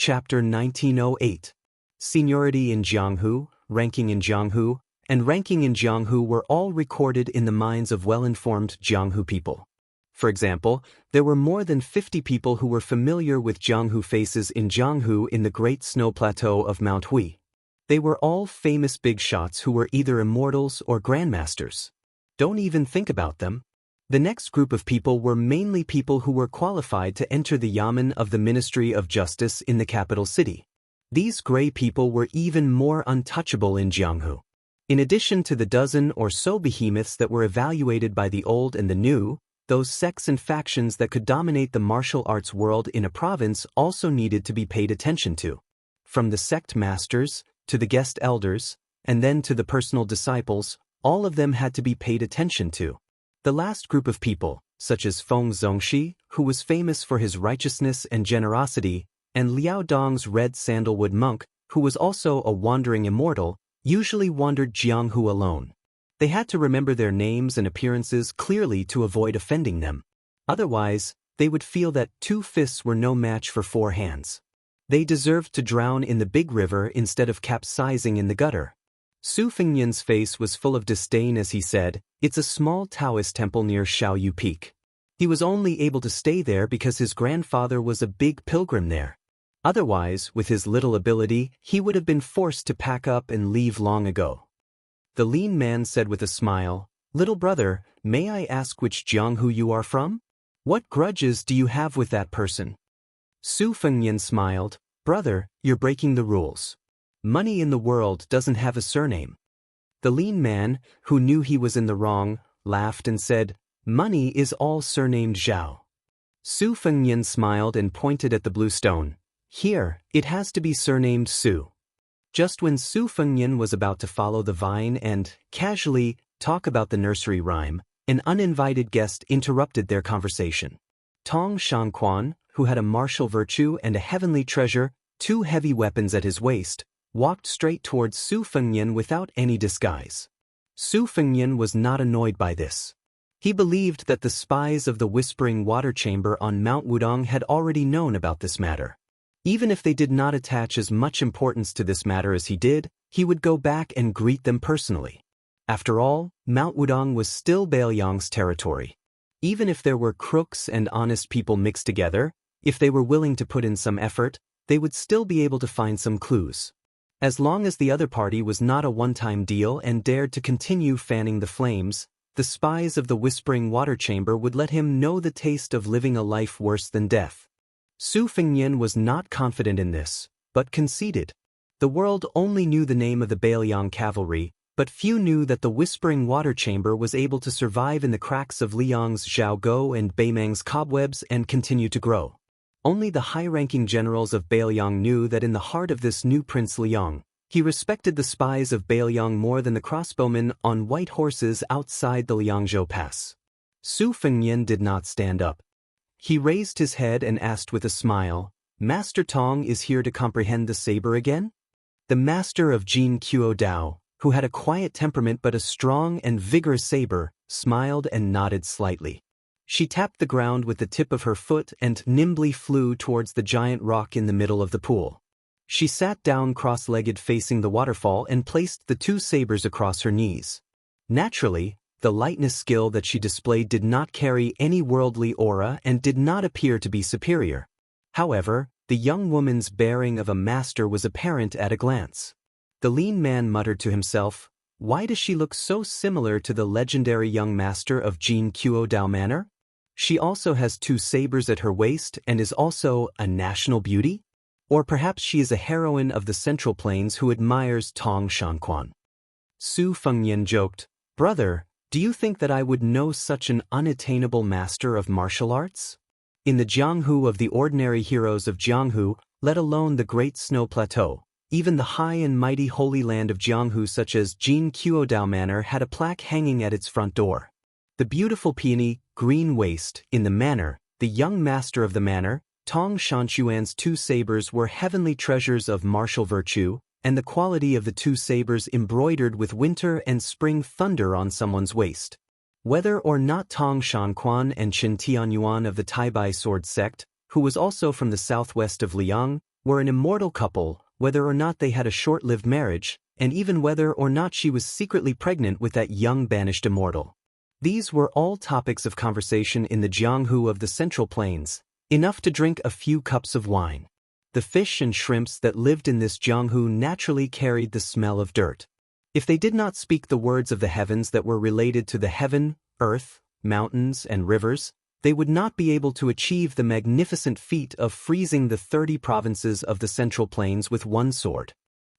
Chapter 1908. Seniority in Jianghu, ranking in Jianghu, and ranking in Jianghu were all recorded in the minds of well-informed Jianghu people. For example, there were more than 50 people who were familiar with Jianghu faces in Jianghu in the Great Snow Plateau of Mount Hui. They were all famous big shots who were either immortals or grandmasters. Don't even think about them. The next group of people were mainly people who were qualified to enter the yamen of the Ministry of Justice in the capital city. These gray people were even more untouchable in Jianghu. In addition to the dozen or so behemoths that were evaluated by the old and the new, those sects and factions that could dominate the martial arts world in a province also needed to be paid attention to. From the sect masters, to the guest elders, and then to the personal disciples, all of them had to be paid attention to. The last group of people, such as Feng Zongxi, who was famous for his righteousness and generosity, and Liao Dong's red sandalwood monk, who was also a wandering immortal, usually wandered Jianghu alone. They had to remember their names and appearances clearly to avoid offending them. Otherwise, they would feel that 2 fists were no match for 4 hands. They deserved to drown in the big river instead of capsizing in the gutter. Su Fengnian's face was full of disdain as he said, "It's a small Taoist temple near Shaoyu Peak." He was only able to stay there because his grandfather was a big pilgrim there. Otherwise, with his little ability, he would have been forced to pack up and leave long ago. The lean man said with a smile, "Little brother, may I ask which Jianghu you are from? What grudges do you have with that person?" Su Fengnian smiled, "Brother, you're breaking the rules. Money in the world doesn't have a surname." The lean man, who knew he was in the wrong, laughed and said, "Money is all surnamed Zhao." Su Fengnian smiled and pointed at the blue stone. "Here, it has to be surnamed Su." Just when Su Fengnian was about to follow the vine and, casually, talk about the nursery rhyme, an uninvited guest interrupted their conversation. Tong Shanquan, who had a martial virtue and a heavenly treasure, 2 heavy weapons at his waist, walked straight towards Su Fengnian without any disguise. Su Fengnian was not annoyed by this. He believed that the spies of the Whispering Water Chamber on Mount Wudong had already known about this matter. Even if they did not attach as much importance to this matter as he did, he would go back and greet them personally. After all, Mount Wudong was still Bailiang's territory. Even if there were crooks and honest people mixed together, if they were willing to put in some effort, they would still be able to find some clues. As long as the other party was not a one-time deal and dared to continue fanning the flames, the spies of the Whispering Water Chamber would let him know the taste of living a life worse than death. Su Fengnian was not confident in this, but conceded. The world only knew the name of the Bailiang cavalry, but few knew that the Whispering Water Chamber was able to survive in the cracks of Liang's Zhaogo and Beimang's cobwebs and continue to grow. Only the high-ranking generals of Bailiang knew that in the heart of this new Prince Liang, he respected the spies of Bailiang more than the crossbowmen on white horses outside the Liangzhou Pass. Su Fengnian did not stand up. He raised his head and asked with a smile, "Master Tong is here to comprehend the saber again?" The master of Jin Qiu Dao, who had a quiet temperament but a strong and vigorous saber, smiled and nodded slightly. She tapped the ground with the tip of her foot and nimbly flew towards the giant rock in the middle of the pool. She sat down cross-legged facing the waterfall and placed the 2 sabers across her knees. Naturally, the lightness skill that she displayed did not carry any worldly aura and did not appear to be superior. However, the young woman's bearing of a master was apparent at a glance. The lean man muttered to himself, "Why does she look so similar to the legendary young master of Jin Qiu Dao Manor? She also has 2 sabers at her waist and is also a national beauty? Or perhaps she is a heroine of the Central Plains who admires Tong Shanquan." Su Fengnian joked, "Brother, do you think that I would know such an unattainable master of martial arts? In the Jianghu of the ordinary heroes of Jianghu, let alone the Great Snow Plateau, even the high and mighty Holy Land of Jianghu such as Jin Qiu Dao Manor had a plaque hanging at its front door. The beautiful peony, green waist, in the manor, the young master of the manor, Tong Shanquan's 2 sabers were heavenly treasures of martial virtue, and the quality of the 2 sabers embroidered with winter and spring thunder on someone's waist. Whether or not Tong Shanquan and Chen Tianyuan of the Taibai sword sect, who was also from the southwest of Liang, were an immortal couple, whether or not they had a short-lived marriage, and even whether or not she was secretly pregnant with that young banished immortal. These were all topics of conversation in the Jianghu of the Central Plains, enough to drink a few cups of wine. The fish and shrimps that lived in this Jianghu naturally carried the smell of dirt. If they did not speak the words of the heavens that were related to the heaven, earth, mountains, and rivers, they would not be able to achieve the magnificent feat of freezing the 30 provinces of the Central Plains with one sword.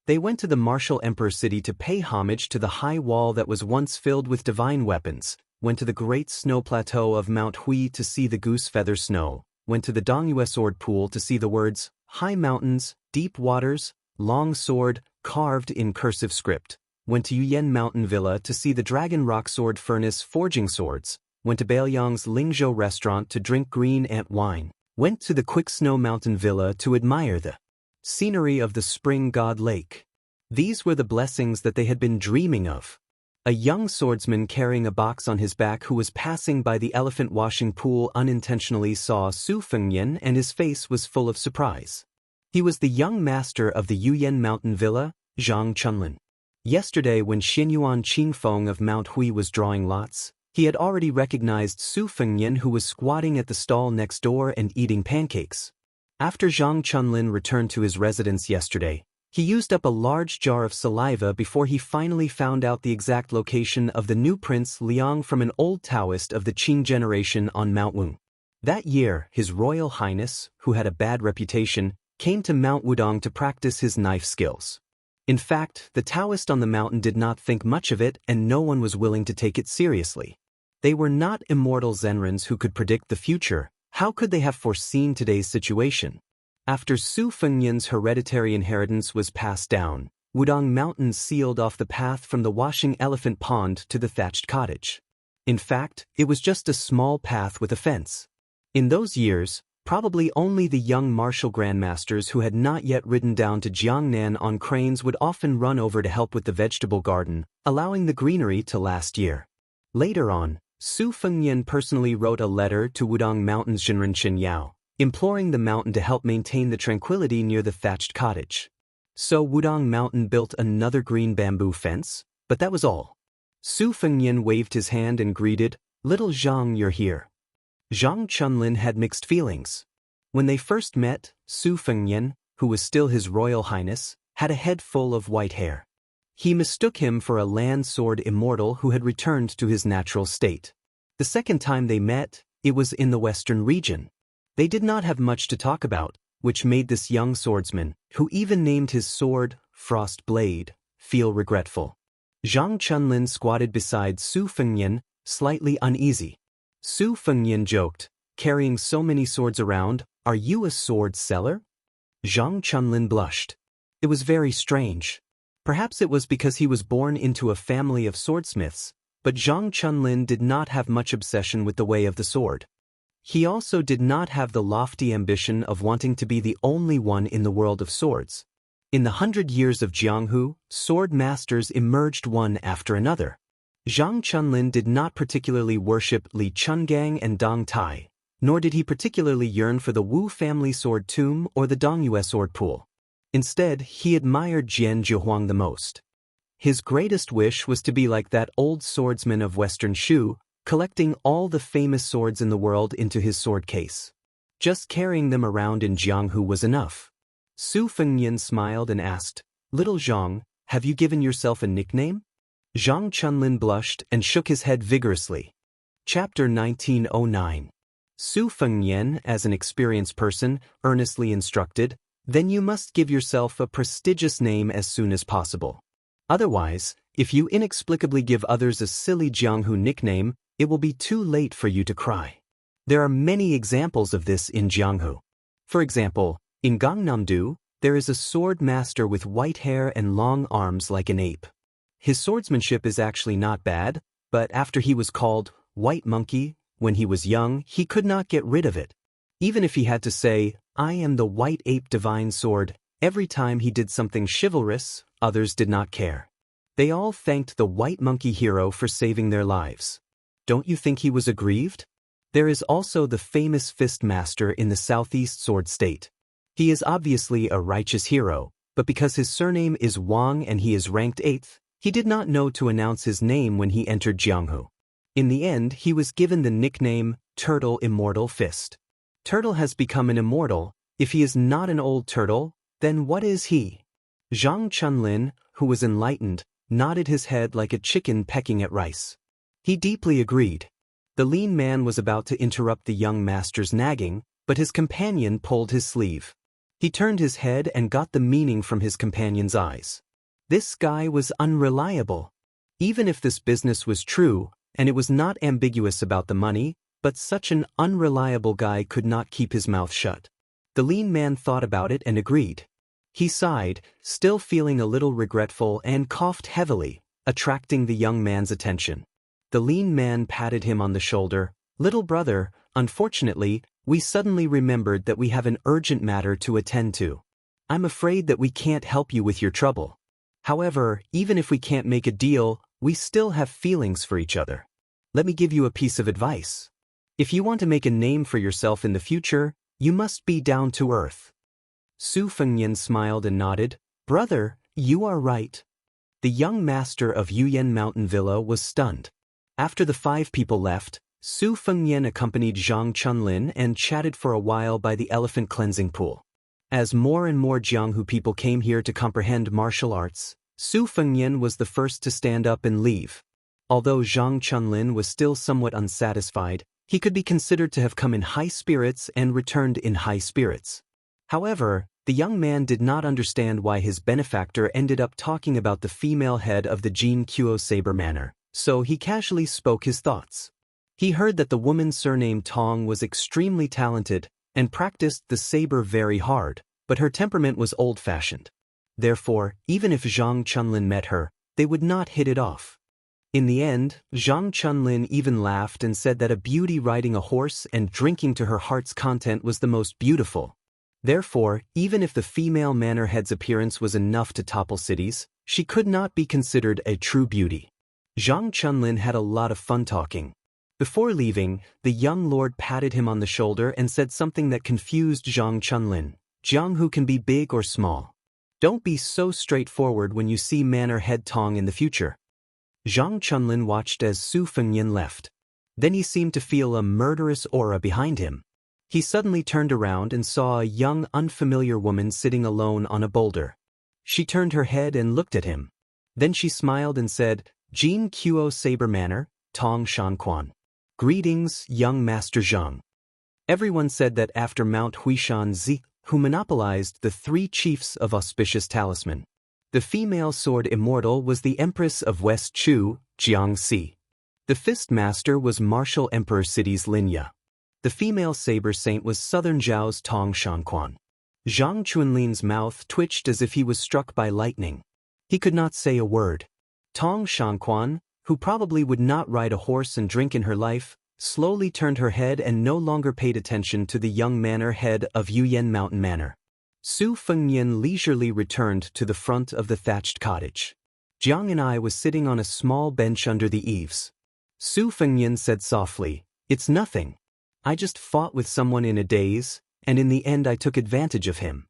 They went to the martial emperor city to pay homage to the high wall that was once filled with divine weapons, went to the great snow plateau of Mount Hui to see the goose feather snow, went to the Dongyue sword pool to see the words, high mountains, deep waters, long sword, carved in cursive script, went to Yuyen Mountain Villa to see the Dragon Rock Sword Furnace forging swords, went to Baoyang's Lingzhou restaurant to drink green ant wine, went to the Quick Snow Mountain Villa to admire the scenery of the Spring God Lake. These were the blessings that they had been dreaming of. A young swordsman carrying a box on his back who was passing by the elephant washing pool unintentionally saw Su Fengyan, and his face was full of surprise. He was the young master of the Yuyen Mountain Villa, Zhang Chunlin. Yesterday, when Xianyuan Qingfeng of Mount Hui was drawing lots, he had already recognized Su Fengyan, who was squatting at the stall next door and eating pancakes. After Zhang Chunlin returned to his residence yesterday, he used up a large jar of saliva before he finally found out the exact location of the new Prince Liang from an old Taoist of the Qing generation on Mount Wudong. That year, His Royal Highness, who had a bad reputation, came to Mount Wudong to practice his knife skills. In fact, the Taoist on the mountain did not think much of it, and no one was willing to take it seriously. They were not immortal Zenrins who could predict the future. How could they have foreseen today's situation? After Su Fengyan's hereditary inheritance was passed down, Wudong Mountain sealed off the path from the washing elephant pond to the thatched cottage. In fact, it was just a small path with a fence. In those years, probably only the young martial grandmasters who had not yet ridden down to Jiangnan on cranes would often run over to help with the vegetable garden, allowing the greenery to last year. Later on, Su Fengyan personally wrote a letter to Wudong Mountain's Zhenren Qinyao, imploring the mountain to help maintain the tranquility near the thatched cottage. So Wudong Mountain built another green bamboo fence, but that was all. Su Fengyan waved his hand and greeted, "Little Zhang, you're here." Zhang Chunlin had mixed feelings. When they first met, Su Fengyan, who was still His Royal Highness, had a head full of white hair. He mistook him for a land sword immortal who had returned to his natural state. The second time they met, it was in the western region. They did not have much to talk about, which made this young swordsman, who even named his sword Frost Blade, feel regretful. Zhang Chunlin squatted beside Su Fengyan, slightly uneasy. Su Fengyan joked, "Carrying so many swords around, are you a sword seller?" Zhang Chunlin blushed. It was very strange. Perhaps it was because he was born into a family of swordsmiths, but Zhang Chunlin did not have much obsession with the way of the sword. He also did not have the lofty ambition of wanting to be the only one in the world of swords. In the 100 years of Jianghu, sword masters emerged one after another. Zhang Chunlin did not particularly worship Li Chungang and Dong Tai, nor did he particularly yearn for the Wu family sword tomb or the Dongyue sword pool. Instead, he admired Jian Zhihuang the most. His greatest wish was to be like that old swordsman of Western Shu, collecting all the famous swords in the world into his sword case. Just carrying them around in Jianghu was enough. Su Fengyan smiled and asked, "Little Zhang, have you given yourself a nickname?" Zhang Chunlin blushed and shook his head vigorously. Chapter 1909. Su Fengyan, as an experienced person, earnestly instructed, "Then you must give yourself a prestigious name as soon as possible. Otherwise, if you inexplicably give others a silly Jianghu nickname, it will be too late for you to cry." There are many examples of this in Jianghu. For example, in Gangnam-do, there is a sword master with white hair and long arms like an ape. His swordsmanship is actually not bad, but after he was called White Monkey when he was young, he could not get rid of it. Even if he had to say, "I am the White Ape Divine Sword," every time he did something chivalrous, others did not care. They all thanked the White Monkey hero for saving their lives. Don't you think he was aggrieved? There is also the famous Fist Master in the Southeast Sword State. He is obviously a righteous hero, but because his surname is Wang and he is ranked 8th, he did not know to announce his name when he entered Jianghu. In the end, he was given the nickname Turtle Immortal Fist. Turtle has become an immortal. If he is not an old turtle, then what is he? Zhang Chunlin, who was enlightened, nodded his head like a chicken pecking at rice. He deeply agreed. The lean man was about to interrupt the young master's nagging, but his companion pulled his sleeve. He turned his head and got the meaning from his companion's eyes. This guy was unreliable. Even if this business was true, and it was not ambiguous about the money, but such an unreliable guy could not keep his mouth shut. The lean man thought about it and agreed. He sighed, still feeling a little regretful, and coughed heavily, attracting the young man's attention. The lean man patted him on the shoulder. "Little brother, unfortunately, we suddenly remembered that we have an urgent matter to attend to. I'm afraid that we can't help you with your trouble. However, even if we can't make a deal, we still have feelings for each other. Let me give you a piece of advice. If you want to make a name for yourself in the future, you must be down to earth." Su Fengyan smiled and nodded. "Brother, you are right." The young master of Yuyan Mountain Villa was stunned. After the 5 people left, Su Fengyan accompanied Zhang Chunlin and chatted for a while by the elephant cleansing pool. As more and more Jianghu people came here to comprehend martial arts, Su Fengyan was the first to stand up and leave. Although Zhang Chunlin was still somewhat unsatisfied, he could be considered to have come in high spirits and returned in high spirits. However, the young man did not understand why his benefactor ended up talking about the female head of the Jin Kuo saber manor, so he casually spoke his thoughts. He heard that the woman surnamed Tong was extremely talented and practiced the saber very hard, but her temperament was old-fashioned. Therefore, even if Zhang Chunlin met her, they would not hit it off. In the end, Zhang Chunlin even laughed and said that a beauty riding a horse and drinking to her heart's content was the most beautiful. Therefore, even if the female manor head's appearance was enough to topple cities, she could not be considered a true beauty. Zhang Chunlin had a lot of fun talking. Before leaving, the young lord patted him on the shoulder and said something that confused Zhang Chunlin. "Jianghu can be big or small. Don't be so straightforward when you see manor head Tong in the future." Zhang Chunlin watched as Su Fengyan left. Then he seemed to feel a murderous aura behind him. He suddenly turned around and saw a young, unfamiliar woman sitting alone on a boulder. She turned her head and looked at him. Then she smiled and said, "Jin Kuo Saber Manor, Tong Shanquan. Greetings, young Master Zhang." Everyone said that after Mount Huishan Zi, who monopolized the 3 chiefs of auspicious talisman. The female sword immortal was the Empress of West Chu, Xianxia. The fist master was Martial Emperor City's Linya. The female saber saint was Southern Zhao's Tong Shanquan. Zhang Chunlin's mouth twitched as if he was struck by lightning. He could not say a word. Tong Shanquan, who probably would not ride a horse and drink in her life, slowly turned her head and no longer paid attention to the young manor head of Yuyan Mountain Manor. Su Fengyan leisurely returned to the front of the thatched cottage. Jiang and I was sitting on a small bench under the eaves. Su Fengyan said softly, "It's nothing. I just fought with someone in a daze, and in the end I took advantage of him."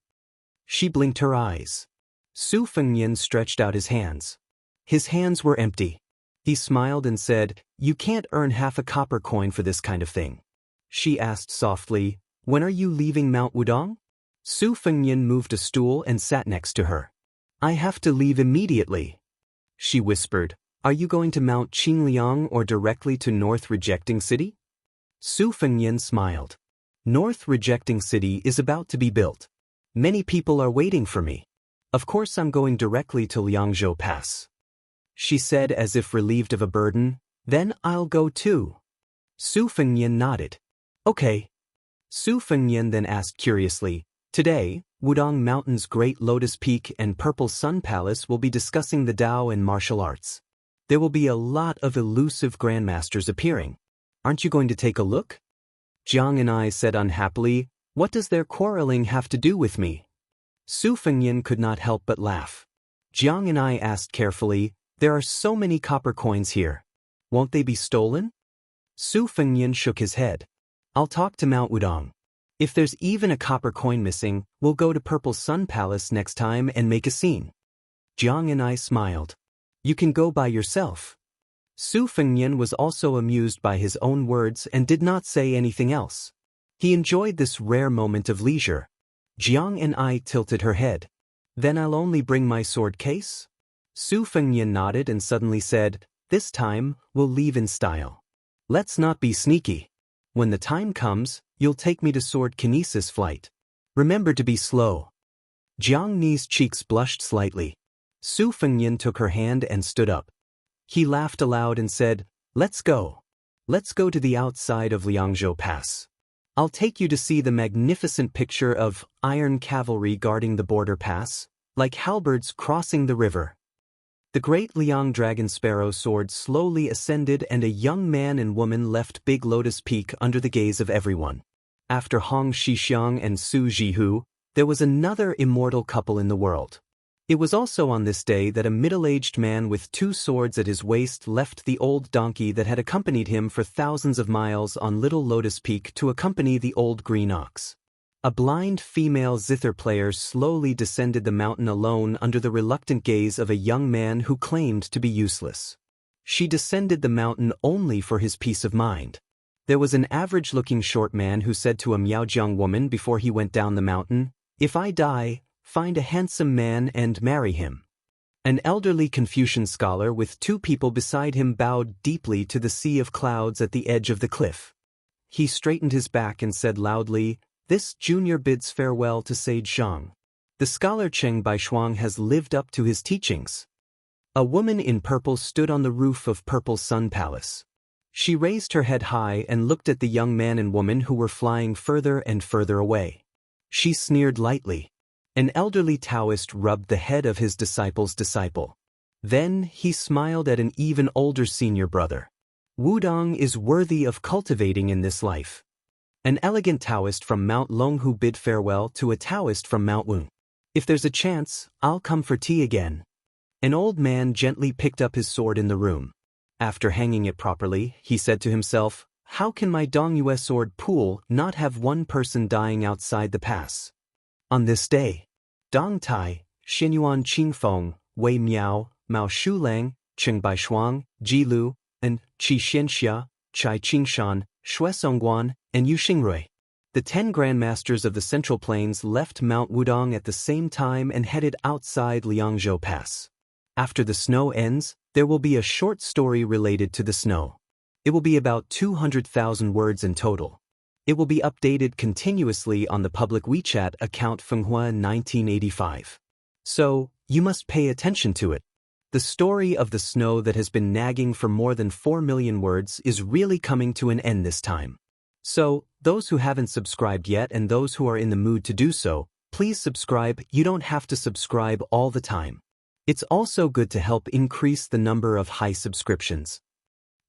She blinked her eyes. Su Fengyan stretched out his hands. His hands were empty. He smiled and said, "You can't earn half a copper coin for this kind of thing." She asked softly, "When are you leaving Mount Wudong?" Su Fengyan moved a stool and sat next to her. "I have to leave immediately." She whispered, "Are you going to Mount Qingliang or directly to North Rejecting City?" Su Fengyan smiled. "North Rejecting City is about to be built. Many people are waiting for me. Of course I'm going directly to Liangzhou Pass." She said as if relieved of a burden, "Then I'll go too." Su Fengyan nodded. "Okay." Su Fengyan then asked curiously, "Today, Wudong Mountain's Great Lotus Peak and Purple Sun Palace will be discussing the Tao and martial arts. There will be a lot of elusive grandmasters appearing. Aren't you going to take a look?" Jiang and I said unhappily, "What does their quarreling have to do with me?" Su Fengyan could not help but laugh. Jiang and I asked carefully, "There are so many copper coins here. Won't they be stolen?" Su Fengyan shook his head. "I'll talk to Mount Wudong. If there's even a copper coin missing, we'll go to Purple Sun Palace next time and make a scene. Jiang and I smiled. You can go by yourself. Su Fengnian was also amused by his own words and did not say anything else. He enjoyed this rare moment of leisure. Jiang and I tilted her head. Then I'll only bring my sword case? Su Fengnian nodded and suddenly said, this time, we'll leave in style. Let's not be sneaky. When the time comes, you'll take me to sword kinesis flight. Remember to be slow. Jiang Ni's cheeks blushed slightly. Su Fengnian took her hand and stood up. He laughed aloud and said, let's go. Let's go to the outside of Liangzhou Pass. I'll take you to see the magnificent picture of iron cavalry guarding the border pass, like halberds crossing the river. The great Liang dragon sparrow sword slowly ascended and a young man and woman left Big Lotus Peak under the gaze of everyone. After Hong Shixiang and Su Jihu, there was another immortal couple in the world. It was also on this day that a middle-aged man with 2 swords at his waist left the old donkey that had accompanied him for thousands of miles on Little Lotus Peak to accompany the old green ox. A blind female zither player slowly descended the mountain alone under the reluctant gaze of a young man who claimed to be useless. She descended the mountain only for his peace of mind. There was an average-looking short man who said to a Miaojiang woman before he went down the mountain, if I die, find a handsome man and marry him. An elderly Confucian scholar with 2 people beside him bowed deeply to the sea of clouds at the edge of the cliff. He straightened his back and said loudly, this junior bids farewell to Sage Zhang. The scholar Cheng Baishuang has lived up to his teachings. A woman in purple stood on the roof of Purple Sun Palace. She raised her head high and looked at the young man and woman who were flying further and further away. She sneered lightly. An elderly Taoist rubbed the head of his disciple's disciple. Then he smiled at an even older senior brother. Wudong is worthy of cultivating in this life. An elegant Taoist from Mount Longhu bid farewell to a Taoist from Mount Wu. If there's a chance, I'll come for tea again. An old man gently picked up his sword in the room. After hanging it properly, he said to himself, how can my Dongyue sword pool not have one person dying outside the pass? On this day, Dong Tai, Xinyuan Qingfeng, Wei Miao, Mao Shulang, Cheng Baishuang, Ji Lu, and Qi Xianxia, Chai Qingshan, Xue Songguan, and Yu Xingrui. The 10 grandmasters of the Central Plains left Mount Wudong at the same time and headed outside Liangzhou Pass. After the snow ends, there will be a short story related to the snow. It will be about 200,000 words in total. It will be updated continuously on the public WeChat account Fenghua 1985. So, you must pay attention to it. The story of the snow that has been nagging for more than 4 million words is really coming to an end this time. So, those who haven't subscribed yet and those who are in the mood to do so, please subscribe. You don't have to subscribe all the time. It's also good to help increase the number of high subscriptions.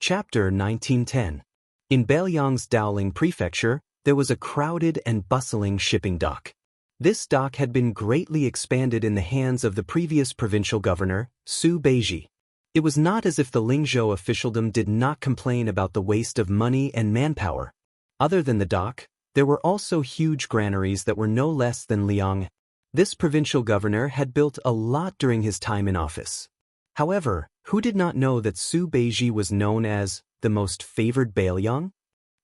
Chapter 1910. In Beiliang's Dowling Prefecture, there was a crowded and bustling shipping dock. This dock had been greatly expanded in the hands of the previous provincial governor, Su Beiji. It was not as if the Lingzhou officialdom did not complain about the waste of money and manpower. Other than the dock, there were also huge granaries that were no less than Liang. This provincial governor had built a lot during his time in office. However, who did not know that Su Beiji was known as the most favored Beiliang?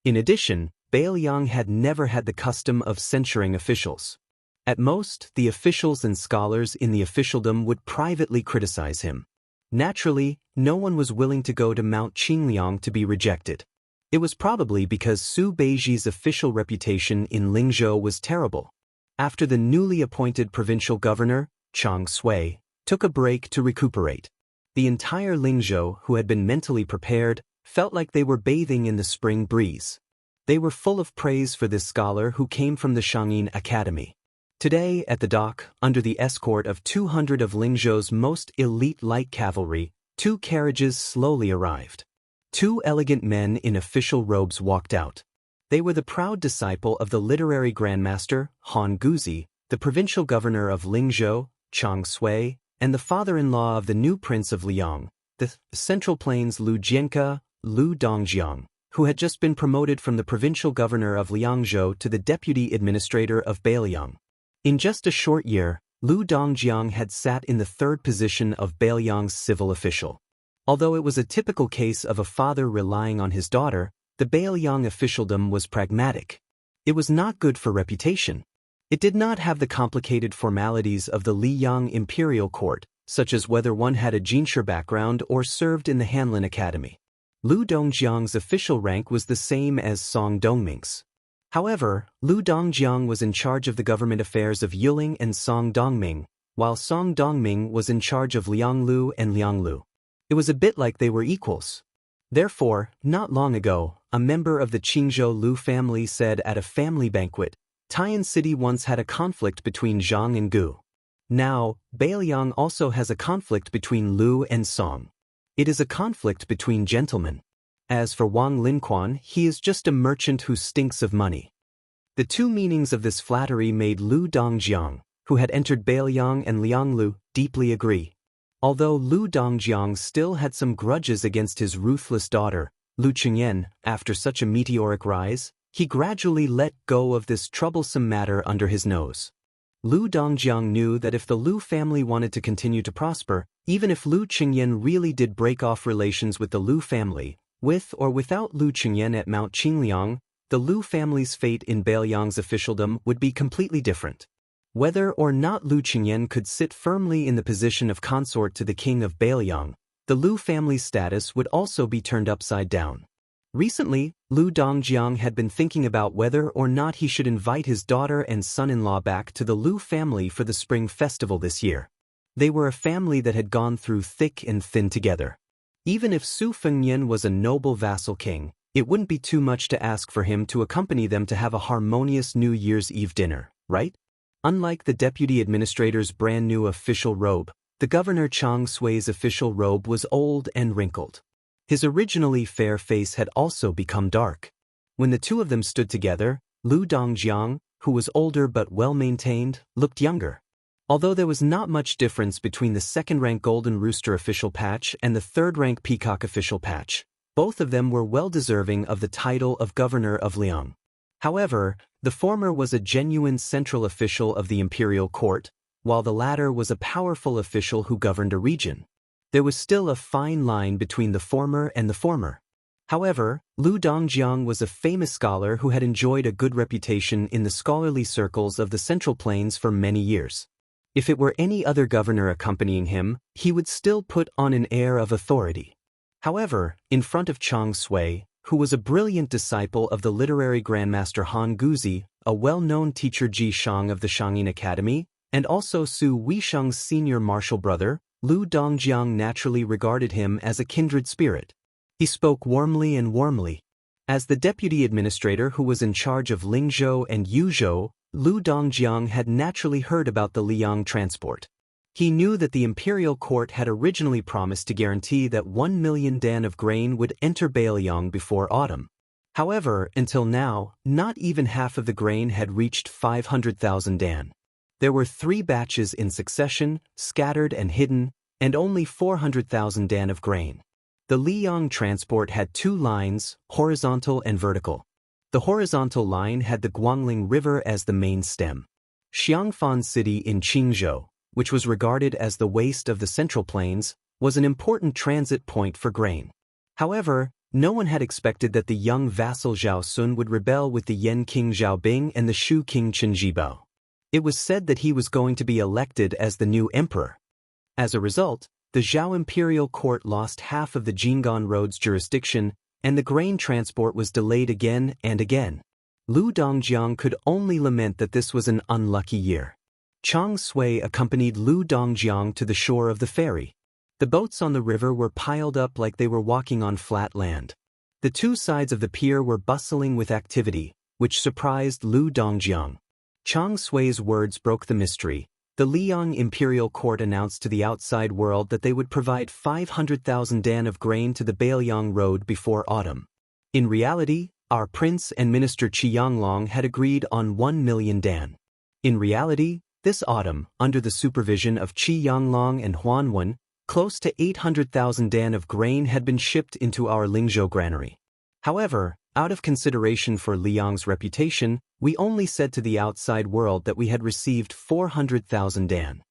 In addition, Beiliang had never had the custom of censuring officials. At most, the officials and scholars in the officialdom would privately criticize him. Naturally, no one was willing to go to Mount Qingliang to be rejected. It was probably because Su Beiji's official reputation in Lingzhou was terrible. After the newly appointed provincial governor, Chang Sui, took a break to recuperate, the entire Lingzhou, who had been mentally prepared, felt like they were bathing in the spring breeze. They were full of praise for this scholar who came from the Shangyin Academy. Today, at the dock, under the escort of 200 of Lingzhou's most elite light cavalry, 2 carriages slowly arrived. 2 elegant men in official robes walked out. They were the proud disciple of the literary grandmaster, Han Guzi, the provincial governor of Lingzhou, Chang Sui, and the father-in-law of the new prince of Liang, the Central Plains Lu Jianke, Lu Dongjiang, who had just been promoted from the provincial governor of Liangzhou to the deputy administrator of Bailiang. In just a short year, Lu Dongjiang had sat in the third position of Bailiang's civil official. Although it was a typical case of a father relying on his daughter, the Bailiang officialdom was pragmatic. It was not good for reputation. It did not have the complicated formalities of the Liyang imperial court, such as whether one had a Jinshi background or served in the Hanlin Academy. Lu Dongjiang's official rank was the same as Song Dongming's. However, Lu Dongjiang was in charge of the government affairs of Yiling and Song Dongming, while Song Dongming was in charge of Lianglu and Lianglu. It was a bit like they were equals. Therefore, not long ago, a member of the Qingzhou Lu family said at a family banquet, Taiyan City once had a conflict between Zhang and Gu. Now, Bailiang also has a conflict between Lu and Song. It is a conflict between gentlemen. As for Wang Linquan, he is just a merchant who stinks of money. The two meanings of this flattery made Lu Dongjiang, who had entered Bailiang and Lianglu, deeply agree. Although Lu Dongjiang still had some grudges against his ruthless daughter, Lu Qingyan, after such a meteoric rise, he gradually let go of this troublesome matter under his nose. Lu Dongjiang knew that if the Lu family wanted to continue to prosper, even if Lu Qingyan really did break off relations with the Lu family, with or without Lu Qingyan at Mount Qingliang, the Lu family's fate in Bailiang's officialdom would be completely different. Whether or not Lu Qingyan could sit firmly in the position of consort to the king of Bailiang, the Lu family's status would also be turned upside down. Recently, Lu Dongjiang had been thinking about whether or not he should invite his daughter and son-in-law back to the Lu family for the spring festival this year. They were a family that had gone through thick and thin together. Even if Su Fengnian was a noble vassal king, it wouldn't be too much to ask for him to accompany them to have a harmonious New Year's Eve dinner, right? Unlike the deputy administrator's brand new official robe, the governor Chang Sui's official robe was old and wrinkled. His originally fair face had also become dark. When the two of them stood together, Lu Dongjiang, who was older but well-maintained, looked younger. Although there was not much difference between the second-rank Golden Rooster official patch and the third-rank Peacock official patch, both of them were well-deserving of the title of governor of Liang. However, the former was a genuine central official of the imperial court, while the latter was a powerful official who governed a region. There was still a fine line between the former and the former. However, Lu Dongjiang was a famous scholar who had enjoyed a good reputation in the scholarly circles of the Central Plains for many years. If it were any other governor accompanying him, he would still put on an air of authority. However, in front of Chang Sui, who was a brilliant disciple of the literary grandmaster Han Guzi, a well-known teacher Ji Shang of the Shangyin Academy, and also Su Weisheng's senior martial brother, Lu Dongjiang naturally regarded him as a kindred spirit. He spoke warmly and warmly. As the deputy administrator who was in charge of Lingzhou and Yuzhou, Lu Dongjiang had naturally heard about the Liang transport. He knew that the imperial court had originally promised to guarantee that 1 million dan of grain would enter Bailiang before autumn. However, until now, not even half of the grain had reached 500,000 dan. There were 3 batches in succession, scattered and hidden, and only 400,000 dan of grain. The Liang transport had 2 lines, horizontal and vertical. The horizontal line had the Guangling River as the main stem. Xianxia City in Qingzhou, which was regarded as the waste of the Central Plains, was an important transit point for grain. However, no one had expected that the young vassal Zhao Sun would rebel with the Yan King Zhao Bing and the Shu King Chen Jibao. It was said that he was going to be elected as the new emperor. As a result, the Zhao imperial court lost half of the Jinggan Road's jurisdiction, and the grain transport was delayed again and again. Lu Dongjiang could only lament that this was an unlucky year. Chang Sui accompanied Lu Dongjiang to the shore of the ferry. The boats on the river were piled up like they were walking on flat land. The 2 sides of the pier were bustling with activity, which surprised Lu Dongjiang. Chang Sui's words broke the mystery. The Liang imperial court announced to the outside world that they would provide 500,000 dan of grain to the Bailiang Road before autumn. In reality, our prince and minister Qi Yanglong had agreed on 1 million dan. In reality, this autumn, under the supervision of Qi Yanglong and Huanwen, close to 800,000 dan of grain had been shipped into our Lingzhou granary. However, out of consideration for Liang's reputation, we only said to the outside world that we had received 400,000 dan.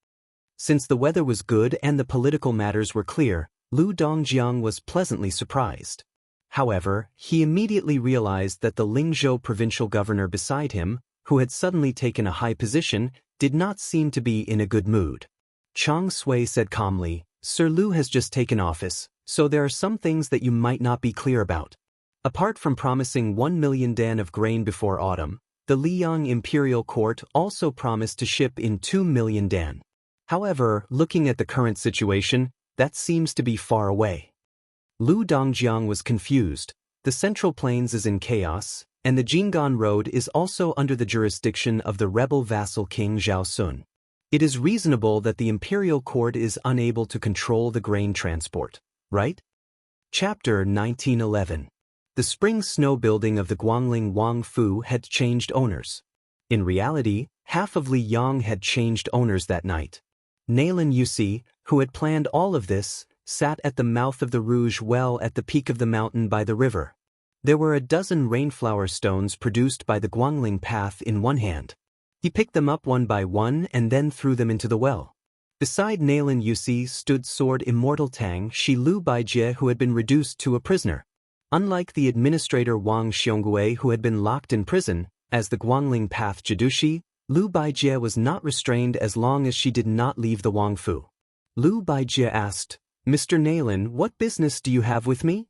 Since the weather was good and the political matters were clear, Lu Dongjiang was pleasantly surprised. However, he immediately realized that the Lingzhou provincial governor beside him, who had suddenly taken a high position, did not seem to be in a good mood. Chang Sui said calmly, "Sir Lu has just taken office, so there are some things that you might not be clear about. Apart from promising 1 million dan of grain before autumn, the Liang imperial court also promised to ship in 2 million dan. However, looking at the current situation, that seems to be far away." Lu Dongjiang was confused. The Central Plains is in chaos, and the Jinggan Road is also under the jurisdiction of the rebel vassal king Zhao Sun. It is reasonable that the imperial court is unable to control the grain transport, right? Chapter 1911. The spring snow building of the Guangling Wang Fu had changed owners. In reality, half of Liyang had changed owners that night. Naylan Yusi, who had planned all of this, sat at the mouth of the Rouge Well at the peak of the mountain by the river. There were a dozen rainflower stones produced by the Guangling path in one hand. He picked them up one by one and then threw them into the well. Beside Naylan Yusi stood sword immortal Tang Shi Lu Baijie, who had been reduced to a prisoner. Unlike the administrator Wang Xiongui, who had been locked in prison, as the Guangling path Jidushi, Lu Baijie was not restrained as long as she did not leave the Wang Fu. Lu Baijie asked, "Mr. Naylan, what business do you have with me?"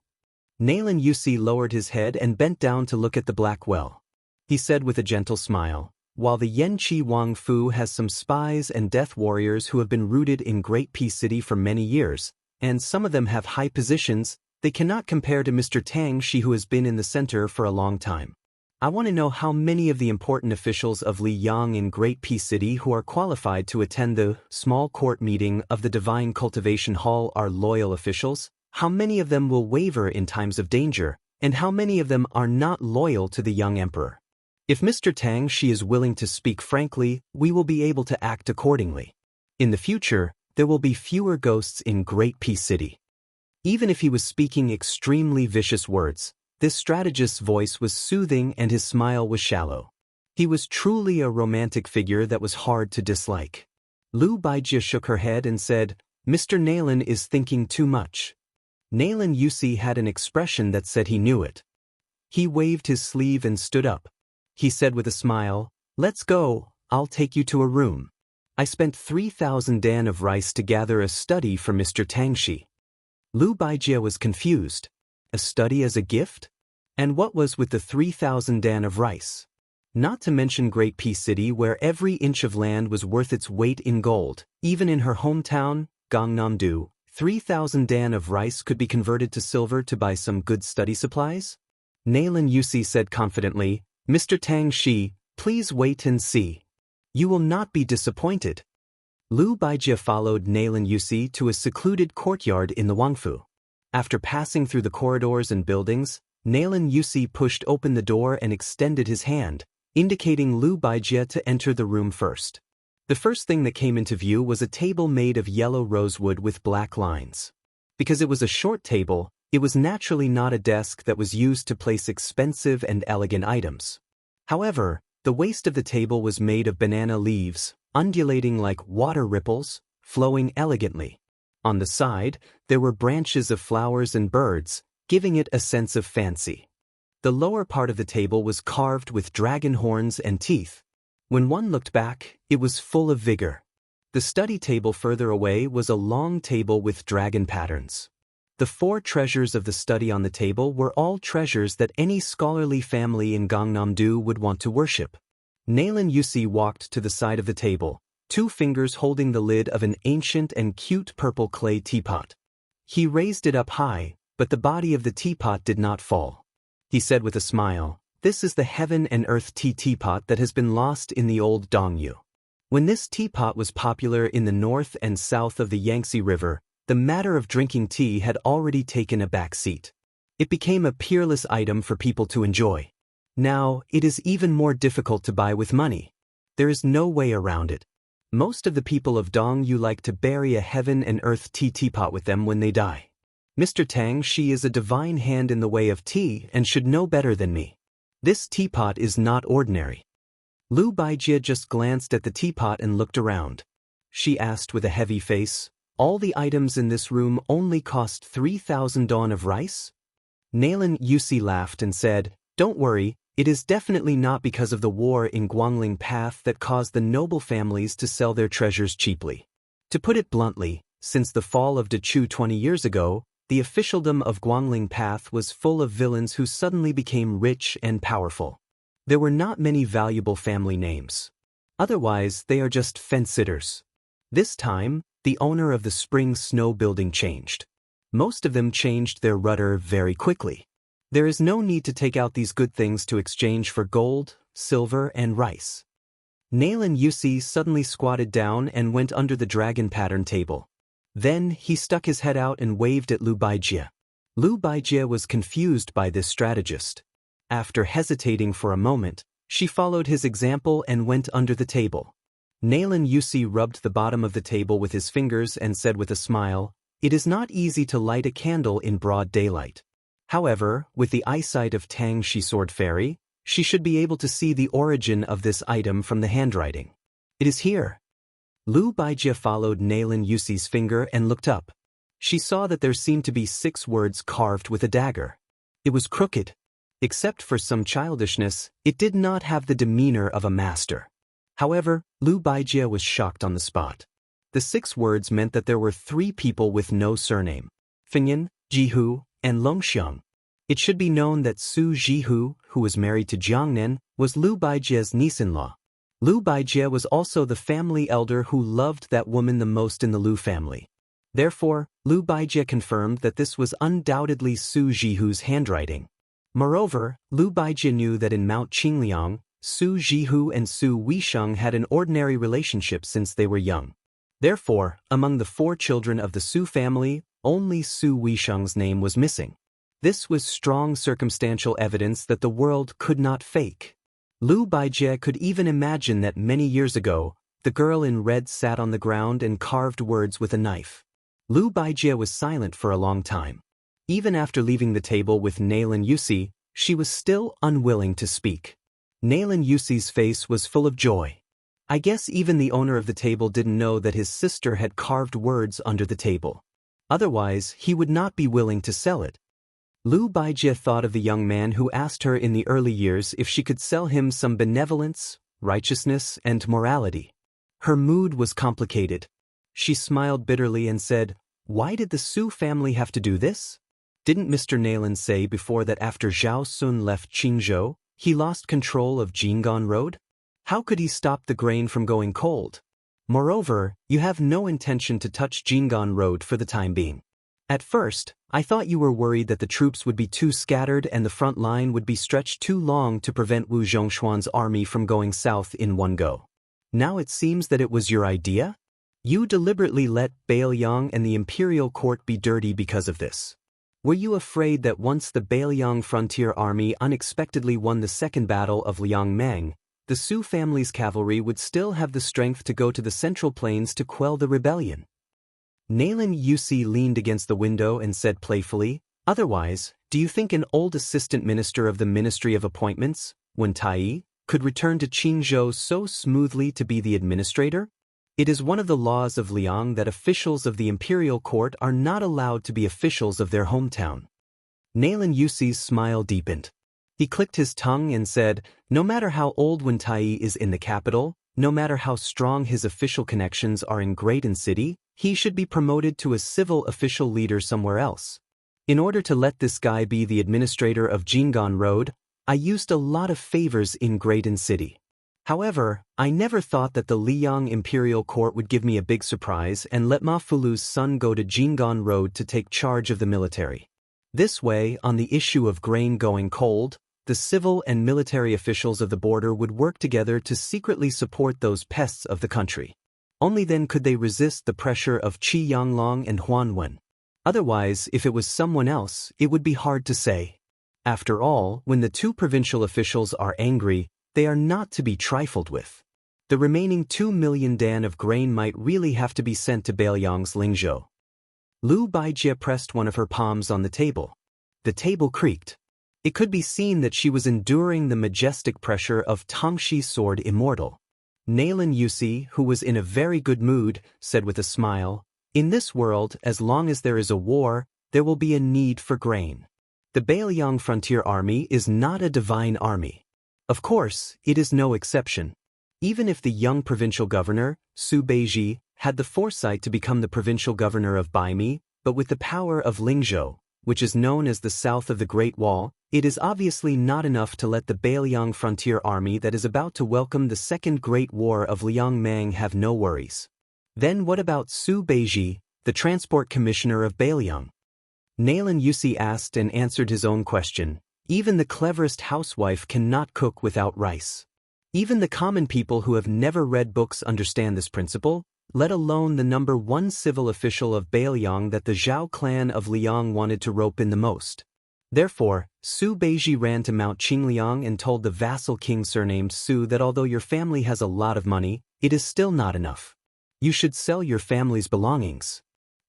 Naylan Yusi lowered his head and bent down to look at the black well. He said with a gentle smile, "While the Yanqi Wang Fu has some spies and death warriors who have been rooted in Great Peace City for many years, and some of them have high positions, they cannot compare to Mr. Tang Shi, who has been in the center for a long time. I want to know how many of the important officials of Liyang in Great Peace City who are qualified to attend the small court meeting of the Divine Cultivation Hall are loyal officials, how many of them will waver in times of danger, and how many of them are not loyal to the young emperor. If Mr. Tang Shi is willing to speak frankly, we will be able to act accordingly. In the future, there will be fewer ghosts in Great Peace City." Even if he was speaking extremely vicious words, this strategist's voice was soothing and his smile was shallow. He was truly a romantic figure that was hard to dislike. Lu Baijie shook her head and said, "Mr. Naylan is thinking too much." Naylan Yusi had an expression that said he knew it. He waved his sleeve and stood up. He said with a smile, "Let's go, I'll take you to a room. I spent 3,000 dan of rice to gather a study for Mr. Tang Shi." Lu Baijie was confused. A study as a gift? And what was with the 3,000 dan of rice? Not to mention Great Peace City, where every inch of land was worth its weight in gold. Even in her hometown, Gangnam-do, 3,000 dan of rice could be converted to silver to buy some good study supplies? Naylan Yusi said confidently, "Mr. Tang Shi, please wait and see. You will not be disappointed." Lu Baijie followed Naylan Yusi to a secluded courtyard in the Wangfu. After passing through the corridors and buildings, Naylan Yusi pushed open the door and extended his hand, indicating Lu Baijie to enter the room first. The first thing that came into view was a table made of yellow rosewood with black lines. Because it was a short table, it was naturally not a desk that was used to place expensive and elegant items. However, the waist of the table was made of banana leaves, undulating like water ripples, flowing elegantly. On the side, there were branches of flowers and birds, giving it a sense of fancy. The lower part of the table was carved with dragon horns and teeth. When one looked back, it was full of vigor. The study table further away was a long table with dragon patterns. The 4 treasures of the study on the table were all treasures that any scholarly family in Gangnam-do would want to worship. Naylan Yusi walked to the side of the table, 2 fingers holding the lid of an ancient and cute purple clay teapot. He raised it up high, but the body of the teapot did not fall. He said with a smile, "This is the heaven and earth tea teapot that has been lost in the old Dongyu." When this teapot was popular in the north and south of the Yangtze River, the matter of drinking tea had already taken a back seat. It became a peerless item for people to enjoy. Now, it is even more difficult to buy with money. There is no way around it. Most of the people of Dongyu like to bury a heaven and earth tea teapot with them when they die. Mr. Tang, she is a divine hand in the way of tea and should know better than me. This teapot is not ordinary. Lu Baijie just glanced at the teapot and looked around. She asked with a heavy face, all the items in this room only cost 3,000 dawn of rice? Nailan Yusi laughed and said, don't worry, it is definitely not because of the war in Guangling Path that caused the noble families to sell their treasures cheaply. To put it bluntly, since the fall of Dechu 20 years ago, the officialdom of Guangling Path was full of villains who suddenly became rich and powerful. There were not many valuable family names. Otherwise, they are just fence-sitters. This time, the owner of the Spring Snow building changed. Most of them changed their rudder very quickly. There is no need to take out these good things to exchange for gold, silver, and rice. Nailan Yusi suddenly squatted down and went under the dragon pattern table. Then he stuck his head out and waved at Lu Baijie. Lu Baijie was confused by this strategist. After hesitating for a moment, she followed his example and went under the table. Nailan Yusi rubbed the bottom of the table with his fingers and said with a smile, it is not easy to light a candle in broad daylight. However, with the eyesight of Tang Shi Sword Fairy, she should be able to see the origin of this item from the handwriting. It is here. Lu Baijie followed Nailan Yusi's finger and looked up. She saw that there seemed to be 6 words carved with a dagger. It was crooked. Except for some childishness, it did not have the demeanor of a master. However, Lu Baijie was shocked on the spot. The 6 words meant that there were 3 people with no surname: Fengyan, Jihu, and Longxiang. It should be known that Su Jihu, who was married to Jiangnen, was Lu Baijie's niece-in-law. Lu Baijie was also the family elder who loved that woman the most in the Lu family. Therefore, Lu Baijie confirmed that this was undoubtedly Su Jihu's handwriting. Moreover, Lu Baijie knew that in Mount Qingliang, Su Jihu and Su Weisheng had an ordinary relationship since they were young. Therefore, among the 4 children of the Su family, only Su Weisheng's name was missing. This was strong circumstantial evidence that the world could not fake. Lu Baijie could even imagine that many years ago, the girl in red sat on the ground and carved words with a knife. Lu Baijie was silent for a long time. Even after leaving the table with Nailan Yusi, she was still unwilling to speak. Nailan Yusi's face was full of joy. I guess even the owner of the table didn't know that his sister had carved words under the table. Otherwise, he would not be willing to sell it. Lu Baijie thought of the young man who asked her in the early years if she could sell him some benevolence, righteousness, and morality. Her mood was complicated. She smiled bitterly and said, why did the Su family have to do this? Didn't Mr. Nailan say before that after Zhao Sun left Qingzhou, he lost control of Jing'an Road? How could he stop the grain from going cold? Moreover, you have no intention to touch Jing'an Road for the time being. At first, I thought you were worried that the troops would be too scattered and the front line would be stretched too long to prevent Wu Zhongshuan's army from going south in one go. Now it seems that it was your idea? You deliberately let Bailiang and the imperial court be dirty because of this. Were you afraid that once the Bailiang frontier army unexpectedly won the second battle of Liangmeng, the Su family's cavalry would still have the strength to go to the central plains to quell the rebellion? Nailan Yusi leaned against the window and said playfully, otherwise, do you think an old assistant minister of the Ministry of Appointments, Wen Tai, could return to Qingzhou so smoothly to be the administrator? It is one of the laws of Liang that officials of the imperial court are not allowed to be officials of their hometown. Nailan Yusi's smile deepened. He clicked his tongue and said, no matter how old Wen Tai is in the capital, no matter how strong his official connections are in Graydon City, he should be promoted to a civil official leader somewhere else. In order to let this guy be the administrator of Jing'an Road, I used a lot of favors in Graydon City. However, I never thought that the Liang Imperial Court would give me a big surprise and let Ma Fulu's son go to Jing'an Road to take charge of the military. This way, on the issue of grain going cold, the civil and military officials of the border would work together to secretly support those pests of the country. Only then could they resist the pressure of Qi Yanglong and Huan Wen. Otherwise, if it was someone else, it would be hard to say. After all, when the 2 provincial officials are angry, they are not to be trifled with. The remaining 2 million dan of grain might really have to be sent to Bailiang's Lingzhou. Lu Baijie pressed one of her palms on the table. The table creaked. It could be seen that she was enduring the majestic pressure of Tongxi's sword immortal. Nalan Yusi, who was in a very good mood, said with a smile, "In this world, as long as there is a war, there will be a need for grain. The Bailiang Frontier Army is not a divine army. Of course, it is no exception. Even if the young provincial governor, Su Beiji, had the foresight to become the provincial governor of Baimi, but with the power of Lingzhou, which is known as the south of the Great Wall, it is obviously not enough to let the Bailiang Frontier Army that is about to welcome the Second Great War of Liangmang have no worries. Then what about Su Beiji, the transport commissioner of Bailiang?" Nalan Yusi asked and answered his own question. Even the cleverest housewife cannot cook without rice. Even the common people who have never read books understand this principle, let alone the number one civil official of Bailiang that the Zhao clan of Liang wanted to rope in the most. Therefore, Su Beiji ran to Mount Qingliang and told the vassal king surnamed Su that although your family has a lot of money, it is still not enough. You should sell your family's belongings.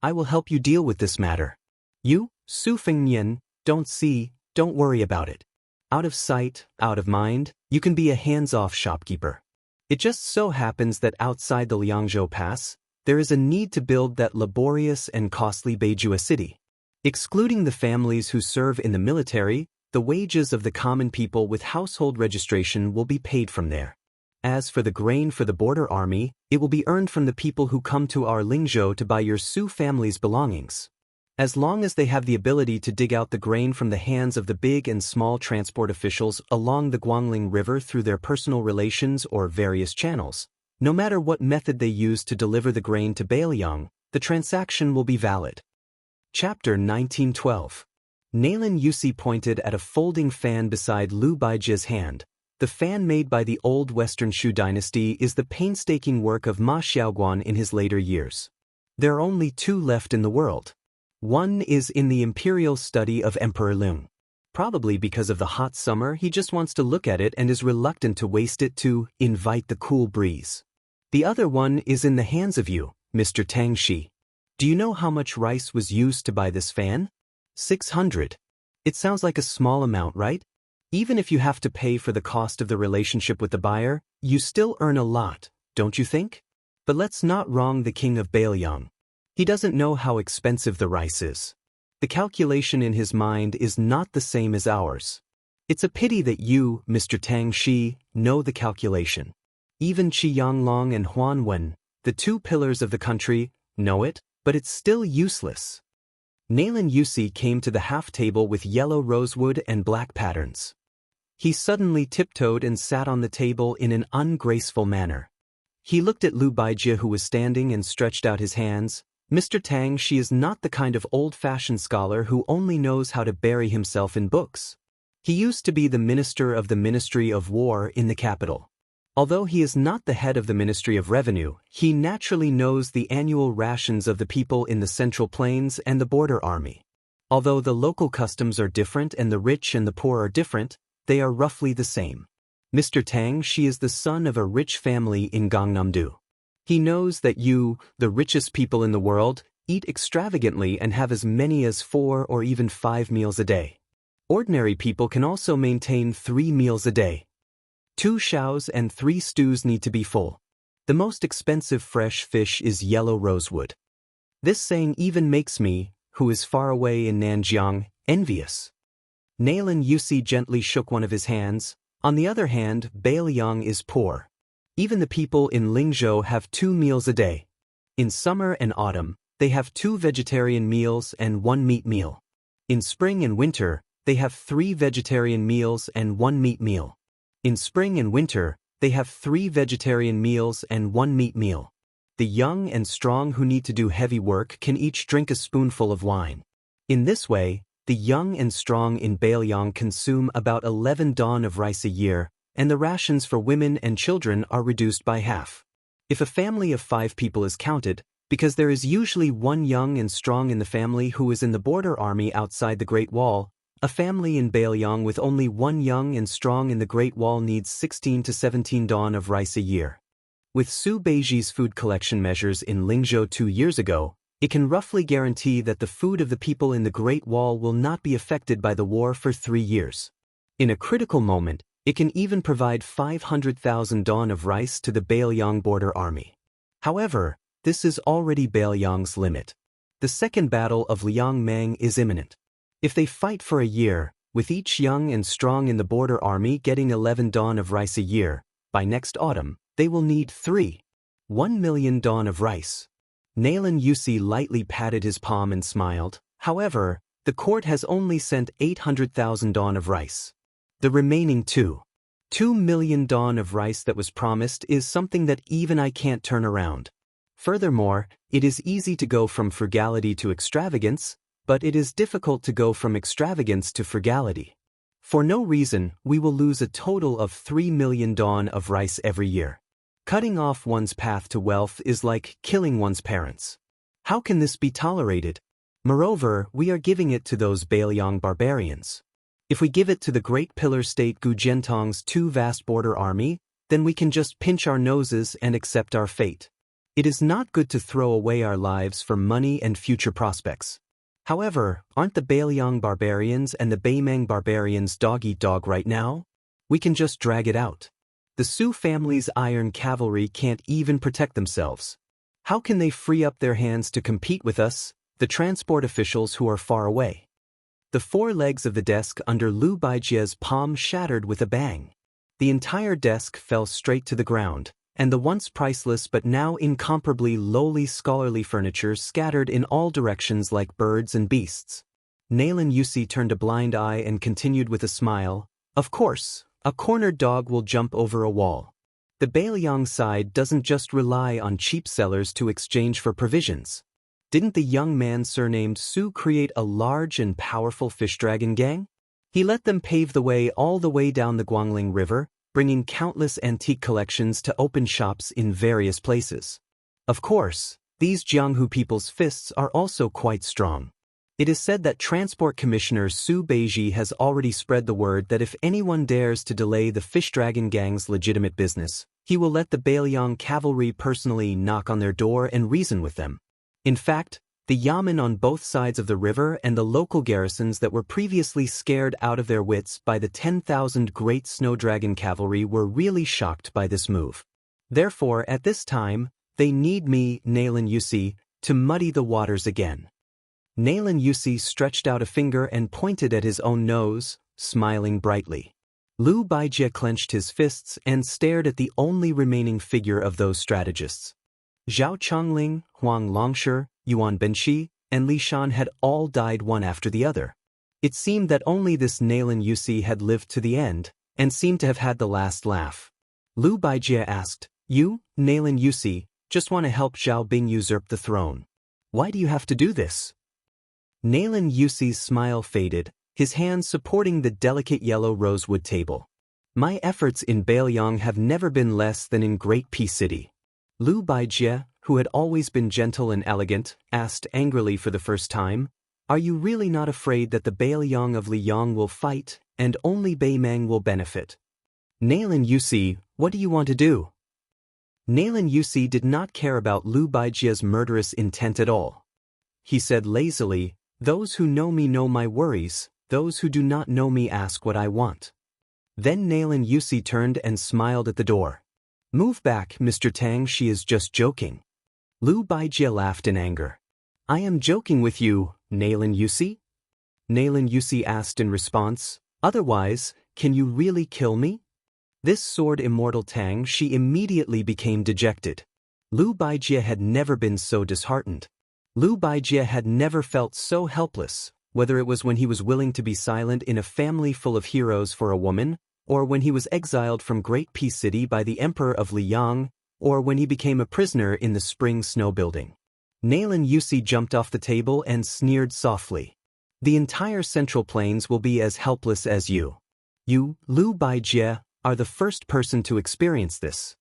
I will help you deal with this matter. You, Su Fengnian, don't worry about it. Out of sight, out of mind, you can be a hands-off shopkeeper. It just so happens that outside the Liangzhou Pass, there is a need to build that laborious and costly Beijua city. Excluding the families who serve in the military, the wages of the common people with household registration will be paid from there. As for the grain for the border army, it will be earned from the people who come to our Lingzhou to buy your Su family's belongings. As long as they have the ability to dig out the grain from the hands of the big and small transport officials along the Guangling River through their personal relations or various channels, no matter what method they use to deliver the grain to Bailiang, the transaction will be valid. Chapter 1912. Nalan Yusi pointed at a folding fan beside Lu Baijie's hand. The fan made by the old Western Shu dynasty is the painstaking work of Ma Xiaoguan in his later years. There are only two left in the world. One is in the imperial study of Emperor Lung. Probably because of the hot summer, he just wants to look at it and is reluctant to waste it to invite the cool breeze. The other one is in the hands of you, Mr. Tang Shi. Do you know how much rice was used to buy this fan? 600. It sounds like a small amount, right? Even if you have to pay for the cost of the relationship with the buyer, you still earn a lot, don't you think? But let's not wrong the king of Bailiang. He doesn't know how expensive the rice is. The calculation in his mind is not the same as ours. It's a pity that you, Mr. Tang Shi, know the calculation. Even Qi Yanglong and Huan Wen, the two pillars of the country, know it, but it's still useless. Nalan Yusi came to the half table with yellow rosewood and black patterns. He suddenly tiptoed and sat on the table in an ungraceful manner. He looked at Lu Baijie, who was standing, and stretched out his hands. Mr. Tang, she is not the kind of old-fashioned scholar who only knows how to bury himself in books. He used to be the minister of the Ministry of War in the capital. Although he is not the head of the Ministry of Revenue, he naturally knows the annual rations of the people in the Central Plains and the Border Army. Although the local customs are different and the rich and the poor are different, they are roughly the same. Mr. Tang, she is the son of a rich family in Gangnam-do. He knows that you, the richest people in the world, eat extravagantly and have as many as 4 or even 5 meals a day. Ordinary people can also maintain 3 meals a day. 2 shows and 3 stews need to be full. The most expensive fresh fish is yellow rosewood. This saying even makes me, who is far away in Nanjiang, envious. Nalan Yusi gently shook one of his hands. On the other hand, Bailiang is poor. Even the people in Lingzhou have 2 meals a day. In summer and autumn, they have 2 vegetarian meals and 1 meat meal. In spring and winter, they have 3 vegetarian meals and 1 meat meal. In spring and winter, they have 3 vegetarian meals and 1 meat meal. The young and strong who need to do heavy work can each drink a spoonful of wine. In this way, the young and strong in Bailiang consume about 11 dawn of rice a year, and the rations for women and children are reduced by half. If a family of 5 people is counted, because there is usually one young and strong in the family who is in the border army outside the Great Wall, a family in Bailiang with only one young and strong in the Great Wall needs 16 to 17 dawn of rice a year. With Su Beiji's food collection measures in Lingzhou 2 years ago, It can roughly guarantee that the food of the people in the Great Wall will not be affected by the war for 3 years. In a critical moment, it can even provide 500,000 dawn of rice to the Bailiang border army. However, this is already Bailiang's limit. The second battle of Liangmang is imminent. If they fight for a year, with each young and strong in the border army getting 11 dawn of rice a year, by next autumn, they will need 1 million dawn of rice. Nalan Yusi lightly patted his palm and smiled. However, the court has only sent 800,000 dawn of rice. The remaining 2 million dawn of rice that was promised is something that even I can't turn around. Furthermore, it is easy to go from frugality to extravagance, but it is difficult to go from extravagance to frugality. For no reason, we will lose a total of 3 million dawn of rice every year. Cutting off one's path to wealth is like killing one's parents. How can this be tolerated? Moreover, we are giving it to those Bailiang barbarians. If we give it to the Great Pillar State Gujentong's 2 vast border army, then we can just pinch our noses and accept our fate. It is not good to throw away our lives for money and future prospects. However, aren't the Bailiang barbarians and the Baimang barbarians dog-eat-dog right now? We can just drag it out. The Su family's iron cavalry can't even protect themselves. How can they free up their hands to compete with us, the transport officials who are far away? The 4 legs of the desk under Lu Baijie's palm shattered with a bang. The entire desk fell straight to the ground, and the once priceless but now incomparably lowly scholarly furniture scattered in all directions like birds and beasts. Nalan Yusi turned a blind eye and continued with a smile, "Of course, a cornered dog will jump over a wall. The Bailiang side doesn't just rely on cheap sellers to exchange for provisions. Didn't the young man surnamed Su create a large and powerful fish dragon gang? He let them pave the way all the way down the Guangling River, bringing countless antique collections to open shops in various places. Of course, these Jianghu people's fists are also quite strong. It is said that Transport Commissioner Su Beiji has already spread the word that if anyone dares to delay the Fish Dragon Gang's legitimate business, he will let the Bailiang cavalry personally knock on their door and reason with them. In fact, the yamen on both sides of the river and the local garrisons that were previously scared out of their wits by the 10,000 Great Snow Dragon cavalry were really shocked by this move. Therefore, at this time, they need me, Nalan Yusi, to muddy the waters again." Nalan Yusi stretched out a finger and pointed at his own nose, smiling brightly. Lu Baijie clenched his fists and stared at the only remaining figure of those strategists. Zhao Chongling, Huang Longshi, Yuan Benshi, and Li Shan had all died one after the other. It seemed that only this Nalan Yusi had lived to the end, and seemed to have had the last laugh. Lu Baijie asked, "You, Nalan Yusi, just want to help Zhao Bing usurp the throne. Why do you have to do this?" Nalan Yusi's smile faded, his hands supporting the delicate yellow rosewood table. "My efforts in Bailiang have never been less than in Great Peace City." Lu Baijie, who had always been gentle and elegant, asked angrily for the first time, "Are you really not afraid that the Bailiang of Liyang will fight, and only Baimang will benefit?" "Nalan Yusi, what do you want to do?" Nalan Yusi did not care about Lu Baijie's murderous intent at all. He said lazily, "Those who know me know my worries, those who do not know me ask what I want." Then Nalan Yusi turned and smiled at the door. "Move back, Mr. Tang, she is just joking." Lu Baijie laughed in anger. "I am joking with you, Nalan Yusi?" Nalan Yusi asked in response, "Otherwise, can you really kill me?" This sword immortal Tang, she immediately became dejected. Lu Baijie had never been so disheartened. Lu Baijie had never felt so helpless, whether it was when he was willing to be silent in a family full of heroes for a woman, or when he was exiled from Great Peace City by the Emperor of Liyang, or when he became a prisoner in the Spring Snow Building. Nalan Yusi jumped off the table and sneered softly. "The entire Central Plains will be as helpless as you. You, Lu Baijie, are the first person to experience this."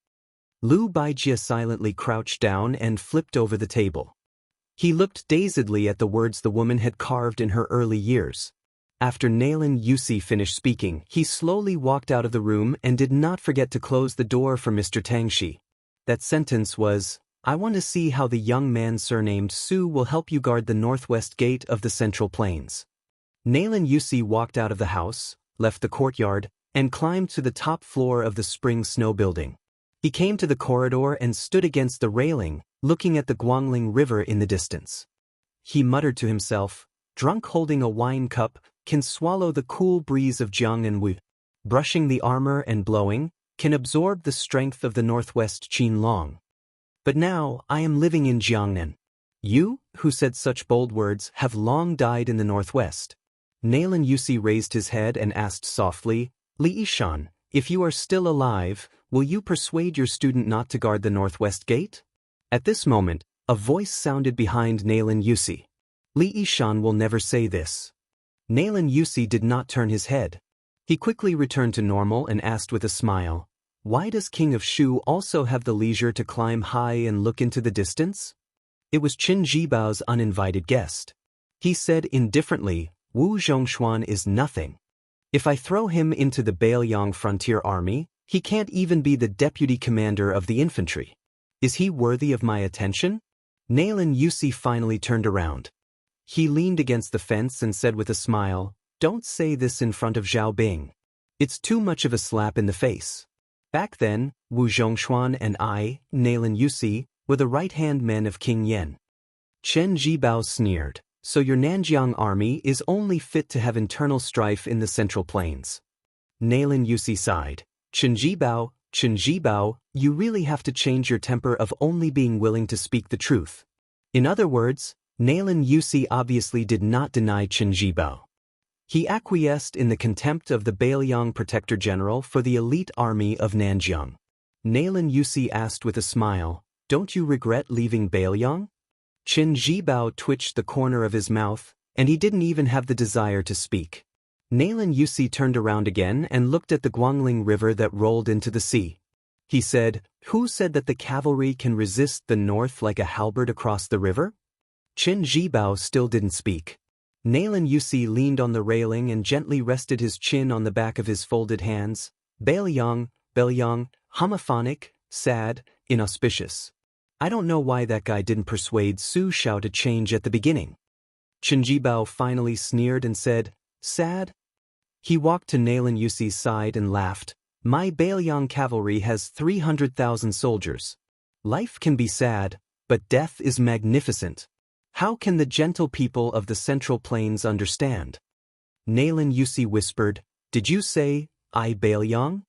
Lu Baijie silently crouched down and flipped over the table. He looked dazedly at the words the woman had carved in her early years. After Nalan Yusi finished speaking, he slowly walked out of the room and did not forget to close the door for Mr. Tangshi. That sentence was, I want to see how the young man surnamed Su will help you guard the northwest gate of the Central Plains. Nayland Yusi walked out of the house, left the courtyard, and climbed to the top floor of the spring snow building. He came to the corridor and stood against the railing, looking at the Guangling River in the distance. He muttered to himself, "Drunk holding a wine cup, can swallow the cool breeze of Jiangnan. Brushing the armor and blowing, can absorb the strength of the northwest Qinlong. But now I am living in Jiangnan. You, who said such bold words, have long died in the northwest." Nayland Yusi raised his head and asked softly, "Li Yishan, if you are still alive, will you persuade your student not to guard the northwest gate?" At this moment, a voice sounded behind Nayland Yusi. "Li Yishan will never say this." Nayland Yusi did not turn his head. He quickly returned to normal and asked with a smile, "Why does King of Shu also have the leisure to climb high and look into the distance?" It was Qin Jibao's uninvited guest. He said indifferently, "Wu Zhongshuan is nothing. If I throw him into the Bailiang frontier army, he can't even be the deputy commander of the infantry. Is he worthy of my attention?" Nayland Yusi finally turned around. He leaned against the fence and said with a smile, "Don't say this in front of Zhao Bing. It's too much of a slap in the face. Back then, Wu Zhongshuan and I, Nayland Yusi, were the right-hand men of King Yen." Chen Jibao sneered, "So your Nanjiang army is only fit to have internal strife in the Central Plains." Nayland Yusi sighed. Chen Jibao, you really have to change your temper of only being willing to speak the truth." In other words, Nayland Yusi obviously did not deny Chen Jibao. He acquiesced in the contempt of the Bailiang Protector General for the elite army of Nanjiang. Nayland Yusi asked with a smile, "Don't you regret leaving Bailiang?" Chen Jibao twitched the corner of his mouth, and he didn't even have the desire to speak. Nayland Yusi turned around again and looked at the Guangling River that rolled into the sea. He said, "Who said that the cavalry can resist the north like a halberd across the river?" Chen Jibao still didn't speak. Nayland Yusi leaned on the railing and gently rested his chin on the back of his folded hands. Bailiang, homophonic, sad, inauspicious. I don't know why that guy didn't persuade Su Shao to change at the beginning. Chen Jibao finally sneered and said, "Sad?" He walked to Nayland Yusi's side and laughed. "My Bailiang cavalry has 300,000 soldiers. Life can be sad, but death is magnificent. How can the gentle people of the Central Plains understand?" Nayland Yusi whispered, "Did you say, I Bailiang?"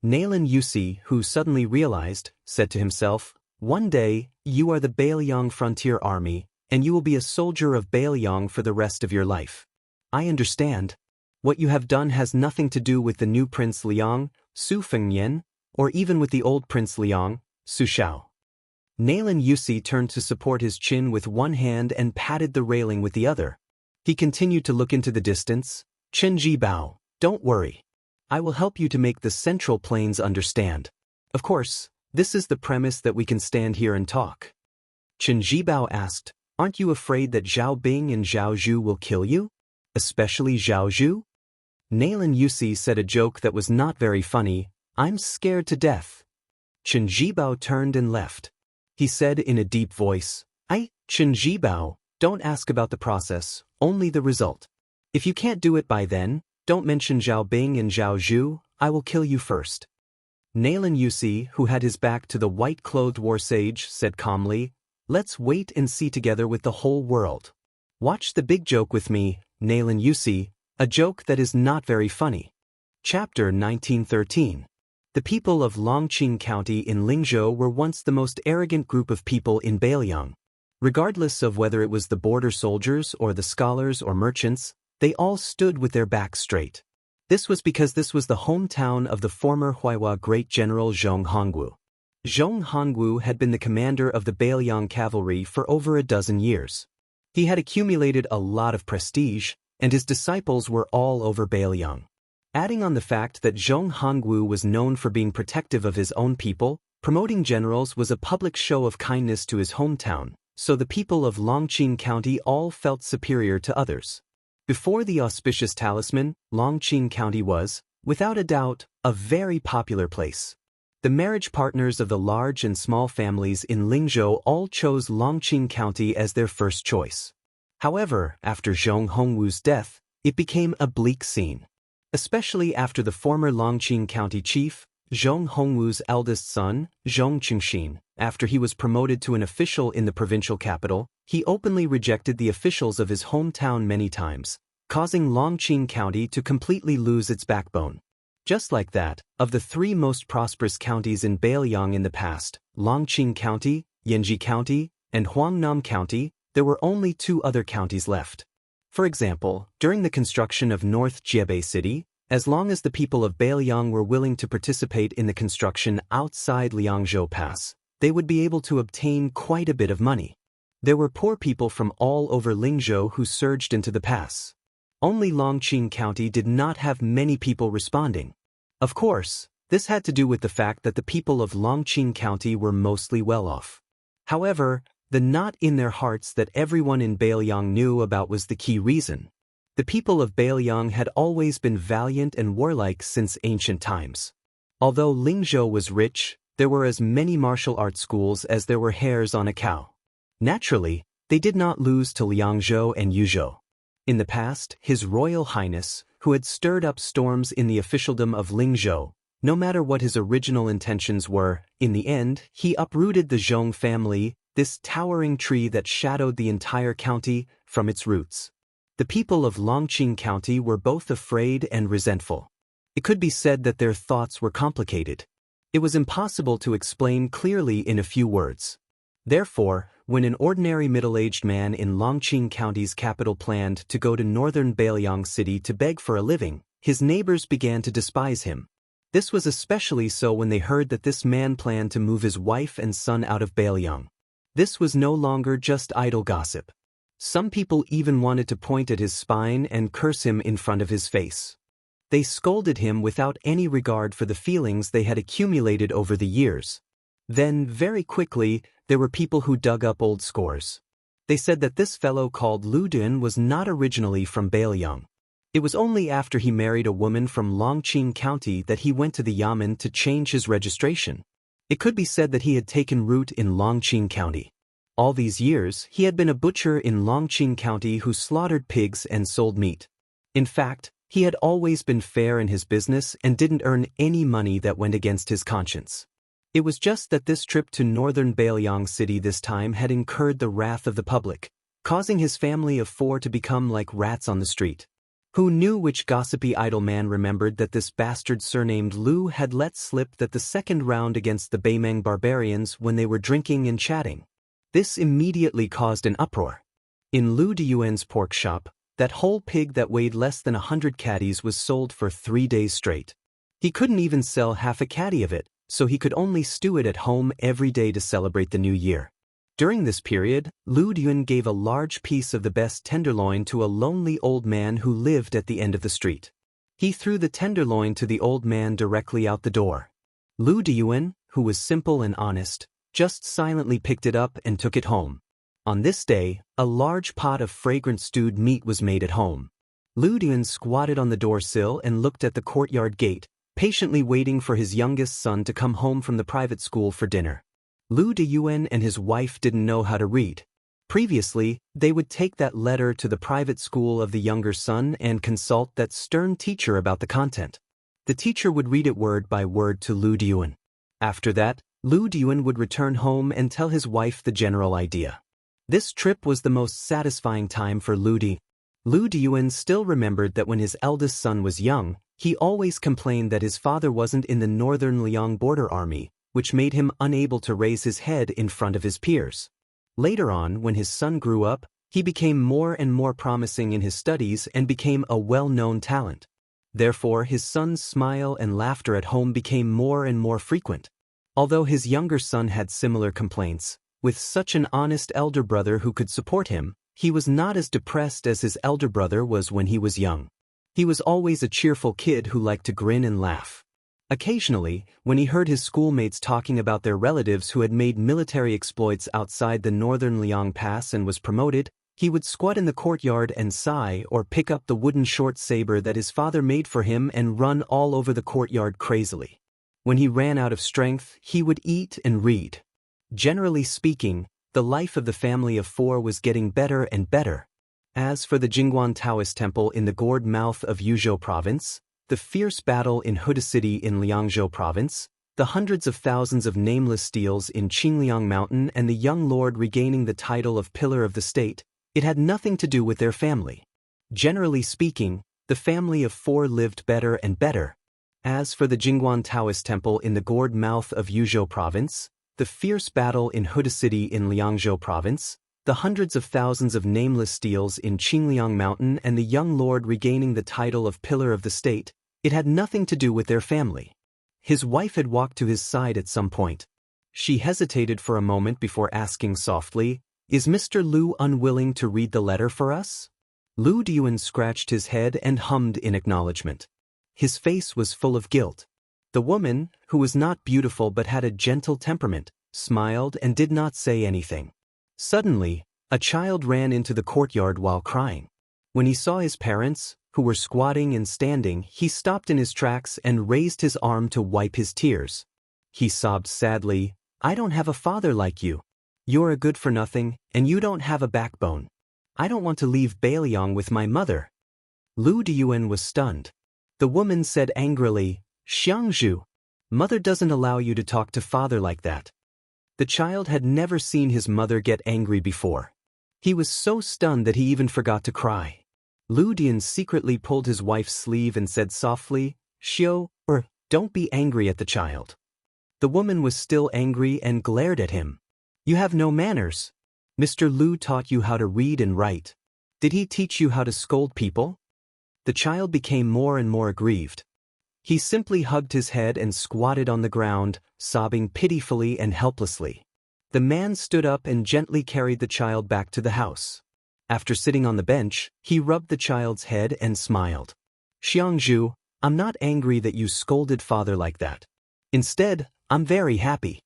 Nayland Yusi, who suddenly realized, said to himself, "One day, you are the Bailiang frontier army, and you will be a soldier of Bailiang for the rest of your life. I understand. What you have done has nothing to do with the new Prince Liang, Su Fengnian, or even with the old Prince Liang, Su Shao." Nayland Yusi turned to support his chin with one hand and patted the railing with the other. He continued to look into the distance. "Chen Jibao, don't worry. I will help you to make the Central Plains understand. Of course, this is the premise that we can stand here and talk." Chen Jibao asked, "Aren't you afraid that Zhao Bing and Zhao Zhu will kill you? Especially Zhao Zhu?" Nayland Yusi said a joke that was not very funny. "I'm scared to death." Chen Jibao turned and left. He said in a deep voice, Chen Jibao, don't ask about the process, only the result. If you can't do it by then, don't mention Zhao Bing and Zhao Zhu, I will kill you first." Nayland Yusi, who had his back to the white-clothed war sage, said calmly, "Let's wait and see together with the whole world. Watch the big joke with me, Nayland Yusi, a joke that is not very funny." Chapter 1913. The people of Longqing County in Lingzhou were once the most arrogant group of people in Bailiang. Regardless of whether it was the border soldiers or the scholars or merchants, they all stood with their backs straight. This was because this was the hometown of the former Huaihua great general Zhong Hongwu. Zhong Hongwu had been the commander of the Bailiang cavalry for over a dozen years. He had accumulated a lot of prestige, and his disciples were all over Bailiang. Adding on the fact that Zhong Hongwu was known for being protective of his own people, promoting generals was a public show of kindness to his hometown, so the people of Longqing County all felt superior to others. Before the auspicious talisman, Longqing County was, without a doubt, a very popular place. The marriage partners of the large and small families in Lingzhou all chose Longqing County as their first choice. However, after Zhong Hongwu's death, it became a bleak scene. Especially after the former Longqing County chief, Zhong Hongwu's eldest son, Zhong Qingxin, after he was promoted to an official in the provincial capital, he openly rejected the officials of his hometown many times, causing Longqing County to completely lose its backbone. Just like that, of the three most prosperous counties in Beiliang in the past, Longqing County, Yanji County, and Huangnam County, there were only two other counties left. For example, during the construction of North Jiebei City, as long as the people of Beiliang were willing to participate in the construction outside Liangzhou Pass, they would be able to obtain quite a bit of money. There were poor people from all over Lingzhou who surged into the pass. Only Longqing County did not have many people responding. Of course, this had to do with the fact that the people of Longqing County were mostly well-off. However, the knot in their hearts that everyone in Beiliang knew about was the key reason. The people of Beiliang had always been valiant and warlike since ancient times. Although Lingzhou was rich, there were as many martial arts schools as there were hairs on a cow. Naturally, they did not lose to Liangzhou and Yuzhou. In the past, His Royal Highness, who had stirred up storms in the officialdom of Lingzhou, no matter what his original intentions were, in the end, he uprooted the Zhong family, this towering tree that shadowed the entire county, from its roots. The people of Longqing County were both afraid and resentful. It could be said that their thoughts were complicated. It was impossible to explain clearly in a few words. Therefore, when an ordinary middle-aged man in Longqing County's capital planned to go to northern Beiliang City to beg for a living, his neighbors began to despise him. This was especially so when they heard that this man planned to move his wife and son out of Beiliang. This was no longer just idle gossip. Some people even wanted to point at his spine and curse him in front of his face. They scolded him without any regard for the feelings they had accumulated over the years. Then, very quickly, there were people who dug up old scores. They said that this fellow called Lu Dun was not originally from Beiliang. It was only after he married a woman from Longqing County that he went to the Yamen to change his registration. It could be said that he had taken root in Longqing County. All these years, he had been a butcher in Longqing County who slaughtered pigs and sold meat. In fact, he had always been fair in his business and didn't earn any money that went against his conscience. It was just that this trip to northern Beiliang City this time had incurred the wrath of the public, causing his family of four to become like rats on the street. Who knew which gossipy idle man remembered that this bastard surnamed Lu had let slip that the second round against the Beimeng barbarians when they were drinking and chatting. This immediately caused an uproar. In Lu Diyuan's pork shop, that whole pig that weighed less than 100 caddies was sold for 3 days straight. He couldn't even sell half a caddy of it, so he could only stew it at home every day to celebrate the new year. During this period, Lu Diyuan gave a large piece of the best tenderloin to a lonely old man who lived at the end of the street. He threw the tenderloin to the old man directly out the door. Lu Diyuan, who was simple and honest, just silently picked it up and took it home. On this day, a large pot of fragrant stewed meat was made at home. Lu Diyuan squatted on the doorsill and looked at the courtyard gate, patiently waiting for his youngest son to come home from the private school for dinner. Lu Diyuan and his wife didn't know how to read. Previously, they would take that letter to the private school of the younger son and consult that stern teacher about the content. The teacher would read it word by word to Lu Diyuan. After that, Lu Diyuan would return home and tell his wife the general idea. This trip was the most satisfying time for Lu Di. Lu Diyuan still remembered that when his eldest son was young, he always complained that his father wasn't in the northern Liang border army, which made him unable to raise his head in front of his peers. Later on, when his son grew up, he became more and more promising in his studies and became a well-known talent. Therefore, his son's smile and laughter at home became more and more frequent. Although his younger son had similar complaints, with such an honest elder brother who could support him, he was not as depressed as his elder brother was when he was young. He was always a cheerful kid who liked to grin and laugh. Occasionally, when he heard his schoolmates talking about their relatives who had made military exploits outside the northern Liang Pass and was promoted, he would squat in the courtyard and sigh or pick up the wooden short saber that his father made for him and run all over the courtyard crazily. When he ran out of strength, he would eat and read. Generally speaking, the life of the family of four was getting better and better. As for the Jingguan Taoist temple in the gourd mouth of Yuzhou province, the fierce battle in Huda City in Liangzhou province, the hundreds of thousands of nameless steals in Qingliang Mountain and the young lord regaining the title of Pillar of the State, it had nothing to do with their family. Generally speaking, the family of four lived better and better. As for the Jingguan Taoist temple in the gourd mouth of Yuzhou province, the fierce battle in Huda City in Liangzhou province, the hundreds of thousands of nameless steals in Qingliang Mountain and the young lord regaining the title of Pillar of the State, it had nothing to do with their family. His wife had walked to his side at some point. She hesitated for a moment before asking softly, "Is Mr. Lu unwilling to read the letter for us?" Lu Diyuan scratched his head and hummed in acknowledgement. His face was full of guilt. The woman, who was not beautiful but had a gentle temperament, smiled and did not say anything. Suddenly, a child ran into the courtyard while crying. When he saw his parents, who were squatting and standing, he stopped in his tracks and raised his arm to wipe his tears. He sobbed sadly, "I don't have a father like you. You're a good-for-nothing, and you don't have a backbone. I don't want to leave Bailiang with my mother." Lu Diyuan was stunned. The woman said angrily, "Xianxia, mother doesn't allow you to talk to father like that." The child had never seen his mother get angry before. He was so stunned that he even forgot to cry. Lu Dian secretly pulled his wife's sleeve and said softly, Don't be angry at the child." The woman was still angry and glared at him. "You have no manners. Mr. Lu taught you how to read and write. Did he teach you how to scold people?" The child became more and more aggrieved. He simply hugged his head and squatted on the ground, sobbing pitifully and helplessly. The man stood up and gently carried the child back to the house. After sitting on the bench, he rubbed the child's head and smiled. "Xianxia, I'm not angry that you scolded father like that. Instead, I'm very happy."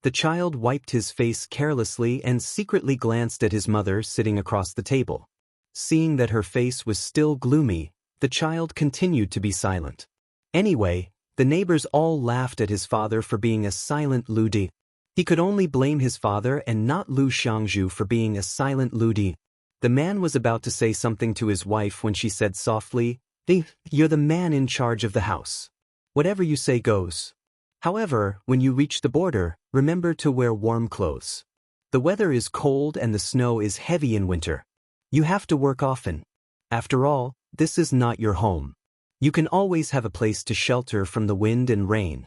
The child wiped his face carelessly and secretly glanced at his mother sitting across the table. Seeing that her face was still gloomy, the child continued to be silent. Anyway, the neighbors all laughed at his father for being a silent Ludi. He could only blame his father and not Lu Xianxia for being a silent Ludi. The man was about to say something to his wife when she said softly, "You're the man in charge of the house. Whatever you say goes. However, when you reach the border, remember to wear warm clothes. The weather is cold and the snow is heavy in winter. You have to work often. After all, this is not your home. You can always have a place to shelter from the wind and rain.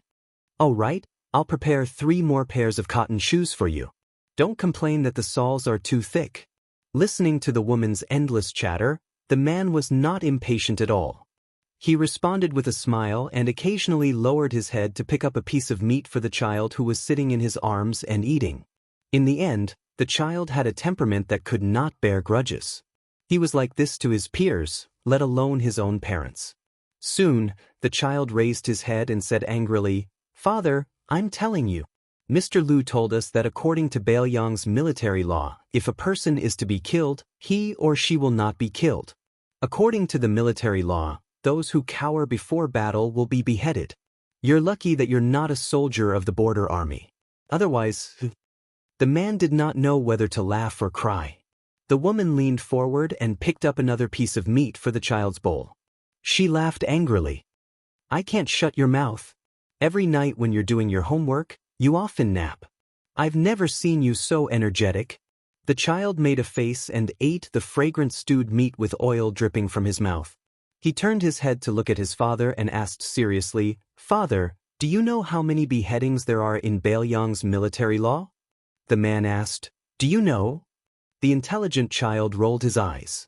All right, I'll prepare 3 more pairs of cotton shoes for you. Don't complain that the soles are too thick." Listening to the woman's endless chatter, the man was not impatient at all. He responded with a smile and occasionally lowered his head to pick up a piece of meat for the child who was sitting in his arms and eating. In the end, the child had a temperament that could not bear grudges. He was like this to his peers, let alone his own parents. Soon, the child raised his head and said angrily, "Father, I'm telling you. Mr. Lu told us that according to Bailiang's military law, if a person is to be killed, he or she will not be killed. According to the military law, those who cower before battle will be beheaded. You're lucky that you're not a soldier of the border army. Otherwise..." The man did not know whether to laugh or cry. The woman leaned forward and picked up another piece of meat for the child's bowl. She laughed angrily. "I can't shut your mouth. Every night when you're doing your homework, you often nap. I've never seen you so energetic." The child made a face and ate the fragrant stewed meat with oil dripping from his mouth. He turned his head to look at his father and asked seriously, "Father, do you know how many beheadings there are in Bailiang's military law?" The man asked, "Do you know?" The intelligent child rolled his eyes.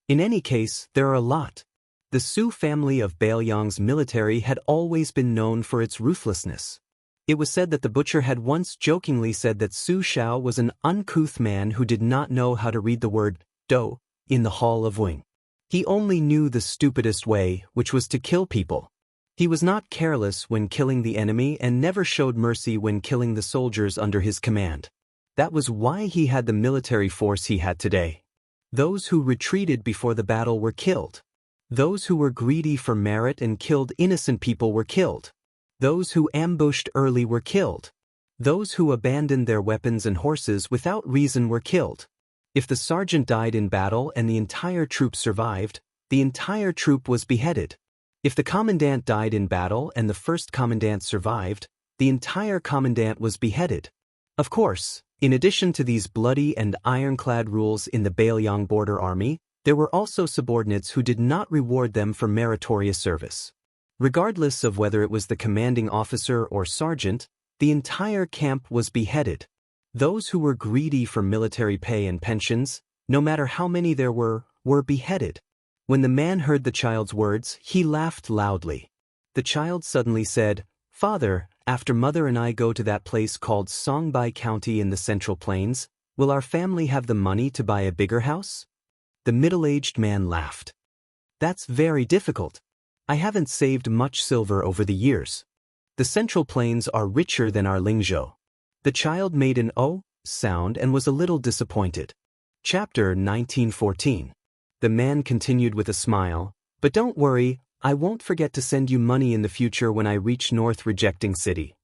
"In any case, there are a lot. The Su family of Bailiang's military had always been known for its ruthlessness. It was said that the butcher had once jokingly said that Su Shao was an uncouth man who did not know how to read the word do in the Hall of Wing. He only knew the stupidest way, which was to kill people. He was not careless when killing the enemy and never showed mercy when killing the soldiers under his command. That was why he had the military force he had today. Those who retreated before the battle were killed. Those who were greedy for merit and killed innocent people were killed. Those who ambushed early were killed. Those who abandoned their weapons and horses without reason were killed. If the sergeant died in battle and the entire troop survived, the entire troop was beheaded. If the commandant died in battle and the first commandant survived, the entire commandant was beheaded. Of course, in addition to these bloody and ironclad rules in the Bailiang border army, there were also subordinates who did not reward them for meritorious service. Regardless of whether it was the commanding officer or sergeant, the entire camp was beheaded. Those who were greedy for military pay and pensions, no matter how many there were beheaded. When the man heard the child's words, he laughed loudly. The child suddenly said, "Father, after Mother and I go to that place called Songhai County in the Central Plains, will our family have the money to buy a bigger house?" The middle-aged man laughed. "That's very difficult. I haven't saved much silver over the years. The Central Plains are richer than our Lingzhou." The child made an "oh" sound and was a little disappointed. Chapter 1914. The man continued with a smile, "But don't worry, I won't forget to send you money in the future when I reach North Rejecting City."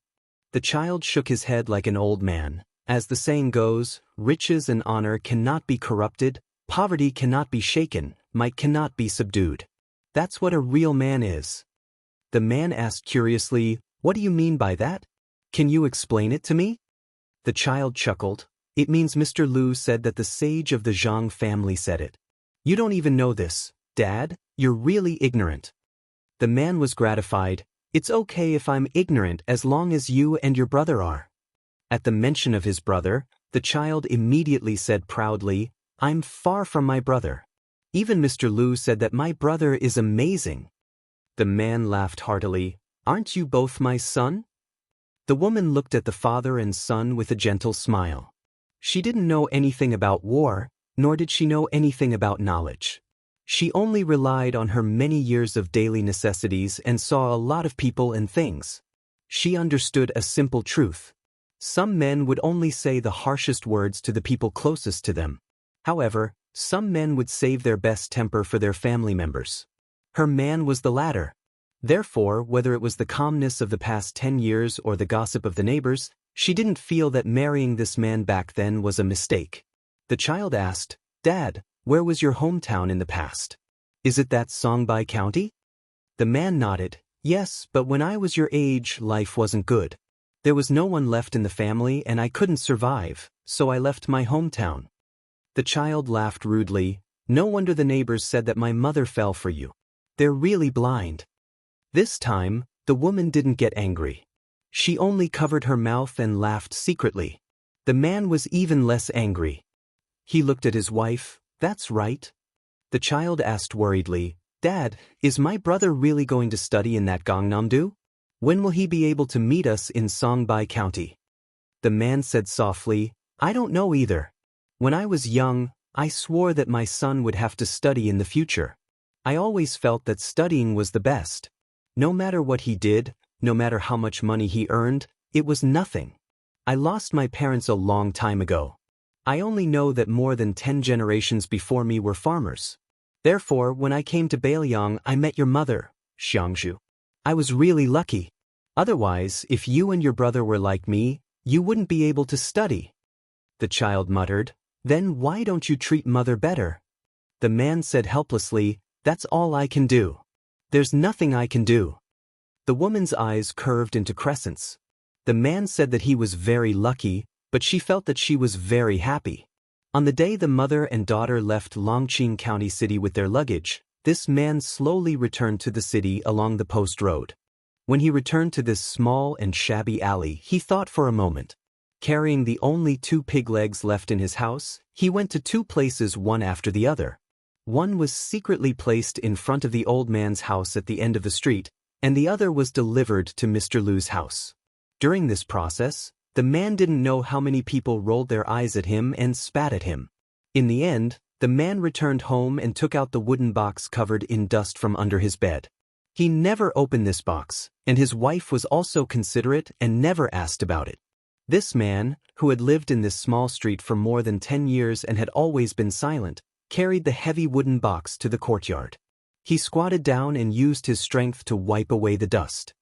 The child shook his head like an old man. As the saying goes, riches and honor cannot be corrupted, poverty cannot be shaken, might cannot be subdued. That's what a real man is. The man asked curiously, "What do you mean by that? Can you explain it to me?" The child chuckled. "It means Mr. Lu said that the sage of the Zhang family said it. You don't even know this, Dad, you're really ignorant." The man was gratified. "It's okay if I'm ignorant as long as you and your brother are." At the mention of his brother, the child immediately said proudly, "I'm far from my brother. Even Mr. Lu said that my brother is amazing." The man laughed heartily. "Aren't you both my son?" The woman looked at the father and son with a gentle smile. She didn't know anything about war, nor did she know anything about knowledge. She only relied on her many years of daily necessities and saw a lot of people and things. She understood a simple truth. Some men would only say the harshest words to the people closest to them. However, some men would save their best temper for their family members. Her man was the latter. Therefore, whether it was the calmness of the past 10 years or the gossip of the neighbors, she didn't feel that marrying this man back then was a mistake. The child asked, "Dad, where was your hometown in the past? Is it that Songhai County?" The man nodded. "Yes, but when I was your age, life wasn't good. There was no one left in the family and I couldn't survive, so I left my hometown." The child laughed rudely. "No wonder the neighbors said that my mother fell for you. They're really blind." This time, the woman didn't get angry. She only covered her mouth and laughed secretly. The man was even less angry. He looked at his wife. "That's right." The child asked worriedly, "Dad, is my brother really going to study in that Gangnam-do? When will he be able to meet us in Songhai County?" The man said softly, "I don't know either. When I was young, I swore that my son would have to study in the future. I always felt that studying was the best. No matter what he did, no matter how much money he earned, it was nothing. I lost my parents a long time ago. I only know that more than 10 generations before me were farmers. Therefore, when I came to Bailiang, I met your mother, Xianxia. I was really lucky. Otherwise, if you and your brother were like me, you wouldn't be able to study." The child muttered, "Then why don't you treat Mother better?" The man said helplessly, "That's all I can do. There's nothing I can do." The woman's eyes curved into crescents. The man said that he was very lucky, but she felt that she was very happy. On the day the mother and daughter left Longqing County City with their luggage, this man slowly returned to the city along the post road. When he returned to this small and shabby alley, he thought for a moment. Carrying the only 2 pig legs left in his house, he went to 2 places one after the other. One was secretly placed in front of the old man's house at the end of the street, and the other was delivered to Mr. Lu's house. During this process, the man didn't know how many people rolled their eyes at him and spat at him. In the end, the man returned home and took out the wooden box covered in dust from under his bed. He never opened this box, and his wife was also considerate and never asked about it. This man, who had lived in this small street for more than 10 years and had always been silent, carried the heavy wooden box to the courtyard. He squatted down and used his strength to wipe away the dust.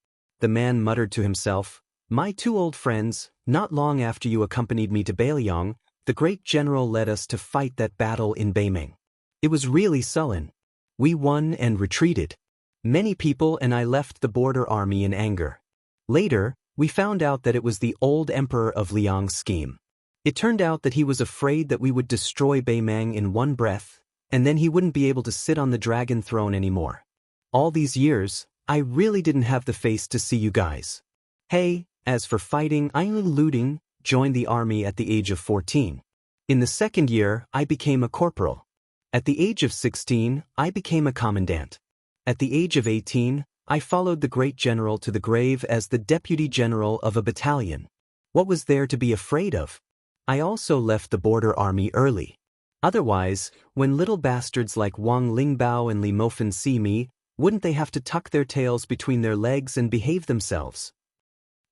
the man muttered to himself. My two old friends, not long after you accompanied me to Beiliang, the great general led us to fight that battle in Beiming. It was really sullen. We won and retreated. Many people and I left the border army in anger. Later, we found out that it was the old emperor of Liang's scheme. It turned out that he was afraid that we would destroy Beimang in one breath, and then he wouldn't be able to sit on the dragon throne anymore. All these years, I really didn't have the face to see you guys. Hey, as for fighting, I looting, joined the army at the age of 14. In the second year, I became a corporal. At the age of 16, I became a commandant. At the age of 18, I followed the great general to the grave as the deputy general of a battalion. What was there to be afraid of? I also left the border army early. Otherwise, when little bastards like Wang Lingbao and Li Mofan see me, wouldn't they have to tuck their tails between their legs and behave themselves?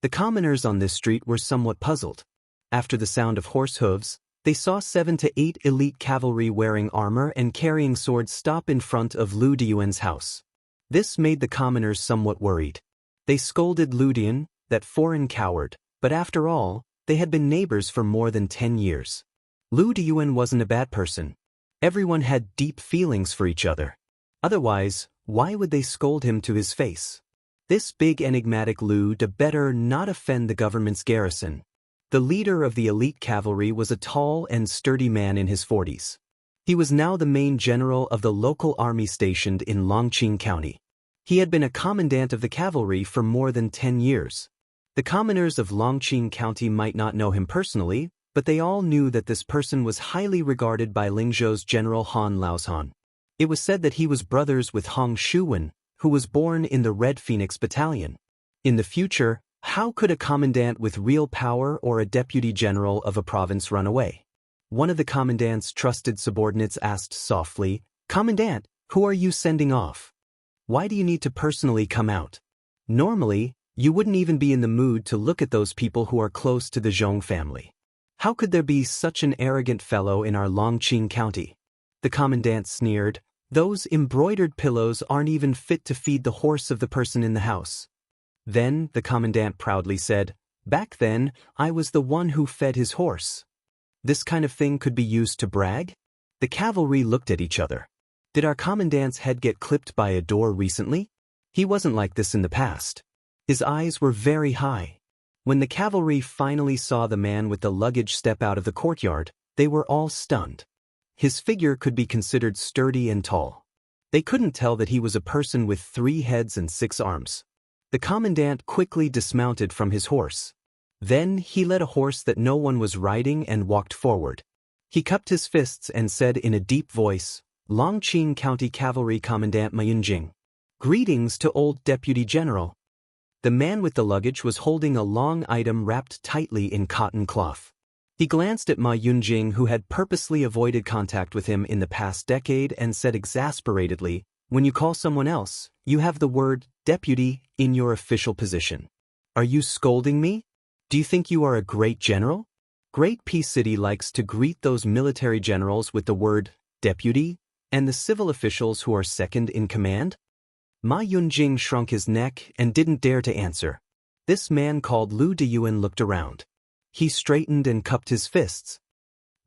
The commoners on this street were somewhat puzzled. After the sound of horse hooves, they saw 7 to 8 elite cavalry wearing armor and carrying swords stop in front of Lu Diyuan's house. This made the commoners somewhat worried. They scolded Lu Diyan, that foreign coward, but after all, they had been neighbors for more than 10 years. Lu Diyuan wasn't a bad person. Everyone had deep feelings for each other. Otherwise, why would they scold him to his face? This big enigmatic Lu De better not offend the government's garrison. The leader of the elite cavalry was a tall and sturdy man in his 40s. He was now the main general of the local army stationed in Longqing County. He had been a commandant of the cavalry for more than 10 years. The commoners of Longqing County might not know him personally, but they all knew that this person was highly regarded by Lingzhou's General Han Laozhan. It was said that he was brothers with Hong Shuwen, who was born in the Red Phoenix Battalion. In the future, how could a commandant with real power or a deputy general of a province run away? One of the commandant's trusted subordinates asked softly, "Commandant, who are you sending off? Why do you need to personally come out? Normally, you wouldn't even be in the mood to look at those people who are close to the Zhong family. How could there be such an arrogant fellow in our Longqing County?" The commandant sneered, "Those embroidered pillows aren't even fit to feed the horse of the person in the house." Then, the commandant proudly said, "Back then, I was the one who fed his horse." This kind of thing could be used to brag? The cavalry looked at each other. Did our commandant's head get clipped by a door recently? He wasn't like this in the past. His eyes were very high. When the cavalry finally saw the man with the luggage step out of the courtyard, they were all stunned. His figure could be considered sturdy and tall. They couldn't tell that he was a person with 3 heads and 6 arms. The commandant quickly dismounted from his horse. Then he led a horse that no one was riding and walked forward. He cupped his fists and said in a deep voice, "Longqing County Cavalry Commandant Ma Yunjing. Greetings to old Deputy General." The man with the luggage was holding a long item wrapped tightly in cotton cloth. He glanced at Ma Yunjing, who had purposely avoided contact with him in the past decade, and said exasperatedly, "When you call someone else, you have the word deputy in your official position. Are you scolding me? Do you think you are a great general? Great Peace City likes to greet those military generals with the word deputy, and the civil officials who are second in command." Ma Yunjing shrunk his neck and didn't dare to answer. This man called Lu Diyuan looked around. He straightened and cupped his fists.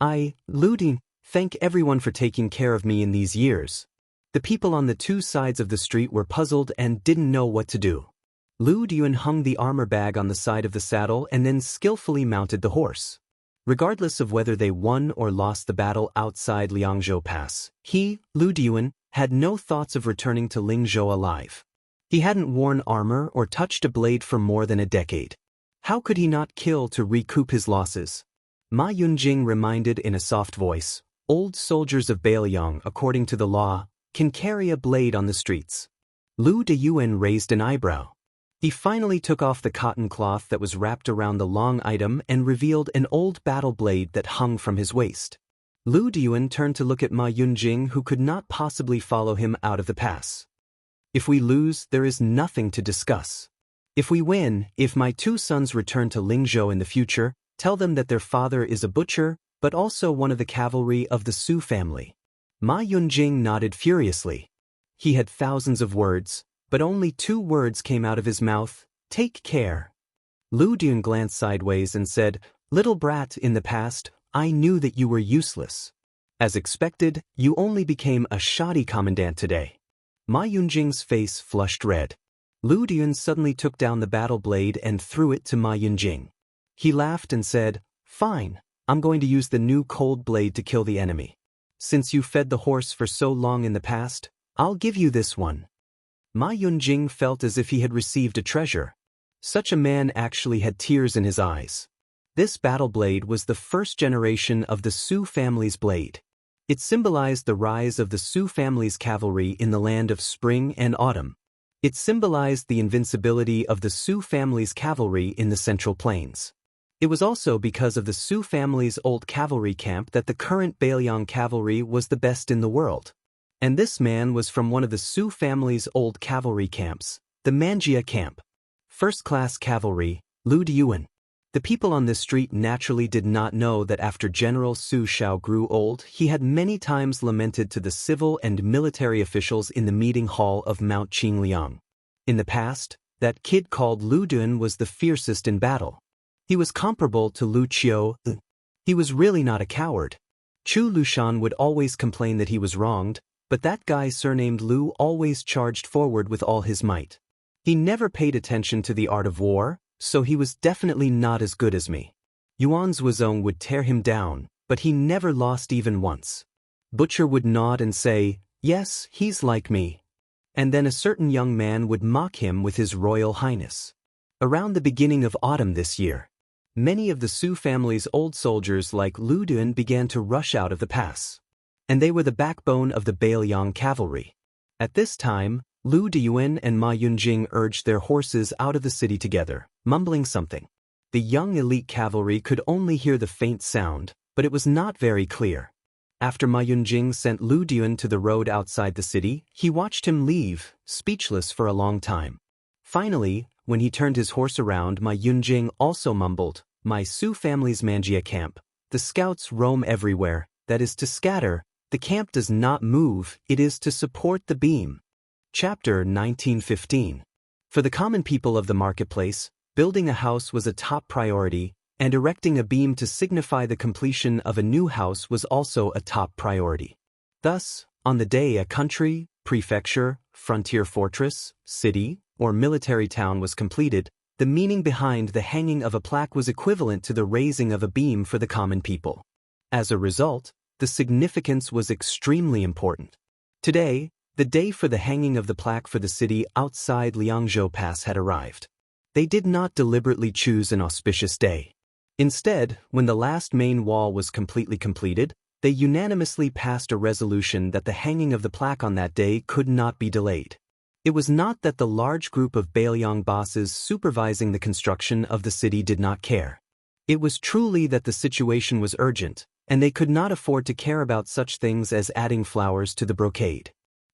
Lu Di, thank everyone for taking care of me in these years." The people on the 2 sides of the street were puzzled and didn't know what to do. Lu Diyuan hung the armor bag on the side of the saddle and then skillfully mounted the horse. Regardless of whether they won or lost the battle outside Liangzhou Pass, he, Lu Diyuan, had no thoughts of returning to Lingzhou alive. He hadn't worn armor or touched a blade for more than a decade. How could he not kill to recoup his losses? Ma Yunjing reminded in a soft voice, "Old soldiers of Beiliang, according to the law, can carry a blade on the streets." Lu Diyuan raised an eyebrow. He finally took off the cotton cloth that was wrapped around the long item and revealed an old battle blade that hung from his waist. Lu Diyuan turned to look at Ma Yunjing, who could not possibly follow him out of the pass. "If we lose, there is nothing to discuss. If we win, if my 2 sons return to Lingzhou in the future, tell them that their father is a butcher, but also one of the cavalry of the Su family." Ma Yunjing nodded furiously. He had thousands of words, but only 2 words came out of his mouth, Take care. Lu Dun glanced sideways and said, Little brat, in the past, I knew that you were useless. As expected, you only became a shoddy commandant today. Ma Yunjing's face flushed red. Lu Dun suddenly took down the battle blade and threw it to Ma Yunjing. He laughed and said, Fine, I'm going to use the new cold blade to kill the enemy. Since you fed the horse for so long in the past, I'll give you this one. Ma Yunjing felt as if he had received a treasure. Such a man actually had tears in his eyes. This battle blade was the first generation of the Su family's blade. It symbolized the rise of the Su family's cavalry in the land of spring and autumn. It symbolized the invincibility of the Su family's cavalry in the Central Plains. It was also because of the Su family's old cavalry camp that the current Bailiang cavalry was the best in the world. And this man was from one of the Su family's old cavalry camps, the Manjia camp. First-class cavalry, Lu Dun. The people on this street naturally did not know that after General Su Shao grew old, he had many times lamented to the civil and military officials in the meeting hall of Mount Qingliang. In the past, that kid called Lu Dun was the fiercest in battle. He was comparable to Lu Qiu. He was really not a coward. Chu Lushan would always complain that he was wronged, but that guy surnamed Lu always charged forward with all his might. He never paid attention to the art of war, so he was definitely not as good as me. Yuan Zhuozong would tear him down, but he never lost even once. Butcher would nod and say, Yes, he's like me. And then a certain young man would mock him with his Royal Highness. Around the beginning of autumn this year, many of the Su family's old soldiers like Lu Dun began to rush out of the pass. And they were the backbone of the Bailiang cavalry. At this time, Lu Dun and Ma Yunjing urged their horses out of the city together, mumbling something. The young elite cavalry could only hear the faint sound, but it was not very clear. After Ma Yunjing sent Lu Dun to the road outside the city, he watched him leave, speechless for a long time. Finally, when he turned his horse around, Ma Yunjing also mumbled, My Su family's Manjia camp. The scouts roam everywhere, that is to scatter. The camp does not move, it is to support the beam. Chapter 1915. For the common people of the marketplace, building a house was a top priority, and erecting a beam to signify the completion of a new house was also a top priority. Thus, on the day a country, prefecture, frontier fortress, city, or military town was completed, the meaning behind the hanging of a plaque was equivalent to the raising of a beam for the common people. As a result, the significance was extremely important. Today, the day for the hanging of the plaque for the city outside Liangzhou Pass had arrived. They did not deliberately choose an auspicious day. Instead, when the last main wall was completely completed, they unanimously passed a resolution that the hanging of the plaque on that day could not be delayed. It was not that the large group of Bailiang bosses supervising the construction of the city did not care. It was truly that the situation was urgent, and they could not afford to care about such things as adding flowers to the brocade.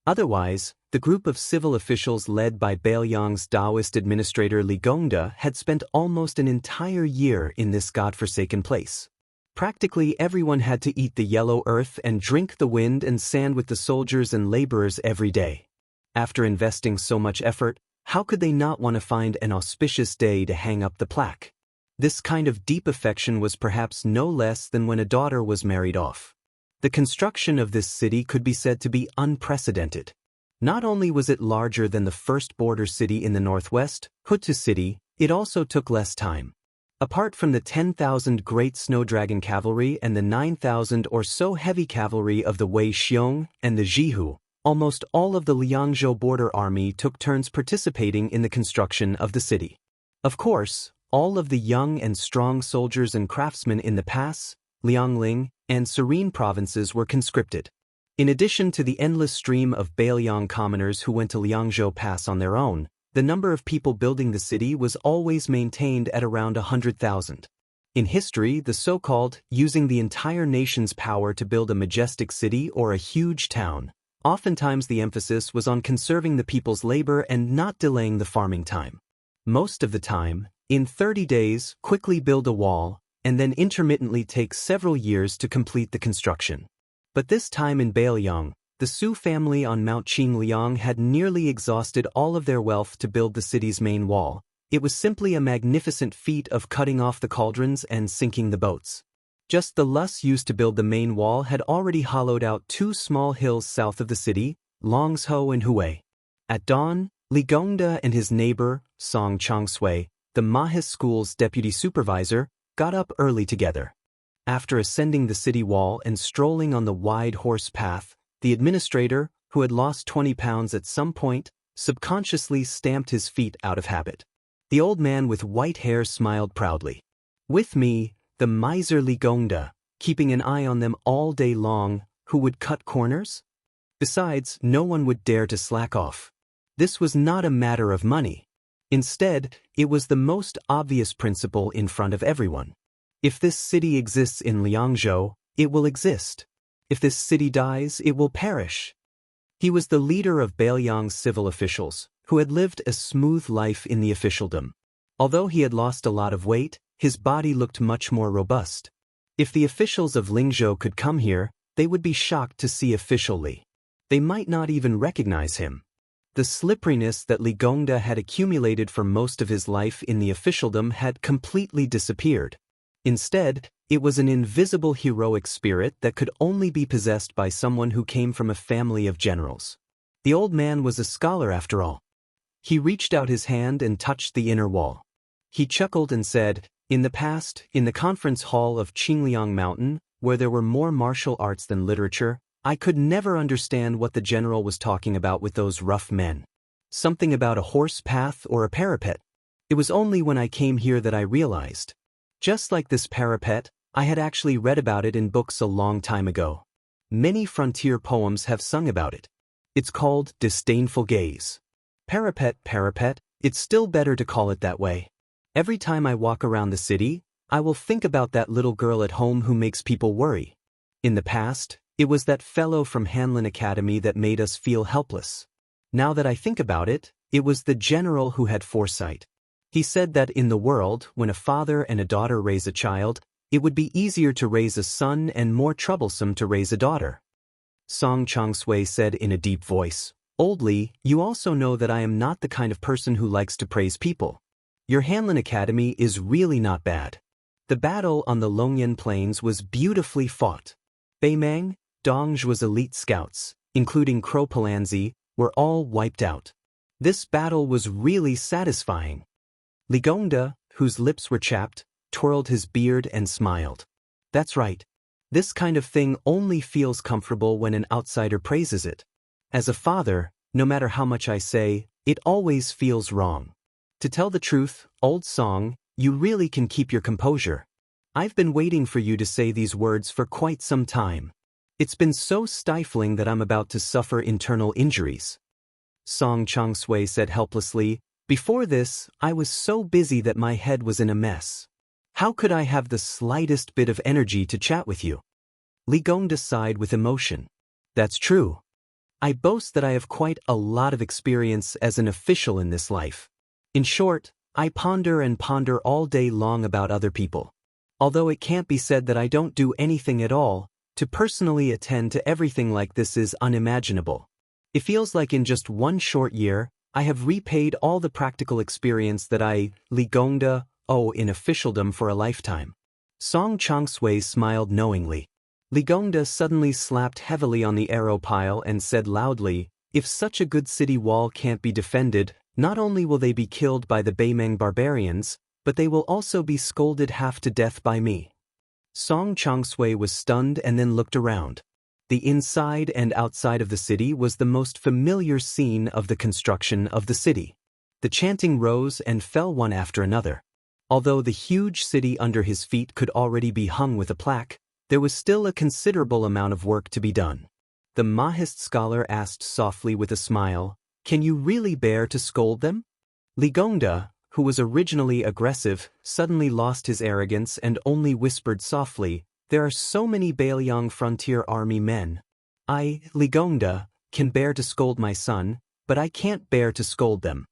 Otherwise, the group of civil officials led by Bailiang's Taoist administrator Li Gongda had spent almost an entire year in this godforsaken place. Practically everyone had to eat the yellow earth and drink the wind and sand with the soldiers and laborers every day. After investing so much effort, how could they not want to find an auspicious day to hang up the plaque? This kind of deep affection was perhaps no less than when a daughter was married off. The construction of this city could be said to be unprecedented. Not only was it larger than the first border city in the northwest, Hutu City, it also took less time. Apart from the 10,000 great snow dragon cavalry and the 9,000 or so heavy cavalry of the Wei Xiong and the Jihu, almost all of the Liangzhou border army took turns participating in the construction of the city. Of course, all of the young and strong soldiers and craftsmen in the Pass, Liangling, and Serene provinces were conscripted. In addition to the endless stream of Bailiang commoners who went to Liangzhou Pass on their own, the number of people building the city was always maintained at around 100,000. In history, the so-called using the entire nation's power to build a majestic city or a huge town, oftentimes the emphasis was on conserving the people's labor and not delaying the farming time. Most of the time, in 30 days, quickly build a wall, and then intermittently take several years to complete the construction. But this time in Bailiang, the Su family on Mount Qingliang had nearly exhausted all of their wealth to build the city's main wall, It was simply a magnificent feat of cutting off the cauldrons and sinking the boats. Just the loess used to build the main wall had already hollowed out 2 small hills south of the city, Longsho and Hue. At dawn, Li Gongda and his neighbor, Song Changshui, the Mahis school's deputy supervisor, got up early together. After ascending the city wall and strolling on the wide horse path, the administrator, who had lost 20 pounds at some point, subconsciously stamped his feet out of habit. The old man with white hair smiled proudly. With me, the miser Li Gongda, keeping an eye on them all day long, who would cut corners? Besides, no one would dare to slack off. This was not a matter of money. Instead, it was the most obvious principle in front of everyone. If this city exists in Liangzhou, it will exist. If this city dies, it will perish. He was the leader of Beiliang's civil officials, who had lived a smooth life in the officialdom. Although he had lost a lot of weight, his body looked much more robust. If the officials of Lingzhou could come here, they would be shocked to see official Li. They might not even recognize him. The slipperiness that Li Gongda had accumulated for most of his life in the officialdom had completely disappeared. Instead, it was an invisible heroic spirit that could only be possessed by someone who came from a family of generals. The old man was a scholar after all. He reached out his hand and touched the inner wall. He chuckled and said, "In the past, in the conference hall of Qingliang Mountain, where there were more martial arts than literature, I could never understand what the general was talking about with those rough men. Something about a horse path or a parapet. It was only when I came here that I realized. Just like this parapet, I had actually read about it in books a long time ago. Many frontier poems have sung about it. It's called Disdainful Gaze. Parapet, it's still better to call it that way. Every time I walk around the city, I will think about that little girl at home who makes people worry. In the past, it was that fellow from Hanlin Academy that made us feel helpless. Now that I think about it, it was the general who had foresight. He said that in the world, when a father and a daughter raise a child, it would be easier to raise a son and more troublesome to raise a daughter." Song Changshui said in a deep voice, "Old Li, you also know that I am not the kind of person who likes to praise people. Your Hanlin Academy is really not bad. The battle on the Longyan Plains was beautifully fought. Beimang, Dongzhu's elite scouts, including Crow Palanzi, were all wiped out. This battle was really satisfying." Li Gongda, whose lips were chapped, twirled his beard and smiled. "That's right. This kind of thing only feels comfortable when an outsider praises it. As a father, no matter how much I say, it always feels wrong. To tell the truth, old Song, you really can keep your composure. I've been waiting for you to say these words for quite some time. It's been so stifling that I'm about to suffer internal injuries." Song Changshui said helplessly, "Before this, I was so busy that my head was in a mess. How could I have the slightest bit of energy to chat with you?" Li Gongda sighed with emotion. "That's true. I boast that I have quite a lot of experience as an official in this life. In short, I ponder and ponder all day long about other people. Although it can't be said that I don't do anything at all, to personally attend to everything like this is unimaginable. It feels like in just one short year, I have repaid all the practical experience that I, Li Gongda, owe in officialdom for a lifetime." Song Changshui smiled knowingly. Li Gongda suddenly slapped heavily on the arrow pile and said loudly, "If such a good city wall can't be defended, not only will they be killed by the Beimeng barbarians, but they will also be scolded half to death by me." Song Changshui was stunned and then looked around. The inside and outside of the city was the most familiar scene of the construction of the city. The chanting rose and fell one after another. Although the huge city under his feet could already be hung with a plaque, there was still a considerable amount of work to be done. The Mahist scholar asked softly with a smile, "Can you really bear to scold them?" Li Gongda, who was originally aggressive, suddenly lost his arrogance and only whispered softly, "There are so many Beiliang frontier army men. I, Li Gongda, can bear to scold my son, but I can't bear to scold them."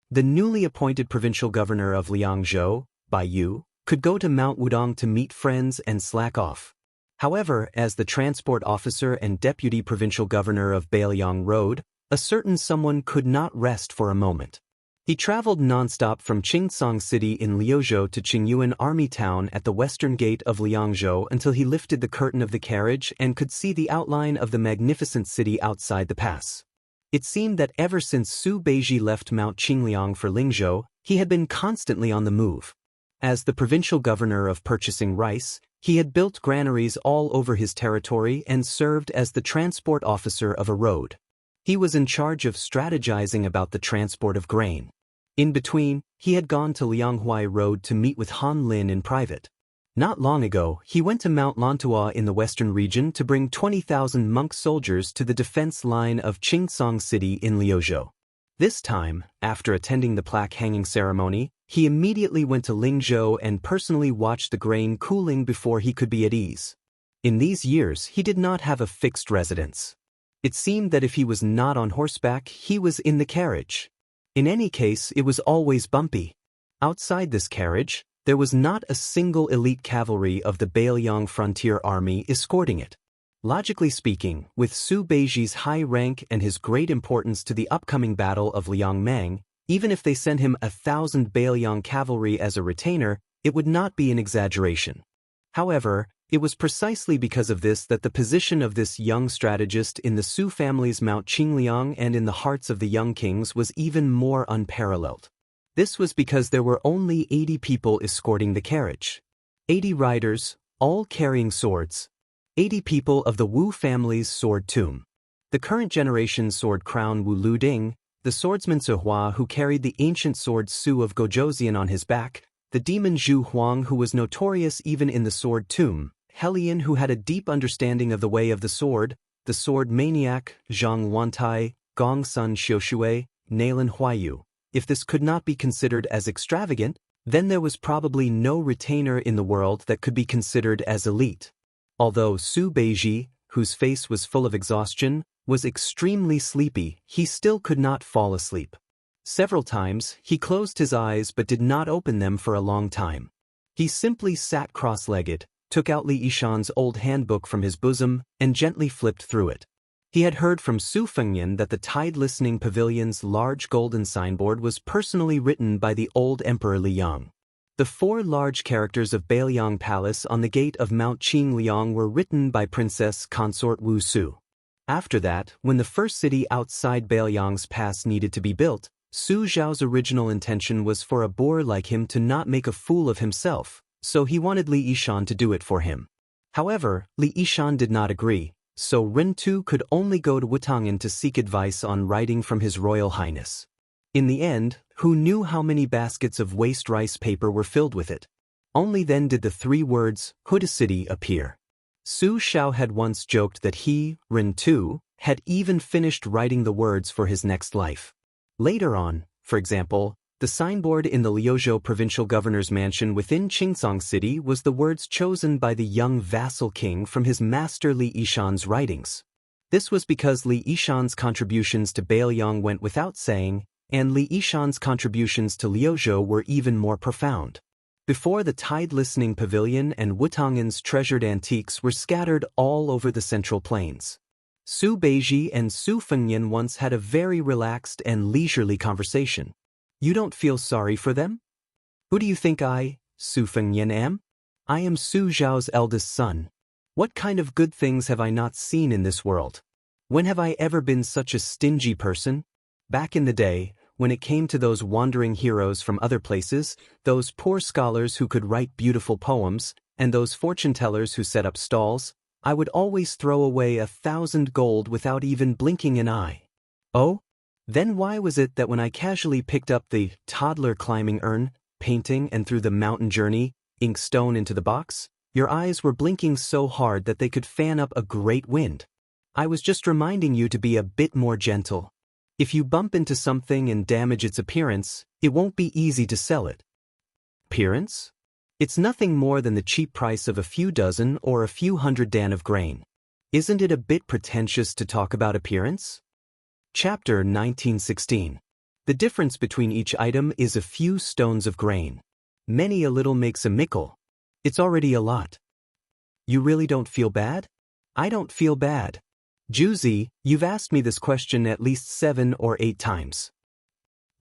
The newly appointed provincial governor of Liangzhou, Bai Yu, could go to Mount Wudong to meet friends and slack off. However, as the transport officer and deputy provincial governor of Beiliang Road, a certain someone could not rest for a moment. He traveled nonstop from Qingsong City in Liuzhou to Qingyuan Army Town at the western gate of Liangzhou until he lifted the curtain of the carriage and could see the outline of the magnificent city outside the pass. It seemed that ever since Su Beiji left Mount Qingliang for Lingzhou, he had been constantly on the move. As the provincial governor of purchasing rice, he had built granaries all over his territory and served as the transport officer of a road. He was in charge of strategizing about the transport of grain. In between, he had gone to Lianghuai Road to meet with Han Lin in private. Not long ago, he went to Mount Lantua in the western region to bring 20,000 monk soldiers to the defense line of Qingsong City in Liuzhou. This time, after attending the plaque hanging ceremony, he immediately went to Lingzhou and personally watched the grain cooling before he could be at ease. In these years, he did not have a fixed residence. It seemed that if he was not on horseback, he was in the carriage. In any case, it was always bumpy. Outside this carriage, there was not a single elite cavalry of the Beiliang Frontier Army escorting it. Logically speaking, with Su Beiji's high rank and his great importance to the upcoming battle of Liangmang, even if they sent him 1,000 Beiliang cavalry as a retainer, it would not be an exaggeration. However, it was precisely because of this that the position of this young strategist in the Su family's Mount Qingliang and in the hearts of the young kings was even more unparalleled. This was because there were only 80 people escorting the carriage. 80 riders, all carrying swords. 80 people of the Wu family's sword tomb. The current generation's sword crown Wu Luding, the swordsman Suhua who carried the ancient sword Su of Gozhouzian on his back, the demon Zhu Huang who was notorious even in the sword tomb, Helian who had a deep understanding of the way of the sword maniac Zhang Wantai, Gong Sun Xiushui, Nailan Huayu. If this could not be considered as extravagant, then there was probably no retainer in the world that could be considered as elite. Although Su Beiji, whose face was full of exhaustion, was extremely sleepy, he still could not fall asleep. Several times, he closed his eyes but did not open them for a long time. He simply sat cross-legged, took out Li Yishan's old handbook from his bosom, and gently flipped through it. He had heard from Su Fengyan that the Tide Listening Pavilion's large golden signboard was personally written by the old Emperor Liang. The 4 large characters of Beiliang Palace on the gate of Mount Qingliang were written by Princess Consort Wu Su. After that, when the first city outside Beiliang's pass needed to be built, Su Zhao's original intention was for a boor like him to not make a fool of himself, so he wanted Li Yishan to do it for him. However, Li Yishan did not agree, so Ren Tu could only go to Wutangan to seek advice on writing from His Royal Highness. In the end, who knew how many baskets of waste rice paper were filled with it? Only then did the 3 words, Huda City, appear. Su Xiao had once joked that he, Ren Tu, had even finished writing the words for his next life. Later on, for example, the signboard in the Liuzhou provincial governor's mansion within Qingsong City was the words chosen by the young vassal king from his master Li Yishan's writings. This was because Li Yishan's contributions to Beiliang went without saying, and Li Yishan's contributions to Liuzhou were even more profound. Before the Tide Listening Pavilion and Wutangan's treasured antiques were scattered all over the central plains. Su Beiji and Su Fengyan once had a very relaxed and leisurely conversation. You don't feel sorry for them? Who do you think I, Su Fengyan, am? I am Su Zhao's eldest son. What kind of good things have I not seen in this world? When have I ever been such a stingy person? Back in the day, when it came to those wandering heroes from other places, those poor scholars who could write beautiful poems, and those fortune-tellers who set up stalls, I would always throw away 1,000 gold without even blinking an eye. Oh? Then why was it that when I casually picked up the toddler climbing urn, painting and through the mountain journey, inkstone into the box, your eyes were blinking so hard that they could fan up a great wind? I was just reminding you to be a bit more gentle. If you bump into something and damage its appearance, it won't be easy to sell it. Appearance? It's nothing more than the cheap price of a few dozen or a few hundred dan of grain. Isn't it a bit pretentious to talk about appearance? Chapter 1916. The difference between each item is a few stones of grain. Many a little makes a mickle. It's already a lot. You really don't feel bad? I don't feel bad. Juzi, you've asked me this question at least 7 or 8 times.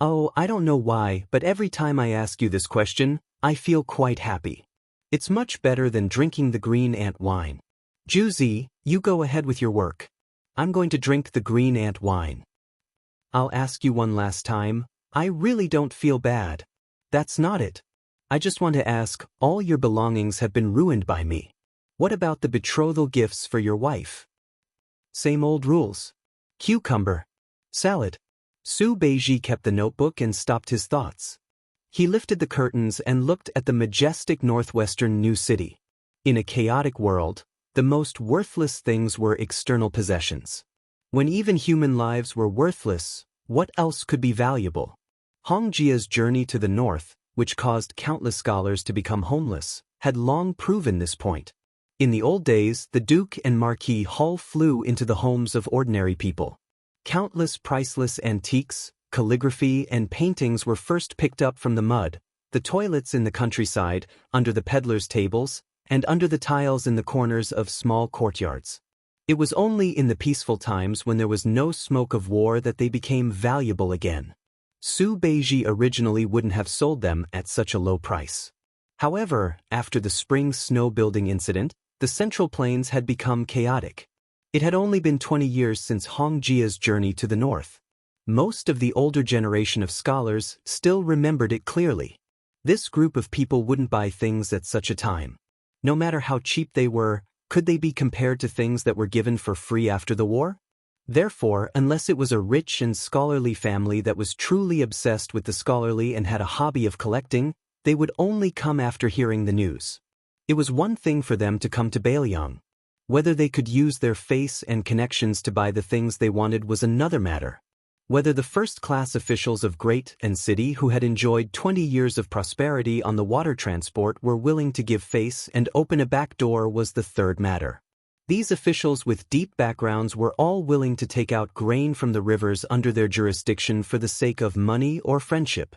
Oh, I don't know why, but every time I ask you this question, I feel quite happy. It's much better than drinking the green ant wine. Juzi, you go ahead with your work. I'm going to drink the green ant wine. I'll ask you one last time, I really don't feel bad. That's not it. I just want to ask, all your belongings have been ruined by me. What about the betrothal gifts for your wife? Same old rules. Cucumber. Salad. Su Beiji kept the notebook and stopped his thoughts. He lifted the curtains and looked at the majestic northwestern New City. In a chaotic world, the most worthless things were external possessions. When even human lives were worthless, what else could be valuable? Hongjia's journey to the north, which caused countless scholars to become homeless, had long proven this point. In the old days, the Duke and Marquis Hull flew into the homes of ordinary people. Countless priceless antiques, calligraphy, and paintings were first picked up from the mud, the toilets in the countryside, under the peddlers' tables, and under the tiles in the corners of small courtyards. It was only in the peaceful times when there was no smoke of war that they became valuable again. Su Beiji originally wouldn't have sold them at such a low price. However, after the spring snow building incident, the Central Plains had become chaotic. It had only been 20 years since Hongjia's journey to the north. Most of the older generation of scholars still remembered it clearly. This group of people wouldn't buy things at such a time. No matter how cheap they were, could they be compared to things that were given for free after the war? Therefore, unless it was a rich and scholarly family that was truly obsessed with the scholarly and had a hobby of collecting, they would only come after hearing the news. It was one thing for them to come to Bailiang. Whether they could use their face and connections to buy the things they wanted was another matter. Whether the first-class officials of Great and City who had enjoyed 20 years of prosperity on the water transport were willing to give face and open a back door was the third matter. These officials with deep backgrounds were all willing to take out grain from the rivers under their jurisdiction for the sake of money or friendship.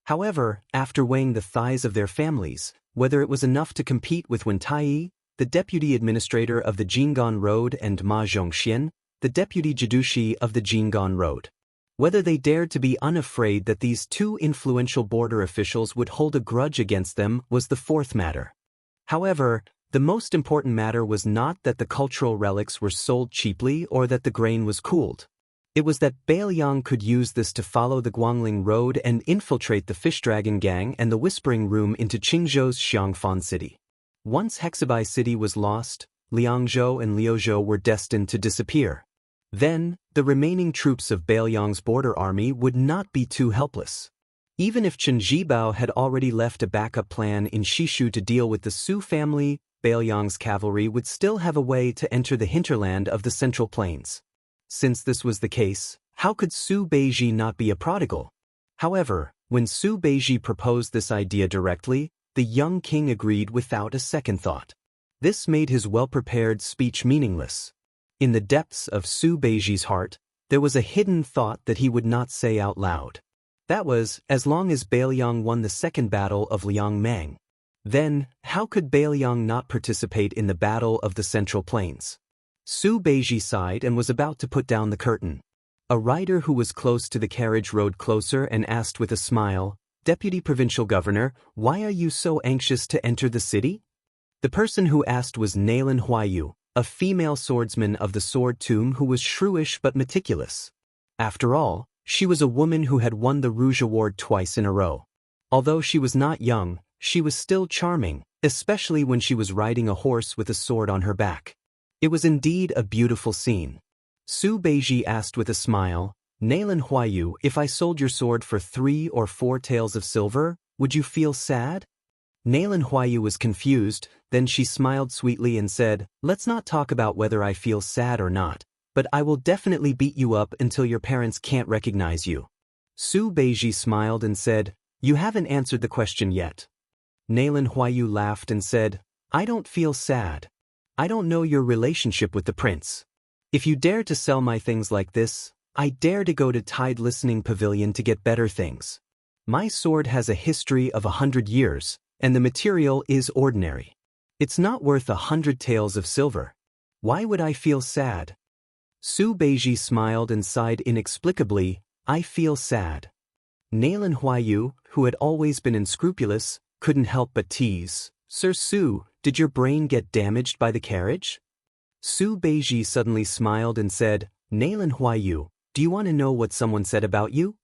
However, after weighing the thighs of their families, whether it was enough to compete with Wen Taiyi, the deputy administrator of the Jinggan Road, and Ma Zhongxian, the deputy Jidushi of the Jinggan Road. Whether they dared to be unafraid that these two influential border officials would hold a grudge against them was the fourth matter. However, the most important matter was not that the cultural relics were sold cheaply or that the grain was cooled. It was that Bailiang could use this to follow the Guangling Road and infiltrate the Fish Dragon Gang and the Whispering Room into Qingzhou's Xiangfan City. Once Hexabai City was lost, Liangzhou and Liuzhou were destined to disappear. Then, the remaining troops of Bailiang's border army would not be too helpless. Even if Chen Zhibao had already left a backup plan in Shishu to deal with the Su family, Bailiang's cavalry would still have a way to enter the hinterland of the Central Plains. Since this was the case, how could Su Beiji not be a prodigal? However, when Su Beiji proposed this idea directly, the young king agreed without a second thought. This made his well-prepared speech meaningless. In the depths of Su Beiji's heart, there was a hidden thought that he would not say out loud. That was, as long as Bailiang won the second battle of Liangmang. Then, how could Bailiang not participate in the Battle of the Central Plains? Su Beiji sighed and was about to put down the curtain. A rider who was close to the carriage rode closer and asked with a smile, "Deputy Provincial Governor, why are you so anxious to enter the city?" The person who asked was Nailan Huayu, a female swordsman of the Sword Tomb who was shrewish but meticulous. After all, she was a woman who had won the Rouge Award twice in a row. Although she was not young, she was still charming, especially when she was riding a horse with a sword on her back. It was indeed a beautiful scene. Su Beiji asked with a smile, "Nailan Huayu, if I sold your sword for 3 or 4 taels of silver, would you feel sad?" Nailan Huayu was confused, then she smiled sweetly and said, "Let's not talk about whether I feel sad or not, but I will definitely beat you up until your parents can't recognize you." Su Beiji smiled and said, "You haven't answered the question yet." Nailan Huayu laughed and said, "I don't feel sad. I don't know your relationship with the prince. If you dare to sell my things like this, I dare to go to Tide Listening Pavilion to get better things. My sword has a history of 100 years, and the material is ordinary. It's not worth 100 taels of silver. Why would I feel sad?" Su Beiji smiled and sighed inexplicably, "I feel sad." Nailan Huayu, who had always been unscrupulous, couldn't help but tease, "Sir Su, did your brain get damaged by the carriage?" Su Beiji suddenly smiled and said, "Nailan Huayu, do you want to know what someone said about you?"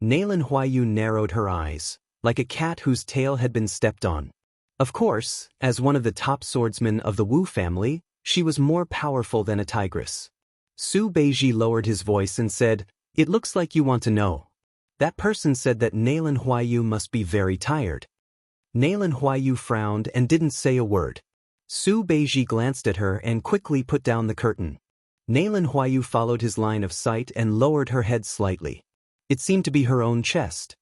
Nailan Huayu narrowed her eyes, like a cat whose tail had been stepped on. Of course, as one of the top swordsmen of the Wu family, she was more powerful than a tigress. Su Beiji lowered his voice and said, "It looks like you want to know. That person said that Nailan Huayu must be very tired." Nailan Huayu frowned and didn't say a word. Su Beiji glanced at her and quickly put down the curtain. Nailan Huayu followed his line of sight and lowered her head slightly. It seemed to be her own chest.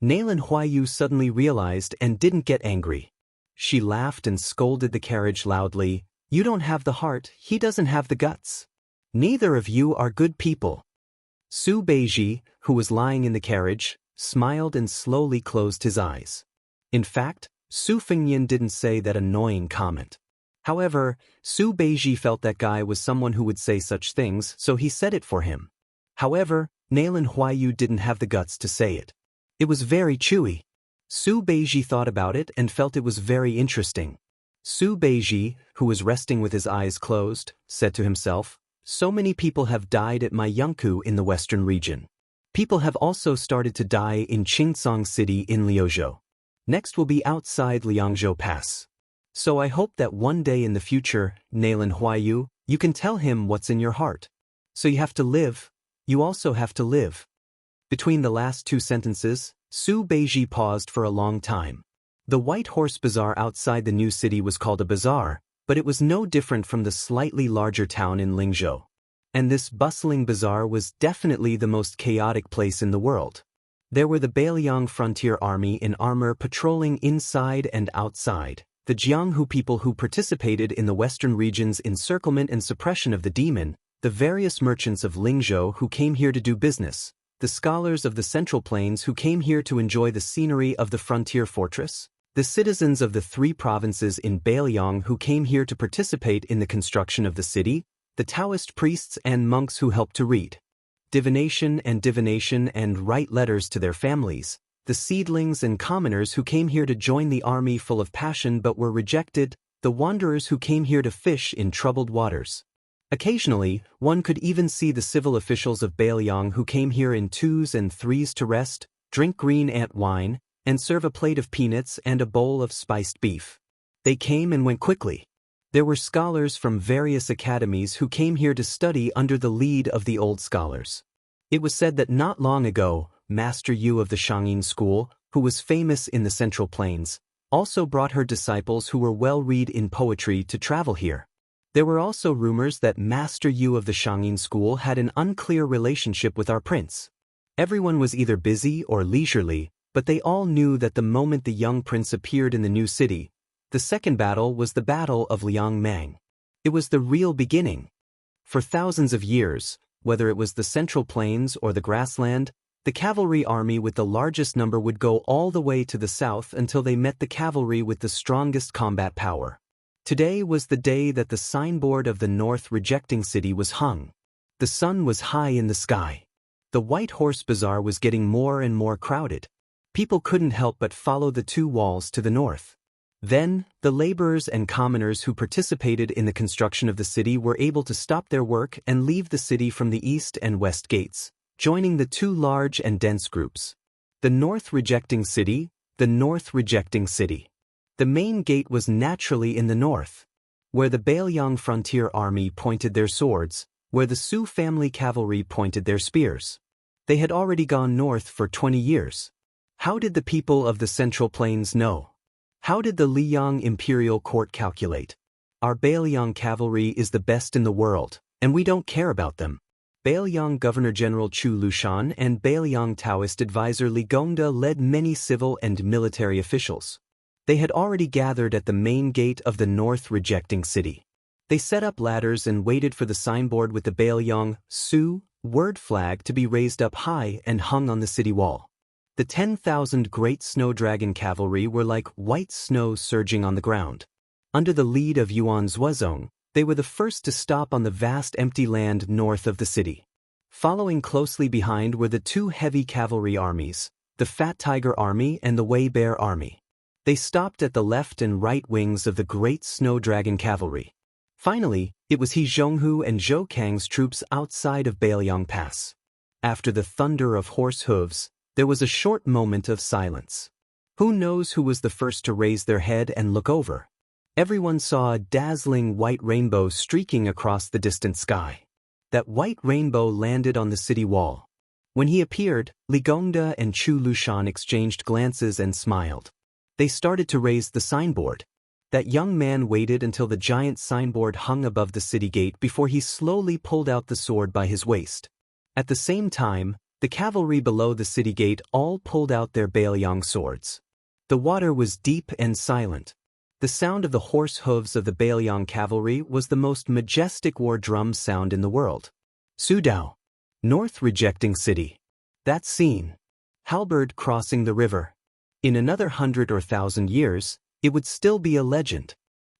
Nailan Huayu suddenly realized and didn't get angry. She laughed and scolded the carriage loudly, "You don't have the heart, he doesn't have the guts. Neither of you are good people." Su Beiji, who was lying in the carriage, smiled and slowly closed his eyes. In fact, Su Fengyan didn't say that annoying comment. However, Su Beiji felt that guy was someone who would say such things, so he said it for him. However, Nailan Huayu didn't have the guts to say it. It was very chewy. Su Beiji thought about it and felt it was very interesting. Su Beiji, who was resting with his eyes closed, said to himself, "So many people have died at my Yangku in the western region. People have also started to die in Qingsong City in Liuzhou. Next will be outside Liangzhou Pass. So I hope that one day in the future, Nailan Huayu, you can tell him what's in your heart. So you have to live. You also have to live." Between the last two sentences, Su Beiji paused for a long time. The White Horse Bazaar outside the new city was called a bazaar, but it was no different from the slightly larger town in Lingzhou. And this bustling bazaar was definitely the most chaotic place in the world. There were the Bailiang Frontier Army in armor patrolling inside and outside, the Jianghu people who participated in the western region's encirclement and suppression of the demon, the various merchants of Lingzhou who came here to do business, the scholars of the Central Plains who came here to enjoy the scenery of the frontier fortress, the citizens of the three provinces in Bailiang who came here to participate in the construction of the city, the Taoist priests and monks who helped to read divination and write letters to their families, the seedlings and commoners who came here to join the army full of passion but were rejected, the wanderers who came here to fish in troubled waters. Occasionally, one could even see the civil officials of Bailiang who came here in twos and threes to rest, drink green ant wine, and serve a plate of peanuts and a bowl of spiced beef. They came and went quickly. There were scholars from various academies who came here to study under the lead of the old scholars. It was said that not long ago, Master Yu of the Shangyin School, who was famous in the Central Plains, also brought her disciples who were well-read in poetry to travel here. There were also rumors that Master Yu of the Shangyin School had an unclear relationship with our prince. Everyone was either busy or leisurely, but they all knew that the moment the young prince appeared in the new city, the second battle was the Battle of Liangmang. It was the real beginning. For thousands of years, whether it was the Central Plains or the grassland, the cavalry army with the largest number would go all the way to the south until they met the cavalry with the strongest combat power. Today was the day that the signboard of the North Rejecting City was hung. The sun was high in the sky. The White Horse Bazaar was getting more and more crowded. People couldn't help but follow the two walls to the north. Then, the laborers and commoners who participated in the construction of the city were able to stop their work and leave the city from the east and west gates, joining the two large and dense groups. The North Rejecting City, the North Rejecting City. The main gate was naturally in the north, where the Bailiang Frontier Army pointed their swords, where the Su family cavalry pointed their spears. They had already gone north for 20 years. How did the people of the Central Plains know? How did the Liang Imperial Court calculate? Our Bailiang cavalry is the best in the world, and we don't care about them. Bailiang Governor-General Chu Lushan and Bailiang Taoist advisor Li Gongda led many civil and military officials. They had already gathered at the main gate of the North Rejecting City. They set up ladders and waited for the signboard with the Bailiang Su word flag to be raised up high and hung on the city wall. The 10,000 great snow dragon cavalry were like white snow surging on the ground. Under the lead of Yuan Zuozong, they were the first to stop on the vast empty land north of the city. Following closely behind were the two heavy cavalry armies, the the Fat Tiger Army and the Wei Bear Army. They stopped at the left and right wings of the Great Snow Dragon Cavalry. Finally, it was He Zhonghu and Zhou Kang's troops outside of Bailiang Pass. After the thunder of horse hooves, there was a short moment of silence. Who knows who was the first to raise their head and look over? Everyone saw a dazzling white rainbow streaking across the distant sky. That white rainbow landed on the city wall. When he appeared, Li Gongda and Chu Lushan exchanged glances and smiled. They started to raise the signboard. That young man waited until the giant signboard hung above the city gate before he slowly pulled out the sword by his waist. At the same time, the cavalry below the city gate all pulled out their Bailiang swords. The water was deep and silent. The sound of the horse hooves of the Bailiang cavalry was the most majestic war drum sound in the world. Sudao. North rejecting city. That scene. Halberd crossing the river. In another 100 or 1,000 years, it would still be a legend.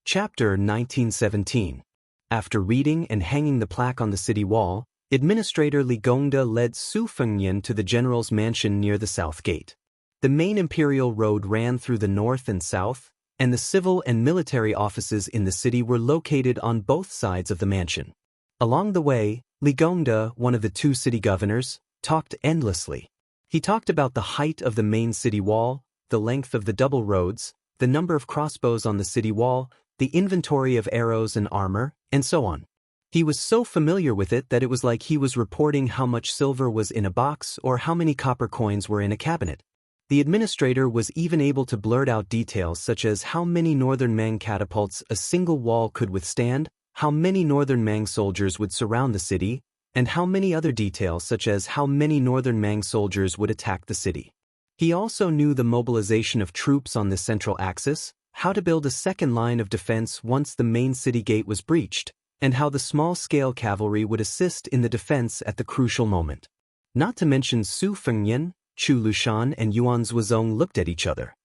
Chapter 1917. After reading and hanging the plaque on the city wall, Administrator Li Gongda led Su Fengnian to the general's mansion near the south gate. The main imperial road ran through the north and south, and the civil and military offices in the city were located on both sides of the mansion. Along the way, Li Gongda, one of the two city governors, talked endlessly. He talked about the height of the main city wall, the length of the double roads, the number of crossbows on the city wall, the inventory of arrows and armor, and so on. He was so familiar with it that it was like he was reporting how much silver was in a box or how many copper coins were in a cabinet. The administrator was even able to blurt out details such as how many Northern Mang catapults a single wall could withstand, how many Northern Mang soldiers would surround the city, and how many other details such as how many Northern Mang soldiers would attack the city. He also knew the mobilization of troops on the central axis, how to build a second line of defense once the main city gate was breached, and how the small-scale cavalry would assist in the defense at the crucial moment. Not to mention Su Fengnian, Chu Lushan and Yuan Zuozong looked at each other.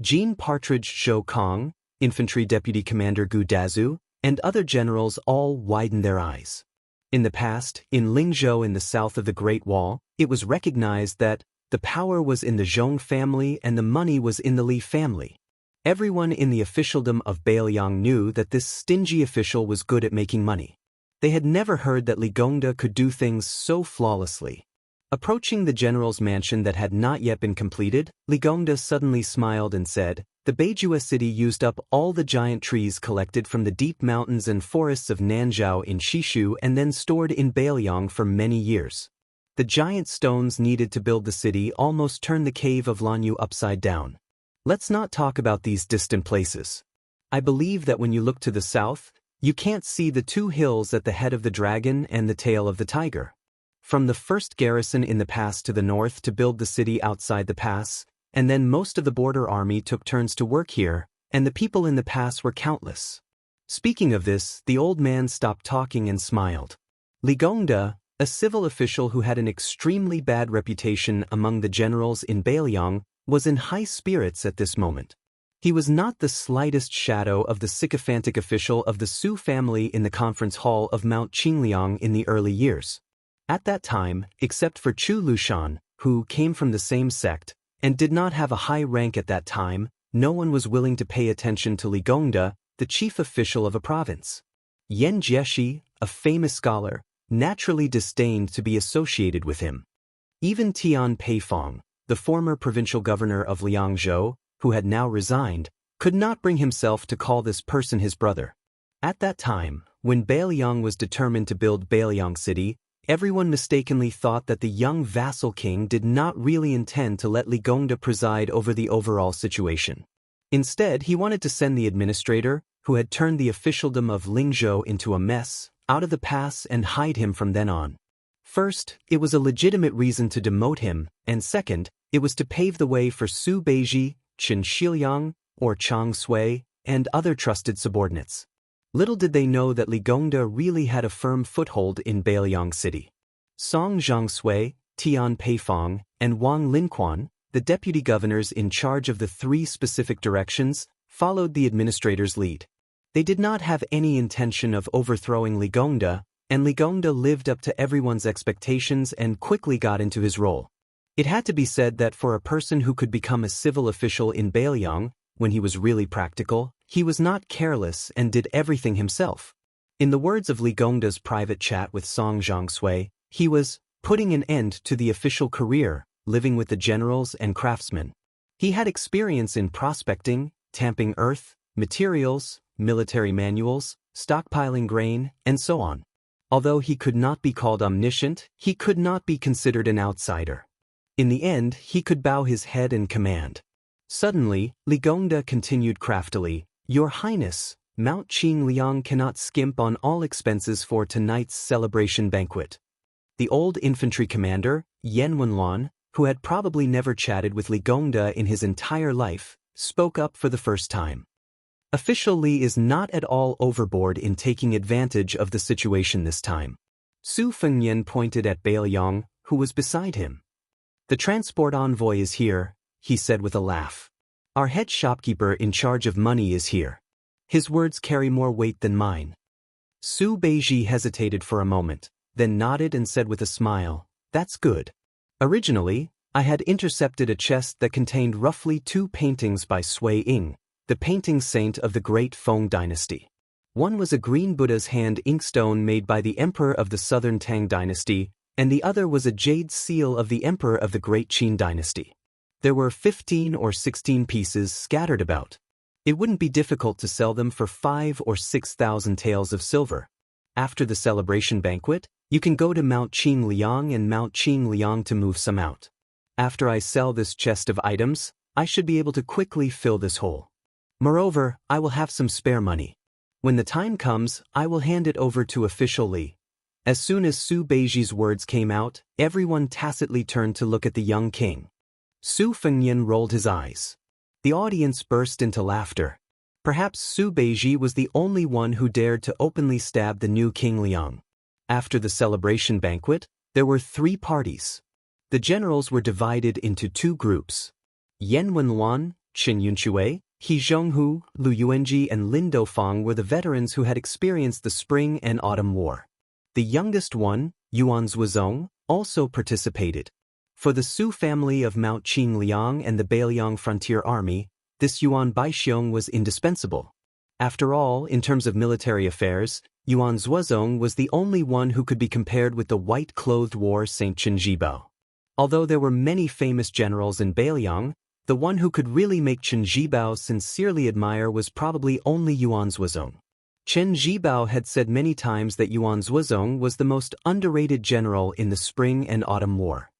Jean Partridge Zhou Kong, Infantry Deputy Commander Gu Dazu, and other generals all widened their eyes. In the past, in Lingzhou in the south of the Great Wall, it was recognized that the power was in the Zhong family and the money was in the Li family. Everyone in the officialdom of Bailiang knew that this stingy official was good at making money. They had never heard that Li Gongda could do things so flawlessly. Approaching the general's mansion that had not yet been completed, Li Gongda suddenly smiled and said, "The Beijua city used up all the giant trees collected from the deep mountains and forests of Nanzhao in Shishu and then stored in Bailiang for many years. The giant stones needed to build the city almost turned the cave of Lanyu upside down. Let's not talk about these distant places. I believe that when you look to the south, you can't see the two hills at the head of the dragon and the tail of the tiger. From the first garrison in the pass to the north to build the city outside the pass, and then most of the border army took turns to work here, and the people in the pass were countless." Speaking of this, the old man stopped talking and smiled. Li Gongda, a civil official who had an extremely bad reputation among the generals in Bailiang, was in high spirits at this moment. He was not the slightest shadow of the sycophantic official of the Su family in the conference hall of Mount Qingliang in the early years. At that time, except for Chu Lushan, who came from the same sect, and did not have a high rank at that time, no one was willing to pay attention to Li Gongda, the chief official of a province. Yan Jieshi, a famous scholar, naturally disdained to be associated with him. Even Tian Peifong, the former provincial governor of Liangzhou, who had now resigned, could not bring himself to call this person his brother. At that time, when Bailiang was determined to build Bailiang City, everyone mistakenly thought that the young vassal king did not really intend to let Li Gongda preside over the overall situation. Instead, he wanted to send the administrator, who had turned the officialdom of Lingzhou into a mess, out of the pass and hide him from then on. First, it was a legitimate reason to demote him, and second, it was to pave the way for Su Beiji, Qin Shiliang, or Chang Sui, and other trusted subordinates. Little did they know that Li Gongda really had a firm foothold in Bailiang City. Song Zhangsui, Tian Peifong, and Wang Linquan, the deputy governors in charge of the three specific directions, followed the administrator's lead. They did not have any intention of overthrowing Li Gongda, and Li Gongda lived up to everyone's expectations and quickly got into his role. It had to be said that for a person who could become a civil official in Beiliang, when he was really practical, he was not careless and did everything himself. In the words of Li Gongda's private chat with Song Zhongsui, he was putting an end to the official career, living with the generals and craftsmen. He had experience in prospecting, tamping earth, materials, military manuals, stockpiling grain, and so on. Although he could not be called omniscient, he could not be considered an outsider. In the end, he could bow his head and command. Suddenly, Li Gongda continued craftily, "Your Highness, Mount Qingliang cannot skimp on all expenses for tonight's celebration banquet." The old infantry commander, Yan Wenluan, who had probably never chatted with Li Gongda in his entire life, spoke up for the first time. Official Li is not at all overboard in taking advantage of the situation this time. Su Fengnian pointed at Beiliang, who was beside him. "The transport envoy is here," he said with a laugh. "Our head shopkeeper in charge of money is here. His words carry more weight than mine." Su Beiji hesitated for a moment, then nodded and said with a smile, "That's good. Originally, I had intercepted a chest that contained roughly 2 paintings by Sui Ying, the painting saint of the great Feng dynasty. One was a green Buddha's hand inkstone made by the emperor of the southern Tang dynasty, and the other was a jade seal of the emperor of the great Qin dynasty. There were 15 or 16 pieces scattered about. It wouldn't be difficult to sell them for 5,000 or 6,000 taels of silver. After the celebration banquet, you can go to Mount Qingliang and Mount Qingliang to move some out. After I sell this chest of items, I should be able to quickly fill this hole. Moreover, I will have some spare money. When the time comes, I will hand it over to official Li." As soon as Su Beiji's words came out, everyone tacitly turned to look at the young king. Su Fengnian rolled his eyes. The audience burst into laughter. Perhaps Su Beiji was the only one who dared to openly stab the new King Liang. After the celebration banquet, there were 3 parties. The generals were divided into 2 groups. Yan Wenluan, Qin Yunshui, He Zhonghu, Lu Yuanji and Lin Dofang were the veterans who had experienced the Spring and Autumn War. The youngest one, Yuan Zuozong, also participated. For the Su family of Mount Qingliang and the Beiliang Frontier Army, this Yuan Baixiong was indispensable. After all, in terms of military affairs, Yuan Zuozong was the only one who could be compared with the white-clothed war Saint Chen Jibao. Although there were many famous generals in Beiliang, the one who could really make Chen Jibao sincerely admire was probably only Yuan Zuozong. Chen Jibao had said many times that Yuan Zuozong was the most underrated general in the Spring and Autumn War.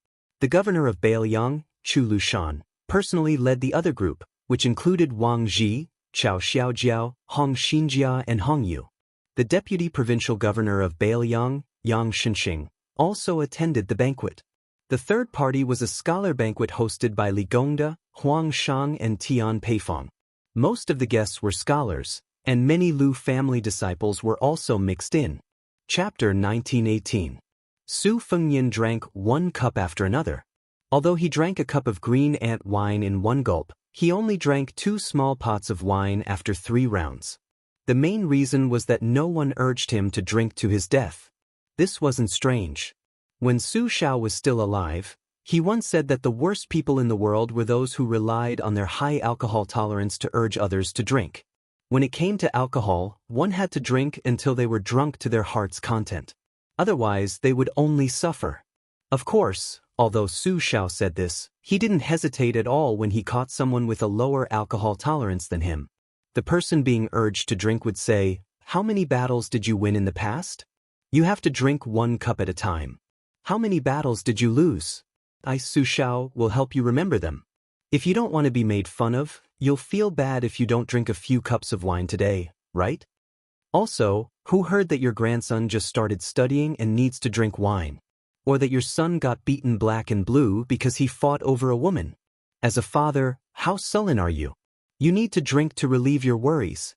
The governor of Beiliang, Chu Lushan, personally led the other group, which included Wang Ji, Chao Xiaojiao, Hong Xinjia and Hong Yu. The deputy provincial governor of Beiliang, Yang Shenxing, also attended the banquet. The third party was a scholar banquet hosted by Li Gongda, Huang Shang and Tian Peifong. Most of the guests were scholars, and many Lu family disciples were also mixed in. Chapter 1918. Su Fengnian drank 1 cup after another. Although he drank a cup of green ant wine in 1 gulp, he only drank 2 small pots of wine after 3 rounds. The main reason was that no one urged him to drink to his death. This wasn't strange. When Su Shao was still alive, he once said that the worst people in the world were those who relied on their high alcohol tolerance to urge others to drink. When it came to alcohol, one had to drink until they were drunk to their heart's content. Otherwise, they would only suffer. Of course, although Su Shao said this, he didn't hesitate at all when he caught someone with a lower alcohol tolerance than him. The person being urged to drink would say, "How many battles did you win in the past? You have to drink 1 cup at a time. How many battles did you lose? I, Su Shao, will help you remember them. If you don't want to be made fun of, you'll feel bad if you don't drink a few cups of wine today, right? Also, who heard that your grandson just started studying and needs to drink wine? Or that your son got beaten black and blue because he fought over a woman? As a father, how sullen are you? You need to drink to relieve your worries."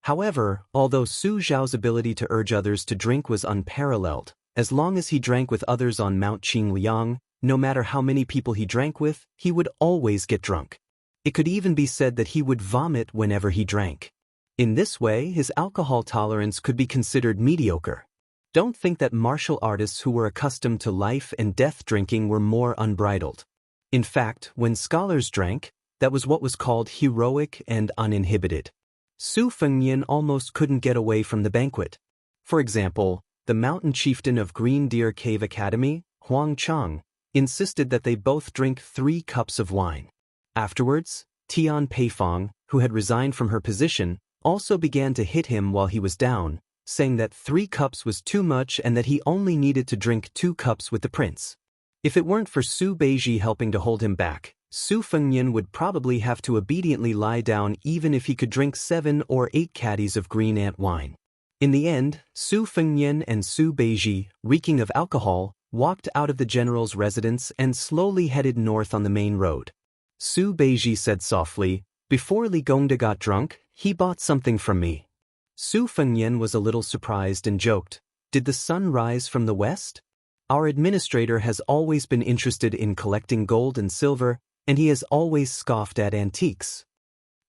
However, although Su Zhao's ability to urge others to drink was unparalleled, as long as he drank with others on Mount Qingliang, no matter how many people he drank with, he would always get drunk. It could even be said that he would vomit whenever he drank. In this way, his alcohol tolerance could be considered mediocre. Don't think that martial artists who were accustomed to life and death drinking were more unbridled. In fact, when scholars drank, that was what was called heroic and uninhibited. Su Fengnian almost couldn't get away from the banquet. For example, the mountain chieftain of Green Deer Cave Academy, Huang Chang, insisted that they both drink 3 cups of wine. Afterwards, Tian Peifong, who had resigned from her position, also began to hit him while he was down, saying that 3 cups was too much and that he only needed to drink 2 cups with the prince. If it weren't for Su Beiji helping to hold him back, Su Fengnian would probably have to obediently lie down even if he could drink 7 or 8 caddies of green ant wine. In the end, Su Fengnian and Su Beiji, reeking of alcohol, walked out of the general's residence and slowly headed north on the main road. Su Beiji said softly, "Before Li Gongda got drunk, he bought something from me." Su Fengnian was a little surprised and joked, "Did the sun rise from the west? Our administrator has always been interested in collecting gold and silver, and he has always scoffed at antiques."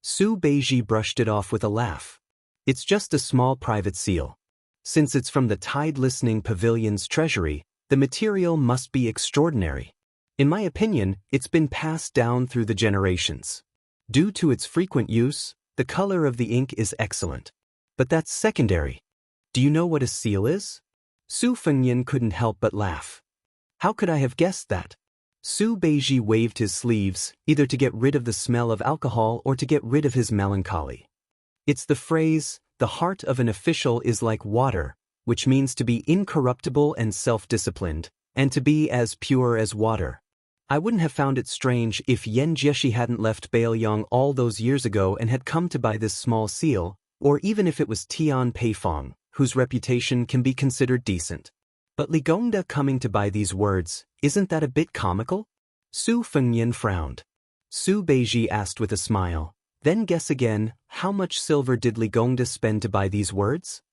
Su Beiji brushed it off with a laugh. "It's just a small private seal. Since it's from the Tide Listening Pavilion's treasury, the material must be extraordinary. In my opinion, it's been passed down through the generations. Due to its frequent use, the color of the ink is excellent. But that's secondary. Do you know what a seal is?" Su Fengnian couldn't help but laugh. "How could I have guessed that?" Su Beiji waved his sleeves, either to get rid of the smell of alcohol or to get rid of his melancholy. "It's the phrase, 'The heart of an official is like water,' which means to be incorruptible and self-disciplined, and to be as pure as water. I wouldn't have found it strange if Yan Jieshi hadn't left Baoyang all those years ago and had come to buy this small seal, or even if it was Tian Peifong, whose reputation can be considered decent. But Li Gongda coming to buy these words, isn't that a bit comical?" Su Fengnian frowned. Su Beiji asked with a smile, "Then guess again, how much silver did Li Gongda spend to buy these words?"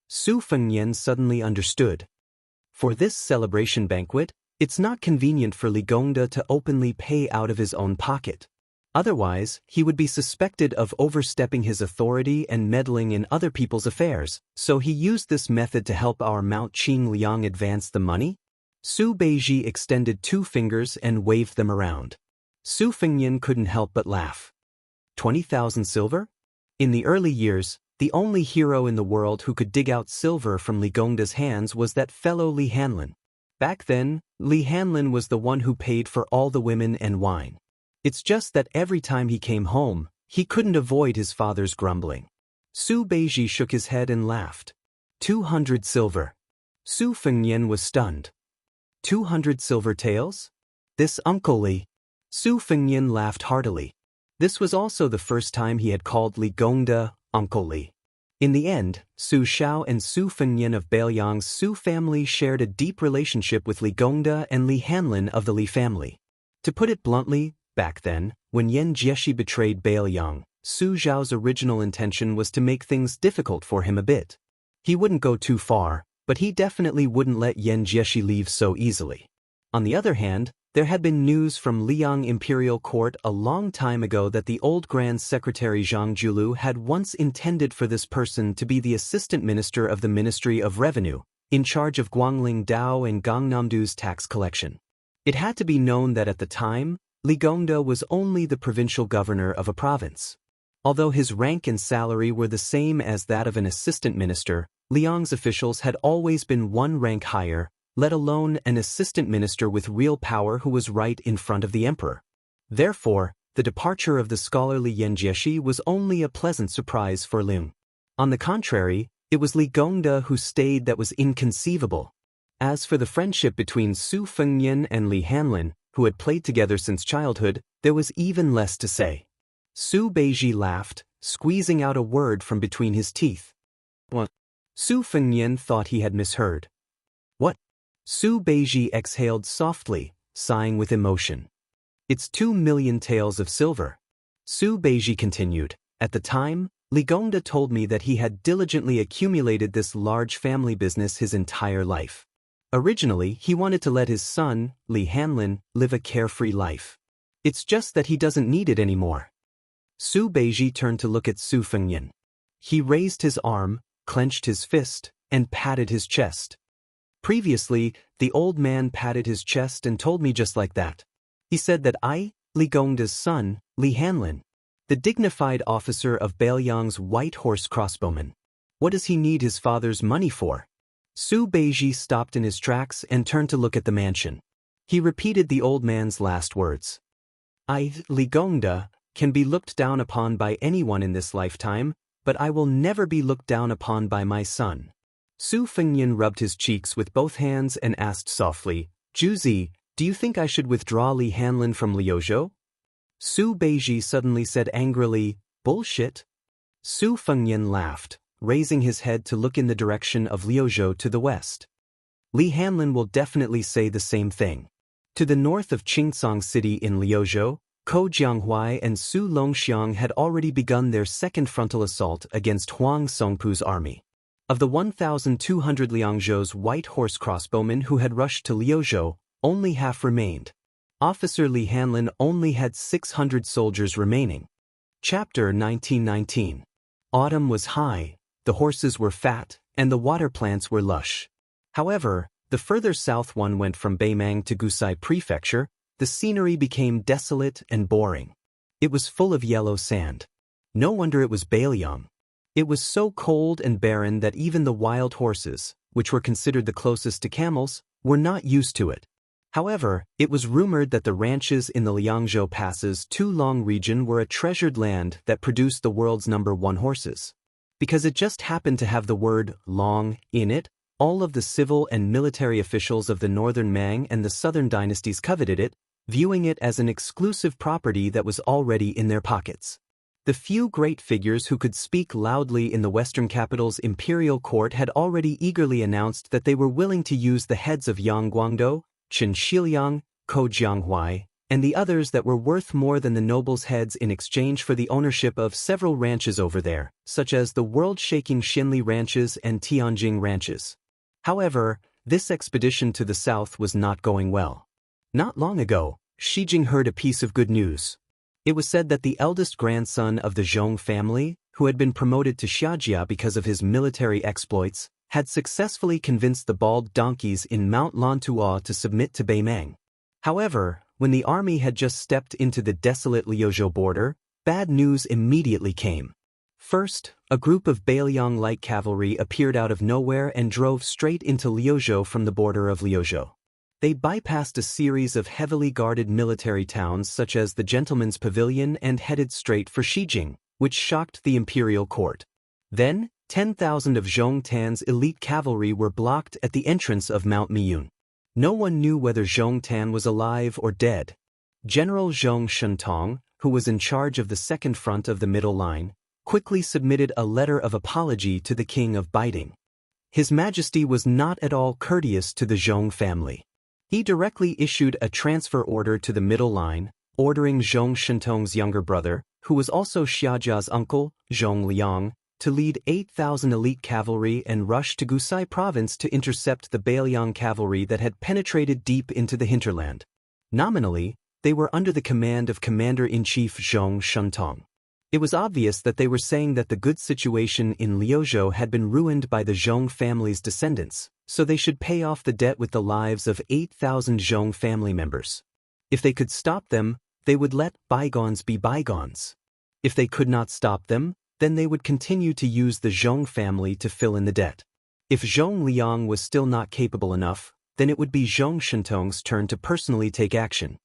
Su Fengnian suddenly understood. For this celebration banquet, it's not convenient for Li Gongda to openly pay out of his own pocket. Otherwise, he would be suspected of overstepping his authority and meddling in other people's affairs, so he used this method to help our Mount Qing Liang advance the money. Su Beiji extended 2 fingers and waved them around. Su Fengnian couldn't help but laugh. 20,000 silver? In the early years, the only hero in the world who could dig out silver from Li Gongda's hands was that fellow Li Hanlin. Back then, Li Hanlin was the one who paid for all the women and wine. It's just that every time he came home, he couldn't avoid his father's grumbling. Su Beiji shook his head and laughed. 200 silver. Su Fengnian was stunned. 200 silver taels? This Uncle Li. Su Fengnian laughed heartily. This was also the first time he had called Li Gongda Uncle Li. In the end, Su Xiao and Su Fengnian of Baoyang's Su family shared a deep relationship with Li Gongda and Li Hanlin of the Li family. To put it bluntly, back then, when Yan Jieshi betrayed Baoyang, Su Xiao's original intention was to make things difficult for him a bit. He wouldn't go too far, but he definitely wouldn't let Yan Jieshi leave so easily. On the other hand, there had been news from Liang Imperial Court a long time ago that the old Grand Secretary Zhang Julu had once intended for this person to be the Assistant Minister of the Ministry of Revenue, in charge of Guangling Dao and Gangnamdu's tax collection. It had to be known that at the time, Li Gongda was only the provincial governor of a province. Although his rank and salary were the same as that of an assistant minister, Liang's officials had always been 1 rank higher, let alone an assistant minister with real power who was right in front of the emperor. Therefore, the departure of the scholarly Yan Jieshi was only a pleasant surprise for Liang. On the contrary, it was Li Gongda who stayed that was inconceivable. As for the friendship between Su Fengnian and Li Hanlin, who had played together since childhood, there was even less to say. Su Beiji laughed, squeezing out a word from between his teeth. "What?" Su Fengnian thought he had misheard. "What?" Su Beiji exhaled softly, sighing with emotion. "It's 2 million taels of silver." Su Beiji continued, "At the time, Li Gongda told me that he had diligently accumulated this large family business his entire life. Originally, he wanted to let his son, Li Hanlin, live a carefree life. It's just that he doesn't need it anymore." Su Beiji turned to look at Su Fengnian. He raised his arm, clenched his fist, and patted his chest. Previously, the old man patted his chest and told me just like that. He said that I, Li Gongda's son, Li Hanlin, the dignified officer of Bailiang's white horse crossbowmen. What does he need his father's money for? Su Beiji stopped in his tracks and turned to look at the mansion. He repeated the old man's last words. I, Li Gongda, can be looked down upon by anyone in this lifetime, but I will never be looked down upon by my son. Su Fengnian rubbed his cheeks with both hands and asked softly, Juzi, do you think I should withdraw Li Hanlin from Liuzhou? Su Beiji suddenly said angrily, bullshit. Su Fengnian laughed, raising his head to look in the direction of Liuzhou to the west. Li Hanlin will definitely say the same thing. To the north of Qingsong City in Liuzhou, Ko Jianghuai and Su Longxiang had already begun their second frontal assault against Huang Songpu's army. Of the 1,200 Liangzhou's white horse crossbowmen who had rushed to Liuzhou, only half remained. Officer Li Hanlin only had 600 soldiers remaining. Chapter 1919. Autumn was high, the horses were fat, and the water plants were lush. However, the further south one went from Beimang to Gusai Prefecture, the scenery became desolate and boring. It was full of yellow sand. No wonder it was Bailiang. It was so cold and barren that even the wild horses, which were considered the closest to camels, were not used to it. However, it was rumored that the ranches in the Liangzhou Pass's Tulong region were a treasured land that produced the world's #1 horses. Because it just happened to have the word long in it, all of the civil and military officials of the northern Mang and the southern dynasties coveted it, viewing it as an exclusive property that was already in their pockets. The few great figures who could speak loudly in the western capital's imperial court had already eagerly announced that they were willing to use the heads of Yang Guangdou, Qin Shiliang, Ko Jianghuai, and the others that were worth more than the nobles' heads in exchange for the ownership of several ranches over there, such as the world-shaking Xinli ranches and Tianjing ranches. However, this expedition to the south was not going well. Not long ago, Shijing heard a piece of good news. It was said that the eldest grandson of the Zhong family, who had been promoted to Xianxia because of his military exploits, had successfully convinced the bald donkeys in Mount Lantuo to submit to Beimang. However, when the army had just stepped into the desolate Liuzhou border, bad news immediately came. First, a group of Bailiang light cavalry appeared out of nowhere and drove straight into Liuzhou from the border of Liuzhou. They bypassed a series of heavily guarded military towns such as the Gentleman's Pavilion and headed straight for Shijing, which shocked the imperial court. Then, 10,000 of Zhong Tan's elite cavalry were blocked at the entrance of Mount Miyun. No one knew whether Zhong Tan was alive or dead. General Zhong Shentong, who was in charge of the second front of the middle line, quickly submitted a letter of apology to the king of Biding. His Majesty was not at all courteous to the Zhong family. He directly issued a transfer order to the middle line, ordering Zhong Shentong's younger brother, who was also Xiajia's uncle, Zhong Liang, to lead 8,000 elite cavalry and rush to Gusai province to intercept the Bailiang cavalry that had penetrated deep into the hinterland. Nominally, they were under the command of Commander-in-Chief Zhong Shentong. It was obvious that they were saying that the good situation in Liuzhou had been ruined by the Zhong family's descendants, so they should pay off the debt with the lives of 8,000 Zhong family members. If they could stop them, they would let bygones be bygones. If they could not stop them, then they would continue to use the Zhong family to fill in the debt. If Zhong Liang was still not capable enough, then it would be Zhong Shentong's turn to personally take action.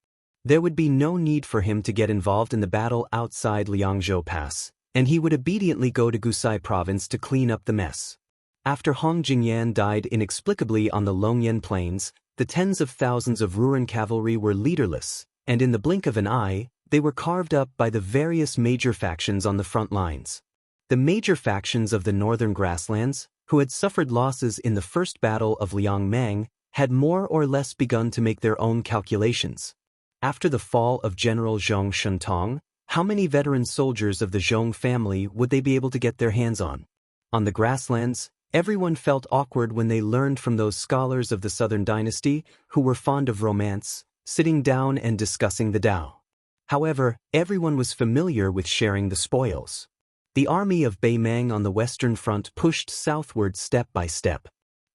There would be no need for him to get involved in the battle outside Liangzhou Pass, and he would obediently go to Gusai province to clean up the mess. After Hong Jingyan died inexplicably on the Longyan plains, the tens of thousands of Ruren cavalry were leaderless, and in the blink of an eye, they were carved up by the various major factions on the front lines. The major factions of the northern grasslands, who had suffered losses in the first battle of Liangmang, had more or less begun to make their own calculations. After the fall of General Zhong Shentong, how many veteran soldiers of the Zhong family would they be able to get their hands on? On the grasslands, everyone felt awkward when they learned from those scholars of the southern dynasty, who were fond of romance, sitting down and discussing the Tao. However, everyone was familiar with sharing the spoils. The army of Beimang on the western front pushed southward step by step.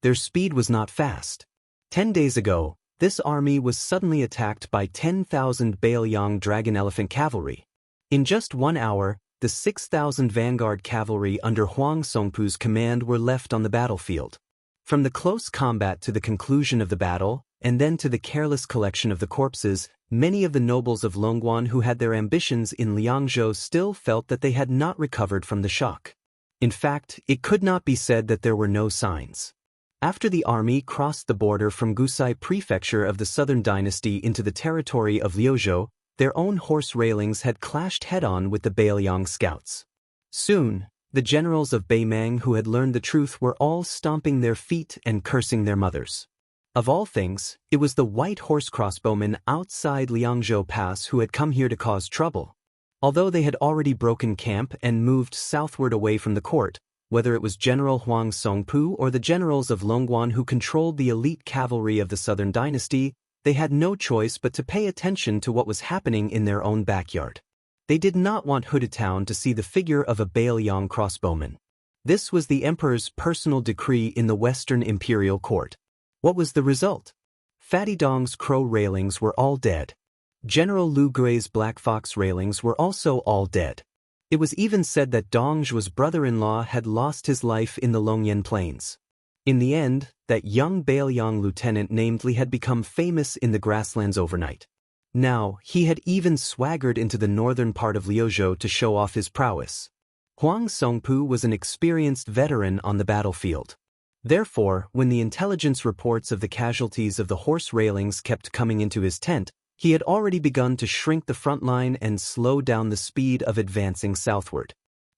their speed was not fast. 10 days ago, this army was suddenly attacked by 10,000 Baoyang dragon elephant cavalry. In just 1 hour, the 6,000 vanguard cavalry under Huang Songpu's command were left on the battlefield. From the close combat to the conclusion of the battle, and then to the careless collection of the corpses, many of the nobles of Longguan who had their ambitions in Liangzhou still felt that they had not recovered from the shock. In fact, it could not be said that there were no signs. After the army crossed the border from Gusai prefecture of the southern dynasty into the territory of Liuzhou, their own horse railings had clashed head-on with the Baoyang scouts. Soon, the generals of Beimang who had learned the truth were all stomping their feet and cursing their mothers. Of all things, it was the white horse crossbowmen outside Liangzhou Pass who had come here to cause trouble. Although they had already broken camp and moved southward away from the court, whether it was General Huang Songpu or the generals of Longguan who controlled the elite cavalry of the southern dynasty, they had no choice but to pay attention to what was happening in their own backyard. They did not want Huda Town to see the figure of a Baoyang crossbowman. This was the emperor's personal decree in the Western imperial court. What was the result? Fatty Dong's crow railings were all dead. General Lu Gui's black fox railings were also all dead. It was even said that Dongzhu's brother-in-law had lost his life in the Longyan Plains. In the end, that young Baoyang lieutenant named Li had become famous in the grasslands overnight. Now, he had even swaggered into the northern part of Liuzhou to show off his prowess. Huang Songpu was an experienced veteran on the battlefield. Therefore, when the intelligence reports of the casualties of the horse railings kept coming into his tent, he had already begun to shrink the front line and slow down the speed of advancing southward.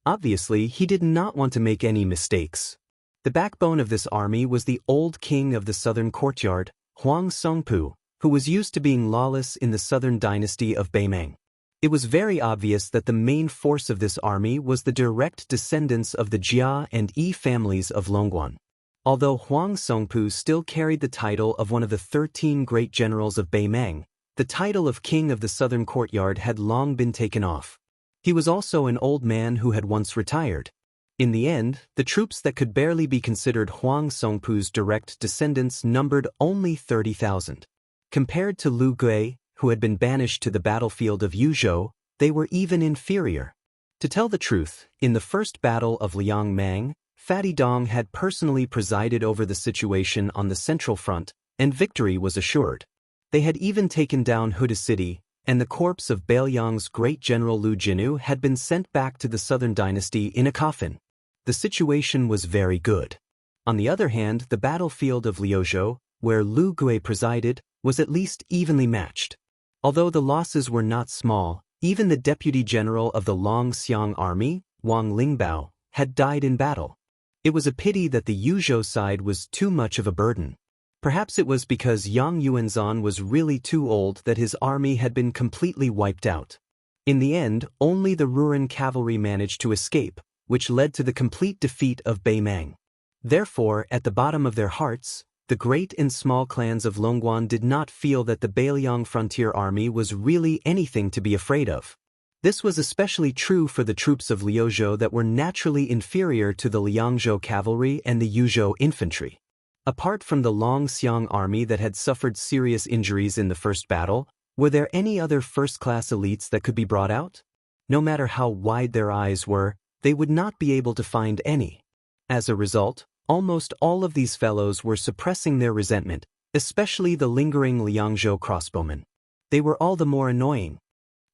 Obviously, he did not want to make any mistakes. The backbone of this army was the old king of the southern courtyard, Huang Songpu, who was used to being lawless in the southern dynasty of Beimang. It was very obvious that the main force of this army was the direct descendants of the Jia and Yi families of Longguan. Although Huang Songpu still carried the title of one of the 13 great generals of Beimang, the title of king of the southern courtyard had long been taken off. He was also an old man who had once retired. In the end, the troops that could barely be considered Huang Songpu's direct descendants numbered only 30,000. Compared to Lu Gui, who had been banished to the battlefield of Yuzhou, they were even inferior. To tell the truth, in the first battle of Liangmang, Fatty Dong had personally presided over the situation on the central front, and victory was assured. They had even taken down Huda City, and the corpse of Baoyang's great general Lu Jinu had been sent back to the southern dynasty in a coffin. The situation was very good. On the other hand, the battlefield of Liuzhou, where Lu Gui presided, was at least evenly matched. Although the losses were not small, even the deputy general of the Longxiang army, Wang Lingbao, had died in battle. It was a pity that the Yuzhou side was too much of a burden. Perhaps it was because Yang Yuanzhan was really too old that his army had been completely wiped out. In the end, only the Ruran cavalry managed to escape, which led to the complete defeat of Beimang. Therefore, at the bottom of their hearts, the great and small clans of Longguan did not feel that the Baoyang frontier army was really anything to be afraid of. This was especially true for the troops of Liuzhou that were naturally inferior to the Liangzhou cavalry and the Yuzhou infantry. Apart from the Longxiang army that had suffered serious injuries in the first battle, were there any other first-class elites that could be brought out? No matter how wide their eyes were, they would not be able to find any. As a result, almost all of these fellows were suppressing their resentment, especially the lingering Liangzhou crossbowmen. They were all the more annoying.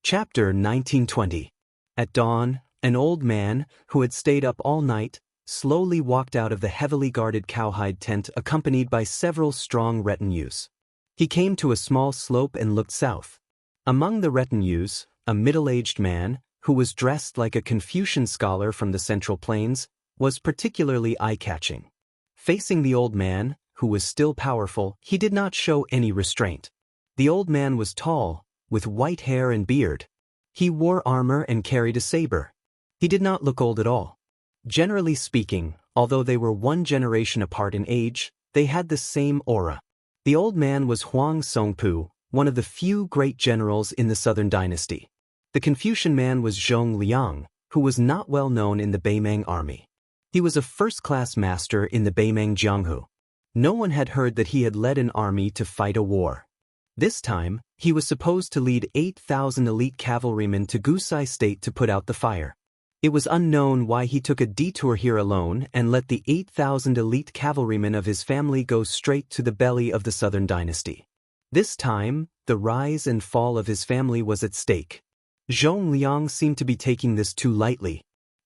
Chapter 1920. At dawn, an old man, who had stayed up all night, slowly walked out of the heavily guarded cowhide tent accompanied by several strong retinues. He came to a small slope and looked south. Among the retinues, a middle-aged man, who was dressed like a Confucian scholar from the Central Plains, was particularly eye-catching. Facing the old man, who was still powerful, he did not show any restraint. The old man was tall, with white hair and beard. He wore armor and carried a saber. He did not look old at all. Generally speaking, although they were one generation apart in age, they had the same aura. The old man was Huang Songpu, one of the few great generals in the southern dynasty. The Confucian man was Zhong Liang, who was not well known in the Beimang army. He was a first-class master in the Beimang Jianghu. No one had heard that he had led an army to fight a war. This time, he was supposed to lead 8,000 elite cavalrymen to Gusai State to put out the fire. It was unknown why he took a detour here alone and let the 8,000 elite cavalrymen of his family go straight to the belly of the Southern Dynasty. This time, the rise and fall of his family was at stake. Zhong Liang seemed to be taking this too lightly.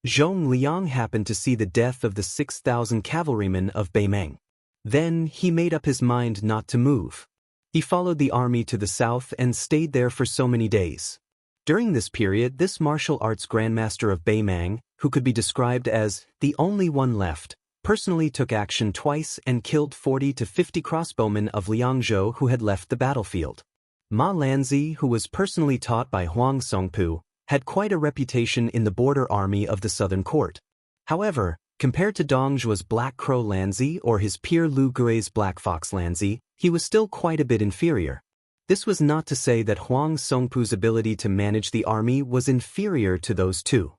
Zhong Liang happened to see the death of the 6,000 cavalrymen of Beimeng. Then he made up his mind not to move. He followed the army to the south and stayed there for so many days. During this period, this martial arts grandmaster of Beimeng, who could be described as the only one left, personally took action twice and killed 40 to 50 crossbowmen of Liangzhou who had left the battlefield. Ma Lanzi, who was personally taught by Huang Songpu, had quite a reputation in the border army of the southern court. However, compared to Dongzhuo's Black Crow Lanzi or his peer Lu Gui's Black Fox Lanzi, he was still quite a bit inferior. This was not to say that Huang Songpu's ability to manage the army was inferior to those two.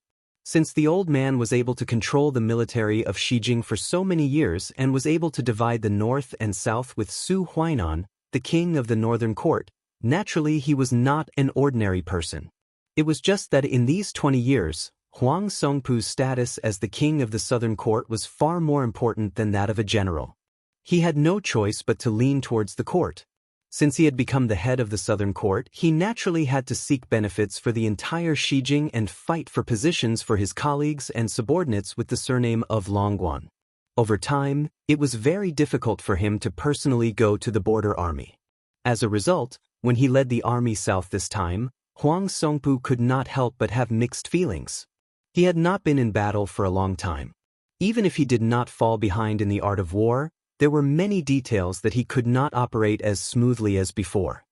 Since the old man was able to control the military of Xijing for so many years and was able to divide the north and south with Su Huainan, the king of the northern court, naturally he was not an ordinary person. It was just that in these 20 years, Huang Songpu's status as the king of the southern court was far more important than that of a general. He had no choice but to lean towards the court. Since he had become the head of the southern court, he naturally had to seek benefits for the entire Xijing and fight for positions for his colleagues and subordinates with the surname of Longguan. Over time, it was very difficult for him to personally go to the border army. As a result, when he led the army south this time, Huang Songpu could not help but have mixed feelings. He had not been in battle for a long time. Even if he did not fall behind in the art of war, there were many details that he could not operate as smoothly as before.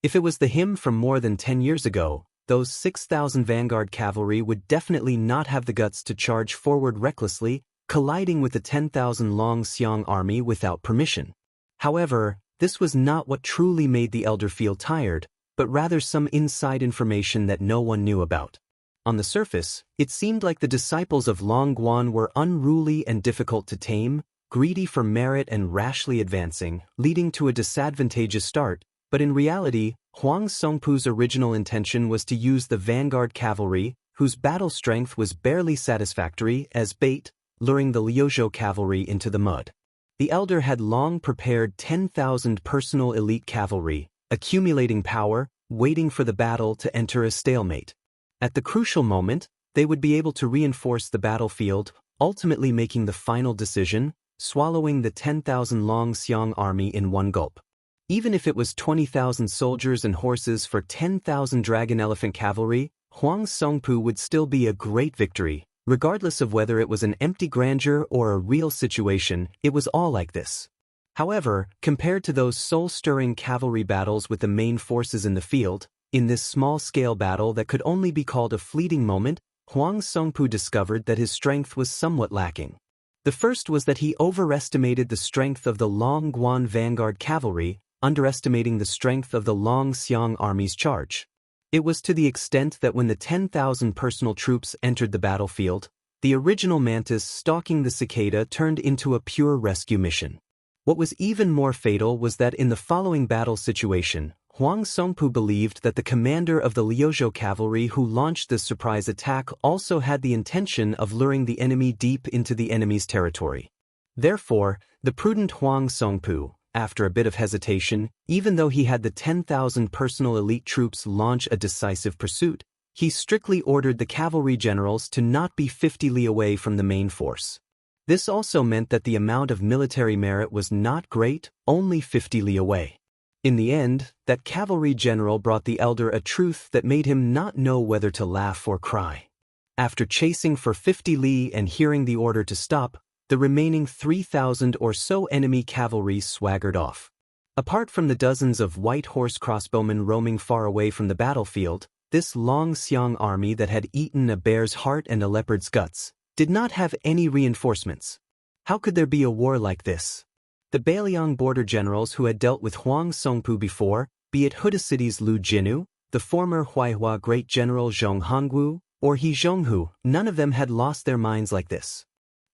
If it was the him from more than 10 years ago, those 6,000 vanguard cavalry would definitely not have the guts to charge forward recklessly, colliding with the 10,000 Long Xiang army without permission. However, this was not what truly made the elder feel tired, but rather some inside information that no one knew about. On the surface, it seemed like the disciples of Long Guan were unruly and difficult to tame, greedy for merit and rashly advancing, leading to a disadvantageous start, but in reality, Huang Songpu's original intention was to use the vanguard cavalry, whose battle strength was barely satisfactory, as bait, luring the Liuzhou cavalry into the mud. The elder had long prepared 10,000 personal elite cavalry, accumulating power, waiting for the battle to enter a stalemate. At the crucial moment, they would be able to reinforce the battlefield, ultimately making the final decision, swallowing the 10,000 Long Xiang army in one gulp. Even if it was 20,000 soldiers and horses for 10,000 dragon elephant cavalry, Huang Songpu would still be a great victory. Regardless of whether it was an empty grandeur or a real situation, it was all like this. However, compared to those soul-stirring cavalry battles with the main forces in the field, in this small-scale battle that could only be called a fleeting moment, Huang Songpu discovered that his strength was somewhat lacking. The first was that he overestimated the strength of the Long Guan vanguard cavalry, underestimating the strength of the Long Xiang army's charge. It was to the extent that when the 10,000 personal troops entered the battlefield, the original mantis stalking the cicada turned into a pure rescue mission. What was even more fatal was that in the following battle situation, Huang Songpu believed that the commander of the Liuzhou cavalry who launched this surprise attack also had the intention of luring the enemy deep into the enemy's territory. Therefore, the prudent Huang Songpu, after a bit of hesitation, even though he had the 10,000 personal elite troops launch a decisive pursuit, he strictly ordered the cavalry generals to not be 50 li away from the main force. This also meant that the amount of military merit was not great, only 50 li away. In the end, that cavalry general brought the elder a truth that made him not know whether to laugh or cry. After chasing for 50 li and hearing the order to stop, the remaining 3,000 or so enemy cavalry swaggered off. Apart from the dozens of white horse crossbowmen roaming far away from the battlefield, this Long Xiang army that had eaten a bear's heart and a leopard's guts did not have any reinforcements. How could there be a war like this? The Beiliang border generals who had dealt with Huang Songpu before, be it Huda City's Lu Jinu, the former Huaihua great general Zhong Hongwu, or He Zhonghu, none of them had lost their minds like this.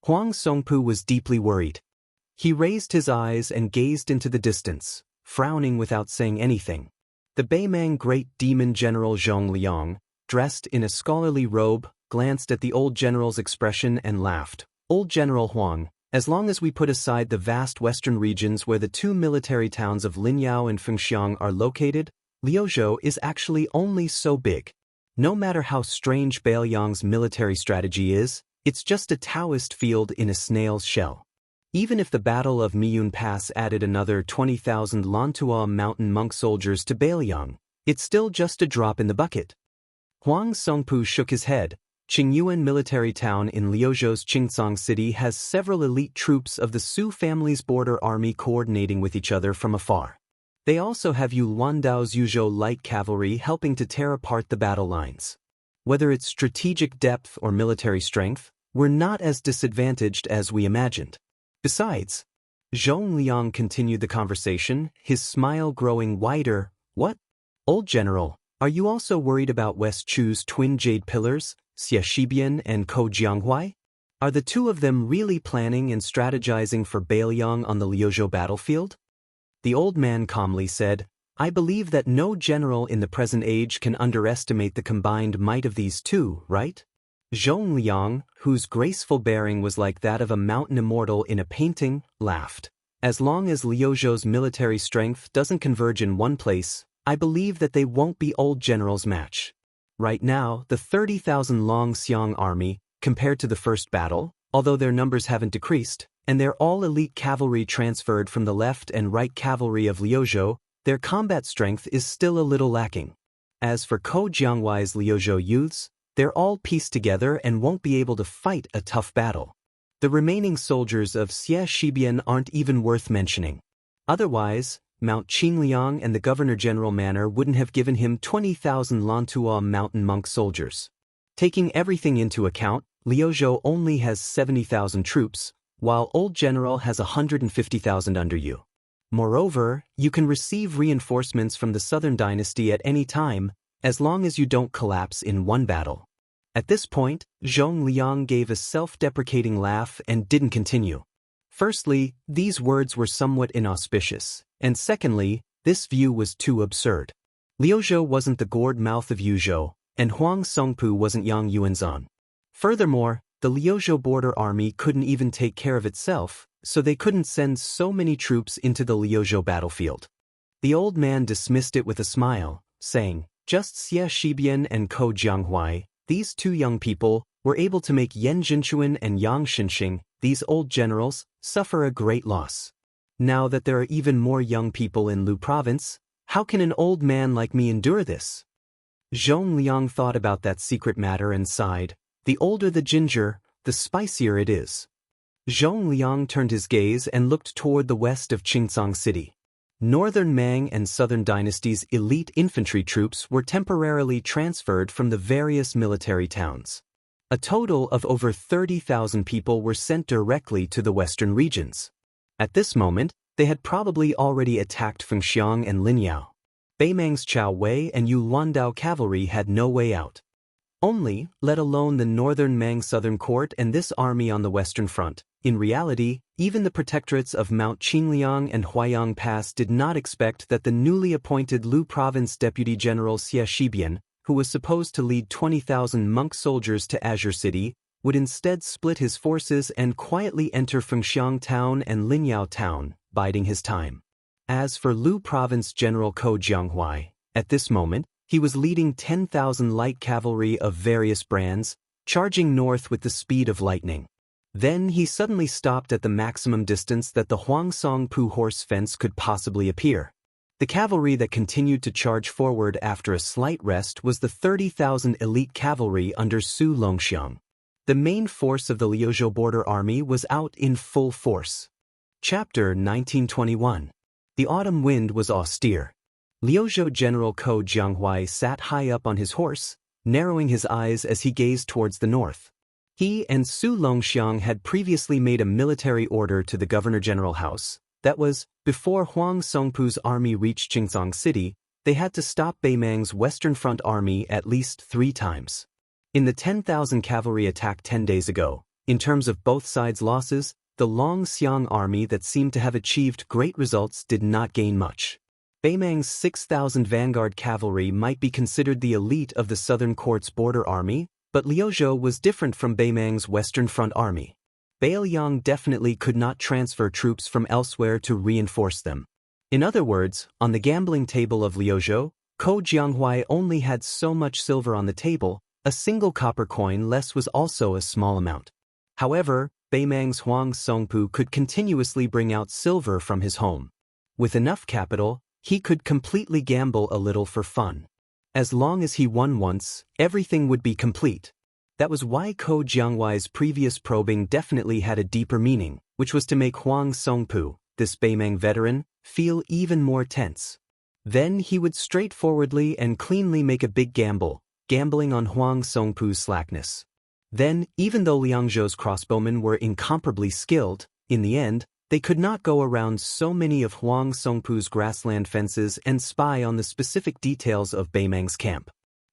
Huang Songpu was deeply worried. He raised his eyes and gazed into the distance, frowning without saying anything. The Beimang Great Demon General Zhong Liang, dressed in a scholarly robe, glanced at the old general's expression and laughed. Old General Huang, as long as we put aside the vast western regions where the two military towns of Linyao and Fengxiang are located, Liuzhou is actually only so big. No matter how strange Beiliang's military strategy is, it's just a Taoist field in a snail's shell. Even if the Battle of Miyun Pass added another 20,000 Lantua mountain monk soldiers to Beiliang, it's still just a drop in the bucket. Huang Songpu shook his head. Qingyuan military town in Liuzhou's Qingcang city has several elite troops of the Su family's border army coordinating with each other from afar. They also have Yulandao's Yuzhou light cavalry helping to tear apart the battle lines. Whether it's strategic depth or military strength, we're not as disadvantaged as we imagined. Besides, Zhong Liang continued the conversation, his smile growing wider. What? Old General, are you also worried about West Chu's twin jade pillars, Xie Shibian and Ko Jianghuai? Are the two of them really planning and strategizing for Beiliang on the Liuzhou battlefield? The old man calmly said, I believe that no general in the present age can underestimate the combined might of these two, right? Zhong Liang, whose graceful bearing was like that of a mountain immortal in a painting, laughed. As long as Liuzhou's military strength doesn't converge in one place, I believe that they won't be old general's match. Right now, the 30,000 Long Xiang army, compared to the first battle, although their numbers haven't decreased, and they're all elite cavalry transferred from the left and right cavalry of Liuzhou, their combat strength is still a little lacking. As for Ko Jianghuai's Liuzhou youths, they're all pieced together and won't be able to fight a tough battle. The remaining soldiers of Xie Shibian aren't even worth mentioning. Otherwise, Mount Qingliang and the Governor-General Manor wouldn't have given him 20,000 Lantua mountain monk soldiers. Taking everything into account, Liuzhou only has 70,000 troops, while Old General has 150,000 under you. Moreover, you can receive reinforcements from the Southern Dynasty at any time, as long as you don't collapse in one battle. At this point, Zhong Liang gave a self-deprecating laugh and didn't continue. Firstly, these words were somewhat inauspicious, and secondly, this view was too absurd. Liuzhou wasn't the gourd mouth of Yuzhou, and Huang Songpu wasn't Yang Yuanzan. Furthermore, the Liuzhou border army couldn't even take care of itself, so they couldn't send so many troops into the Liuzhou battlefield. The old man dismissed it with a smile, saying, just Xie Shibian and Ko Jianghuai, these two young people, were able to make Yan Jinchuan and Yang Xinxing, these old generals, suffer a great loss. Now that there are even more young people in Lu province, how can an old man like me endure this? Zhong Liang thought about that secret matter and sighed. The older the ginger, the spicier it is. Zhong Liang turned his gaze and looked toward the west of Qingcang City. Northern Mang and Southern Dynasty's elite infantry troops were temporarily transferred from the various military towns. A total of over 30,000 people were sent directly to the western regions. At this moment, they had probably already attacked Fengxiang and Linyao. Beimang's Chao Wei and Yulandao cavalry had no way out. Only, let alone the northern Mang southern court and this army on the western front. In reality, even the protectorates of Mount Qingliang and Huayang Pass did not expect that the newly appointed Lu Province Deputy General Xie Shibian, who was supposed to lead 20,000 monk soldiers to Azure City, would instead split his forces and quietly enter Fengxiang Town and Linyao Town, biding his time. As for Lu Province General Ko Jianghuai, at this moment, he was leading 10,000 light cavalry of various brands, charging north with the speed of lightning. Then he suddenly stopped at the maximum distance that the Huangsongpu horse fence could possibly appear. The cavalry that continued to charge forward after a slight rest was the 30,000 elite cavalry under Su Longxiang. The main force of the Liuzhou border army was out in full force. Chapter 1921. The autumn wind was austere. Liuzhou General Ko Jianghuai sat high up on his horse, narrowing his eyes as he gazed towards the north. He and Su Longxiang had previously made a military order to the Governor-General House. That was, before Huang Songpu's army reached Qingcang City, they had to stop Beimang's Western Front army at least 3 times. In the 10,000 cavalry attack 10 days ago, in terms of both sides' losses, the Longxiang army that seemed to have achieved great results did not gain much. Beimang's 6,000 vanguard cavalry might be considered the elite of the southern court's border army, but Liuzhou was different from Beimang's Western Front army. Bailiang definitely could not transfer troops from elsewhere to reinforce them. In other words, on the gambling table of Liuzhou, Ko Jianghuai only had so much silver on the table, a single copper coin less was also a small amount. However, Beimang's Huang Songpu could continuously bring out silver from his home. With enough capital, he could completely gamble a little for fun. As long as he won once, everything would be complete. That was why Ko Jianghuai's previous probing definitely had a deeper meaning, which was to make Huang Songpu, this Beimang veteran, feel even more tense. Then he would straightforwardly and cleanly make a big gamble, gambling on Huang Songpu's slackness. Then, even though Liangzhou's crossbowmen were incomparably skilled, in the end, they could not go around so many of Huang Songpu's grassland fences and spy on the specific details of Beimang's camp.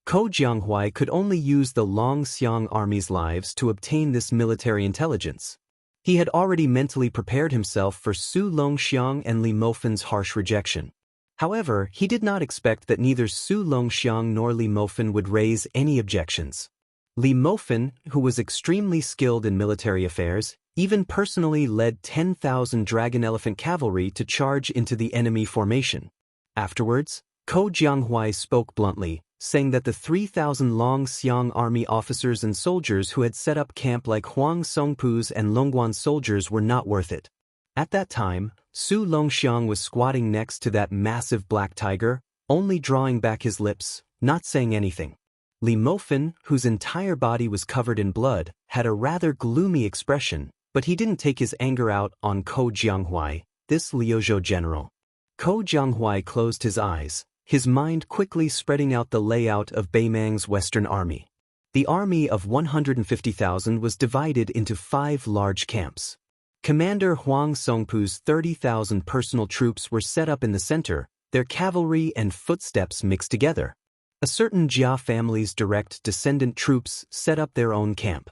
Ko Jianghuai could only use the Longxiang army's lives to obtain this military intelligence. He had already mentally prepared himself for Su Longxiang and Li Mofen's harsh rejection. However, he did not expect that neither Su Longxiang nor Li Mofen would raise any objections. Li Mofen, who was extremely skilled in military affairs, even personally led 10,000 dragon elephant cavalry to charge into the enemy formation. Afterwards, Ko Jianghuai spoke bluntly, saying that the 3,000 Longxiang army officers and soldiers who had set up camp like Huang Songpu's and Longguan's soldiers were not worth it. At that time, Su Longxiang was squatting next to that massive black tiger, only drawing back his lips, not saying anything. Li Mofen, whose entire body was covered in blood, had a rather gloomy expression, but he didn't take his anger out on Ko Jianghuai, this Liuzhou general. Ko Jianghuai closed his eyes, his mind quickly spreading out the layout of Beimang's Western army. The army of 150,000 was divided into 5 large camps. Commander Huang Songpu's 30,000 personal troops were set up in the center, their cavalry and footsteps mixed together. A certain Jia family's direct descendant troops set up their own camp.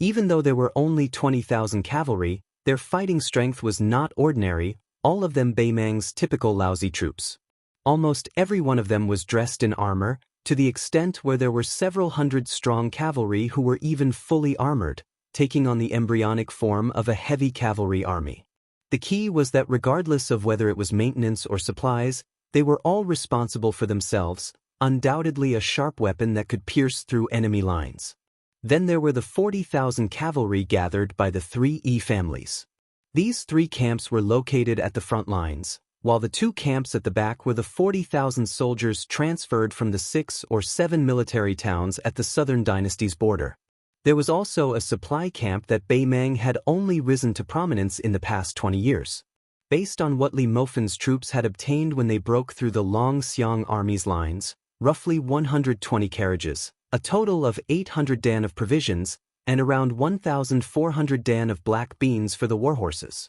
Even though there were only 20,000 cavalry, their fighting strength was not ordinary, all of them Beimang's typical lousy troops. Almost every one of them was dressed in armor, to the extent where there were several hundred strong cavalry who were even fully armored, taking on the embryonic form of a heavy cavalry army. The key was that regardless of whether it was maintenance or supplies, they were all responsible for themselves, undoubtedly a sharp weapon that could pierce through enemy lines. Then there were the 40,000 cavalry gathered by the 3 families. These 3 camps were located at the front lines, while the 2 camps at the back were the 40,000 soldiers transferred from the 6 or 7 military towns at the southern dynasty's border. There was also a supply camp that Beimang had only risen to prominence in the past 20 years. Based on what Li Mofen's troops had obtained when they broke through the Longxiang army's lines, roughly 120 carriages, a total of 800 dan of provisions, and around 1,400 dan of black beans for the warhorses.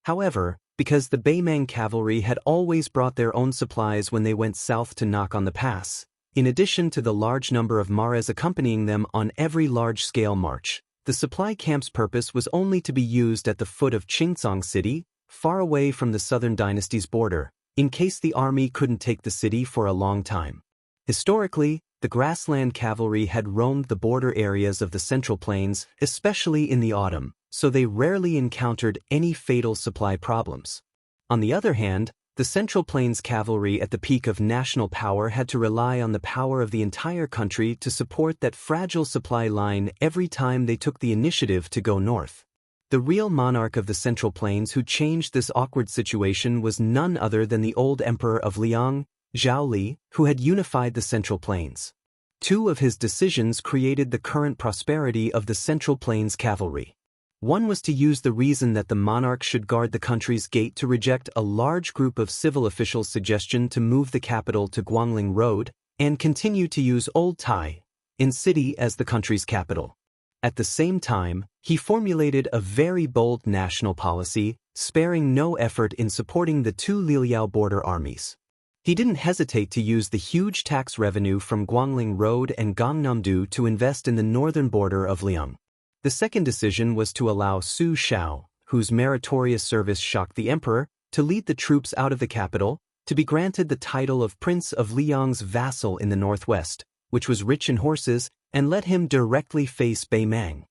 However, because the Beimang cavalry had always brought their own supplies when they went south to knock on the pass, in addition to the large number of mares accompanying them on every large-scale march, the supply camp's purpose was only to be used at the foot of Qingcang City, far away from the southern dynasty's border, in case the army couldn't take the city for a long time. Historically, the grassland cavalry had roamed the border areas of the Central Plains, especially in the autumn, so they rarely encountered any fatal supply problems. On the other hand, the Central Plains cavalry at the peak of national power had to rely on the power of the entire country to support that fragile supply line every time they took the initiative to go north. The real monarch of the Central Plains who changed this awkward situation was none other than the old emperor of Liang, Zhao Li, who had unified the Central Plains. 2 of his decisions created the current prosperity of the Central Plains cavalry. One was to use the reason that the monarch should guard the country's gate to reject a large group of civil officials' suggestion to move the capital to Guangling Road and continue to use Old Tai in city as the country's capital. At the same time, he formulated a very bold national policy, sparing no effort in supporting the 2 Liliao border armies. He didn't hesitate to use the huge tax revenue from Guangling Road and Gangnam-do to invest in the northern border of Liang. The second decision was to allow Su Shao, whose meritorious service shocked the emperor, to lead the troops out of the capital, to be granted the title of Prince of Liang's vassal in the northwest, which was rich in horses, and let him directly face Beimang.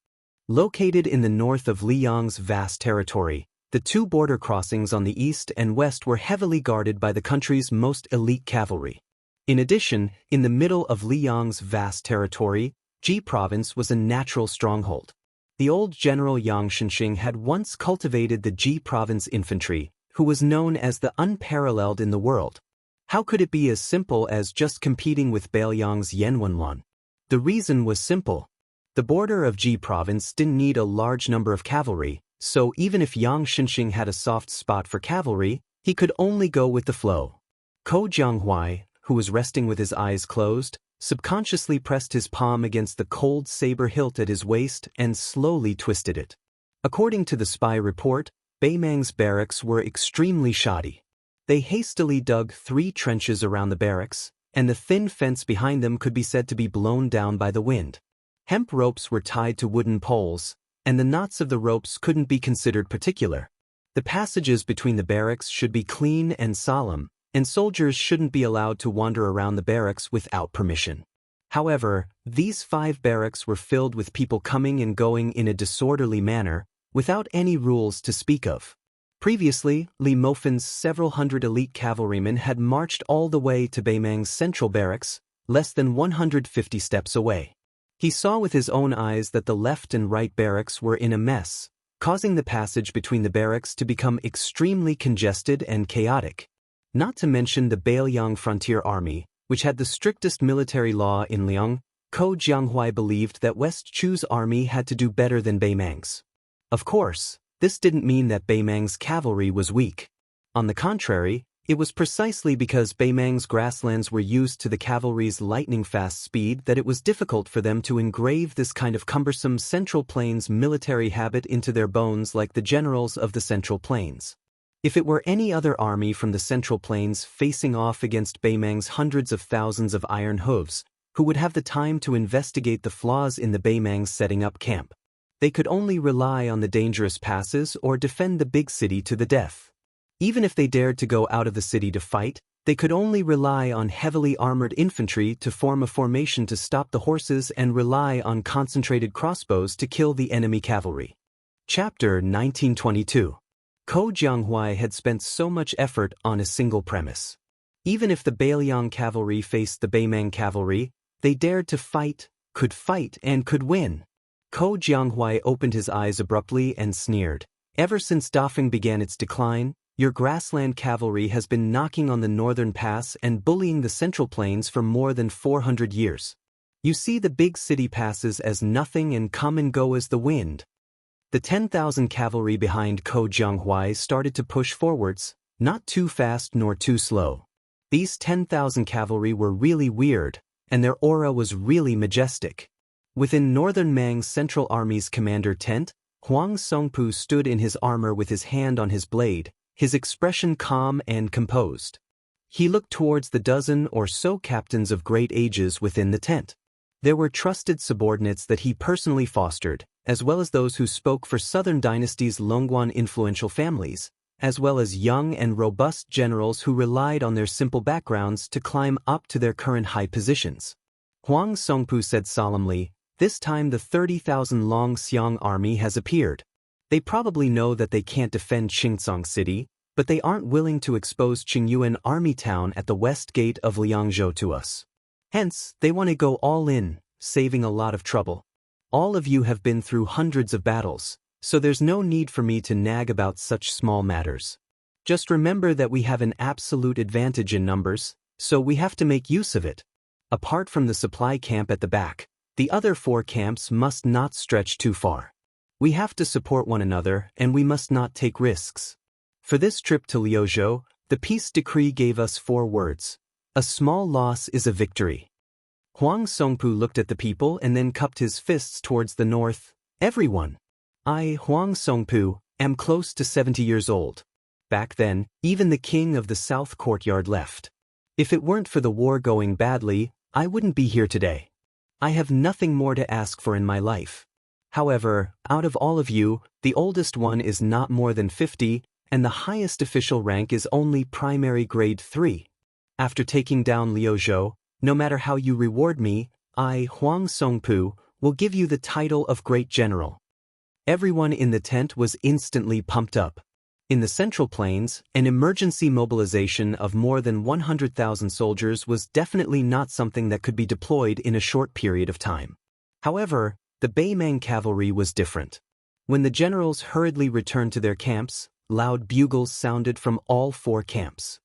Located in the north of Liang's vast territory, the two border crossings on the east and west were heavily guarded by the country's most elite cavalry. In addition, in the middle of Liang's vast territory, Ji province was a natural stronghold. The old general Yang Xianxia had once cultivated the Ji province infantry, who was known as the unparalleled in the world. How could it be as simple as just competing with Beiliang's Yanwenwan? The reason was simple. The border of Ji province didn't need a large number of cavalry, so even if Yang Xianxia had a soft spot for cavalry, he could only go with the flow. Ko Jianghuai, who was resting with his eyes closed, subconsciously pressed his palm against the cold saber hilt at his waist and slowly twisted it. According to the spy report, Beimang's barracks were extremely shoddy. They hastily dug 3 trenches around the barracks, and the thin fence behind them could be said to be blown down by the wind. Hemp ropes were tied to wooden poles, and the knots of the ropes couldn't be considered particular. The passages between the barracks should be clean and solemn, and soldiers shouldn't be allowed to wander around the barracks without permission. However, these 5 barracks were filled with people coming and going in a disorderly manner, without any rules to speak of. Previously, Li Mofan's several hundred elite cavalrymen had marched all the way to Beimang's central barracks, less than 150 steps away. He saw with his own eyes that the left and right barracks were in a mess, causing the passage between the barracks to become extremely congested and chaotic. Not to mention the Beiliang Frontier Army, which had the strictest military law in Liang. Ko Jianghuai believed that West Chu's army had to do better than Beimang's. Of course, this didn't mean that Beimang's cavalry was weak. On the contrary, it was precisely because Beimang's grasslands were used to the cavalry's lightning-fast speed that it was difficult for them to engrave this kind of cumbersome Central Plains military habit into their bones like the generals of the Central Plains. If it were any other army from the Central Plains facing off against Beimang's hundreds of thousands of iron hooves, who would have the time to investigate the flaws in the Beimang's setting up camp? They could only rely on the dangerous passes or defend the big city to the death. Even if they dared to go out of the city to fight, they could only rely on heavily armored infantry to form a formation to stop the horses and rely on concentrated crossbows to kill the enemy cavalry. Chapter 1922. Ko Jianghuai had spent so much effort on a single premise. Even if the Beiliang cavalry faced the Beimang cavalry, they dared to fight, and could win. Ko Jianghuai opened his eyes abruptly and sneered. Ever since Dafeng began its decline, your grassland cavalry has been knocking on the northern pass and bullying the Central Plains for more than 400 years. You see the big city passes as nothing and come and go as the wind. The 10,000 cavalry behind Ko Jianghuai started to push forwards, not too fast nor too slow. These 10,000 cavalry were really weird, and their aura was really majestic. Within Northern Mang's Central Army's commander tent, Huang Songpu stood in his armor with his hand on his blade, his expression calm and composed. He looked towards the dozen or so captains of great ages within the tent. There were trusted subordinates that he personally fostered, as well as those who spoke for Southern Dynasty's Longguan influential families, as well as young and robust generals who relied on their simple backgrounds to climb up to their current high positions. Huang Songpu said solemnly, "This time the 30,000 Long Xiang army has appeared. They probably know that they can't defend Qingcang City, but they aren't willing to expose Qingyuan Army Town at the west gate of Liangzhou to us. Hence, they want to go all in, saving a lot of trouble. All of you have been through hundreds of battles, so there's no need for me to nag about such small matters. Just remember that we have an absolute advantage in numbers, so we have to make use of it. Apart from the supply camp at the back, the other 4 camps must not stretch too far. We have to support one another and we must not take risks. For this trip to Liuzhou, the peace decree gave us 4 words. A small loss is a victory." Huang Songpu looked at the people and then cupped his fists towards the north. "Everyone. I, Huang Songpu, am close to 70 years old. Back then, even the king of the South Courtyard left. If it weren't for the war going badly, I wouldn't be here today. I have nothing more to ask for in my life. However, out of all of you, the oldest one is not more than 50, and the highest official rank is only primary grade 3. After taking down Liu Zhou, no matter how you reward me, I, Huang Songpu, will give you the title of Great General." Everyone in the tent was instantly pumped up. In the Central Plains, an emergency mobilization of more than 100,000 soldiers was definitely not something that could be deployed in a short period of time. However, the Beimang cavalry was different. When the generals hurriedly returned to their camps, loud bugles sounded from all 4 camps.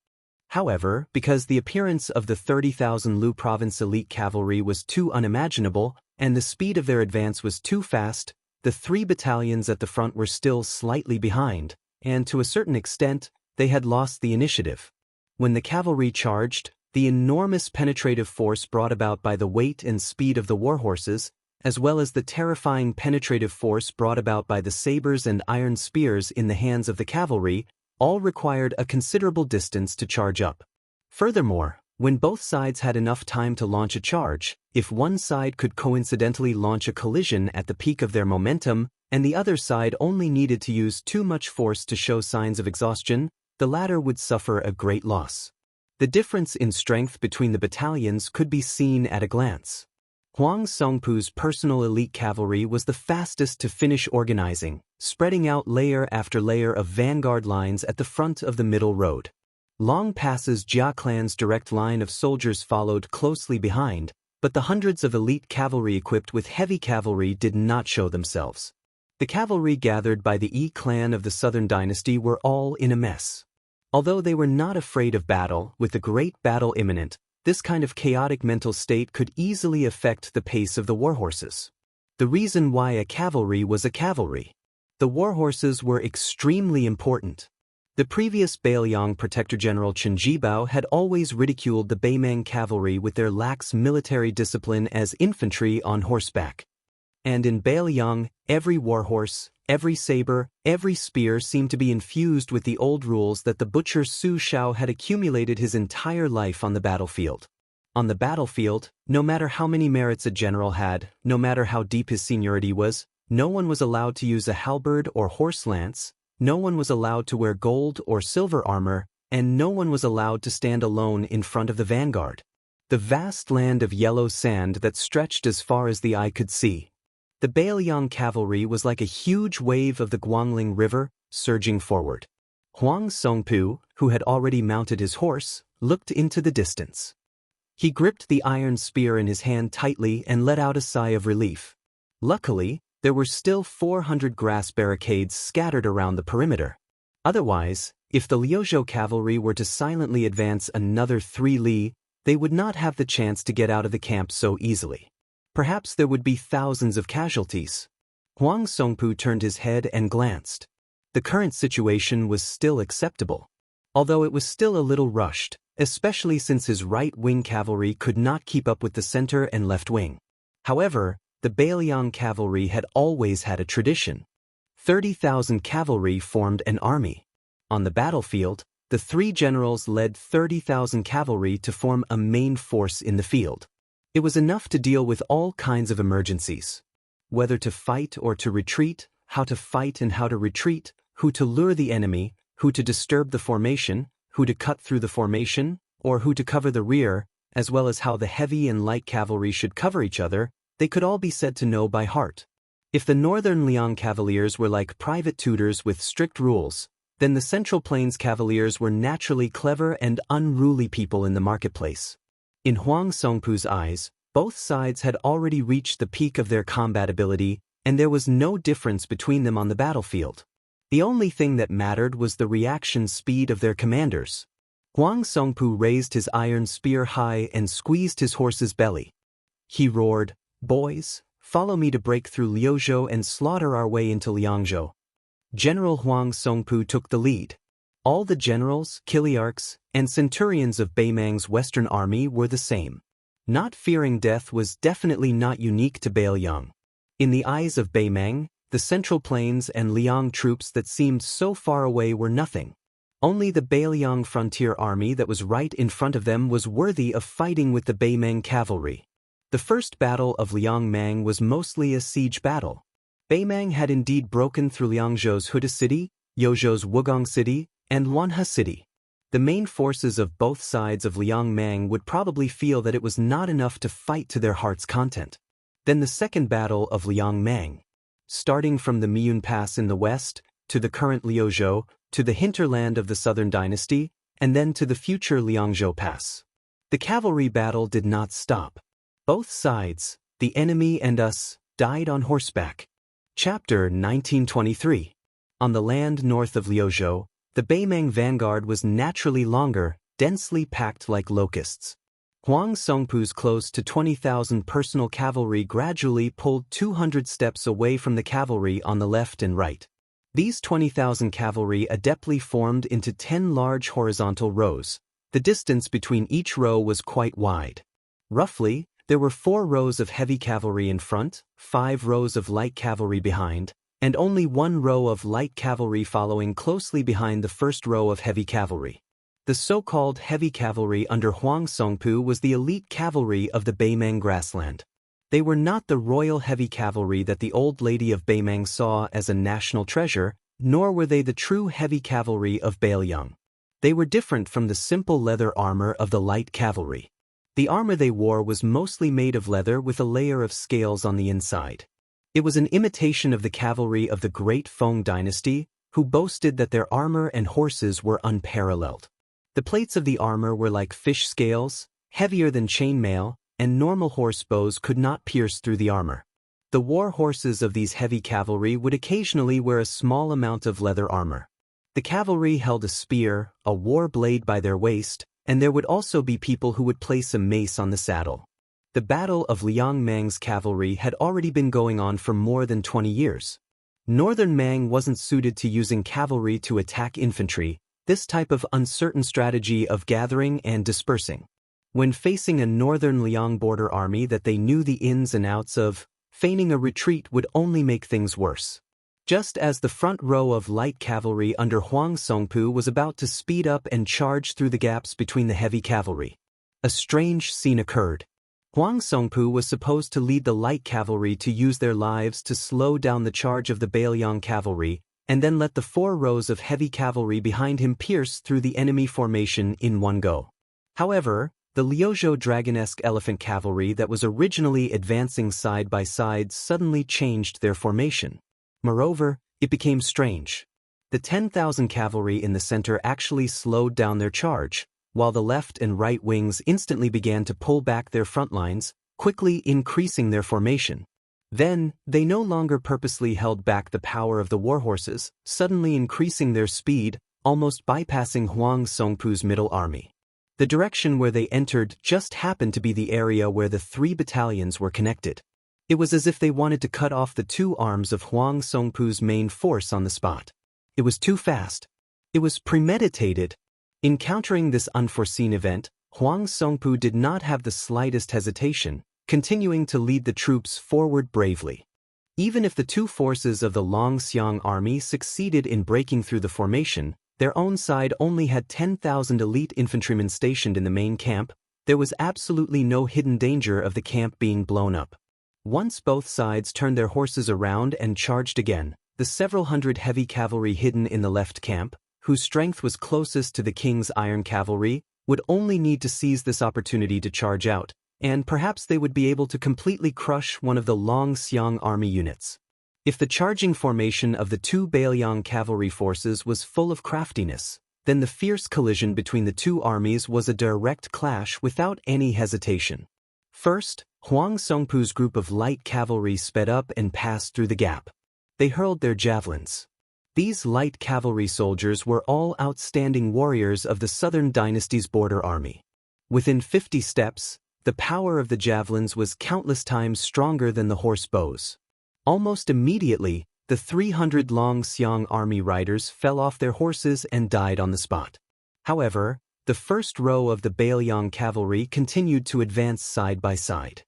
However, because the appearance of the 30,000 Lu province elite cavalry was too unimaginable, and the speed of their advance was too fast, the 3 battalions at the front were still slightly behind, and to a certain extent, they had lost the initiative. When the cavalry charged, the enormous penetrative force brought about by the weight and speed of the warhorses, as well as the terrifying penetrative force brought about by the sabers and iron spears in the hands of the cavalry, all required a considerable distance to charge up. Furthermore, when both sides had enough time to launch a charge, if one side could coincidentally launch a collision at the peak of their momentum, and the other side only needed to use too much force to show signs of exhaustion, the latter would suffer a great loss. The difference in strength between the battalions could be seen at a glance. Huang Songpu's personal elite cavalry was the fastest to finish organizing, spreading out layer after layer of vanguard lines at the front of the middle road. Long Pass's Jia clan's direct line of soldiers followed closely behind, but the hundreds of elite cavalry equipped with heavy cavalry did not show themselves. The cavalry gathered by the Yi clan of the Southern Dynasty were all in a mess. Although they were not afraid of battle, with the great battle imminent, this kind of chaotic mental state could easily affect the pace of the warhorses. The reason why a cavalry was a cavalry. The warhorses were extremely important. The previous Bailiang Protector General Chen Jibao had always ridiculed the Beimang cavalry with their lax military discipline as infantry on horseback. And in Bailiang, every warhorse, every saber, every spear seemed to be infused with the old rules that the butcher Su Shao had accumulated his entire life on the battlefield. On the battlefield, no matter how many merits a general had, no matter how deep his seniority was, no one was allowed to use a halberd or horse lance, no one was allowed to wear gold or silver armor, and no one was allowed to stand alone in front of the vanguard. The vast land of yellow sand that stretched as far as the eye could see. The Bailiang cavalry was like a huge wave of the Guangling River, surging forward. Huang Songpu, who had already mounted his horse, looked into the distance. He gripped the iron spear in his hand tightly and let out a sigh of relief. Luckily, there were still 400 grass barricades scattered around the perimeter. Otherwise, if the Liuzhou cavalry were to silently advance another 3 li, they would not have the chance to get out of the camp so easily. Perhaps there would be thousands of casualties. Huang Songpu turned his head and glanced. The current situation was still acceptable, although it was still a little rushed, especially since his right-wing cavalry could not keep up with the center and left wing. However, the Bailiang cavalry had always had a tradition. 30,000 cavalry formed an army. On the battlefield, the 3 generals led 30,000 cavalry to form a main force in the field. It was enough to deal with all kinds of emergencies. Whether to fight or to retreat, how to fight and how to retreat, who to lure the enemy, who to disturb the formation, who to cut through the formation, or who to cover the rear, as well as how the heavy and light cavalry should cover each other, they could all be said to know by heart. If the Northern Liang Cavaliers were like private tutors with strict rules, then the Central Plains Cavaliers were naturally clever and unruly people in the marketplace. In Huang Songpu's eyes, both sides had already reached the peak of their combat ability, and there was no difference between them on the battlefield. The only thing that mattered was the reaction speed of their commanders. Huang Songpu raised his iron spear high and squeezed his horse's belly. He roared, "Boys, follow me to break through Liuzhou and slaughter our way into Liangzhou." General Huang Songpu took the lead. All the generals, kiliarchs, and centurions of Beimang's Western army were the same. Not fearing death was definitely not unique to Bailiang. In the eyes of Beimang, the Central Plains and Liang troops that seemed so far away were nothing. Only the Bailiang frontier army that was right in front of them was worthy of fighting with the Beimang cavalry. The first battle of Liangmang was mostly a siege battle. Beimang had indeed broken through Liangzhou's Huda city, Youzhou's Wugong city, and Luanhe city. The main forces of both sides of Liangmang would probably feel that it was not enough to fight to their heart's content. Then the second battle of Liangmang. Starting from the Miyun Pass in the west, to the current Liuzhou, to the hinterland of the Southern Dynasty, and then to the future Liangzhou Pass. The cavalry battle did not stop. Both sides, the enemy and us, died on horseback. Chapter 1923. On the land north of Liuzhou, the Beimang vanguard was naturally longer, densely packed like locusts. Huang Songpu's close to 20,000 personal cavalry gradually pulled 200 steps away from the cavalry on the left and right. These 20,000 cavalry adeptly formed into 10 large horizontal rows. The distance between each row was quite wide. Roughly, there were 4 rows of heavy cavalry in front, 5 rows of light cavalry behind, and only 1 row of light cavalry following closely behind the first row of heavy cavalry. The so-called heavy cavalry under Huang Songpu was the elite cavalry of the Beimang grassland. They were not the royal heavy cavalry that the old lady of Beimang saw as a national treasure, nor were they the true heavy cavalry of Beiliang. They were different from the simple leather armor of the light cavalry. The armor they wore was mostly made of leather with a layer of scales on the inside. It was an imitation of the cavalry of the great Feng dynasty, who boasted that their armor and horses were unparalleled. The plates of the armor were like fish scales, heavier than chainmail, and normal horse bows could not pierce through the armor. The war horses of these heavy cavalry would occasionally wear a small amount of leather armor. The cavalry held a spear, a war blade by their waist, and there would also be people who would place a mace on the saddle. The Battle of Liangmang's cavalry had already been going on for more than 20 years. Northern Mang wasn't suited to using cavalry to attack infantry, this type of uncertain strategy of gathering and dispersing. When facing a northern Liang border army that they knew the ins and outs of, feigning a retreat would only make things worse. Just as the front row of light cavalry under Huang Songpu was about to speed up and charge through the gaps between the heavy cavalry, a strange scene occurred. Huang Songpu was supposed to lead the light cavalry to use their lives to slow down the charge of the Beiliang cavalry, and then let the 4 rows of heavy cavalry behind him pierce through the enemy formation in one go. However, the Liuzhou dragonesque elephant cavalry that was originally advancing side by side suddenly changed their formation. Moreover, it became strange. The 10,000 cavalry in the center actually slowed down their charge, while the left and right wings instantly began to pull back their front lines, quickly increasing their formation. Then, they no longer purposely held back the power of the warhorses, suddenly increasing their speed, almost bypassing Huang Songpu's middle army. The direction where they entered just happened to be the area where the 3 battalions were connected. It was as if they wanted to cut off the 2 arms of Huang Songpu's main force on the spot. It was too fast. It was premeditated. In countering this unforeseen event, Huang Songpu did not have the slightest hesitation, continuing to lead the troops forward bravely. Even if the 2 forces of the Longxiang army succeeded in breaking through the formation, their own side only had 10,000 elite infantrymen stationed in the main camp. There was absolutely no hidden danger of the camp being blown up. Once both sides turned their horses around and charged again, the several hundred heavy cavalry hidden in the left camp, whose strength was closest to the king's iron cavalry, would only need to seize this opportunity to charge out, and perhaps they would be able to completely crush one of the Longxiang army units. If the charging formation of the 2 Beiliang cavalry forces was full of craftiness, then the fierce collision between the 2 armies was a direct clash without any hesitation. First, Huang Songpu's group of light cavalry sped up and passed through the gap. They hurled their javelins. These light cavalry soldiers were all outstanding warriors of the Southern Dynasty's border army. Within 50 steps, the power of the javelins was countless times stronger than the horse bows. Almost immediately, the 300 Longxiang army riders fell off their horses and died on the spot. However, the first row of the Beiliang cavalry continued to advance side by side.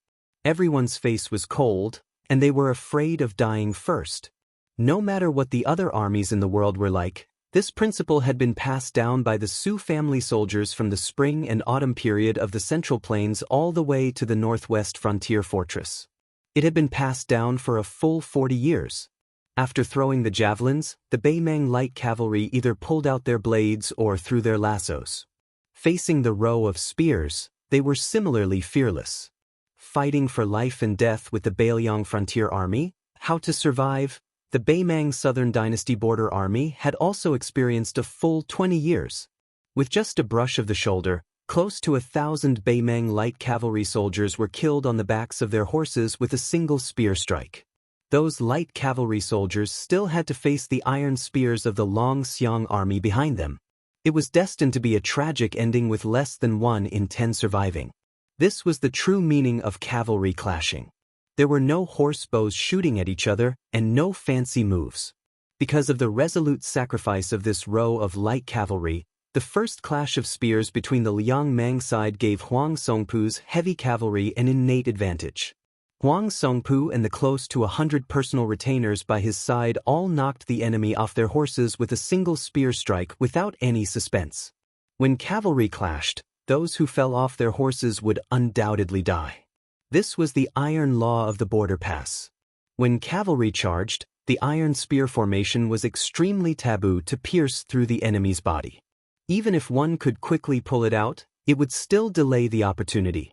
Everyone's face was cold, and they were afraid of dying first. No matter what the other armies in the world were like, this principle had been passed down by the Su family soldiers from the spring and autumn period of the Central Plains all the way to the northwest frontier fortress. It had been passed down for a full 40 years. After throwing the javelins, the Beimang light cavalry either pulled out their blades or threw their lassos. Facing the row of spears, they were similarly fearless. Fighting for life and death with the Beiliang frontier army, how to survive? The Beimang Southern Dynasty border army had also experienced a full 20 years. With just a brush of the shoulder, close to 1,000 Beimang light cavalry soldiers were killed on the backs of their horses with a single spear strike. Those light cavalry soldiers still had to face the iron spears of the Long Xiang army behind them. It was destined to be a tragic ending with less than 1 in 10 surviving. This was the true meaning of cavalry clashing. There were no horse bows shooting at each other and no fancy moves. Because of the resolute sacrifice of this row of light cavalry, the first clash of spears between the Liang Mang side gave Huang Songpu's heavy cavalry an innate advantage. Huang Songpu and the close to 100 personal retainers by his side all knocked the enemy off their horses with a single spear strike without any suspense. When cavalry clashed, those who fell off their horses would undoubtedly die. This was the iron law of the border pass. When cavalry charged, the iron spear formation was extremely taboo to pierce through the enemy's body. Even if one could quickly pull it out, it would still delay the opportunity.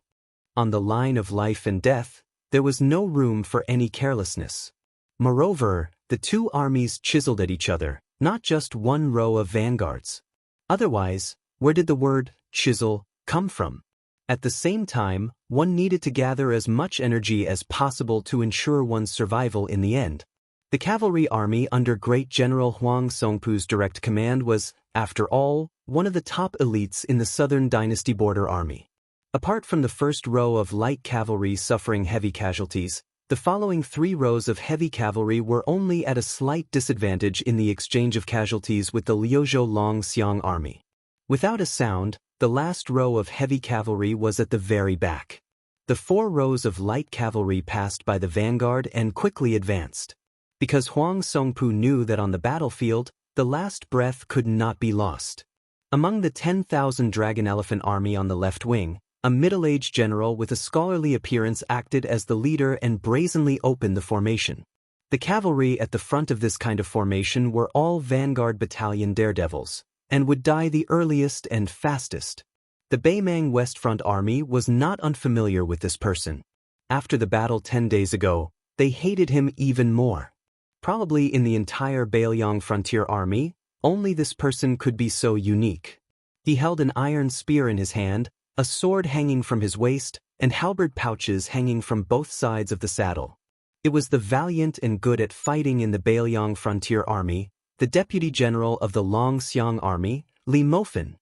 On the line of life and death, there was no room for any carelessness. Moreover, the two armies chiseled at each other, not just one row of vanguards. Otherwise, where did the word chisel come from? At the same time, one needed to gather as much energy as possible to ensure one's survival in the end. The cavalry army under Great General Huang Songpu's direct command was, after all, one of the top elites in the Southern Dynasty border army. Apart from the first row of light cavalry suffering heavy casualties, the following 3 rows of heavy cavalry were only at a slight disadvantage in the exchange of casualties with the Liuzhou Long Xiang army. Without a sound, the last row of heavy cavalry was at the very back. The 4 rows of light cavalry passed by the vanguard and quickly advanced. Because Huang Songpu knew that on the battlefield, the last breath could not be lost. Among the 10,000 dragon elephant army on the left wing, a middle-aged general with a scholarly appearance acted as the leader and brazenly opened the formation. The cavalry at the front of this kind of formation were all vanguard battalion daredevils, and would die the earliest and fastest. The Beimang West Front Army was not unfamiliar with this person. After the battle 10 days ago, they hated him even more. Probably in the entire Beiliang Frontier Army, only this person could be so unique. He held an iron spear in his hand, a sword hanging from his waist, and halberd pouches hanging from both sides of the saddle. It was the valiant and good at fighting in the Beiliang Frontier Army, the Deputy General of the Long Xiang Army, Li Mofan.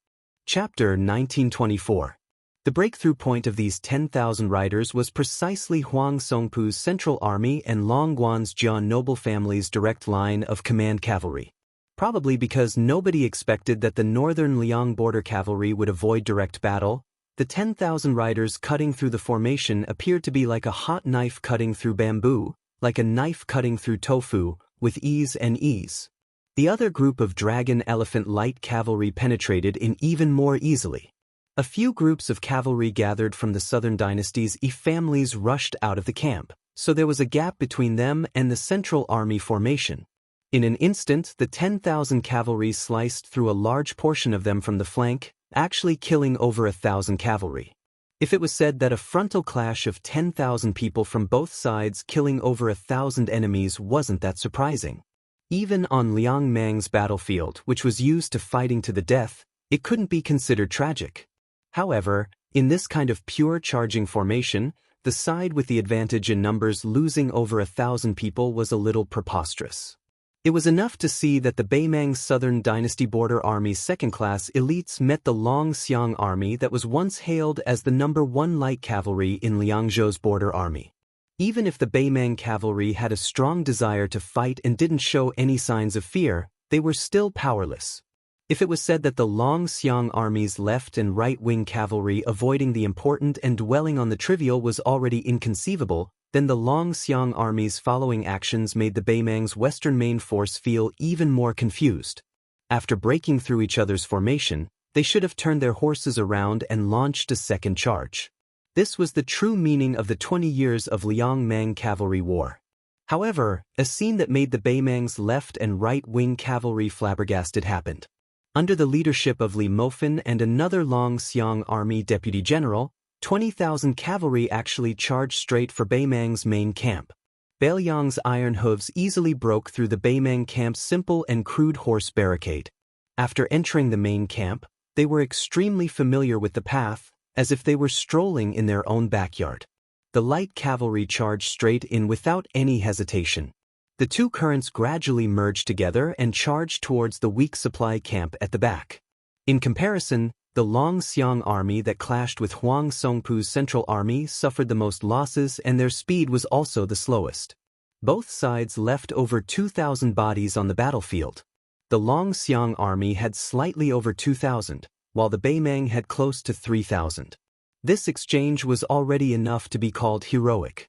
Chapter 1924. The breakthrough point of these 10,000 riders was precisely Huang Songpu's Central Army and Long Guan's Jian noble family's direct line of command cavalry. Probably because nobody expected that the northern Liang border cavalry would avoid direct battle, the 10,000 riders cutting through the formation appeared to be like a hot knife cutting through bamboo, like a knife cutting through tofu, with ease and ease. The other group of dragon elephant light cavalry penetrated in even more easily. A few groups of cavalry gathered from the southern dynasties' families rushed out of the camp, so there was a gap between them and the central army formation. In an instant, the 10,000 cavalry sliced through a large portion of them from the flank, actually killing over 1,000 cavalry. If it was said that a frontal clash of 10,000 people from both sides killing over 1,000 enemies wasn't that surprising. Even on Liang Mang's battlefield, which was used to fighting to the death, it couldn't be considered tragic. However, in this kind of pure charging formation, the side with the advantage in numbers losing over 1,000 people was a little preposterous. It was enough to see that the Beimang Southern Dynasty Border Army's second-class elites met the Long Xiang Army that was once hailed as the #1 light cavalry in Liangzhou's border army. Even if the Beimang cavalry had a strong desire to fight and didn't show any signs of fear, they were still powerless. If it was said that the Long Xiang army's left and right-wing cavalry avoiding the important and dwelling on the trivial was already inconceivable, then the Long Xiang army's following actions made the Beimang's western main force feel even more confused. After breaking through each other's formation, they should have turned their horses around and launched a second charge. This was the true meaning of the 20 years of Liang Mang Cavalry War. However, a scene that made the Beimang's left and right-wing cavalry flabbergasted happened. Under the leadership of Li Mofan and another Long Xiang army deputy general, 20,000 cavalry actually charged straight for Beimang's main camp. Bailiang's iron hooves easily broke through the Beimang camp's simple and crude horse barricade. After entering the main camp, they were extremely familiar with the path, as if they were strolling in their own backyard. The light cavalry charged straight in without any hesitation. The two currents gradually merged together and charged towards the weak supply camp at the back. In comparison, the Long Xiang army that clashed with Huang Songpu's central army suffered the most losses, and their speed was also the slowest. Both sides left over 2,000 bodies on the battlefield. The Long Xiang army had slightly over 2,000, while the Beimang had close to 3,000. This exchange was already enough to be called heroic.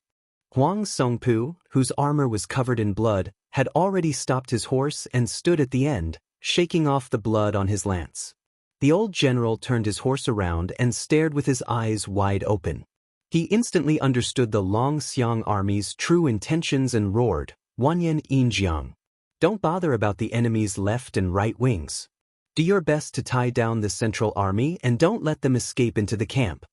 Huang Songpu, whose armor was covered in blood, had already stopped his horse and stood at the end, shaking off the blood on his lance. The old general turned his horse around and stared with his eyes wide open. He instantly understood the Long Xiang army's true intentions and roared, "Wanyan Yinjiang. Don't bother about the enemy's left and right wings. Do your best to tie down the central army and don't let them escape into the camp."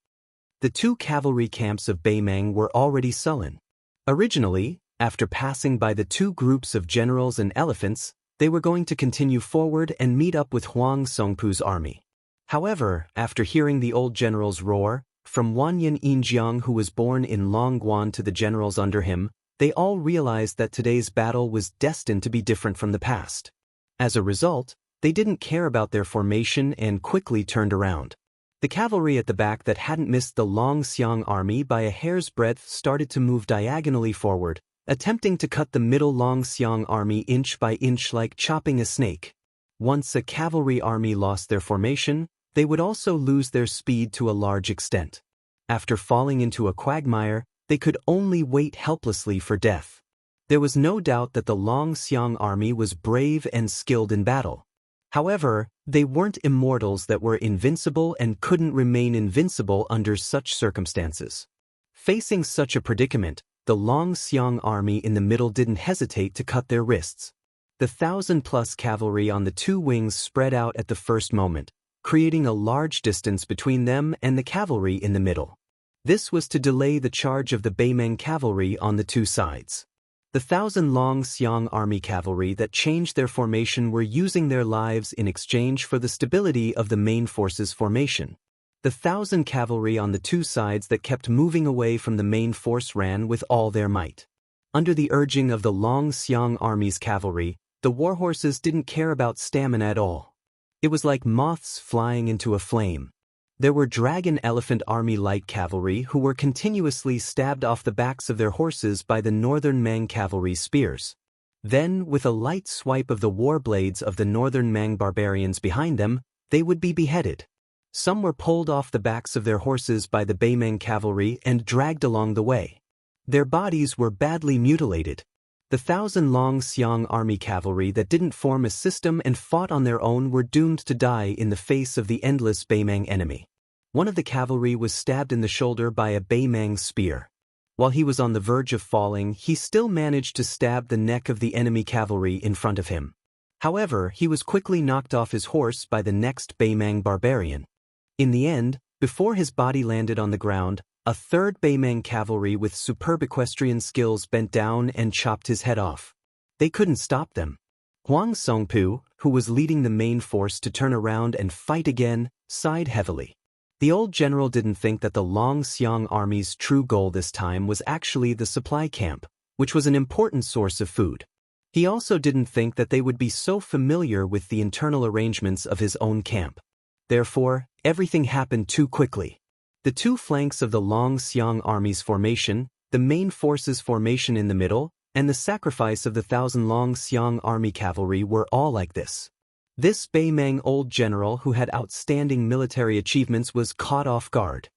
The two cavalry camps of Beimang were already sullen. Originally, after passing by the two groups of generals and elephants, they were going to continue forward and meet up with Huang Songpu's army. However, after hearing the old general's roar, from Wanyan Yinjiang, who was born in Longguan, to the generals under him, they all realized that today's battle was destined to be different from the past. As a result, they didn't care about their formation and quickly turned around. The cavalry at the back that hadn't missed the Long Xiang army by a hair's breadth started to move diagonally forward, attempting to cut the middle Long Xiang army inch by inch like chopping a snake. Once a cavalry army lost their formation, they would also lose their speed to a large extent. After falling into a quagmire, they could only wait helplessly for death. There was no doubt that the Long Xiang army was brave and skilled in battle. However, they weren't immortals that were invincible and couldn't remain invincible under such circumstances. Facing such a predicament, the Long Xiang army in the middle didn't hesitate to cut their wrists. The 1,000-plus cavalry on the two wings spread out at the first moment, creating a large distance between them and the cavalry in the middle. This was to delay the charge of the Beimang cavalry on the two sides. The 1,000 Long Xiang army cavalry that changed their formation were using their lives in exchange for the stability of the main force's formation. The 1,000 cavalry on the two sides that kept moving away from the main force ran with all their might. Under the urging of the Long Xiang army's cavalry, the warhorses didn't care about stamina at all. It was like moths flying into a flame. There were Dragon Elephant Army light cavalry who were continuously stabbed off the backs of their horses by the Northern Mang cavalry spears. Then, with a light swipe of the war blades of the Northern Mang barbarians behind them, they would be beheaded. Some were pulled off the backs of their horses by the Beimang cavalry and dragged along the way. Their bodies were badly mutilated. The 1,000 Long Xiang army cavalry that didn't form a system and fought on their own were doomed to die in the face of the endless Beimang enemy. One of the cavalry was stabbed in the shoulder by a Beimang spear. While he was on the verge of falling, he still managed to stab the neck of the enemy cavalry in front of him. However, he was quickly knocked off his horse by the next Beimang barbarian. In the end, before his body landed on the ground, a third Beimang cavalry with superb equestrian skills bent down and chopped his head off. They couldn't stop them. Huang Songpu, who was leading the main force to turn around and fight again, sighed heavily. The old general didn't think that the Long Xiang army's true goal this time was actually the supply camp, which was an important source of food. He also didn't think that they would be so familiar with the internal arrangements of his own camp. Therefore, everything happened too quickly. The two flanks of the Long Xiang army's formation, the main force's formation in the middle, and the sacrifice of the 1,000 Long Xiang army cavalry were all like this. This Beimang old general who had outstanding military achievements was caught off guard.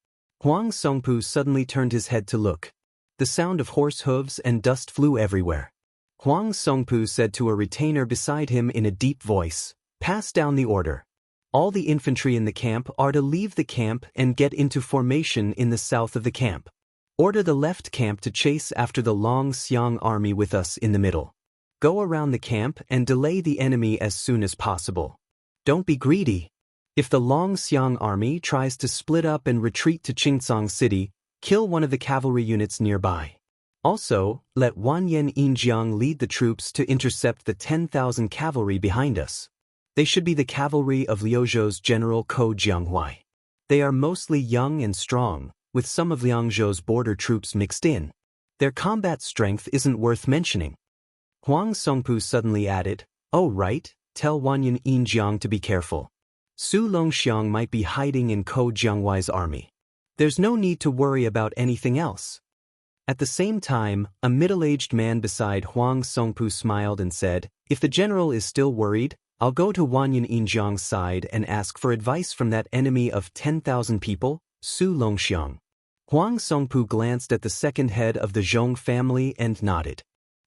Huang Songpu suddenly turned his head to look. The sound of horse hooves and dust flew everywhere. Huang Songpu said to a retainer beside him in a deep voice, "Pass down the order." All the infantry in the camp are to leave the camp and get into formation in the south of the camp. Order the left camp to chase after the Long Xiang army with us in the middle. Go around the camp and delay the enemy as soon as possible. Don't be greedy. If the Long Xiang army tries to split up and retreat to Qingcang City, kill one of the cavalry units nearby. Also, let Wanyan Yinjiang lead the troops to intercept the 10,000 cavalry behind us. They should be the cavalry of Liuzhou's general Ko Jianghuai. They are mostly young and strong, with some of Liangzhou's border troops mixed in. Their combat strength isn't worth mentioning. Huang Songpu suddenly added, "Oh right, tell Wanyan Yinjiang to be careful. Su Longxiang might be hiding in Ko Jianghuai's army. There's no need to worry about anything else." At the same time, a middle-aged man beside Huang Songpu smiled and said, "If the general is still worried, I'll go to Wanyan Yinjiang's side and ask for advice from that enemy of 10,000 people, Su Longxiang." Huang Songpu glanced at the second head of the Zhong family and nodded.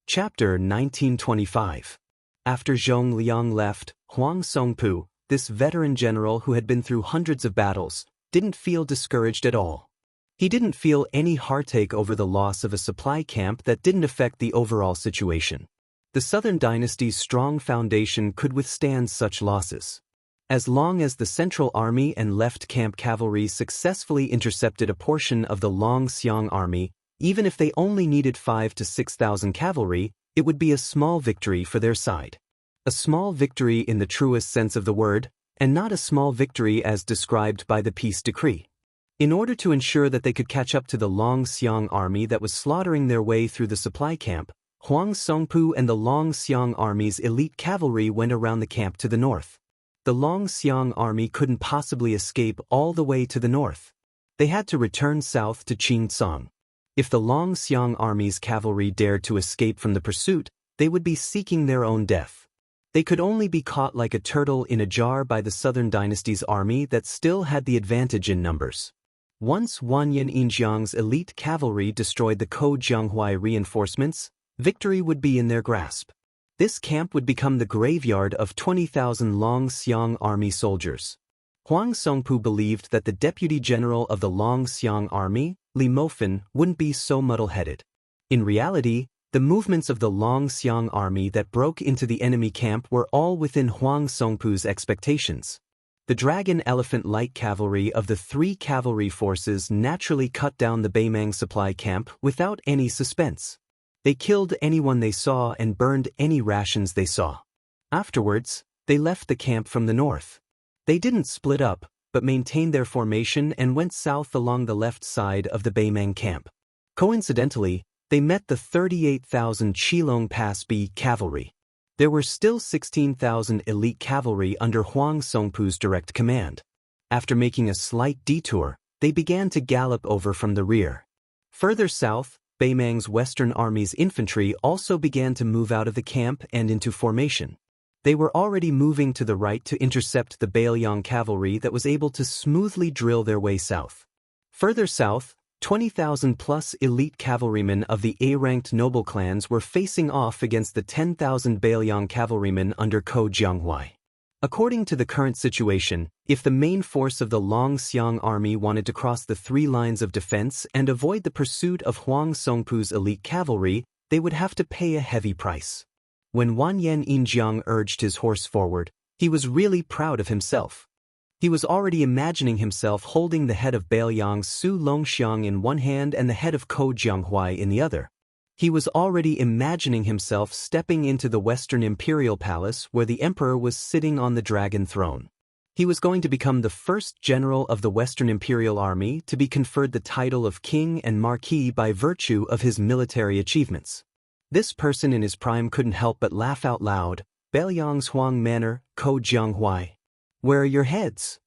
Chapter 1925. After Zhong Liang left, Huang Songpu, this veteran general who had been through hundreds of battles, didn't feel discouraged at all. He didn't feel any heartache over the loss of a supply camp that didn't affect the overall situation. The Southern Dynasty's strong foundation could withstand such losses. As long as the Central Army and left camp cavalry successfully intercepted a portion of the Long Xiang army, even if they only needed 5,000 to 6,000 cavalry, it would be a small victory for their side. A small victory in the truest sense of the word, and not a small victory as described by the peace decree. In order to ensure that they could catch up to the Long Xiang army that was slaughtering their way through the supply camp, Huang Songpu and the Long Xiang army's elite cavalry went around the camp to the north. The Long Xiang army couldn't possibly escape all the way to the north. They had to return south to Qingcang. If the Long Xiang army's cavalry dared to escape from the pursuit, they would be seeking their own death. They could only be caught like a turtle in a jar by the Southern Dynasty's army that still had the advantage in numbers. Once Wanyan Yinjiang's elite cavalry destroyed the Ko Jianghuai reinforcements, victory would be in their grasp. This camp would become the graveyard of 20,000 Long Xiang army soldiers. Huang Songpu believed that the deputy general of the Long Xiang army, Li Mofen, wouldn't be so muddle-headed. In reality, the movements of the Long Xiang army that broke into the enemy camp were all within Huang Songpu's expectations. The Dragon Elephant Light Cavalry of the three cavalry forces naturally cut down the Beimang supply camp without any suspense. They killed anyone they saw and burned any rations they saw. Afterwards, they left the camp from the north. They didn't split up, but maintained their formation and went south along the left side of the Beimang camp. Coincidentally, they met the 38,000 Qilong Pass B cavalry. There were still 16,000 elite cavalry under Huang Songpu's direct command. After making a slight detour, they began to gallop over from the rear. Further south, Beimang's Western Army's infantry also began to move out of the camp and into formation. They were already moving to the right to intercept the Bailiang cavalry that was able to smoothly drill their way south. Further south, 20,000 plus elite cavalrymen of the A-ranked noble clans were facing off against the 10,000 Bailiang cavalrymen under Ko Jianghuai. According to the current situation, if the main force of the Long Xiang army wanted to cross the three lines of defense and avoid the pursuit of Huang Songpu's elite cavalry, they would have to pay a heavy price. When Wanyan Yinjiang urged his horse forward, he was really proud of himself. He was already imagining himself holding the head of Bailiang's Su Longxiang in one hand and the head of Ko Jianghuai in the other. He was already imagining himself stepping into the Western Imperial Palace where the Emperor was sitting on the dragon throne. He was going to become the first general of the Western Imperial Army to be conferred the title of King and Marquis by virtue of his military achievements. This person in his prime couldn't help but laugh out loud. Bailiang's Huang Manor, Ko Jianghuai. Where are your heads?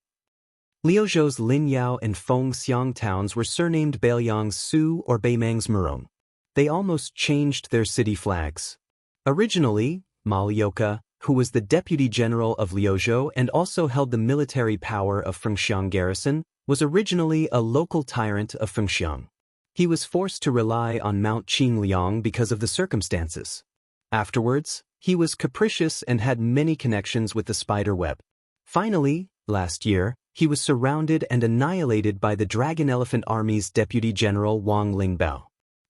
Liuzhou's Linyao and Feng Xiang towns were surnamed Bailiang's Su or Beimang's Murong. They almost changed their city flags. Originally, Ma Liuka, who was the deputy general of Liuzhou and also held the military power of Fengxiang garrison, was originally a local tyrant of Fengxiang. He was forced to rely on Mount Qingliang because of the circumstances. Afterwards, he was capricious and had many connections with the spider web. Finally, last year, he was surrounded and annihilated by the Dragon Elephant Army's Deputy General Wang Lingbao.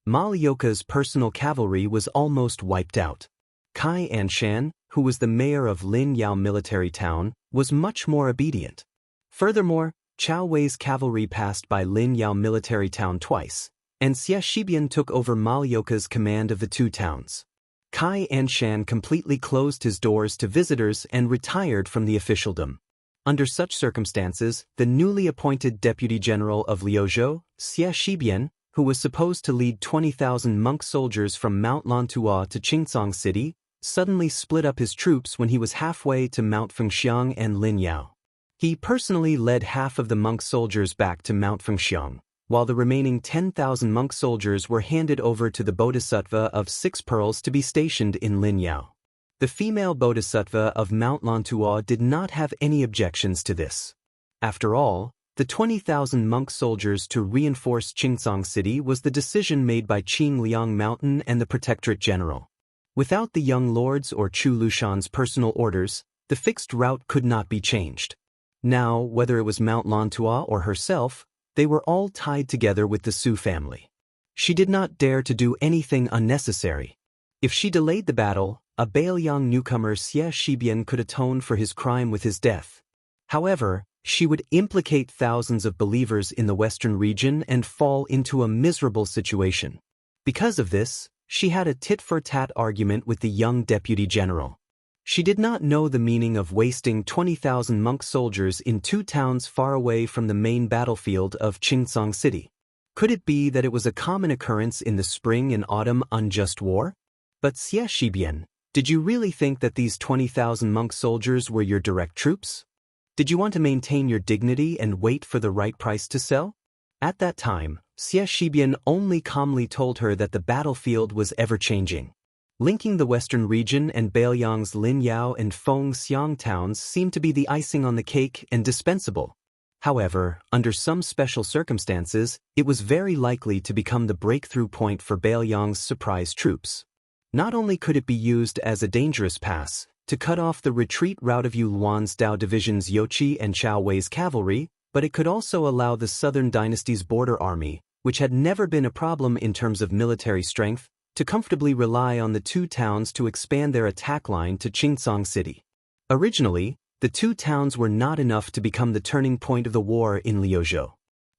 Malyoka's personal cavalry was almost wiped out. Kai Anshan, who was the mayor of Lin Yao military town, was much more obedient. Furthermore, Chao Wei's cavalry passed by Lin Yao military town twice, and Xie Shibian took over Malyoka's command of the two towns. Kai Anshan completely closed his doors to visitors and retired from the officialdom. Under such circumstances, the newly appointed deputy general of Liuzhou, Xie Shibian, who was supposed to lead 20,000 monk soldiers from Mount Lantua to Qingcang City, suddenly split up his troops when he was halfway to Mount Fengxiang and Lin Yao. He personally led half of the monk soldiers back to Mount Fengxiang, while the remaining 10,000 monk soldiers were handed over to the Bodhisattva of 6 Pearls to be stationed in Lin Yao. The female Bodhisattva of Mount Lantua did not have any objections to this. After all, the 20,000 monk soldiers to reinforce Qingcang City was the decision made by Qingliang Mountain and the Protectorate General. Without the young lords or Chu Lushan's personal orders, the fixed route could not be changed. Now, whether it was Mount Lantua or herself, they were all tied together with the Su family. She did not dare to do anything unnecessary. If she delayed the battle, a Baoyang newcomer Xie Shibian could atone for his crime with his death. However, she would implicate thousands of believers in the western region and fall into a miserable situation. Because of this, she had a tit-for-tat argument with the young deputy general. She did not know the meaning of wasting 20,000 monk soldiers in 2 towns far away from the main battlefield of Qingcang City. Could it be that it was a common occurrence in the spring and autumn unjust war? But Xie Shibian, did you really think that these 20,000 monk soldiers were your direct troops? Did you want to maintain your dignity and wait for the right price to sell? At that time, Xie Shibian only calmly told her that the battlefield was ever-changing. Linking the western region and Baoyang's Lin Yao and Feng Xiang towns seemed to be the icing on the cake and dispensable. However, under some special circumstances, it was very likely to become the breakthrough point for Baoyang's surprise troops. Not only could it be used as a dangerous pass to cut off the retreat route of Yu Luan's Dao Division's Youqi and Chao Wei's cavalry, but it could also allow the Southern Dynasty's border army, which had never been a problem in terms of military strength, to comfortably rely on the 2 towns to expand their attack line to Qingcang City. Originally, the 2 towns were not enough to become the turning point of the war in Liuzhou.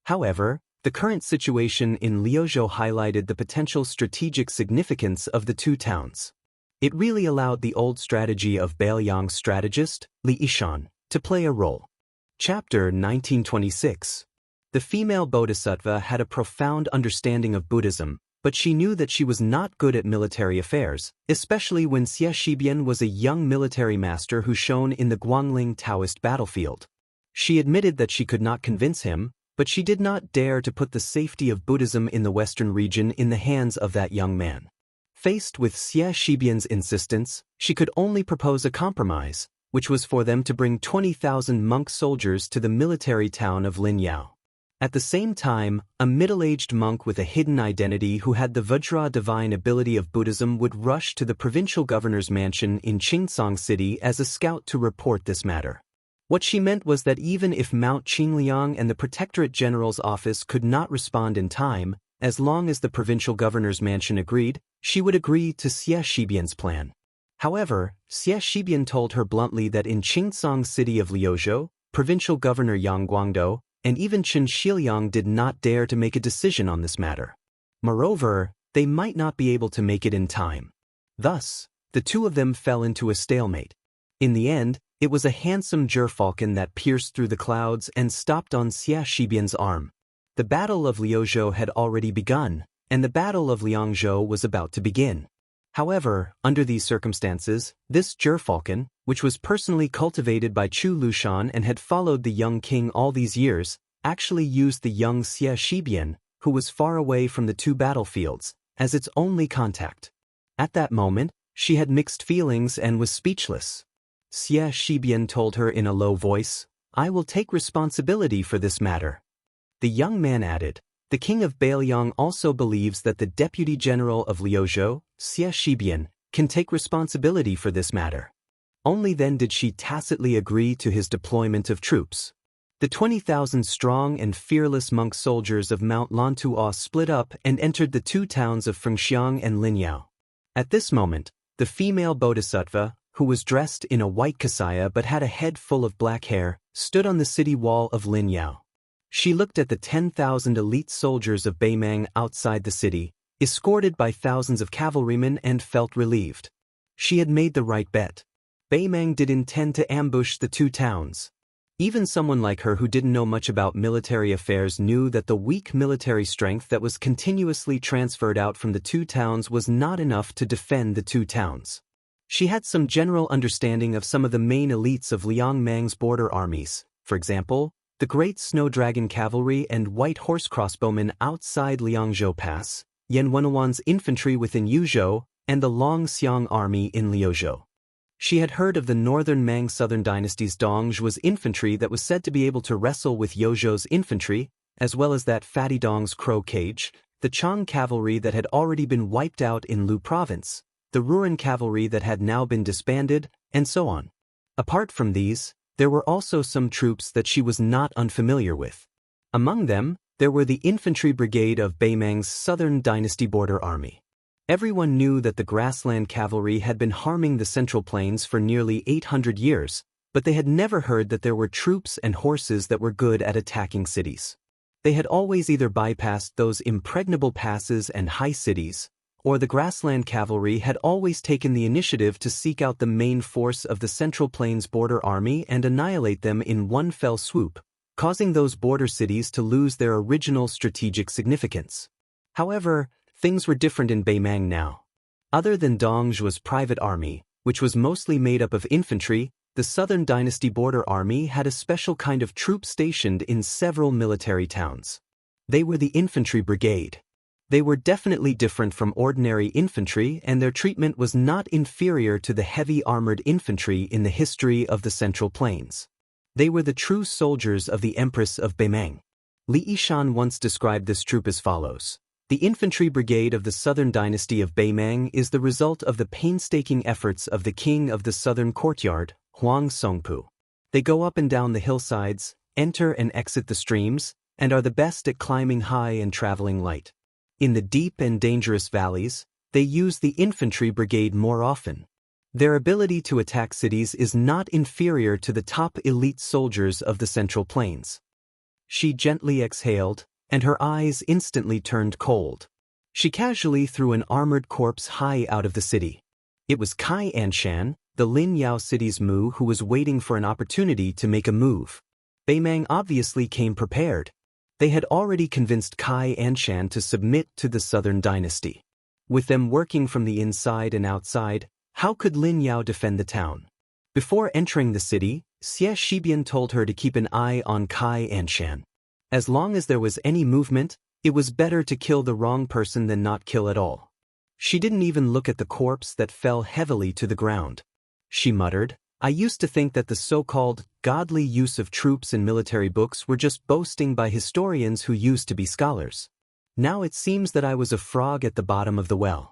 However, the current situation in Liuzhou highlighted the potential strategic significance of the 2 towns. It really allowed the old strategy of Baoyang's strategist, Li Yishan, to play a role. Chapter 1926. The female Bodhisattva had a profound understanding of Buddhism, but she knew that she was not good at military affairs, especially when Xie Shibian was a young military master who shone in the Guangling Taoist battlefield. She admitted that she could not convince him, but she did not dare to put the safety of Buddhism in the western region in the hands of that young man. Faced with Xie Shibian's insistence, she could only propose a compromise, which was for them to bring 20,000 monk soldiers to the military town of Lin Yao. At the same time, a middle-aged monk with a hidden identity who had the Vajra divine ability of Buddhism would rush to the provincial governor's mansion in Qingcang City as a scout to report this matter. What she meant was that even if Mount Qingliang and the Protectorate General's office could not respond in time, as long as the provincial governor's mansion agreed, she would agree to Xie Shibian's plan. However, Xie Shibian told her bluntly that in Qingcang City of Liuzhou, provincial governor Yang Guangdou, and even Chen Shiliang did not dare to make a decision on this matter. Moreover, they might not be able to make it in time. Thus, the 2 of them fell into a stalemate. In the end, it was a handsome gerfalcon that pierced through the clouds and stopped on Xie Shibian's arm. The Battle of Liuzhou had already begun, and the Battle of Liangzhou was about to begin. However, under these circumstances, this gerfalcon, which was personally cultivated by Chu Lushan and had followed the young king all these years, actually used the young Xie Shibian, who was far away from the 2 battlefields, as its only contact. At that moment, she had mixed feelings and was speechless. Xie Shibian told her in a low voice, "I will take responsibility for this matter." The young man added, "The king of Baoyang also believes that the deputy general of Liuzhou, Xie Shibian, can take responsibility for this matter." Only then did she tacitly agree to his deployment of troops. The 20,000 strong and fearless monk soldiers of Mount Lantuo split up and entered the two towns of Fengxiang and Linyao. At this moment, the female bodhisattva, who was dressed in a white kasaya but had a head full of black hair, stood on the city wall of Linyao. She looked at the 10,000 elite soldiers of Beimang outside the city, escorted by thousands of cavalrymen, and felt relieved. She had made the right bet. Beimang did intend to ambush the two towns. Even someone like her who didn't know much about military affairs knew that the weak military strength that was continuously transferred out from the two towns was not enough to defend the two towns. She had some general understanding of some of the main elites of Liang Mang's border armies, for example, the Great Snow Dragon Cavalry and White Horse Crossbowmen outside Liangzhou Pass, Yan Wenwan's infantry within Yuzhou, and the Long Xiang army in Liuzhou. She had heard of the northern Mang Southern Dynasty's Dongzhuo's infantry that was said to be able to wrestle with Yozhou's infantry, as well as that Fatty Dong's Crow Cage, the Chang cavalry that had already been wiped out in Lu province, the Ruan cavalry that had now been disbanded, and so on. Apart from these, there were also some troops that she was not unfamiliar with. Among them, there were the infantry brigade of Beimang's Southern Dynasty border army. Everyone knew that the grassland cavalry had been harming the Central Plains for nearly 800 years, but they had never heard that there were troops and horses that were good at attacking cities. They had always either bypassed those impregnable passes and high cities, or the grassland cavalry had always taken the initiative to seek out the main force of the Central Plains border army and annihilate them in one fell swoop, causing those border cities to lose their original strategic significance. However, things were different in Beimang now. Other than Dongzhuo's private army, which was mostly made up of infantry, the Southern Dynasty border army had a special kind of troop stationed in several military towns. They were the infantry brigade. They were definitely different from ordinary infantry, and their treatment was not inferior to the heavy armored infantry in the history of the Central Plains. They were the true soldiers of the Empress of Beimang. Li Yishan once described this troop as follows. The infantry brigade of the Southern Dynasty of Beimang is the result of the painstaking efforts of the king of the Southern Courtyard, Huang Songpu. They go up and down the hillsides, enter and exit the streams, and are the best at climbing high and traveling light. In the deep and dangerous valleys, they use the infantry brigade more often. Their ability to attack cities is not inferior to the top elite soldiers of the Central Plains. She gently exhaled, and her eyes instantly turned cold. She casually threw an armored corpse high out of the city. It was Kai Anshan, the Lin Yao city's Mu, who was waiting for an opportunity to make a move. Beimang obviously came prepared. They had already convinced Kai Anshan to submit to the Southern Dynasty. With them working from the inside and outside, how could Lin Yao defend the town? Before entering the city, Xie Shibian told her to keep an eye on Kai Anshan. As long as there was any movement, it was better to kill the wrong person than not kill at all. She didn't even look at the corpse that fell heavily to the ground. She muttered, "I used to think that the so-called godly use of troops in military books were just boasting by historians who used to be scholars. Now it seems that I was a frog at the bottom of the well."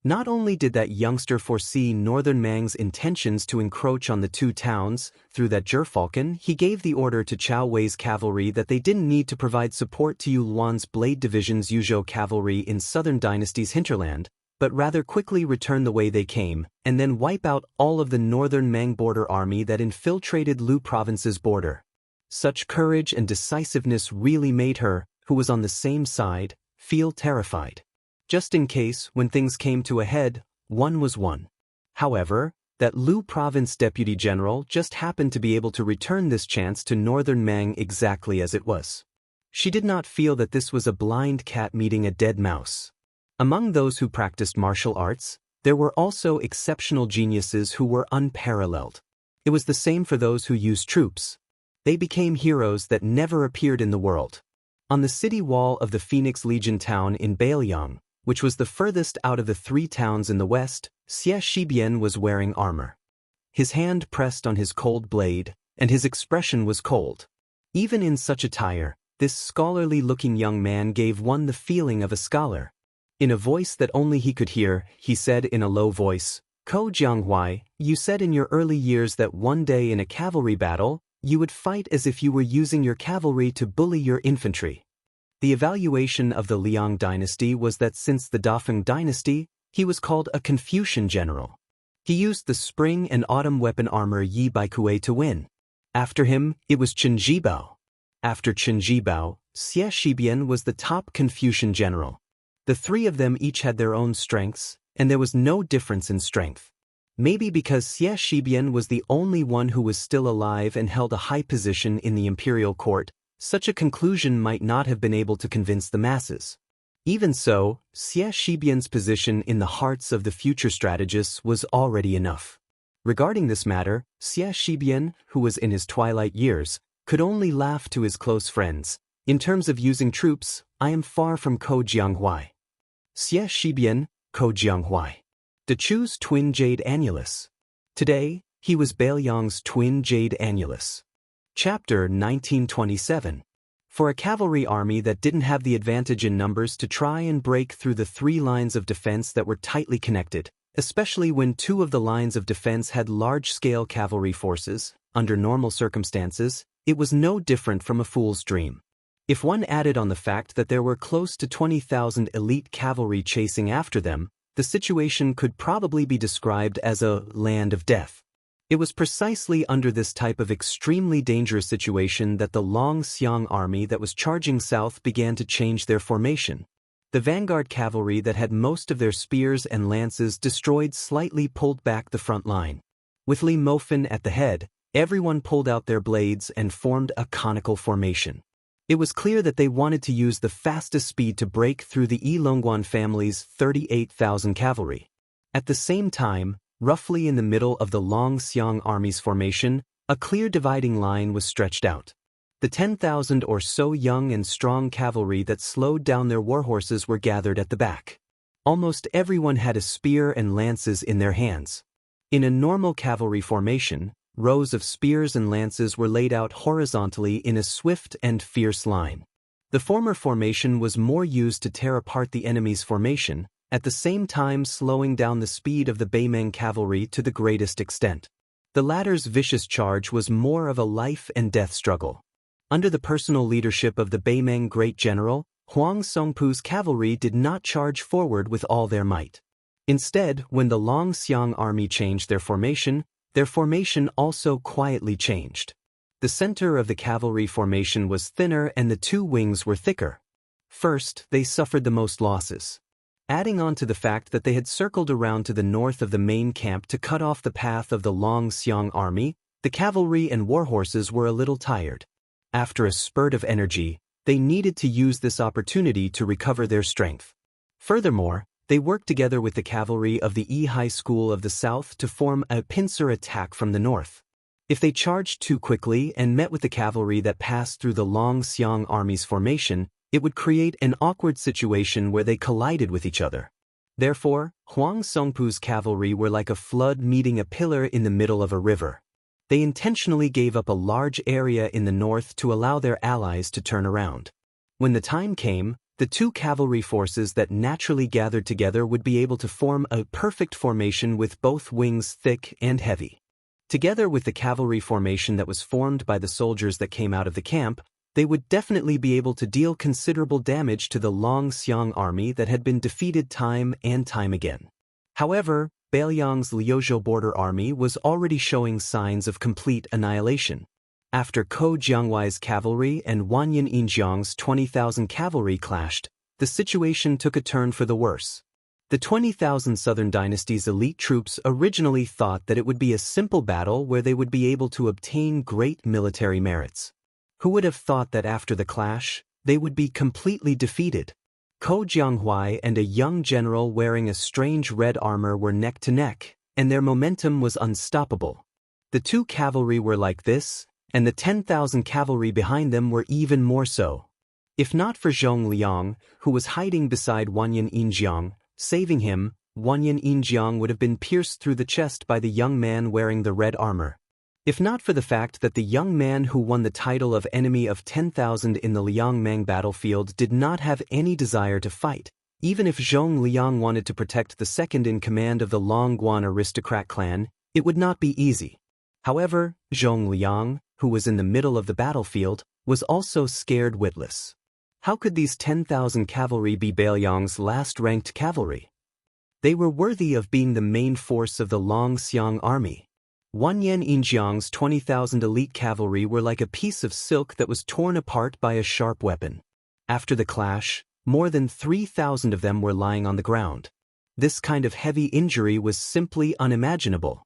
Not only did that youngster foresee Northern Mang's intentions to encroach on the two towns, through that gerfalcon, he gave the order to Chao Wei's cavalry that they didn't need to provide support to Yu Luan's Blade Division's Yuzhou cavalry in Southern Dynasty's hinterland, but rather quickly return the way they came, and then wipe out all of the Northern Mang border army that infiltrated Lu province's border. Such courage and decisiveness really made her, who was on the same side, feel terrified. Just in case, when things came to a head, one was one. However, that Lu province deputy general just happened to be able to return this chance to Northern Mang exactly as it was. She did not feel that this was a blind cat meeting a dead mouse. Among those who practiced martial arts, there were also exceptional geniuses who were unparalleled. It was the same for those who used troops. They became heroes that never appeared in the world. On the city wall of the Phoenix Legion town in Bailiang, which was the furthest out of the three towns in the west, Xie Shibian was wearing armor. His hand pressed on his cold blade, and his expression was cold. Even in such attire, this scholarly-looking young man gave one the feeling of a scholar. In a voice that only he could hear, he said in a low voice, Ko Jianghuai, you said in your early years that one day in a cavalry battle, you would fight as if you were using your cavalry to bully your infantry. The evaluation of the Liang dynasty was that since the Dafeng dynasty, he was called a Confucian general. He used the spring and autumn weapon armor Yi Baikue to win. After him, it was Chen Jibao. After Chen Jibao, Xie Shibian was the top Confucian general. The three of them each had their own strengths, and there was no difference in strength. Maybe because Xie Shibian was the only one who was still alive and held a high position in the imperial court, such a conclusion might not have been able to convince the masses. Even so, Xie Shibian's position in the hearts of the future strategists was already enough. Regarding this matter, Xie Shibian, who was in his twilight years, could only laugh to his close friends. In terms of using troops, I am far from Ko Jianghuai. Xie Shibian, Ko Jianghuai. To choose twin jade annulus. Today, he was Bailiang's twin jade annulus. Chapter 1927. For a cavalry army that didn't have the advantage in numbers to try and break through the three lines of defense that were tightly connected, especially when two of the lines of defense had large-scale cavalry forces, under normal circumstances, it was no different from a fool's dream. If one added on the fact that there were close to 20,000 elite cavalry chasing after them, the situation could probably be described as a land of death. It was precisely under this type of extremely dangerous situation that the Long Xiang army that was charging south began to change their formation. The vanguard cavalry that had most of their spears and lances destroyed slightly pulled back the front line. With Li Mofan at the head, everyone pulled out their blades and formed a conical formation. It was clear that they wanted to use the fastest speed to break through the Yi Longguan family's 38,000 cavalry. At the same time, roughly in the middle of the Long Xiang army's formation, a clear dividing line was stretched out. The 10,000 or so young and strong cavalry that slowed down their warhorses were gathered at the back. Almost everyone had a spear and lances in their hands. In a normal cavalry formation, rows of spears and lances were laid out horizontally in a swift and fierce line. The former formation was more used to tear apart the enemy's formation, at the same time slowing down the speed of the Beimeng cavalry to the greatest extent. The latter's vicious charge was more of a life-and-death struggle. Under the personal leadership of the Beimeng great general, Huang Songpu's cavalry did not charge forward with all their might. Instead, when the Long Xiang army changed their formation also quietly changed. The center of the cavalry formation was thinner and the two wings were thicker. First, they suffered the most losses. Adding on to the fact that they had circled around to the north of the main camp to cut off the path of the Long Xiang army, the cavalry and warhorses were a little tired. After a spurt of energy, they needed to use this opportunity to recover their strength. Furthermore, they worked together with the cavalry of the Yi High School of the south to form a pincer attack from the north. If they charged too quickly and met with the cavalry that passed through the Long Xiang army's formation, it would create an awkward situation where they collided with each other. Therefore, Huang Songpu's cavalry were like a flood meeting a pillar in the middle of a river. They intentionally gave up a large area in the north to allow their allies to turn around. When the time came, the two cavalry forces that naturally gathered together would be able to form a perfect formation with both wings thick and heavy. Together with the cavalry formation that was formed by the soldiers that came out of the camp, they would definitely be able to deal considerable damage to the Long Xiang army that had been defeated time and time again. However, Bailiang's Liuzhou border army was already showing signs of complete annihilation. After Ko Jianghuai's cavalry and Wanyan Yinjiang's 20,000 cavalry clashed, the situation took a turn for the worse. The 20,000 Southern Dynasty's elite troops originally thought that it would be a simple battle where they would be able to obtain great military merits. Who would have thought that after the clash, they would be completely defeated? Ko Jianghuai and a young general wearing a strange red armor were neck to neck, and their momentum was unstoppable. The two cavalry were like this, and the 10,000 cavalry behind them were even more so. If not for Zhong Liang, who was hiding beside Wanyan Yinjiang, saving him, Wanyan Yinjiang would have been pierced through the chest by the young man wearing the red armor. If not for the fact that the young man who won the title of Enemy of 10,000 in the Liangmang battlefield did not have any desire to fight, Even if Zhong Liang wanted to protect the second-in-command of the Longguan aristocrat clan, it would not be easy. However, Zhong Liang, who was in the middle of the battlefield, was also scared witless. How could these 10,000 cavalry be Bailiang's last-ranked cavalry? They were worthy of being the main force of the Longxiang army. Wanyan Yinjiang's 20,000 elite cavalry were like a piece of silk that was torn apart by a sharp weapon. After the clash, more than 3,000 of them were lying on the ground. This kind of heavy injury was simply unimaginable.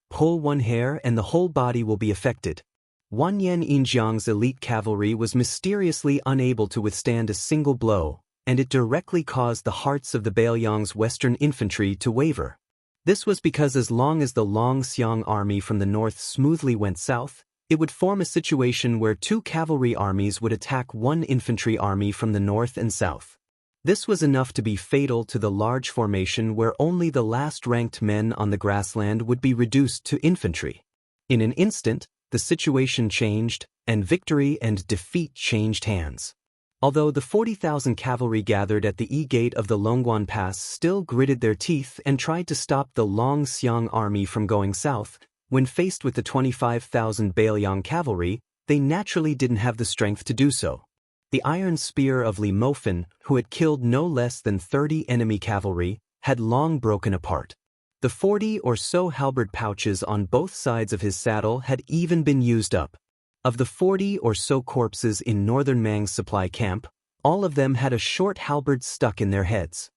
Pull one hair and the whole body will be affected. Wanyan Yinjiang's elite cavalry was mysteriously unable to withstand a single blow, and it directly caused the hearts of the Bailiang's western infantry to waver. This was because as long as the Longxiang army from the north smoothly went south, it would form a situation where two cavalry armies would attack one infantry army from the north and south. This was enough to be fatal to the large formation where only the last-ranked men on the grassland would be reduced to infantry. In an instant, the situation changed, and victory and defeat changed hands. Although the 40,000 cavalry gathered at the E-gate of the Longguan Pass still gritted their teeth and tried to stop the Longxiang army from going south, when faced with the 25,000 Bailiang cavalry, they naturally didn't have the strength to do so. The iron spear of Li Mofan, who had killed no less than 30 enemy cavalry, had long broken apart. The 40 or so halberd pouches on both sides of his saddle had even been used up. Of the 40 or so corpses in northern Mang's supply camp, all of them had a short halberd stuck in their heads.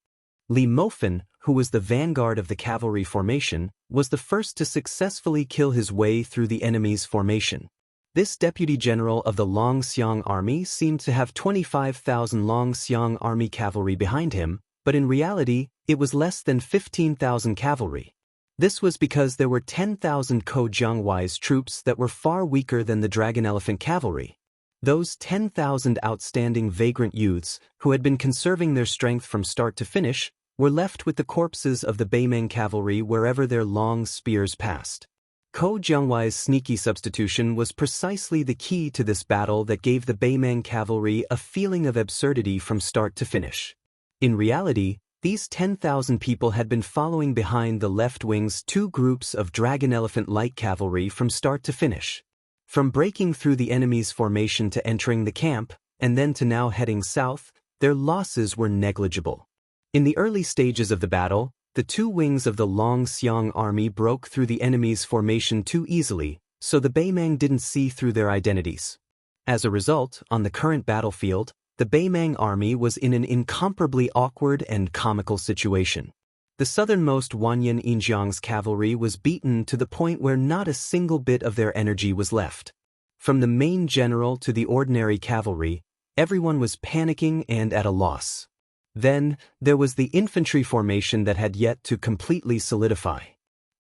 Li Mofan, who was the vanguard of the cavalry formation, was the first to successfully kill his way through the enemy's formation. This deputy general of the Longxiang army seemed to have 25,000 Longxiang army cavalry behind him, but in reality, it was less than 15,000 cavalry. This was because there were 10,000 Ko Jianghuai's troops that were far weaker than the Dragon Elephant cavalry. Those 10,000 outstanding vagrant youths, who had been conserving their strength from start to finish, were left with the corpses of the Beimeng cavalry wherever their long spears passed. Ko Jianghuai's sneaky substitution was precisely the key to this battle that gave the Beimeng cavalry a feeling of absurdity from start to finish. In reality, these 10,000 people had been following behind the left wing's two groups of Dragon Elephant light cavalry from start to finish. From breaking through the enemy's formation to entering the camp, and then to now heading south, their losses were negligible. In the early stages of the battle, the two wings of the Longxiang army broke through the enemy's formation too easily, so the Beimeng didn't see through their identities. As a result, on the current battlefield, the Beimeng army was in an incomparably awkward and comical situation. The southernmost Wanyan Yinjiang's cavalry was beaten to the point where not a single bit of their energy was left. From the main general to the ordinary cavalry, everyone was panicking and at a loss. Then, there was the infantry formation that had yet to completely solidify.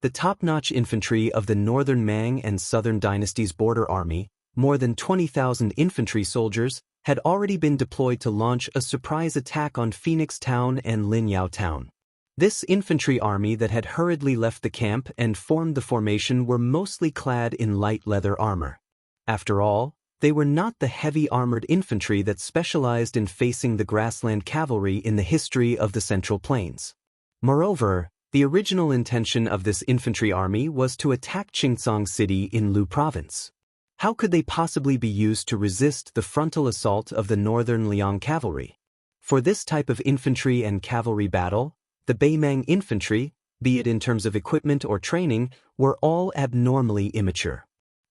The top-notch infantry of the northern Mang and southern dynasty's border army, more than 20,000 infantry soldiers, had already been deployed to launch a surprise attack on Phoenix Town and Linyao Town. This infantry army that had hurriedly left the camp and formed the formation were mostly clad in light leather armor. After all, they were not the heavy armored infantry that specialized in facing the grassland cavalry in the history of the Central Plains. Moreover, the original intention of this infantry army was to attack Qingcang City in Lu Province. How could they possibly be used to resist the frontal assault of the northern Liang cavalry? For this type of infantry and cavalry battle, the Beimeng infantry, be it in terms of equipment or training, were all abnormally immature.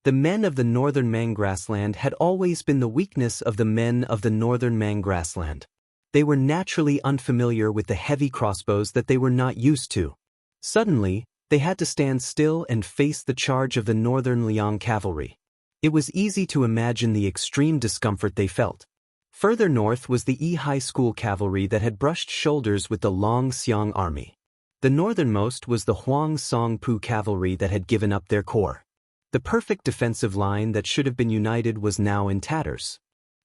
The men of the northern Mang grassland had always been the weakness of the men of the northern Mang grassland. They were naturally unfamiliar with the heavy crossbows that they were not used to. Suddenly, they had to stand still and face the charge of the northern Liang cavalry. It was easy to imagine the extreme discomfort they felt. Further north was the Yi High School cavalry that had brushed shoulders with the Longxiang army. The northernmost was the Huang Songpu cavalry that had given up their corps. The perfect defensive line that should have been united was now in tatters.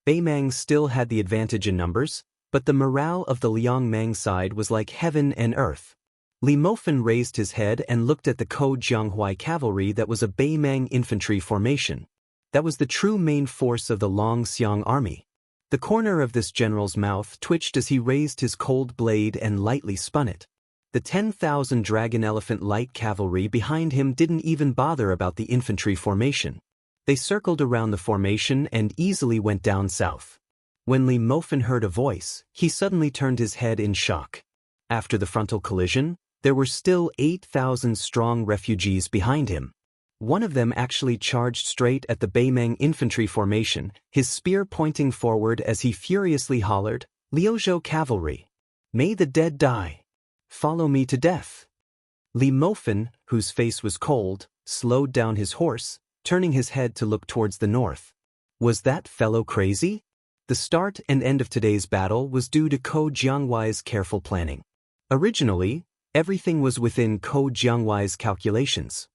Beimeng still had the advantage in numbers, but the morale of the Liangmang side was like heaven and earth. Li Mofan raised his head and looked at the Ko Jianghuai cavalry that was a Beimeng infantry formation. That was the true main force of the Longxiang army. The corner of this general's mouth twitched as he raised his cold blade and lightly spun it. The 10,000 dragon elephant light cavalry behind him didn't even bother about the infantry formation. They circled around the formation and easily went down south. When Li Mofen heard a voice, he suddenly turned his head in shock. After the frontal collision, there were still 8,000 strong refugees behind him. One of them actually charged straight at the Beimeng infantry formation, his spear pointing forward as he furiously hollered, "Liuzhou cavalry! May the dead die! Follow me to death!" Li Mofen, whose face was cold, slowed down his horse, turning his head to look towards the north. Was that fellow crazy? The start and end of today's battle was due to Ko Jiangwai's careful planning. Originally, everything was within Ko Jiangwai's calculations.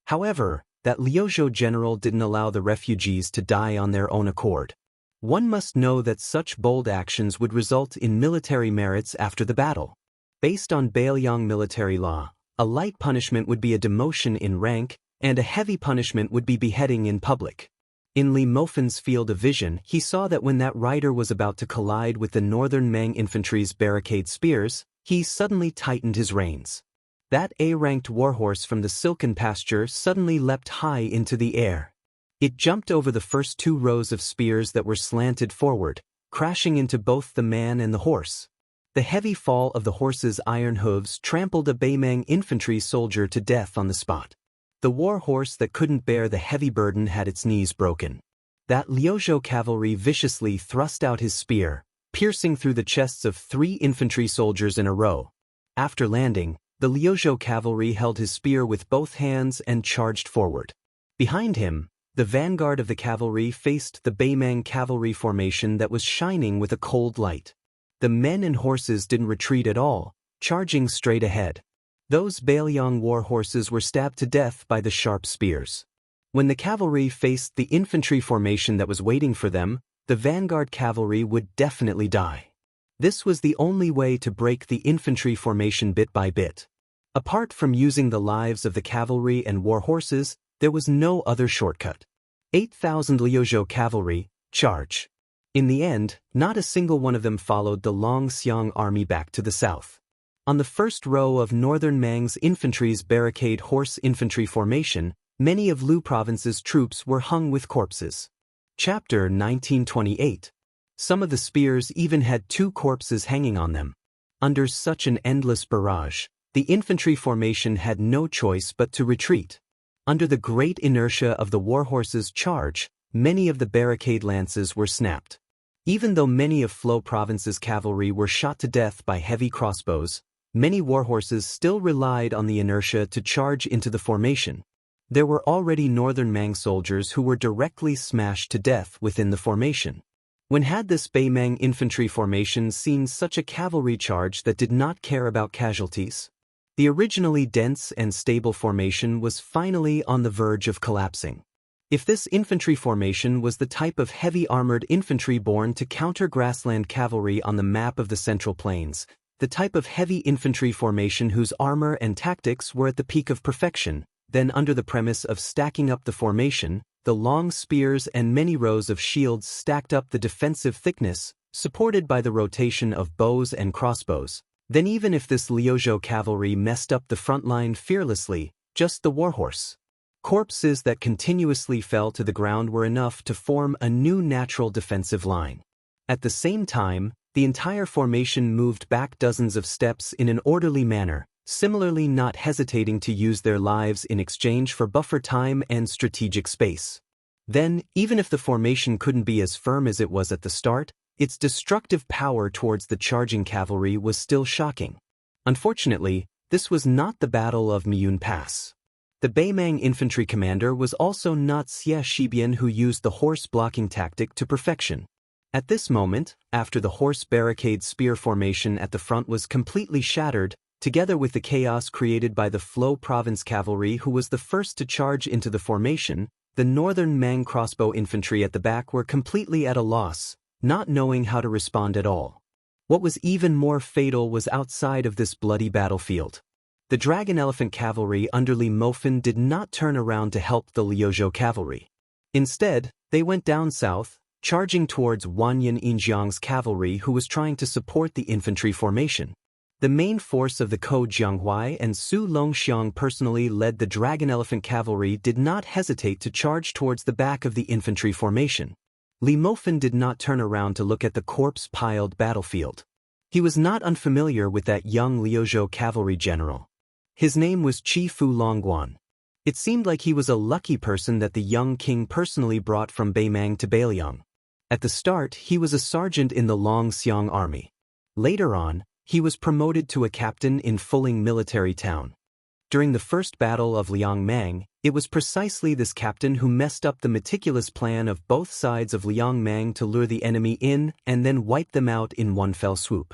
However, that Liuzhou general didn't allow the refugees to die on their own accord. One must know that such bold actions would result in military merits after the battle. Based on Bailiang military law, a light punishment would be a demotion in rank, and a heavy punishment would be beheading in public. In Li Mofen's field of vision, he saw that when that rider was about to collide with the northern Mang infantry's barricade spears, he suddenly tightened his reins. That A-ranked warhorse from the silken pasture suddenly leapt high into the air. It jumped over the first 2 rows of spears that were slanted forward, crashing into both the man and the horse. The heavy fall of the horse's iron hooves trampled a Beimeng infantry soldier to death on the spot. The war horse that couldn't bear the heavy burden had its knees broken. That Liuzhou cavalry viciously thrust out his spear, piercing through the chests of 3 infantry soldiers in a row. After landing, the Liuzhou cavalry held his spear with both hands and charged forward. Behind him, the vanguard of the cavalry faced the Beimeng cavalry formation that was shining with a cold light. The men and horses didn't retreat at all, charging straight ahead. Those Bailiang war horses were stabbed to death by the sharp spears. When the cavalry faced the infantry formation that was waiting for them, the vanguard cavalry would definitely die. This was the only way to break the infantry formation bit by bit. Apart from using the lives of the cavalry and war horses, there was no other shortcut. 8,000 Liuzhou cavalry, charge. In the end, not a single one of them followed the Long Xiang army back to the south. On the first row of northern Mang's infantry's barricade horse infantry formation, many of Lu province's troops were hung with corpses. Chapter 1928. Some of the spears even had 2 corpses hanging on them. Under such an endless barrage, the infantry formation had no choice but to retreat. Under the great inertia of the warhorses' charge, many of the barricade lances were snapped. Even though many of Flo province's cavalry were shot to death by heavy crossbows, many warhorses still relied on the inertia to charge into the formation. There were already northern Mang soldiers who were directly smashed to death within the formation. When had this Beimeng infantry formation seen such a cavalry charge that did not care about casualties? The originally dense and stable formation was finally on the verge of collapsing. If this infantry formation was the type of heavy armored infantry born to counter grassland cavalry on the map of the Central Plains, the type of heavy infantry formation whose armor and tactics were at the peak of perfection, then under the premise of stacking up the formation, the long spears and many rows of shields stacked up the defensive thickness, supported by the rotation of bows and crossbows. Then even if this Liuzhou cavalry messed up the front line fearlessly, just the warhorse corpses that continuously fell to the ground were enough to form a new natural defensive line. At the same time, the entire formation moved back dozens of steps in an orderly manner, similarly not hesitating to use their lives in exchange for buffer time and strategic space. Then, even if the formation couldn't be as firm as it was at the start, its destructive power towards the charging cavalry was still shocking. Unfortunately, this was not the Battle of Miyun Pass. The Beimeng infantry commander was also not Xie Shibian, who used the horse blocking tactic to perfection. At this moment, after the horse barricade spear formation at the front was completely shattered, together with the chaos created by the Flo province cavalry who was the first to charge into the formation, the northern Mang crossbow infantry at the back were completely at a loss, not knowing how to respond at all. What was even more fatal was outside of this bloody battlefield. The dragon elephant cavalry under Li Mofen did not turn around to help the Liuzhou cavalry. Instead, they went down south, charging towards Wanyan Yinjiang's cavalry, who was trying to support the infantry formation. The main force of the Ko Jianghuai and Su Longxiang personally led the Dragon Elephant cavalry did not hesitate to charge towards the back of the infantry formation. Li Mofen did not turn around to look at the corpse-piled battlefield. He was not unfamiliar with that young Liuzhou cavalry general. His name was Chi Fu Longguan. It seemed like he was a lucky person that the young king personally brought from Beimang to Beiliang. At the start, he was a sergeant in the Longxiang army. Later on, he was promoted to a captain in Fuling military town. During the first battle of Liangmang, it was precisely this captain who messed up the meticulous plan of both sides of Liangmang to lure the enemy in and then wipe them out in one fell swoop.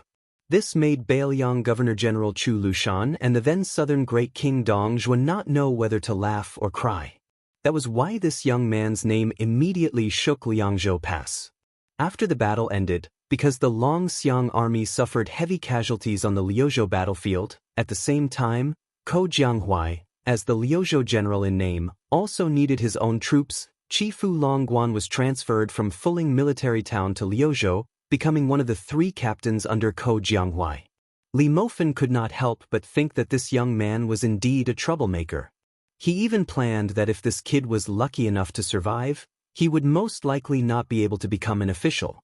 This made Beiliang Governor-General Chu Lushan and the then southern Great King Dong Zhuo not know whether to laugh or cry. That was why this young man's name immediately shook Liangzhou Pass. After the battle ended, because the Longxiang army suffered heavy casualties on the Liuzhou battlefield, at the same time, Ko Jianghuai, as the Liuzhou general in name, also needed his own troops. Chi Fu Longguan was transferred from Fuling military town to Liuzhou, becoming one of the 3 captains under Ko Jianghuai. Li Mofen could not help but think that this young man was indeed a troublemaker. He even planned that if this kid was lucky enough to survive, he would most likely not be able to become an official.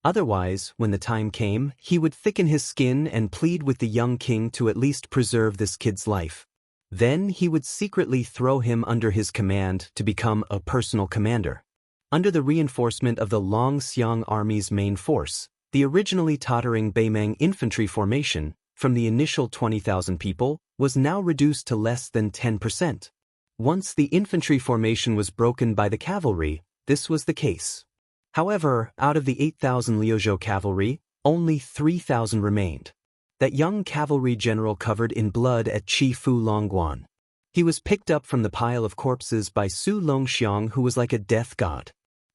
Otherwise, when the time came, he would thicken his skin and plead with the young king to at least preserve this kid's life. Then he would secretly throw him under his command to become a personal commander. Under the reinforcement of the Longxiang army's main force, the originally tottering Beimang infantry formation, from the initial 20,000 people, was now reduced to less than 10%. Once the infantry formation was broken by the cavalry, this was the case. However, out of the 8,000 Liuzhou cavalry, only 3,000 remained. That young cavalry general covered in blood at Chi Fu Longguan. He was picked up from the pile of corpses by Su Longxiang, who was like a death god.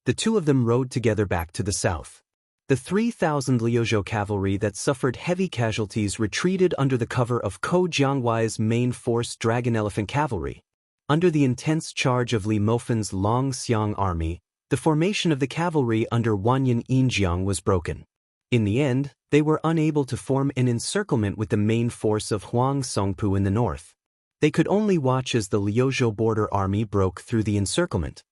The 2 of them rode together back to the south. The 3,000 Liuzhou cavalry that suffered heavy casualties retreated under the cover of Ko Jianghuai's main force Dragon Elephant cavalry. Under the intense charge of Li Mofen's Longxiang army, the formation of the cavalry under Wanyan Yinjiang was broken. In the end, they were unable to form an encirclement with the main force of Huang Songpu in the north. They could only watch as the Liuzhou border army broke through the encirclement.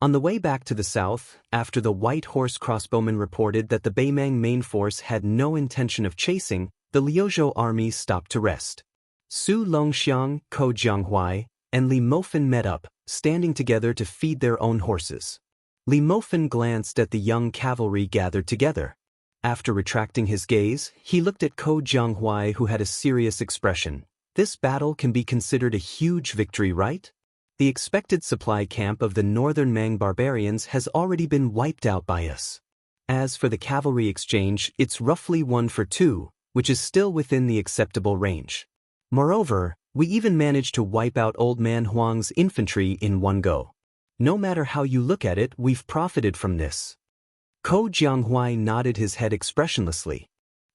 On the way back to the south, after the White Horse crossbowmen reported that the Beimang main force had no intention of chasing, the Liuzhou army stopped to rest. Su Longxiang, Ko Jianghuai, and Li Mofen met up, standing together to feed their own horses. Li Mofen glanced at the young cavalry gathered together. After retracting his gaze, he looked at Ko Jianghuai, who had a serious expression. This battle can be considered a huge victory, right? The expected supply camp of the northern Mang barbarians has already been wiped out by us. As for the cavalry exchange, it's roughly 1 for 2, which is still within the acceptable range. Moreover, we even managed to wipe out Old Man Huang's infantry in one go. No matter how you look at it, we've profited from this. Ko Jianghuai nodded his head expressionlessly.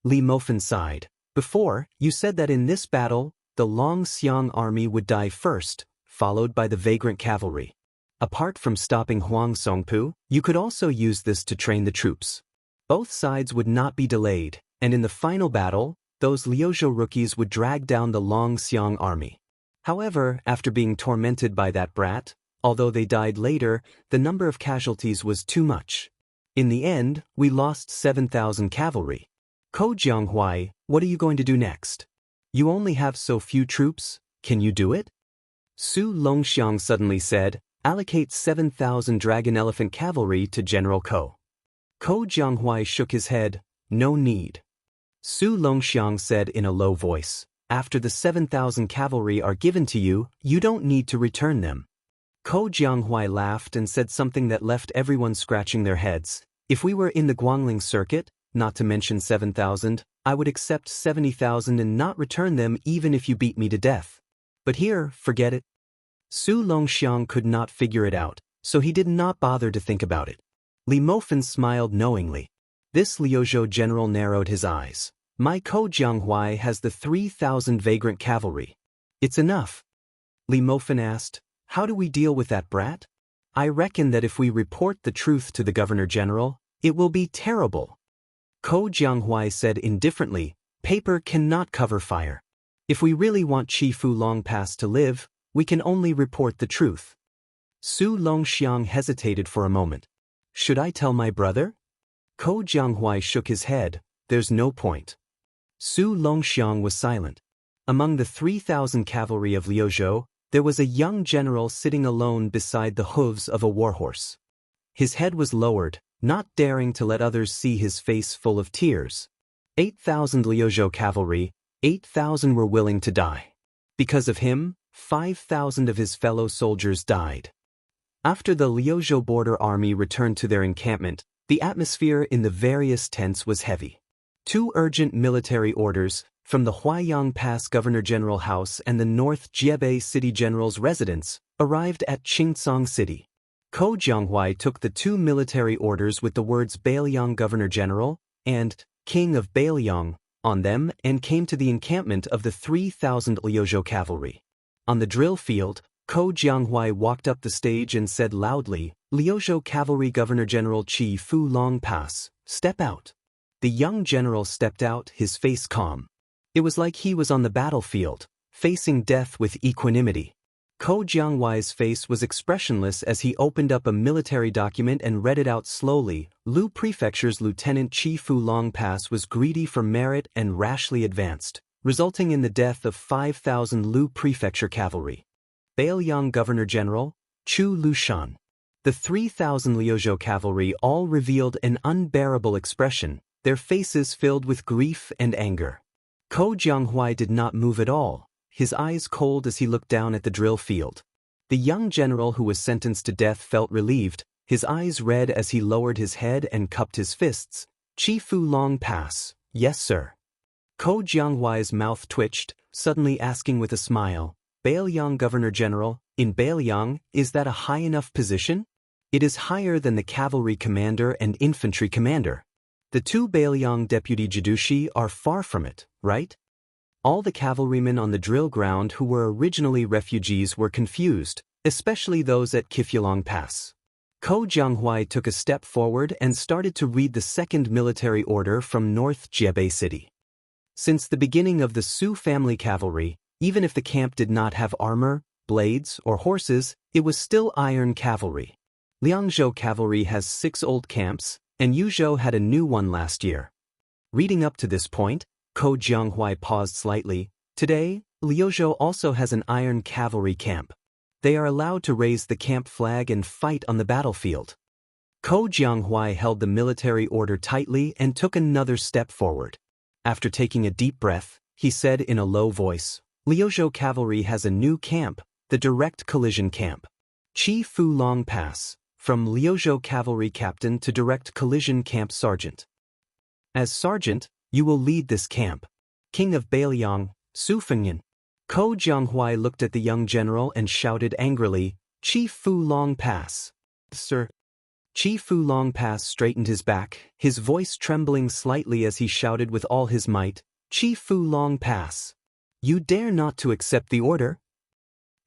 Li Mofen sighed. Before, you said that in this battle, the Longxiang army would die first, followed by the vagrant cavalry. Apart from stopping Huang Songpu, you could also use this to train the troops. Both sides would not be delayed, and in the final battle, those Liuzhou rookies would drag down the Longxiang army. However, after being tormented by that brat, although they died later, the number of casualties was too much. In the end, we lost 7,000 cavalry. Ko Jianghuai, what are you going to do next? You only have so few troops, can you do it? Su Longxiang suddenly said, allocate 7,000 Dragon Elephant cavalry to General Ko. Ko Jianghuai shook his head, no need. Su Longxiang said in a low voice, after the 7,000 cavalry are given to you, you don't need to return them. Ko Jianghuai laughed and said something that left everyone scratching their heads. If we were in the Guangling circuit, not to mention 7,000, I would accept 70,000 and not return them even if you beat me to death. But here, forget it. Su Longxiang could not figure it out, so he did not bother to think about it. Li Mofen smiled knowingly. This Liuzhou general narrowed his eyes. My Ko Jianghuai has the 3,000 vagrant cavalry. It's enough. Li Mofen asked, how do we deal with that brat? I reckon that if we report the truth to the Governor-General, It will be terrible. Ko Jianghuai said indifferently, paper cannot cover fire. If we really want Qi Fu Long Pass to live, we can only report the truth. Su Longxiang hesitated for a moment. Should I tell my brother? Ko Jianghuai shook his head. There's no point. Su Longxiang was silent. Among the 3,000 cavalry of Liuzhou, there was a young general sitting alone beside the hooves of a warhorse. His head was lowered, not daring to let others see his face full of tears. 8,000 Liuzhou cavalry, 8,000 were willing to die. Because of him, 5,000 of his fellow soldiers died. After the Liuzhou border army returned to their encampment, the atmosphere in the various tents was heavy. 2 urgent military orders, from the Huaiyang Pass Governor-General House and the North Jiebei City General's residence, arrived at Xianxia City. Ko Jianghuai took the 2 military orders with the words Bailiang Governor-General and King of Bailiang on them and came to the encampment of the 3,000 Liuzhou cavalry. On the drill field, Ko Jianghuai walked up the stage and said loudly, Liuzhou Cavalry Governor-General Qi Fu Long Pass, step out. The young general stepped out, his face calm. It was like he was on the battlefield, facing death with equanimity. Ko Jianghuai's face was expressionless as he opened up a military document and read it out slowly. Lu Prefecture's Lieutenant Qi Fu Long Pass was greedy for merit and rashly advanced, resulting in the death of 5,000 Lu Prefecture cavalry. Bailiang Governor-General, Chu Lushan. The 3,000 Liuzhou cavalry all revealed an unbearable expression, their faces filled with grief and anger. Ko Jianghuai did not move at all, his eyes cold as he looked down at the drill field. The young general who was sentenced to death felt relieved, his eyes red as he lowered his head and cupped his fists. Qi Fu Long Pass, yes sir. Ko Jianghuai's mouth twitched, suddenly asking with a smile, Bailiang Governor-General, in Bailiang, is that a high enough position? It is higher than the cavalry commander and infantry commander. The 2 Bailiang deputy Jidushi are far from it, right? All the cavalrymen on the drill ground who were originally refugees were confused, especially those at Qifulong Pass. Ko Jianghuai took a step forward and started to read the 2nd military order from North Jiebei City. Since the beginning of the Su family cavalry, even if the camp did not have armor, blades, or horses, it was still iron cavalry. Liangzhou cavalry has 6 old camps, and Yuzhou had a new one last year. Reading up to this point, Ko Jianghuai paused slightly. Today, Liuzhou also has an iron cavalry camp. They are allowed to raise the camp flag and fight on the battlefield. Ko Jianghuai held the military order tightly and took another step forward. After taking a deep breath, he said in a low voice, Liuzhou cavalry has a new camp, the direct collision camp. Qi Fu Long Pass, from Liuzhou cavalry captain to direct collision camp sergeant. As sergeant, you will lead this camp. King of Bailiang, Su Fengyan. Ko Jianghuai looked at the young general and shouted angrily, Qi Fu Long Pass. Sir. Qi Fu Long Pass straightened his back, his voice trembling slightly as he shouted with all his might, Qi Fu Long Pass. You dare not to accept the order?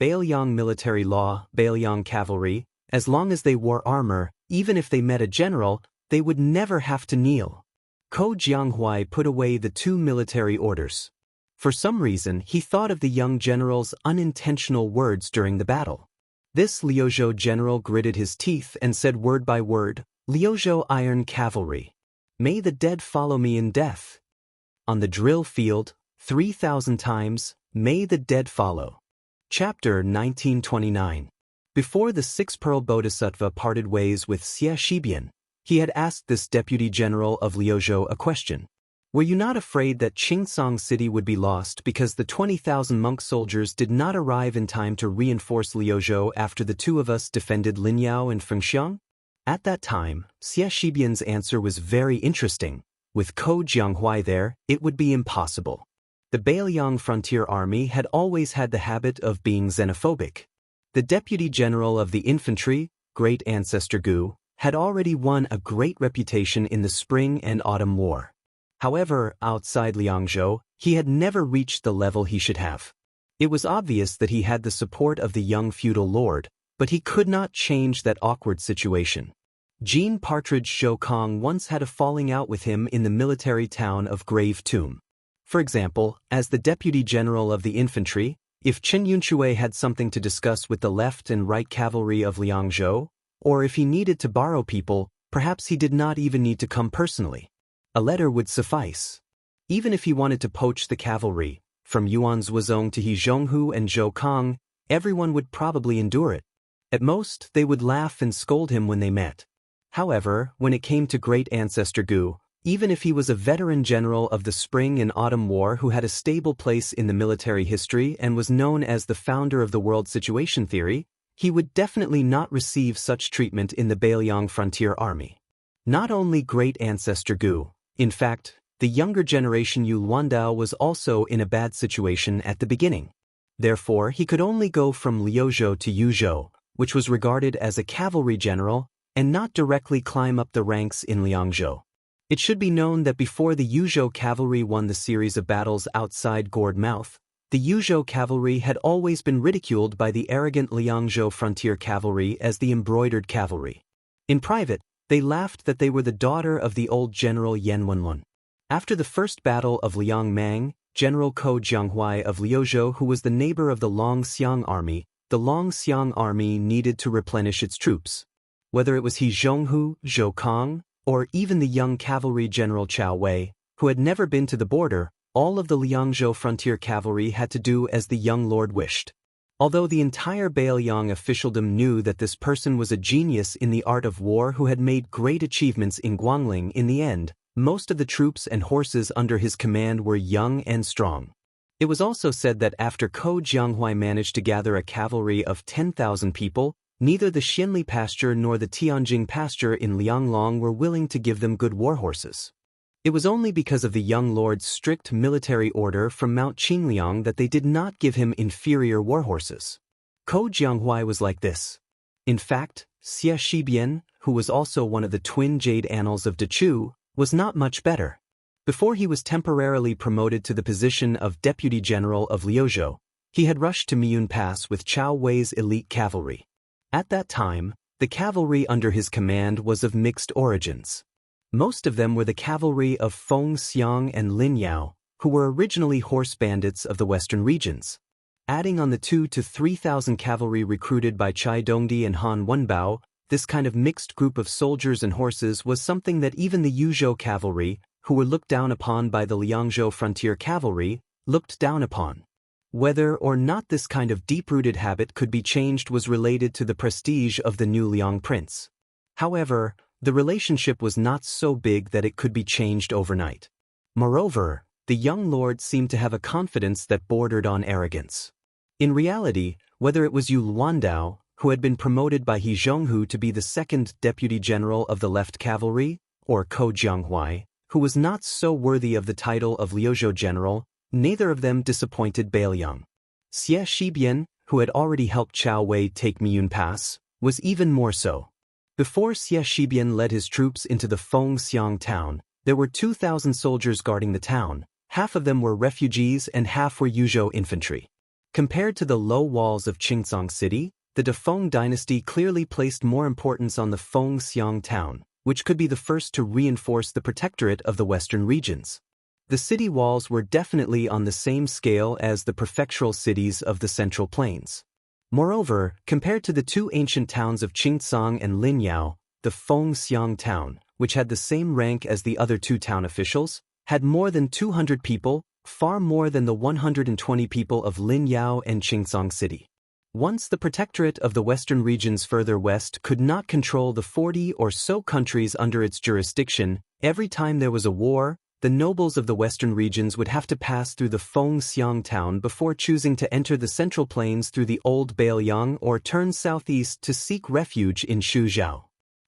Bailiang military law, Bailiang cavalry, as long as they wore armor, even if they met a general, they would never have to kneel. Ko Jianghuai put away the 2 military orders. For some reason, he thought of the young general's unintentional words during the battle. This Liuzhou general gritted his teeth and said word by word, Liuzhou iron cavalry. May the dead follow me in death. On the drill field, 3,000 times, may the dead follow. Chapter 1929. Before the 6-pearl bodhisattva parted ways with Xie Shibian, he had asked this deputy general of Liuzhou a question. Were you not afraid that Xingsong City would be lost because the 20,000 monk soldiers did not arrive in time to reinforce Liuzhou after the 2 of us defended Linyao and Fengxiang? At that time, Xie Shibian's answer was very interesting. With Ko Jianghuai there, it would be impossible. The Bailiang frontier army had always had the habit of being xenophobic. The deputy general of the infantry, great ancestor Gu, had already won a great reputation in the spring and autumn war. However, outside Liangzhou, he had never reached the level he should have. It was obvious that he had the support of the young feudal lord, but he could not change that awkward situation. Jean Partridge Shokong once had a falling out with him in the military town of Grave Tomb. For example, as the deputy general of the infantry, if Chen Yunshui had something to discuss with the left and right cavalry of Liangzhou, or if he needed to borrow people, perhaps he did not even need to come personally. A letter would suffice. Even if he wanted to poach the cavalry, from Yuan Zhuozong to He Zhonghu and Zhou Kong, everyone would probably endure it. At most, they would laugh and scold him when they met. However, when it came to great ancestor Gu, even if he was a veteran general of the Spring and Autumn War who had a stable place in the military history and was known as the founder of the world situation theory, he would definitely not receive such treatment in the Beiliang frontier army. Not only great ancestor Gu, in fact, the younger generation Yu Luandao was also in a bad situation at the beginning. Therefore, he could only go from Liuzhou to Yuzhou, which was regarded as a cavalry general, and not directly climb up the ranks in Liangzhou. It should be known that before the Yuzhou cavalry won the series of battles outside Gourd Mouth, the Yuzhou cavalry had always been ridiculed by the arrogant Liangzhou frontier cavalry as the embroidered cavalry. In private, they laughed that they were the daughter of the old general Yan Wenlun. After the first battle of Liangmang, General Ko Jianghuai of Liuzhou, who was the neighbor of the Longxiang army, the Longxiang army needed to replenish its troops. Whether it was He Zhonghu, Zhou Kong, or even the young cavalry general Chao Wei, who had never been to the border, all of the Liangzhou frontier cavalry had to do as the young lord wished. Although the entire Beiliang officialdom knew that this person was a genius in the art of war who had made great achievements in Guangling, in the end, most of the troops and horses under his command were young and strong. It was also said that after Ko Jianghuai managed to gather a cavalry of 10,000 people, neither the Xianli pasture nor the Tianjing pasture in Lianglong were willing to give them good war horses. It was only because of the young lord's strict military order from Mount Qingliang that they did not give him inferior war horses. Ko Jianghuai was like this. In fact, Xie Shibian, who was also one of the twin jade annals of Dechu, was not much better. Before he was temporarily promoted to the position of deputy general of Liuzhou, he had rushed to Miyun Pass with Chao Wei's elite cavalry. At that time, the cavalry under his command was of mixed origins. Most of them were the cavalry of Feng Xiang and Lin Yao, who were originally horse bandits of the western regions. Adding on the 2,000 to 3,000 cavalry recruited by Chai Dongdi and Han Wenbao, this kind of mixed group of soldiers and horses was something that even the Yuzhou cavalry, who were looked down upon by the Liangzhou frontier cavalry, looked down upon. Whether or not this kind of deep-rooted habit could be changed was related to the prestige of the new Liang prince. However, the relationship was not so big that it could be changed overnight. Moreover, the young lord seemed to have a confidence that bordered on arrogance. In reality, whether it was Yu Luandao, who had been promoted by He Zhonghu to be the second deputy general of the left cavalry, or Ko Jianghuai, who was not so worthy of the title of Liuzhou general, neither of them disappointed Beiliang. Xie Shibian, who had already helped Chao Wei take Miyun Pass, was even more so. Before Xie Shibian led his troops into the Feng Xiang town, there were 2,000 soldiers guarding the town. Half of them were refugees and half were Yuzhou infantry. Compared to the low walls of Qingcang City, the Defeng dynasty clearly placed more importance on the Feng Xiang town, which could be the first to reinforce the protectorate of the western regions. The city walls were definitely on the same scale as the prefectural cities of the Central Plains. Moreover, compared to the two ancient towns of Qingcang and Linyao, the Feng Xiang town, which had the same rank as the other two town officials, had more than 200 people, far more than the 120 people of Linyao and Qingcang City. Once the protectorate of the western regions further west could not control the 40 or so countries under its jurisdiction, every time there was a war, the nobles of the western regions would have to pass through the Feng Xiang town before choosing to enter the Central Plains through the old Beiliang or turn southeast to seek refuge in Shuzhou.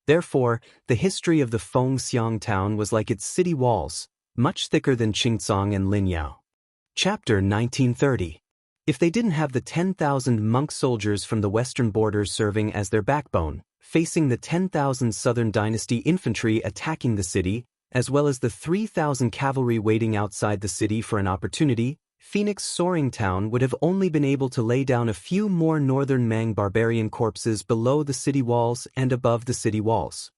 Therefore, the history of the Feng Xiang town was like its city walls, much thicker than Qingcang and Linyao. Chapter 1930. If they didn't have the 10,000 monk soldiers from the western borders serving as their backbone, facing the 10,000 southern dynasty infantry attacking the city, as well as the 3,000 cavalry waiting outside the city for an opportunity, Phoenix Soaring Town would have only been able to lay down a few more northern Mang barbarian corpses below the city walls and above the city walls.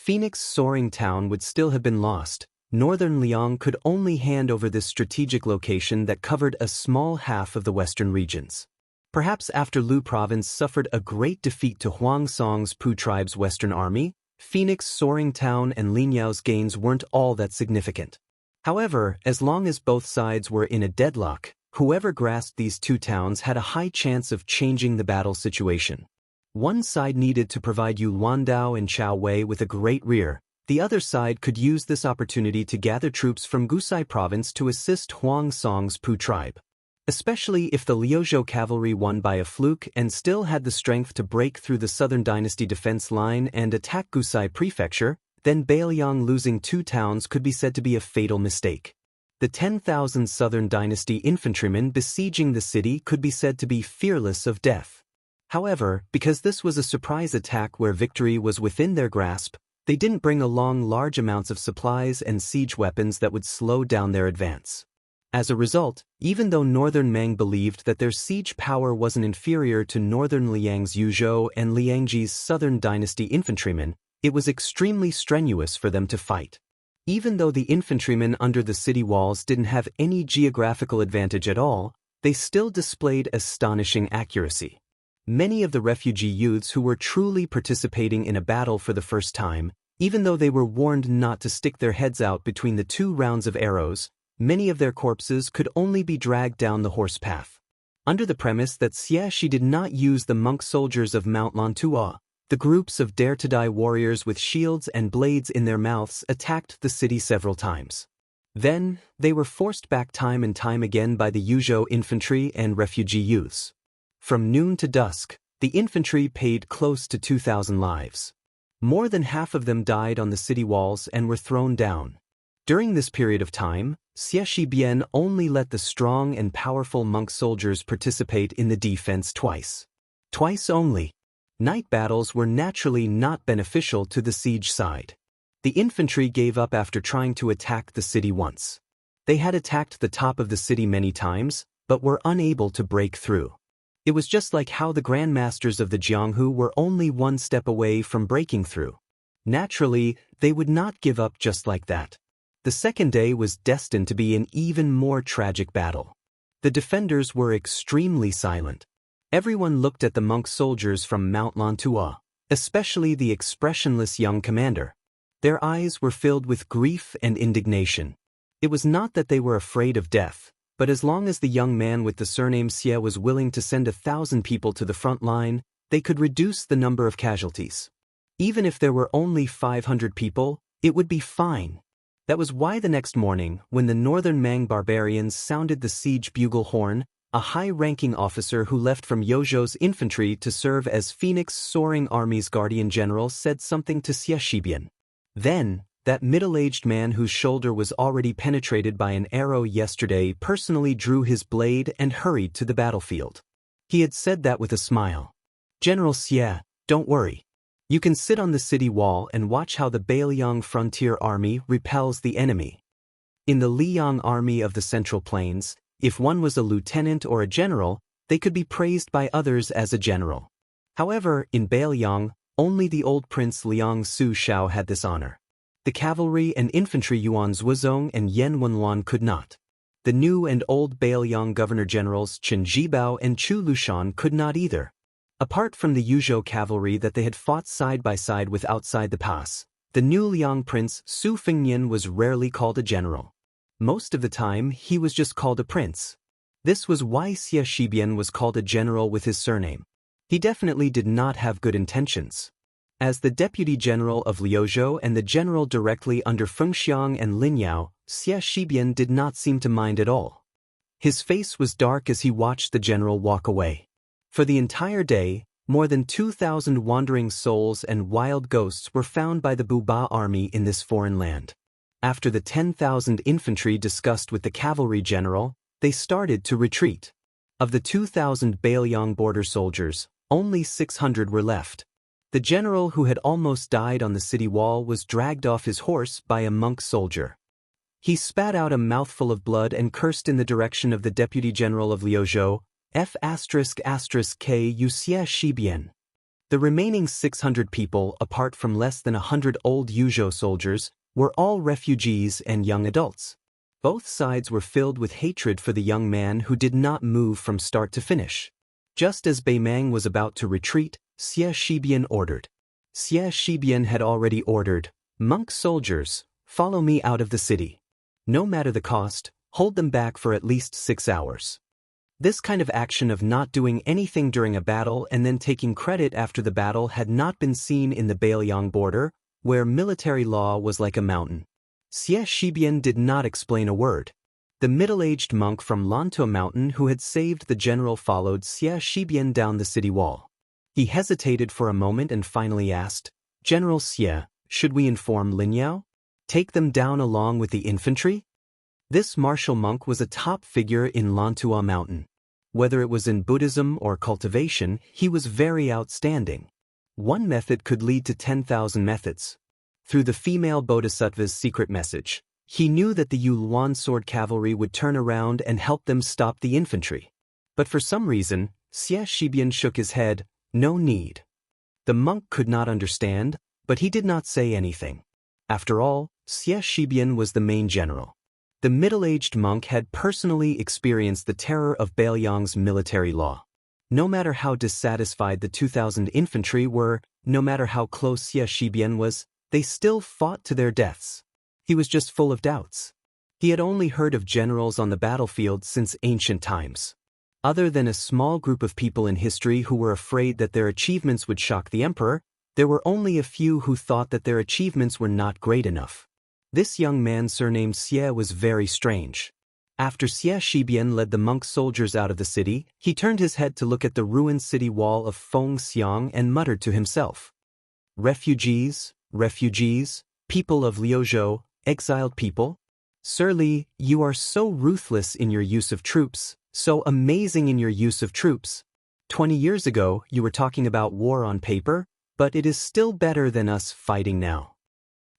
Phoenix Soaring Town would still have been lost. Northern Liang could only hand over this strategic location that covered a small half of the western regions. Perhaps after Lu Province suffered a great defeat to Huang Song's Pu tribe's western army, Phoenix Soaring Town and Linyao's gains weren't all that significant. However, as long as both sides were in a deadlock, whoever grasped these two towns had a high chance of changing the battle situation. One side needed to provide Yu Luandao and Chao Wei with a great rear. The other side could use this opportunity to gather troops from Gusai province to assist Huang Song's Pu tribe. Especially if the Liuzhou cavalry won by a fluke and still had the strength to break through the Southern Dynasty defense line and attack Gusai prefecture, then Bailiang losing two towns could be said to be a fatal mistake. The 10,000 Southern Dynasty infantrymen besieging the city could be said to be fearless of death. However, because this was a surprise attack where victory was within their grasp, they didn't bring along large amounts of supplies and siege weapons that would slow down their advance. As a result, even though Northern Meng believed that their siege power wasn't inferior to Northern Liang's Yuzhou and Liangji's Southern Dynasty infantrymen, it was extremely strenuous for them to fight. Even though the infantrymen under the city walls didn't have any geographical advantage at all, they still displayed astonishing accuracy. Many of the refugee youths who were truly participating in a battle for the first time, even though they were warned not to stick their heads out between the 2 rounds of arrows, many of their corpses could only be dragged down the horse path. Under the premise that Xianxia did not use the monk soldiers of Mount Lantua, the groups of dare-to-die warriors with shields and blades in their mouths attacked the city several times. Then, they were forced back time and time again by the Yuzhou infantry and refugee youths. From noon to dusk, the infantry paid close to 2,000 lives. More than half of them died on the city walls and were thrown down. During this period of time, Xie Bian only let the strong and powerful monk soldiers participate in the defense twice. Twice only. Night battles were naturally not beneficial to the siege side. The infantry gave up after trying to attack the city once. They had attacked the top of the city many times, but were unable to break through. It was just like how the grandmasters of the Jianghu were only one step away from breaking through. Naturally, they would not give up just like that. The second day was destined to be an even more tragic battle. The defenders were extremely silent. Everyone looked at the monk soldiers from Mount Lantua, especially the expressionless young commander. Their eyes were filled with grief and indignation. It was not that they were afraid of death, but as long as the young man with the surname Xie was willing to send 1,000 people to the front line, they could reduce the number of casualties. Even if there were only 500 people, it would be fine. That was why the next morning, when the Northern Mang barbarians sounded the siege bugle horn, a high-ranking officer who left from Yozhou's infantry to serve as Phoenix Soaring Army's guardian general said something to Xie Bian. Then, that middle-aged man whose shoulder was already penetrated by an arrow yesterday personally drew his blade and hurried to the battlefield. He had said that with a smile. "General Xie, don't worry. You can sit on the city wall and watch how the Bailiang frontier army repels the enemy." In the Liang army of the Central Plains, if one was a lieutenant or a general, they could be praised by others as a general. However, in Bailiang, only the old Prince Liang Su Shao had this honor. The cavalry and infantry Yuan Zhuozong and Yan Wenluan could not. The new and old Bailiang governor-generals Chen Jibao and Chu Lushan could not either. Apart from the Yuzhou cavalry that they had fought side by side with outside the pass, the new Liang prince Su Fengnian was rarely called a general. Most of the time, he was just called a prince. This was why Xie Bian was called a general with his surname. He definitely did not have good intentions. As the deputy general of Liuzhou and the general directly under Fengxiang and Linyao, Xie Bian did not seem to mind at all. His face was dark as he watched the general walk away. For the entire day, more than 2,000 wandering souls and wild ghosts were found by the Buba army in this foreign land. After the 10,000 infantry discussed with the cavalry general, they started to retreat. Of the 2,000 Bailiang border soldiers, only 600 were left. The general who had almost died on the city wall was dragged off his horse by a monk soldier. He spat out a mouthful of blood and cursed in the direction of the deputy general of Liuzhou, F***Ku Xie Bian. The remaining 600 people, apart from less than 100 old Yuzhou soldiers, were all refugees and young adults. Both sides were filled with hatred for the young man who did not move from start to finish. Just as Beimang was about to retreat, Xie Shibian ordered. Xie Shibian had already ordered, "Monk soldiers, follow me out of the city. No matter the cost, hold them back for at least 6 hours." This kind of action of not doing anything during a battle and then taking credit after the battle had not been seen in the Beiliang border, where military law was like a mountain. Xie Shibian did not explain a word. The middle-aged monk from Lantuo Mountain who had saved the general followed Xie Shibian down the city wall. He hesitated for a moment and finally asked, "General Xie, should we inform Linyao? Take them down along with the infantry?" This martial monk was a top figure in Lantuo Mountain. Whether it was in Buddhism or cultivation, he was very outstanding. One method could lead to 10,000 methods. Through the female bodhisattva's secret message, he knew that the Yuluan sword cavalry would turn around and help them stop the infantry. But for some reason, Xie Shibian shook his head, "No need." The monk could not understand, but he did not say anything. After all, Xie Shibian was the main general. The middle-aged monk had personally experienced the terror of Beiliang's military law. No matter how dissatisfied the 2,000 infantry were, no matter how close Xie Shibian was, they still fought to their deaths. He was just full of doubts. He had only heard of generals on the battlefield since ancient times. Other than a small group of people in history who were afraid that their achievements would shock the emperor, there were only a few who thought that their achievements were not great enough. This young man surnamed Xie was very strange. After Xie Shibian led the monk soldiers out of the city, he turned his head to look at the ruined city wall of Fengxiang and muttered to himself, "Refugees, refugees, people of Liuzhou, exiled people? Sir Li, you are so ruthless in your use of troops, so amazing in your use of troops. 20 years ago, you were talking about war on paper, but it is still better than us fighting now."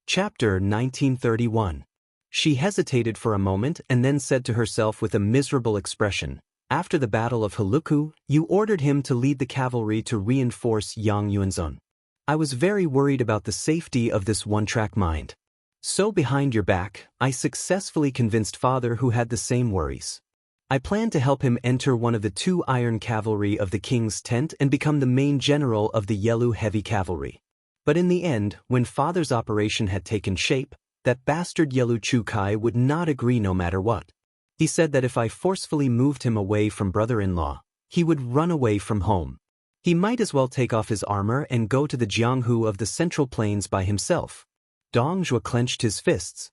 Chapter 1931. She hesitated for a moment and then said to herself with a miserable expression, "After the Battle of Heluku, you ordered him to lead the cavalry to reinforce Yang Yuanzhong. I was very worried about the safety of this one-track mind. So behind your back, I successfully convinced father who had the same worries. I planned to help him enter one of the 2 iron cavalry of the king's tent and become the main general of the Yelu heavy cavalry. But in the end, when father's operation had taken shape, that bastard Yelu Chukai would not agree no matter what. He said that if I forcefully moved him away from brother-in-law, he would run away from home. He might as well take off his armor and go to the Jianghu of the Central Plains by himself. Dong Zhuo clenched his fists.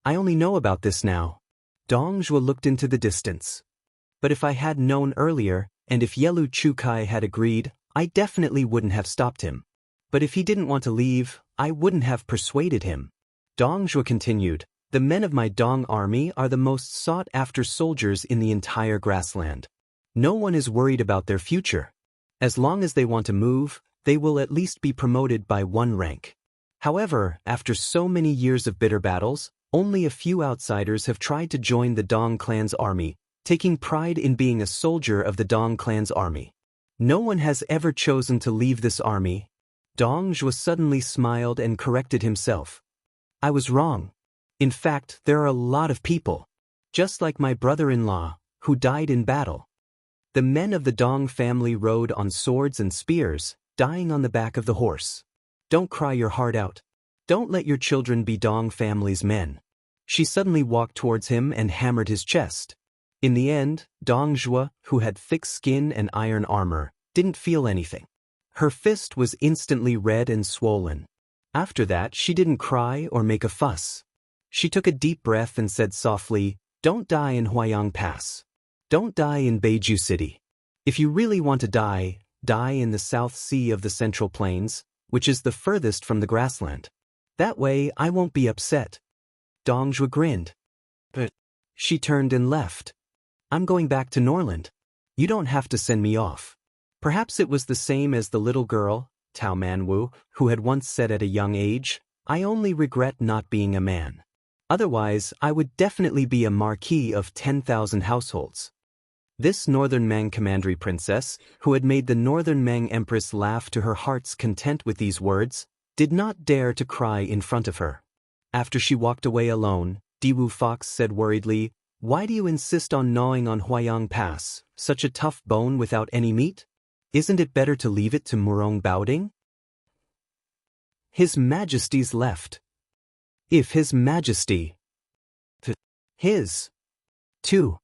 "I only know about this now." Dong Zhuo looked into the distance. "But if I had known earlier, and if Yelu Chukai had agreed, I definitely wouldn't have stopped him. But if he didn't want to leave, I wouldn't have persuaded him." Dong Zhuo continued, "The men of my Dong army are the most sought-after soldiers in the entire grassland. No one is worried about their future. As long as they want to move, they will at least be promoted by 1 rank. However, after so many years of bitter battles, only a few outsiders have tried to join the Dong clan's army, taking pride in being a soldier of the Dong clan's army. No one has ever chosen to leave this army." Dong Zhuo suddenly smiled and corrected himself. "I was wrong. In fact, there are a lot of people, just like my brother-in-law, who died in battle. The men of the Dong family rode on swords and spears, dying on the back of the horse. Don't cry your heart out. Don't let your children be Dong family's men." She suddenly walked towards him and hammered his chest. In the end, Dong Zhuo, who had thick skin and iron armor, didn't feel anything. Her fist was instantly red and swollen. After that, she didn't cry or make a fuss. She took a deep breath and said softly, "Don't die in Huayang Pass. Don't die in Beiju City. If you really want to die, die in the South Sea of the Central Plains, which is the furthest from the grassland. That way, I won't be upset." Dong Zhuo grinned. "But..." She turned and left. "I'm going back to Norland. You don't have to send me off." Perhaps it was the same as the little girl, Tao Manwu, who had once said at a young age, "I only regret not being a man. Otherwise, I would definitely be a marquis of 10,000 households." This Northern Mang commandery princess, who had made the Northern Mang empress laugh to her heart's content with these words, did not dare to cry in front of her. After she walked away alone, Diwu Fox said worriedly, "Why do you insist on gnawing on Huayang Pass, such a tough bone without any meat? Isn't it better to leave it to Murong Baoding?" His Majesty's left. If His Majesty. His. Too.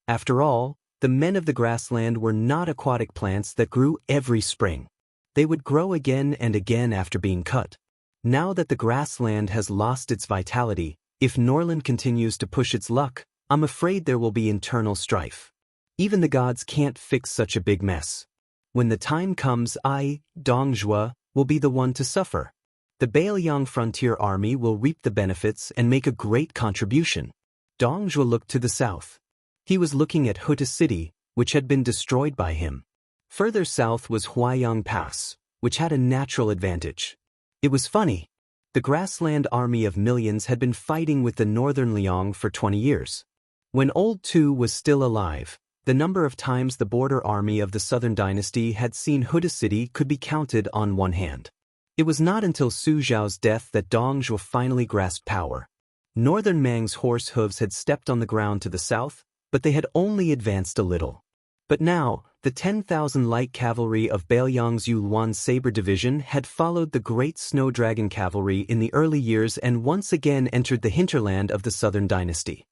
After all, the men of the grassland were not aquatic plants that grew every spring. They would grow again and again after being cut. Now that the grassland has lost its vitality, if Norland continues to push its luck, I'm afraid there will be internal strife. Even the gods can't fix such a big mess. When the time comes, I, Dongjue, will be the one to suffer. The Bailiang frontier army will reap the benefits and make a great contribution. Dongjue looked to the south. He was looking at Huta City, which had been destroyed by him. Further south was Huayang Pass, which had a natural advantage. It was funny. The grassland army of millions had been fighting with the northern Liang for 20 years. When Old Tu was still alive, the number of times the border army of the southern dynasty had seen Huta City could be counted on one hand. It was not until Su Zhao's death that Dongjue finally grasped power. Northern Mang's horse hooves had stepped on the ground to the south, but they had only advanced a little. But now, the 10,000 light cavalry of Bailiang's Yuluan Saber Division had followed the great Snow Dragon cavalry in the early years and once again entered the hinterland of the southern dynasty.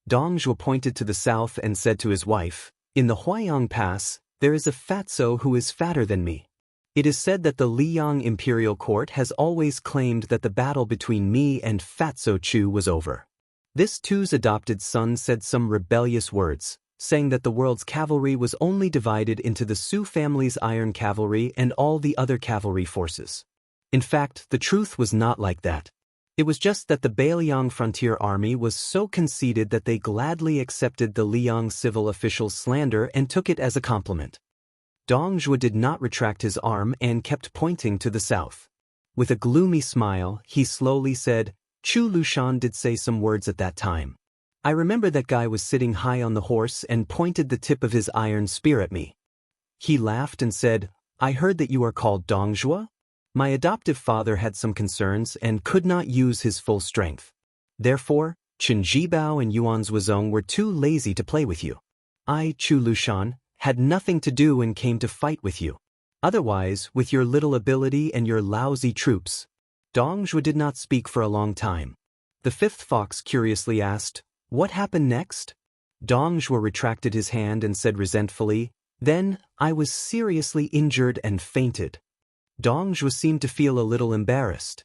Dongjue pointed to the south and said to his wife, "In the Huayang Pass, there is a fatso who is fatter than me. It is said that the Liyang imperial court has always claimed that the battle between me and Fatso Chu was over." This Tu's adopted son said some rebellious words, saying that the world's cavalry was only divided into the Su family's iron cavalry and all the other cavalry forces. In fact, the truth was not like that. It was just that the Bailiang frontier army was so conceited that they gladly accepted the Liang civil official's slander and took it as a compliment. Dongjue did not retract his arm and kept pointing to the south. With a gloomy smile, he slowly said, "Chu Lushan did say some words at that time. I remember that guy was sitting high on the horse and pointed the tip of his iron spear at me. He laughed and said, 'I heard that you are called Dongjue?' My adoptive father had some concerns and could not use his full strength. Therefore, Chen Jibao and Yuan Zhuozong were too lazy to play with you. I, Chu Lushan, had nothing to do and came to fight with you. Otherwise, with your little ability and your lousy troops." Dongjue did not speak for a long time. The fifth fox curiously asked, "What happened next?" Dongjue retracted his hand and said resentfully, "Then, I was seriously injured and fainted." Dongjue seemed to feel a little embarrassed.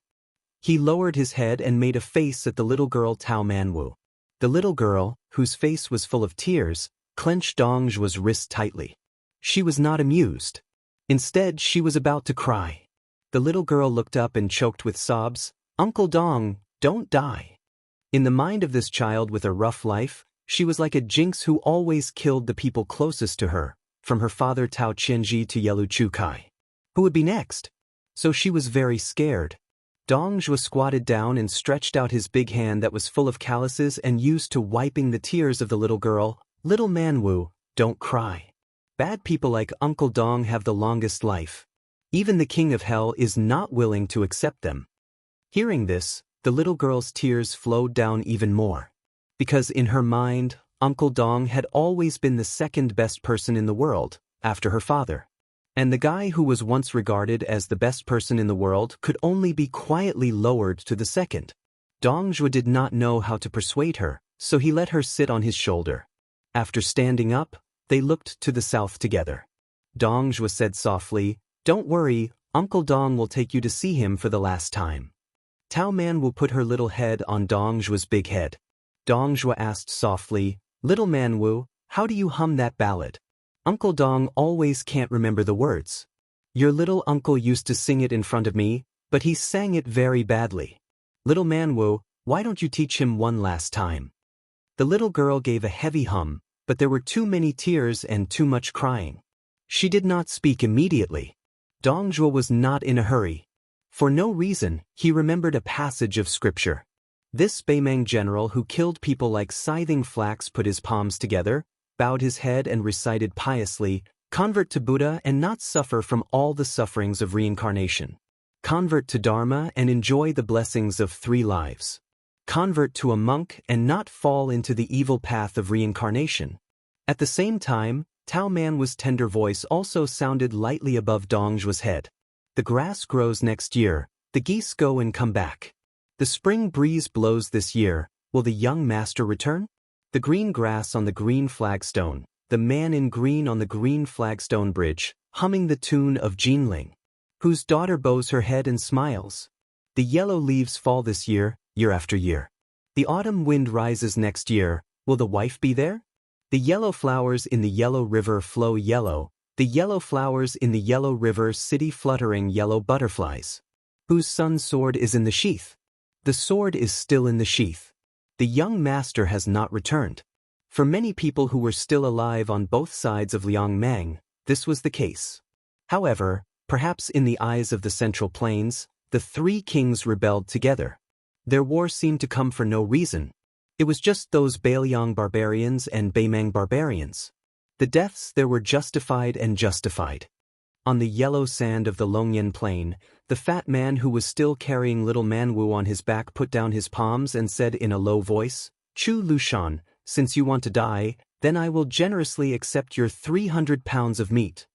He lowered his head and made a face at the little girl Tao Manwu. The little girl, whose face was full of tears, clenched Dongjue's wrist tightly. She was not amused. Instead, she was about to cry. The little girl looked up and choked with sobs, "Uncle Dong, don't die." In the mind of this child with a rough life, she was like a jinx who always killed the people closest to her, from her father Tao Qianji to Yelu Chukai. Who would be next? So she was very scared. Dongjue squatted down and stretched out his big hand that was full of calluses and used to wiping the tears of the little girl. "Little Manwu, don't cry. Bad people like Uncle Dong have the longest life. Even the king of hell is not willing to accept them." Hearing this, the little girl's tears flowed down even more. Because in her mind, Uncle Dong had always been the second best person in the world, after her father. And the guy who was once regarded as the best person in the world could only be quietly lowered to the second. Dongjue did not know how to persuade her, so he let her sit on his shoulder. After standing up, they looked to the south together. Dongjue said softly, "Don't worry, Uncle Dong will take you to see him for the last time." Tao Man will put her little head on Dongjue's big head. Dongjue asked softly, "Little Manwu, how do you hum that ballad? Uncle Dong always can't remember the words. Your little uncle used to sing it in front of me, but he sang it very badly. Little Manwu, why don't you teach him one last time?" The little girl gave a heavy hum, but there were too many tears and too much crying. She did not speak immediately. Dongjue was not in a hurry. For no reason, he remembered a passage of scripture. This Beimang general who killed people like scything flax put his palms together, bowed his head and recited piously, "Convert to Buddha and not suffer from all the sufferings of reincarnation. Convert to Dharma and enjoy the blessings of 3 lives. Convert to a monk and not fall into the evil path of reincarnation." At the same time, Tao Man's tender voice also sounded lightly above Dongzhu's head. "The grass grows next year, the geese go and come back. The spring breeze blows this year, will the young master return? The green grass on the green flagstone, the man in green on the green flagstone bridge, humming the tune of Jinling. Whose daughter bows her head and smiles? The yellow leaves fall this year, year after year. The autumn wind rises next year, will the wife be there? The yellow flowers in the yellow river flow yellow, the yellow flowers in the yellow river city fluttering yellow butterflies. Whose son's sword is in the sheath? The sword is still in the sheath. The young master has not returned." For many people who were still alive on both sides of Liang Mang, this was the case. However, perhaps in the eyes of the Central Plains, the 3 kings rebelled together. Their war seemed to come for no reason. It was just those Bailiang barbarians and Beimang barbarians. The deaths there were justified and justified. On the yellow sand of the Longyan plain, the fat man who was still carrying little Manwu on his back put down his palms and said in a low voice, "Chu Lushan, since you want to die, then I will generously accept your 300 pounds of meat."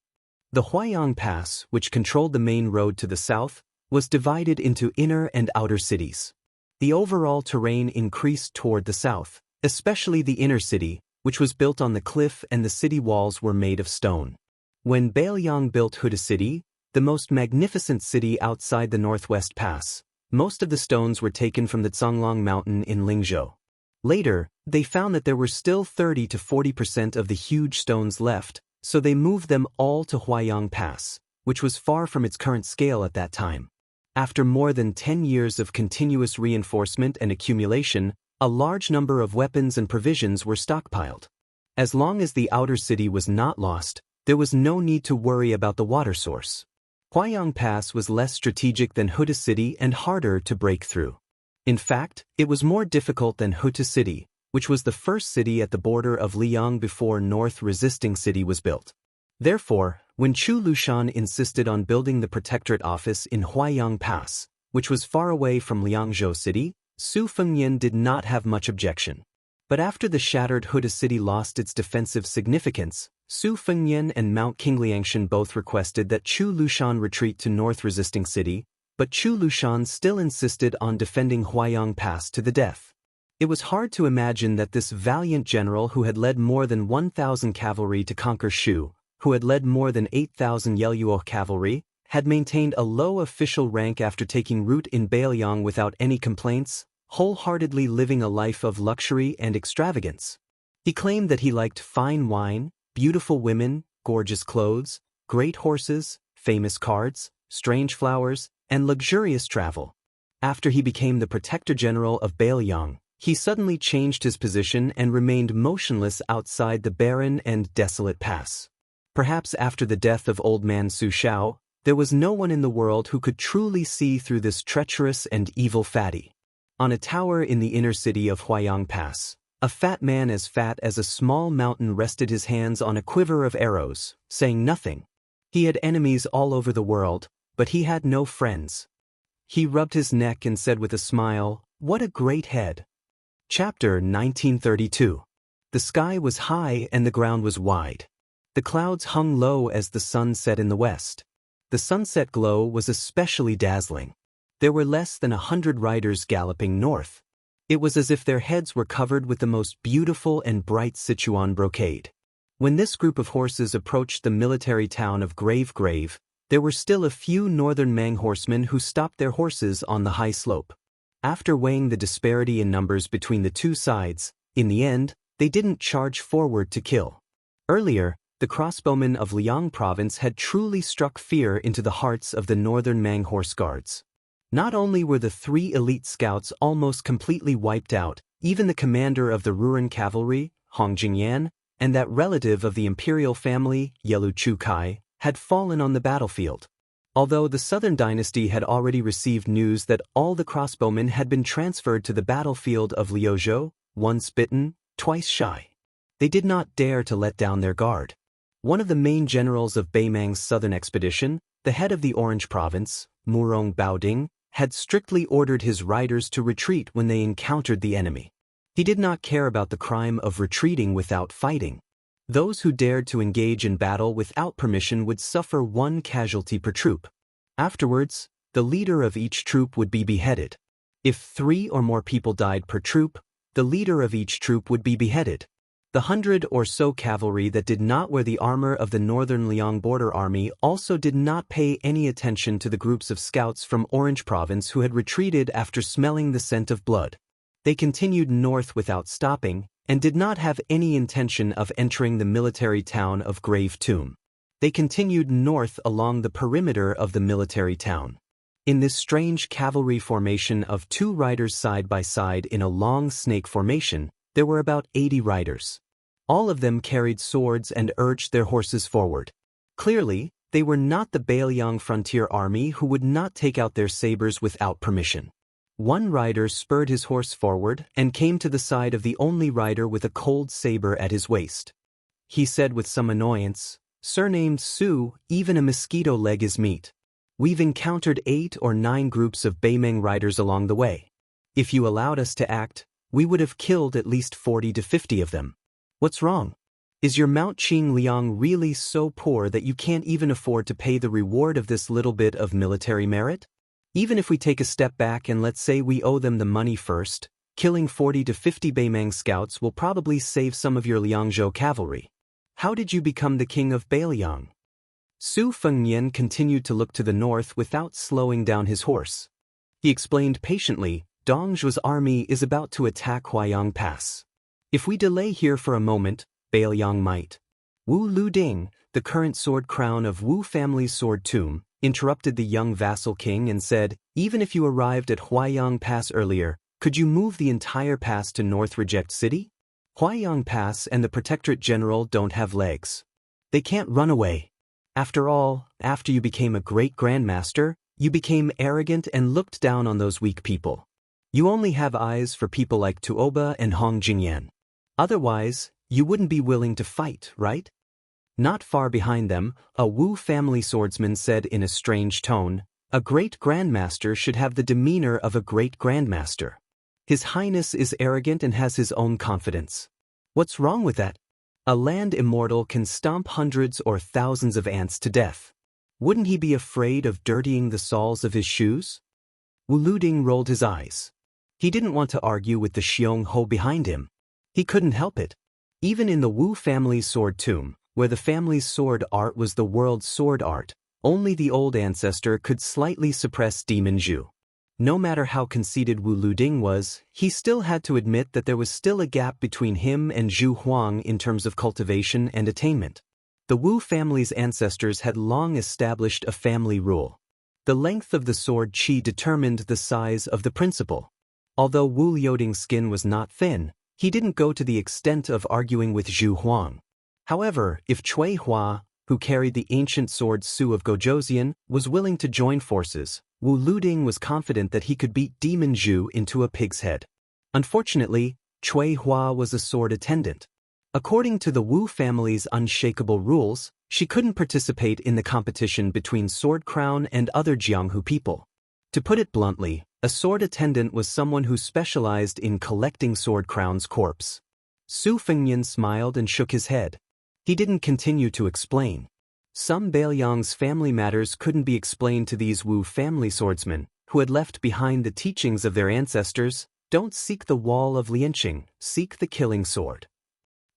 The Huayang Pass, which controlled the main road to the south, was divided into inner and outer cities. The overall terrain increased toward the south, especially the inner city, which was built on the cliff and the city walls were made of stone. When Bailiang built Huda City, the most magnificent city outside the Northwest Pass, most of the stones were taken from the Zhonglong Mountain in Lingzhou. Later, they found that there were still 30 to 40% of the huge stones left, so they moved them all to Huayang Pass, which was far from its current scale at that time. After more than 10 years of continuous reinforcement and accumulation, a large number of weapons and provisions were stockpiled. As long as the outer city was not lost, there was no need to worry about the water source. Huayang Pass was less strategic than Huda City and harder to break through. In fact, it was more difficult than Huda City, which was the first city at the border of Liang before North Resisting City was built. Therefore, when Chu Lushan insisted on building the protectorate office in Huayang Pass, which was far away from Liangzhou City, Su Fengyan did not have much objection. But after the shattered Huda City lost its defensive significance, Su Fengyan and Mount Qingliangshan both requested that Chu Lushan retreat to North Resisting City, but Chu Lushan still insisted on defending Huayang Pass to the death. It was hard to imagine that this valiant general who had led more than 1,000 cavalry to conquer Shu, who had led more than 8,000 Yelyuo cavalry, had maintained a low official rank after taking root in Bailiang without any complaints, wholeheartedly living a life of luxury and extravagance. He claimed that he liked fine wine, beautiful women, gorgeous clothes, great horses, famous cards, strange flowers, and luxurious travel. After he became the Protector General of Bailiang, he suddenly changed his position and remained motionless outside the barren and desolate pass. Perhaps after the death of old man Su Shao, there was no one in the world who could truly see through this treacherous and evil fatty. On a tower in the inner city of Huayang Pass, a fat man as fat as a small mountain rested his hands on a quiver of arrows, saying nothing. He had enemies all over the world, but he had no friends. He rubbed his neck and said with a smile, "What a great head." Chapter 1932. The sky was high and the ground was wide. The clouds hung low as the sun set in the west. The sunset glow was especially dazzling. There were less than 100 riders galloping north. It was as if their heads were covered with the most beautiful and bright Sichuan brocade. When this group of horses approached the military town of Grave, there were still a few northern Mang horsemen who stopped their horses on the high slope. After weighing the disparity in numbers between the two sides, in the end, they didn't charge forward to kill. Earlier, the crossbowmen of Liang province had truly struck fear into the hearts of the northern Mang horse guards. Not only were the 3 elite scouts almost completely wiped out, even the commander of the Ruran cavalry, Hong Jingyan, and that relative of the imperial family, Yelu Chu Kai, had fallen on the battlefield. Although the southern dynasty had already received news that all the crossbowmen had been transferred to the battlefield of Liuzhou, once bitten, twice shy. They did not dare to let down their guard. One of the main generals of Beimang's southern expedition, the head of the Orange Province, Murong Baoding, had strictly ordered his riders to retreat when they encountered the enemy. He did not care about the crime of retreating without fighting. Those who dared to engage in battle without permission would suffer 1 casualty per troop. Afterwards, the leader of each troop would be beheaded. If 3 or more people died per troop, the leader of each troop would be beheaded. The 100 or so cavalry that did not wear the armor of the Northern Liang Border Army also did not pay any attention to the groups of scouts from Orange Province who had retreated after smelling the scent of blood. They continued north without stopping, and did not have any intention of entering the military town of Grave Tomb. They continued north along the perimeter of the military town. In this strange cavalry formation of 2 riders side by side in a long snake formation, there were about 80 riders. All of them carried swords and urged their horses forward. Clearly, they were not the Beiliang frontier army who would not take out their sabers without permission. One rider spurred his horse forward and came to the side of the only rider with a cold saber at his waist. He said with some annoyance, "Surnamed Su, even a mosquito leg is meat. We've encountered 8 or 9 groups of Beimeng riders along the way. If you allowed us to act, we would have killed at least 40 to 50 of them. What's wrong? Is your Mount Qing Liang really so poor that you can't even afford to pay the reward of this little bit of military merit? Even if we take a step back and let's say we owe them the money first, killing 40 to 50 Beimeng scouts will probably save some of your Liangzhou cavalry. How did you become the king of Beiliang?" Su Fengnian continued to look to the north without slowing down his horse. He explained patiently, "Dongzhuo's army is about to attack Huayang Pass. If we delay here for a moment, Beiliang might." Wu Luding, the current sword crown of Wu family's sword tomb, interrupted the young vassal king and said, "Even if you arrived at Huayang Pass earlier, could you move the entire pass to North Reject City? Huayang Pass and the Protectorate General don't have legs. They can't run away. After all, after you became a great grandmaster, you became arrogant and looked down on those weak people. You only have eyes for people like Tuoba and Hong Jingyan. Otherwise, you wouldn't be willing to fight, right?" Not far behind them, a Wu family swordsman said in a strange tone, "A great grandmaster should have the demeanor of a great grandmaster. His Highness is arrogant and has his own confidence. What's wrong with that? A land immortal can stomp hundreds or thousands of ants to death. Wouldn't he be afraid of dirtying the soles of his shoes?" Wu Luding rolled his eyes. He didn't want to argue with the Xiong Ho behind him. He couldn't help it. Even in the Wu family's sword tomb, where the family's sword art was the world's sword art, only the old ancestor could slightly suppress Demon Zhu. No matter how conceited Wu Luding was, he still had to admit that there was still a gap between him and Zhu Huang in terms of cultivation and attainment. The Wu family's ancestors had long established a family rule. The length of the sword qi determined the size of the principal. Although Wu Liuding's skin was not thin, he didn't go to the extent of arguing with Zhu Huang. However, if Cui Hua, who carried the ancient sword Su of Gojoseon, was willing to join forces, Wu Luding was confident that he could beat Demon Zhu into a pig's head. Unfortunately, Cui Hua was a sword attendant. According to the Wu family's unshakable rules, she couldn't participate in the competition between Sword Crown and other Jianghu people. To put it bluntly, a sword attendant was someone who specialized in collecting Sword Crown's corpse. Su Fengnian smiled and shook his head. He didn't continue to explain. Some Beiliang's family matters couldn't be explained to these Wu family swordsmen, who had left behind the teachings of their ancestors. Don't seek the wall of Lianqing, seek the killing sword.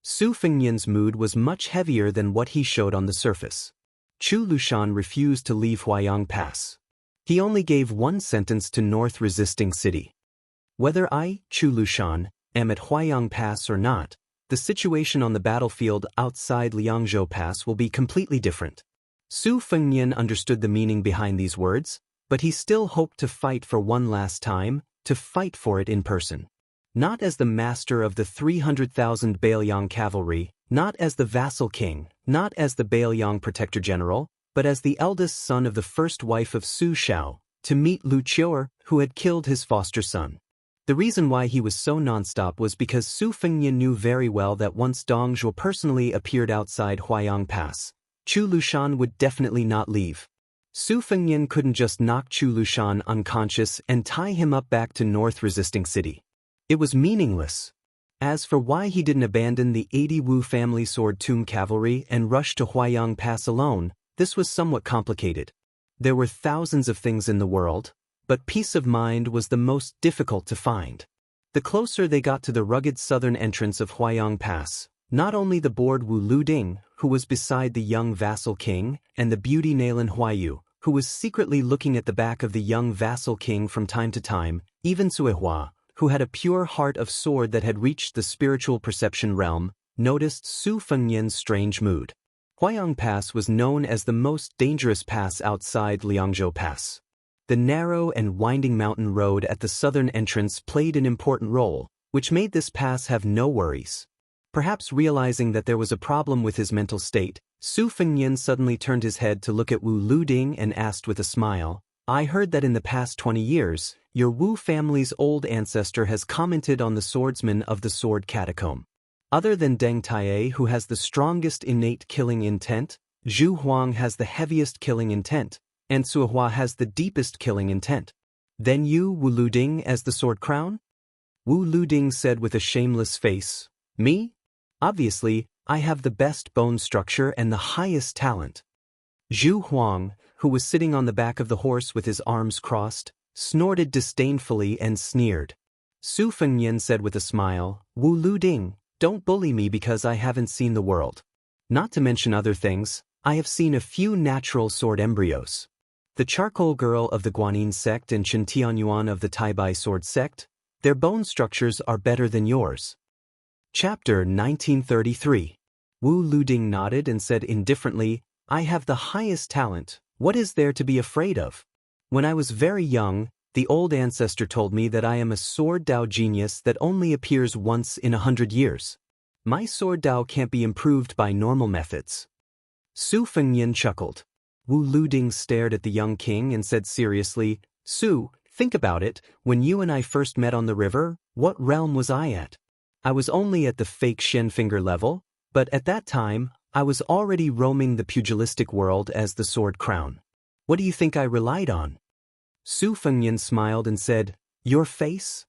Su Fengnian's mood was much heavier than what he showed on the surface. Chu Lushan refused to leave Huayang Pass. He only gave one sentence to North Resisting City. "Whether I, Chu Lushan, am at Huayang Pass or not, the situation on the battlefield outside Liangzhou Pass will be completely different." Su Fengnian understood the meaning behind these words, but he still hoped to fight for one last time, to fight for it in person. Not as the master of the 300,000 Beiliang cavalry, not as the vassal king, not as the Beiliang protector general, but as the eldest son of the first wife of Su Shao, to meet Lu Qiu'er, who had killed his foster son. The reason why he was so nonstop was because Su Fengnian knew very well that once Dong Zhuo personally appeared outside Huayang Pass, Chu Lushan would definitely not leave. Su Fengnian couldn't just knock Chu Lushan unconscious and tie him up back to North Resisting City. It was meaningless. As for why he didn't abandon the 80 Wu family sword tomb cavalry and rush to Huayang Pass alone, this was somewhat complicated. There were thousands of things in the world, but peace of mind was the most difficult to find. The closer they got to the rugged southern entrance of Huayang Pass, not only the bored Wu Luding, who was beside the young vassal king, and the beauty Nalan Huayu, who was secretly looking at the back of the young vassal king from time to time, even Suihua, who had a pure heart of sword that had reached the spiritual perception realm, noticed Su Fengnian's strange mood. Huayang Pass was known as the most dangerous pass outside Liangzhou Pass. The narrow and winding mountain road at the southern entrance played an important role, which made this pass have no worries. Perhaps realizing that there was a problem with his mental state, Su Fengnian suddenly turned his head to look at Wu Luding and asked with a smile, "I heard that in the past 20 years, your Wu family's old ancestor has commented on the swordsmen of the sword catacomb. Other than Deng Taie, who has the strongest innate killing intent, Zhu Huang has the heaviest killing intent, and Suihua has the deepest killing intent. Then you, Wu Luding, as the sword crown?" Wu Luding said with a shameless face, "Me? Obviously, I have the best bone structure and the highest talent." Zhu Huang, who was sitting on the back of the horse with his arms crossed, snorted disdainfully and sneered. Su Fengnian said with a smile, "Wu Luding, don't bully me because I haven't seen the world. Not to mention other things, I have seen a few natural sword embryos. The charcoal girl of the Guanyin sect and Chen Tianyuan of the Taibai sword sect, their bone structures are better than yours." Chapter 1933. Wu Luding nodded and said indifferently, "I have the highest talent. What is there to be afraid of? When I was very young, the old ancestor told me that I am a sword Dao genius that only appears once in 100 years. My sword Dao can't be improved by normal methods." Su Fengnian chuckled. Wu Luding stared at the young king and said seriously, "Su, think about it, when you and I first met on the river, what realm was I at? I was only at the fake Shen finger level, but at that time, I was already roaming the pugilistic world as the sword crown. What do you think I relied on?" Su Fengnian smiled and said, "Your face?"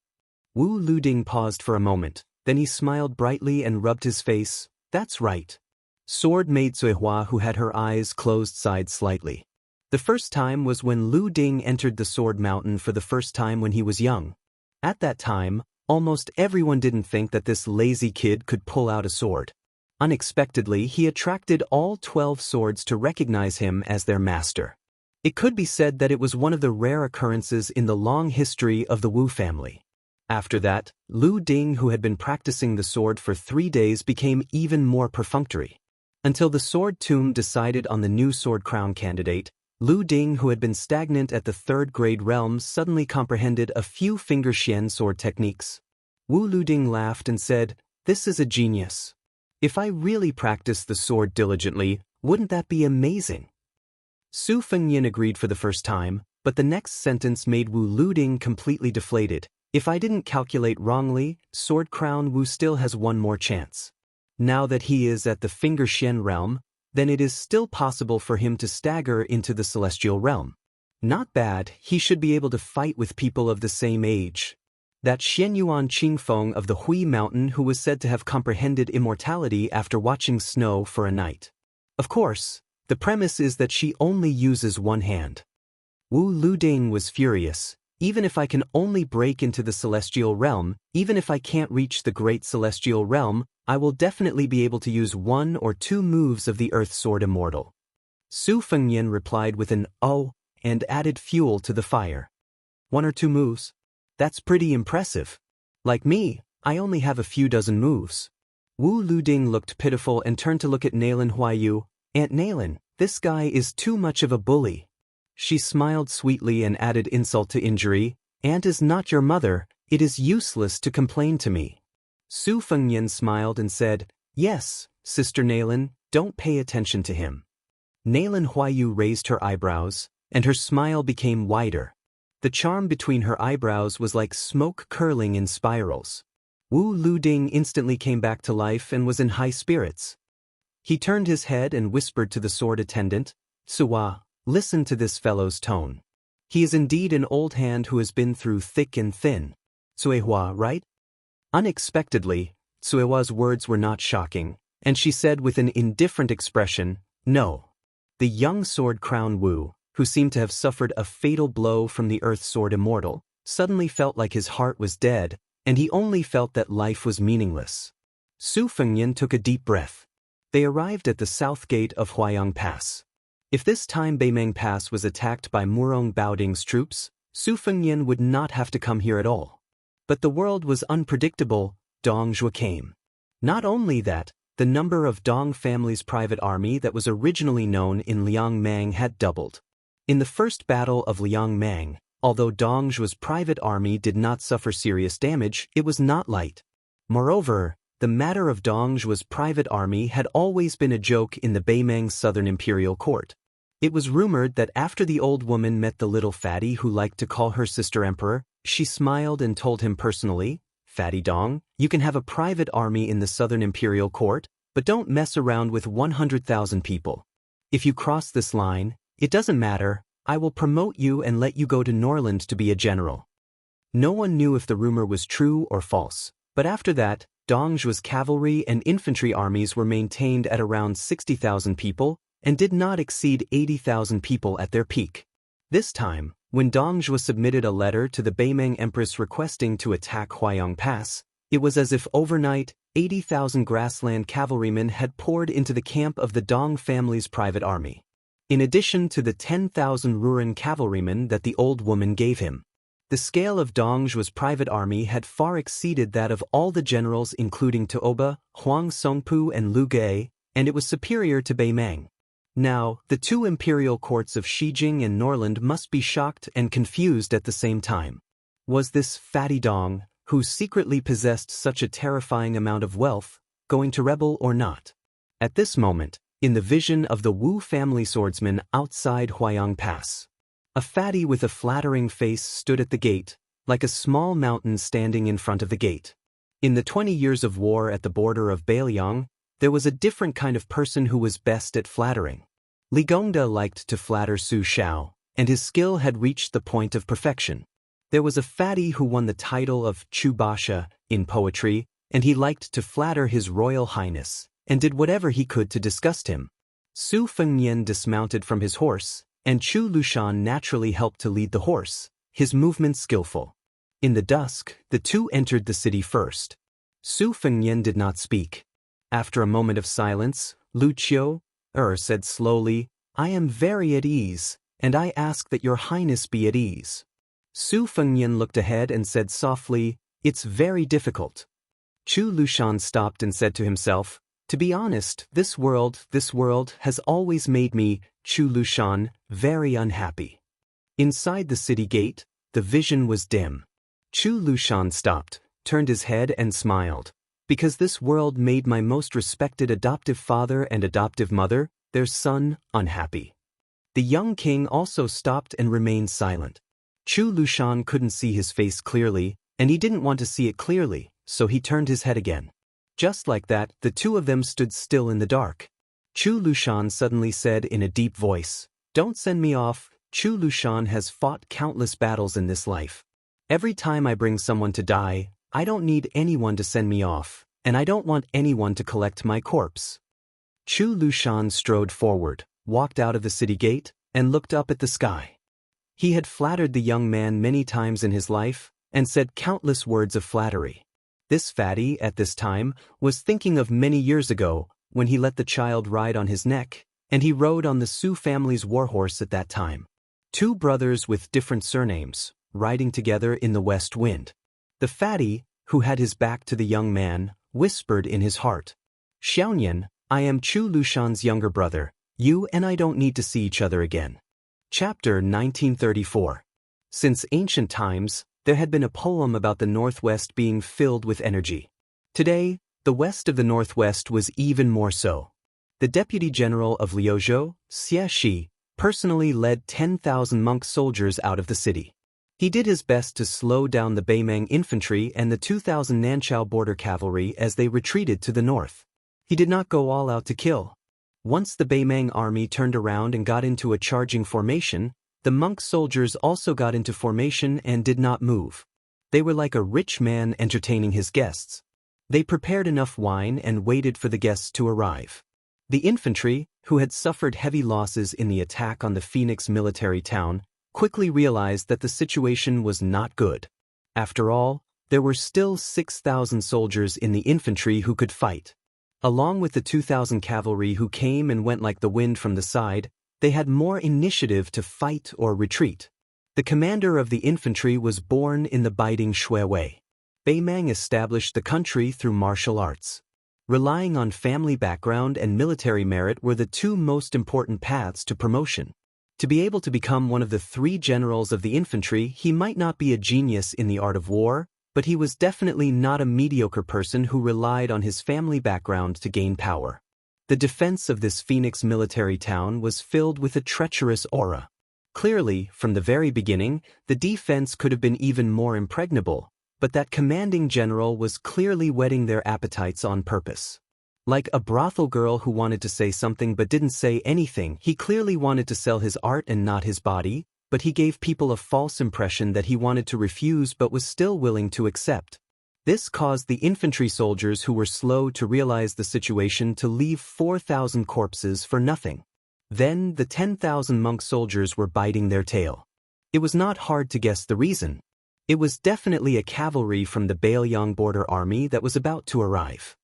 Wu Luding paused for a moment, then he smiled brightly and rubbed his face. "That's right." Sword maid Suihua, who had her eyes closed, sighed slightly. The first time was when Lu Ding entered the Sword Mountain for the first time when he was young. At that time, almost everyone didn't think that this lazy kid could pull out a sword. Unexpectedly, he attracted all 12 swords to recognize him as their master. It could be said that it was one of the rare occurrences in the long history of the Wu family. After that, Lu Ding, who had been practicing the sword for 3 days, became even more perfunctory. Until the sword tomb decided on the new sword crown candidate, Lu Ding, who had been stagnant at the 3rd grade realm, suddenly comprehended a few finger Xian sword techniques. Wu Luding laughed and said, "This is a genius. If I really practice the sword diligently, wouldn't that be amazing?" Su Fengnian agreed for the first time, but the next sentence made Wu Luding completely deflated. "If I didn't calculate wrongly, Sword Crown Wu still has one more chance. Now that he is at the finger Xian realm, then it is still possible for him to stagger into the celestial realm. Not bad, he should be able to fight with people of the same age. That Xianyuan Qingfeng of the Hui Mountain, who was said to have comprehended immortality after watching snow for a night. Of course, the premise is that she only uses one hand." Wu Luding was furious. "Even if I can only break into the celestial realm, even if I can't reach the great celestial realm, I will definitely be able to use 1 or 2 moves of the Earth Sword Immortal." Su Fengnian replied with an "oh" and added fuel to the fire. 1 or 2 moves? That's pretty impressive. Like me, I only have a few dozen moves." Wu Luding looked pitiful and turned to look at Nalan Huayu. "Aunt Nalan, this guy is too much of a bully." She smiled sweetly and added insult to injury, "Aunt is not your mother, it is useless to complain to me." Su Fengnian smiled and said, "Yes, Sister Nalan, don't pay attention to him." Nalan Huayu raised her eyebrows, and her smile became wider. The charm between her eyebrows was like smoke curling in spirals. Wu Luding instantly came back to life and was in high spirits. He turned his head and whispered to the sword attendant, "Suwa, listen to this fellow's tone. He is indeed an old hand who has been through thick and thin. Suehua, right?" Unexpectedly, Suehua's words were not shocking, and she said with an indifferent expression, "No." The young sword crown Wu, who seemed to have suffered a fatal blow from the earth sword immortal, suddenly felt like his heart was dead, and he only felt that life was meaningless. Su Fengnian took a deep breath. They arrived at the south gate of Huayang Pass. If this time Beimeng Pass was attacked by Murong Baoding's troops, Su Fengnian would not have to come here at all. But the world was unpredictable. Dong Zhuo came. Not only that, the number of Dong family's private army that was originally known in Liangmang had doubled. In the first battle of Liangmang, although Dong Zhuo's private army did not suffer serious damage, it was not light. Moreover, the matter of Dong Zhuo's private army had always been a joke in the Beimeng Southern Imperial Court. It was rumored that after the old woman met the little fatty who liked to call her sister emperor, she smiled and told him personally, "Fatty Dong, you can have a private army in the Southern Imperial Court, but don't mess around with 100,000 people. If you cross this line, it doesn't matter, I will promote you and let you go to Norland to be a general." No one knew if the rumor was true or false, but after that, Dong Zhuo's cavalry and infantry armies were maintained at around 60,000 people and did not exceed 80,000 people at their peak. This time, when Dong Zhuo submitted a letter to the Beimeng Empress requesting to attack Huayang Pass, it was as if overnight, 80,000 grassland cavalrymen had poured into the camp of the Dong family's private army. In addition to the 10,000 Ruren cavalrymen that the old woman gave him. The scale of Dong Zhuo's private army had far exceeded that of all the generals including Tuoba, Huang Songpu and Lu Ge, and it was superior to Beimeng. Now, the two imperial courts of Xijing and Norland must be shocked and confused at the same time. Was this fatty Dong, who secretly possessed such a terrifying amount of wealth, going to rebel or not? At this moment, in the vision of the Wu family swordsmen outside Huayang Pass, a fatty with a flattering face stood at the gate, like a small mountain standing in front of the gate. In the 20 years of war at the border of Beiliang, there was a different kind of person who was best at flattering. Li Gongda liked to flatter Su Shao, and his skill had reached the point of perfection. There was a fatty who won the title of Chu Basha in poetry, and he liked to flatter His Royal Highness, and did whatever he could to disgust him. Su Fengnian dismounted from his horse, and Chu Lushan naturally helped to lead the horse, his movements skillful. In the dusk, the two entered the city first. Su Fengnian did not speak. After a moment of silence, Lu Qiu said slowly, "I am very at ease, and I ask that your highness be at ease." Su Fengnian looked ahead and said softly, "It's very difficult." Chu Lushan stopped and said to himself, "To be honest, this world has always made me, Chu Lushan, very unhappy." Inside the city gate, the vision was dim. Chu Lushan stopped, turned his head and smiled. "Because this world made my most respected adoptive father and adoptive mother, their son, unhappy." The young king also stopped and remained silent. Chu Lushan couldn't see his face clearly, and he didn't want to see it clearly, so he turned his head again. Just like that, the two of them stood still in the dark. Chu Lushan suddenly said in a deep voice, "Don't send me off. Chu Lushan has fought countless battles in this life. Every time I bring someone to die, I don't need anyone to send me off, and I don't want anyone to collect my corpse." Chu Lushan strode forward, walked out of the city gate, and looked up at the sky. He had flattered the young man many times in his life, and said countless words of flattery. This fatty, at this time, was thinking of many years ago, when he let the child ride on his neck, and he rode on the Su family's warhorse at that time. Two brothers with different surnames, riding together in the west wind. The fatty, who had his back to the young man, whispered in his heart, "Xianxia, I am Chu Lushan's younger brother. You and I don't need to see each other again." Chapter 1934. Since ancient times, there had been a poem about the Northwest being filled with energy. Today, the west of the Northwest was even more so. The Deputy General of Liuzhou, Xie Shi, personally led 10,000 monk soldiers out of the city. He did his best to slow down the Beimang infantry and the 2,000 Nanchao border cavalry as they retreated to the north. He did not go all out to kill. Once the Beimang army turned around and got into a charging formation, the monk soldiers also got into formation and did not move. They were like a rich man entertaining his guests. They prepared enough wine and waited for the guests to arrive. The infantry, who had suffered heavy losses in the attack on the Phoenix military town, quickly realized that the situation was not good. After all, there were still 6,000 soldiers in the infantry who could fight. Along with the 2,000 cavalry who came and went like the wind from the side, they had more initiative to fight or retreat. The commander of the infantry was born in the biting Shui way. Beimang established the country through martial arts. Relying on family background and military merit were the two most important paths to promotion. To be able to become one of the 3 generals of the infantry, he might not be a genius in the art of war, but he was definitely not a mediocre person who relied on his family background to gain power. The defense of this Phoenix military town was filled with a treacherous aura. Clearly, from the very beginning, the defense could have been even more impregnable, but that commanding general was clearly whetting their appetites on purpose. Like a brothel girl who wanted to say something but didn't say anything, he clearly wanted to sell his art and not his body, but he gave people a false impression that he wanted to refuse but was still willing to accept. This caused the infantry soldiers who were slow to realize the situation to leave 4,000 corpses for nothing. Then the 10,000 monk soldiers were biting their tail. It was not hard to guess the reason. It was definitely a cavalry from the Beiliang border army that was about to arrive.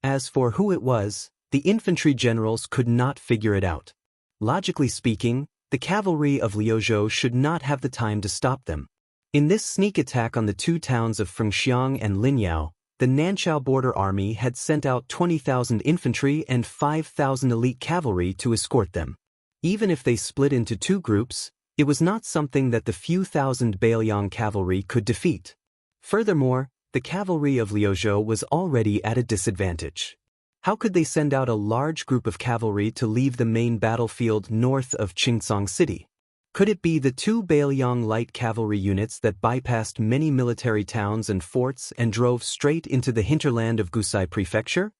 As for who it was, the infantry generals could not figure it out. Logically speaking, the cavalry of Liuzhou should not have the time to stop them. In this sneak attack on the 2 towns of Fengxiang and Linyao, the Nanchao border army had sent out 20,000 infantry and 5,000 elite cavalry to escort them. Even if they split into 2 groups, it was not something that the few thousand Beiliang cavalry could defeat. Furthermore, the cavalry of Liuzhou was already at a disadvantage. How could they send out a large group of cavalry to leave the main battlefield north of Qingcang City? Could it be the 2 Beiliang light cavalry units that bypassed many military towns and forts and drove straight into the hinterland of Gusai Prefecture?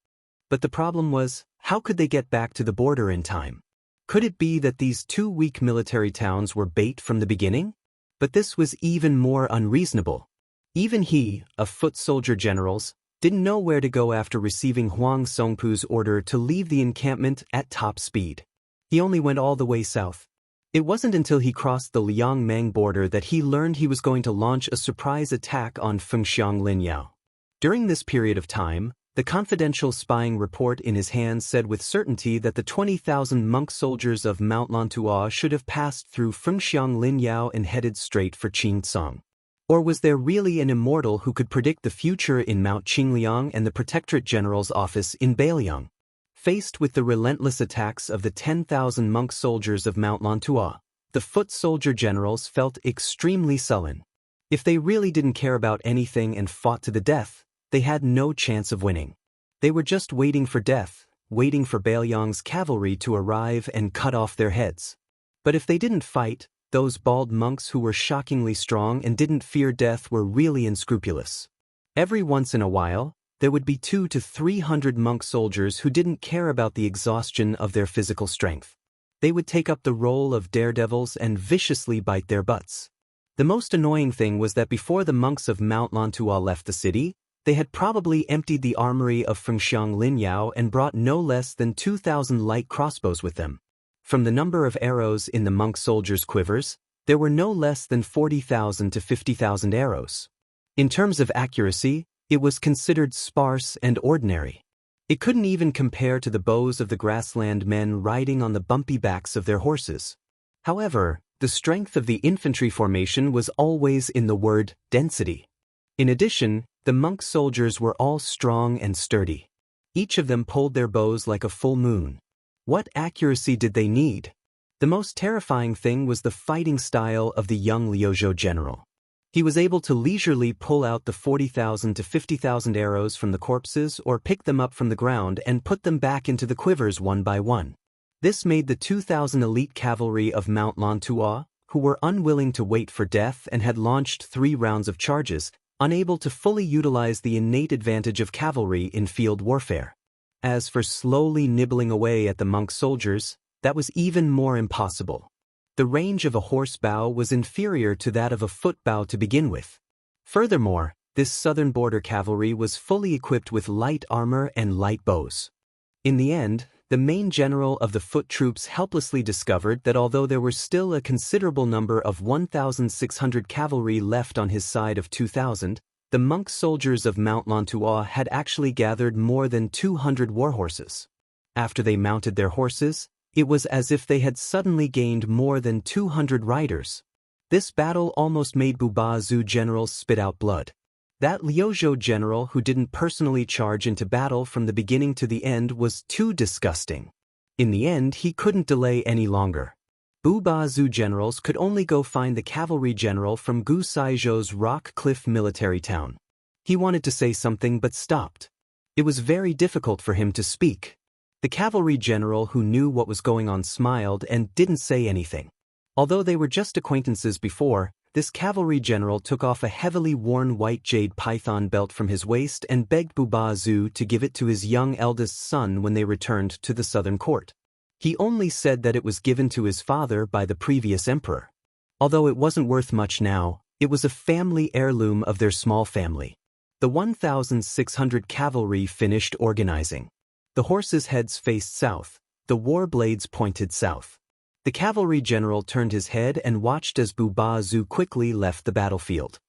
But the problem was, how could they get back to the border in time? Could it be that these 2 weak military towns were bait from the beginning? But this was even more unreasonable. Even he, a foot soldier generals, didn't know where to go after receiving Huang Songpu's order to leave the encampment at top speed. He only went all the way south. It wasn't until he crossed the Liangmang border that he learned he was going to launch a surprise attack on Fengxiang Linyao. During this period of time, the confidential spying report in his hands said with certainty that the 20,000 monk soldiers of Mount Lantua should have passed through Fengxiang Linyao and headed straight for Qingcang. Or was there really an immortal who could predict the future in Mount Qingliang and the Protectorate General's office in Beiliang? Faced with the relentless attacks of the 10,000 monk soldiers of Mount Lantua, the foot soldier generals felt extremely sullen. If they really didn't care about anything and fought to the death, they had no chance of winning. They were just waiting for death, waiting for Beiliang's cavalry to arrive and cut off their heads. But if they didn't fight, those bald monks who were shockingly strong and didn't fear death were really unscrupulous. Every once in a while, there would be 200 to 300 monk soldiers who didn't care about the exhaustion of their physical strength. They would take up the role of daredevils and viciously bite their butts. The most annoying thing was that before the monks of Mount Lantua left the city, they had probably emptied the armory of Fengxiang Linyao and brought no less than 2,000 light crossbows with them. From the number of arrows in the monk soldiers' quivers, there were no less than 40,000 to 50,000 arrows. In terms of accuracy, it was considered sparse and ordinary. It couldn't even compare to the bows of the grassland men riding on the bumpy backs of their horses. However, the strength of the infantry formation was always in the word density. In addition, the monk soldiers were all strong and sturdy. Each of them pulled their bows like a full moon. What accuracy did they need? The most terrifying thing was the fighting style of the young Liuzhou general. He was able to leisurely pull out the 40,000 to 50,000 arrows from the corpses or pick them up from the ground and put them back into the quivers one by one. This made the 2,000 elite cavalry of Mount Lantua, who were unwilling to wait for death and had launched 3 rounds of charges, unable to fully utilize the innate advantage of cavalry in field warfare. As for slowly nibbling away at the monk soldiers, that was even more impossible. The range of a horse bow was inferior to that of a foot bow to begin with. Furthermore, this southern border cavalry was fully equipped with light armor and light bows. In the end, the main general of the foot troops helplessly discovered that although there were still a considerable number of 1,600 cavalry left on his side of 2,000, the monk soldiers of Mount Lantua had actually gathered more than 200 warhorses. After they mounted their horses, it was as if they had suddenly gained more than 200 riders. This battle almost made Bubazu generals spit out blood. That Liuzhou general who didn't personally charge into battle from the beginning to the end was too disgusting. In the end, he couldn't delay any longer. Bubazu generals could only go find the cavalry general from Gu Saizhou's Rock Cliff military town. He wanted to say something but stopped. It was very difficult for him to speak. The cavalry general who knew what was going on smiled and didn't say anything. Although they were just acquaintances before, this cavalry general took off a heavily worn white jade python belt from his waist and begged Bubazu to give it to his young eldest son when they returned to the southern court. He only said that it was given to his father by the previous emperor. Although it wasn't worth much now, it was a family heirloom of their small family. The 1,600 cavalry finished organizing. The horses' heads faced south, the war blades pointed south. The cavalry general turned his head and watched as Bubazu quickly left the battlefield.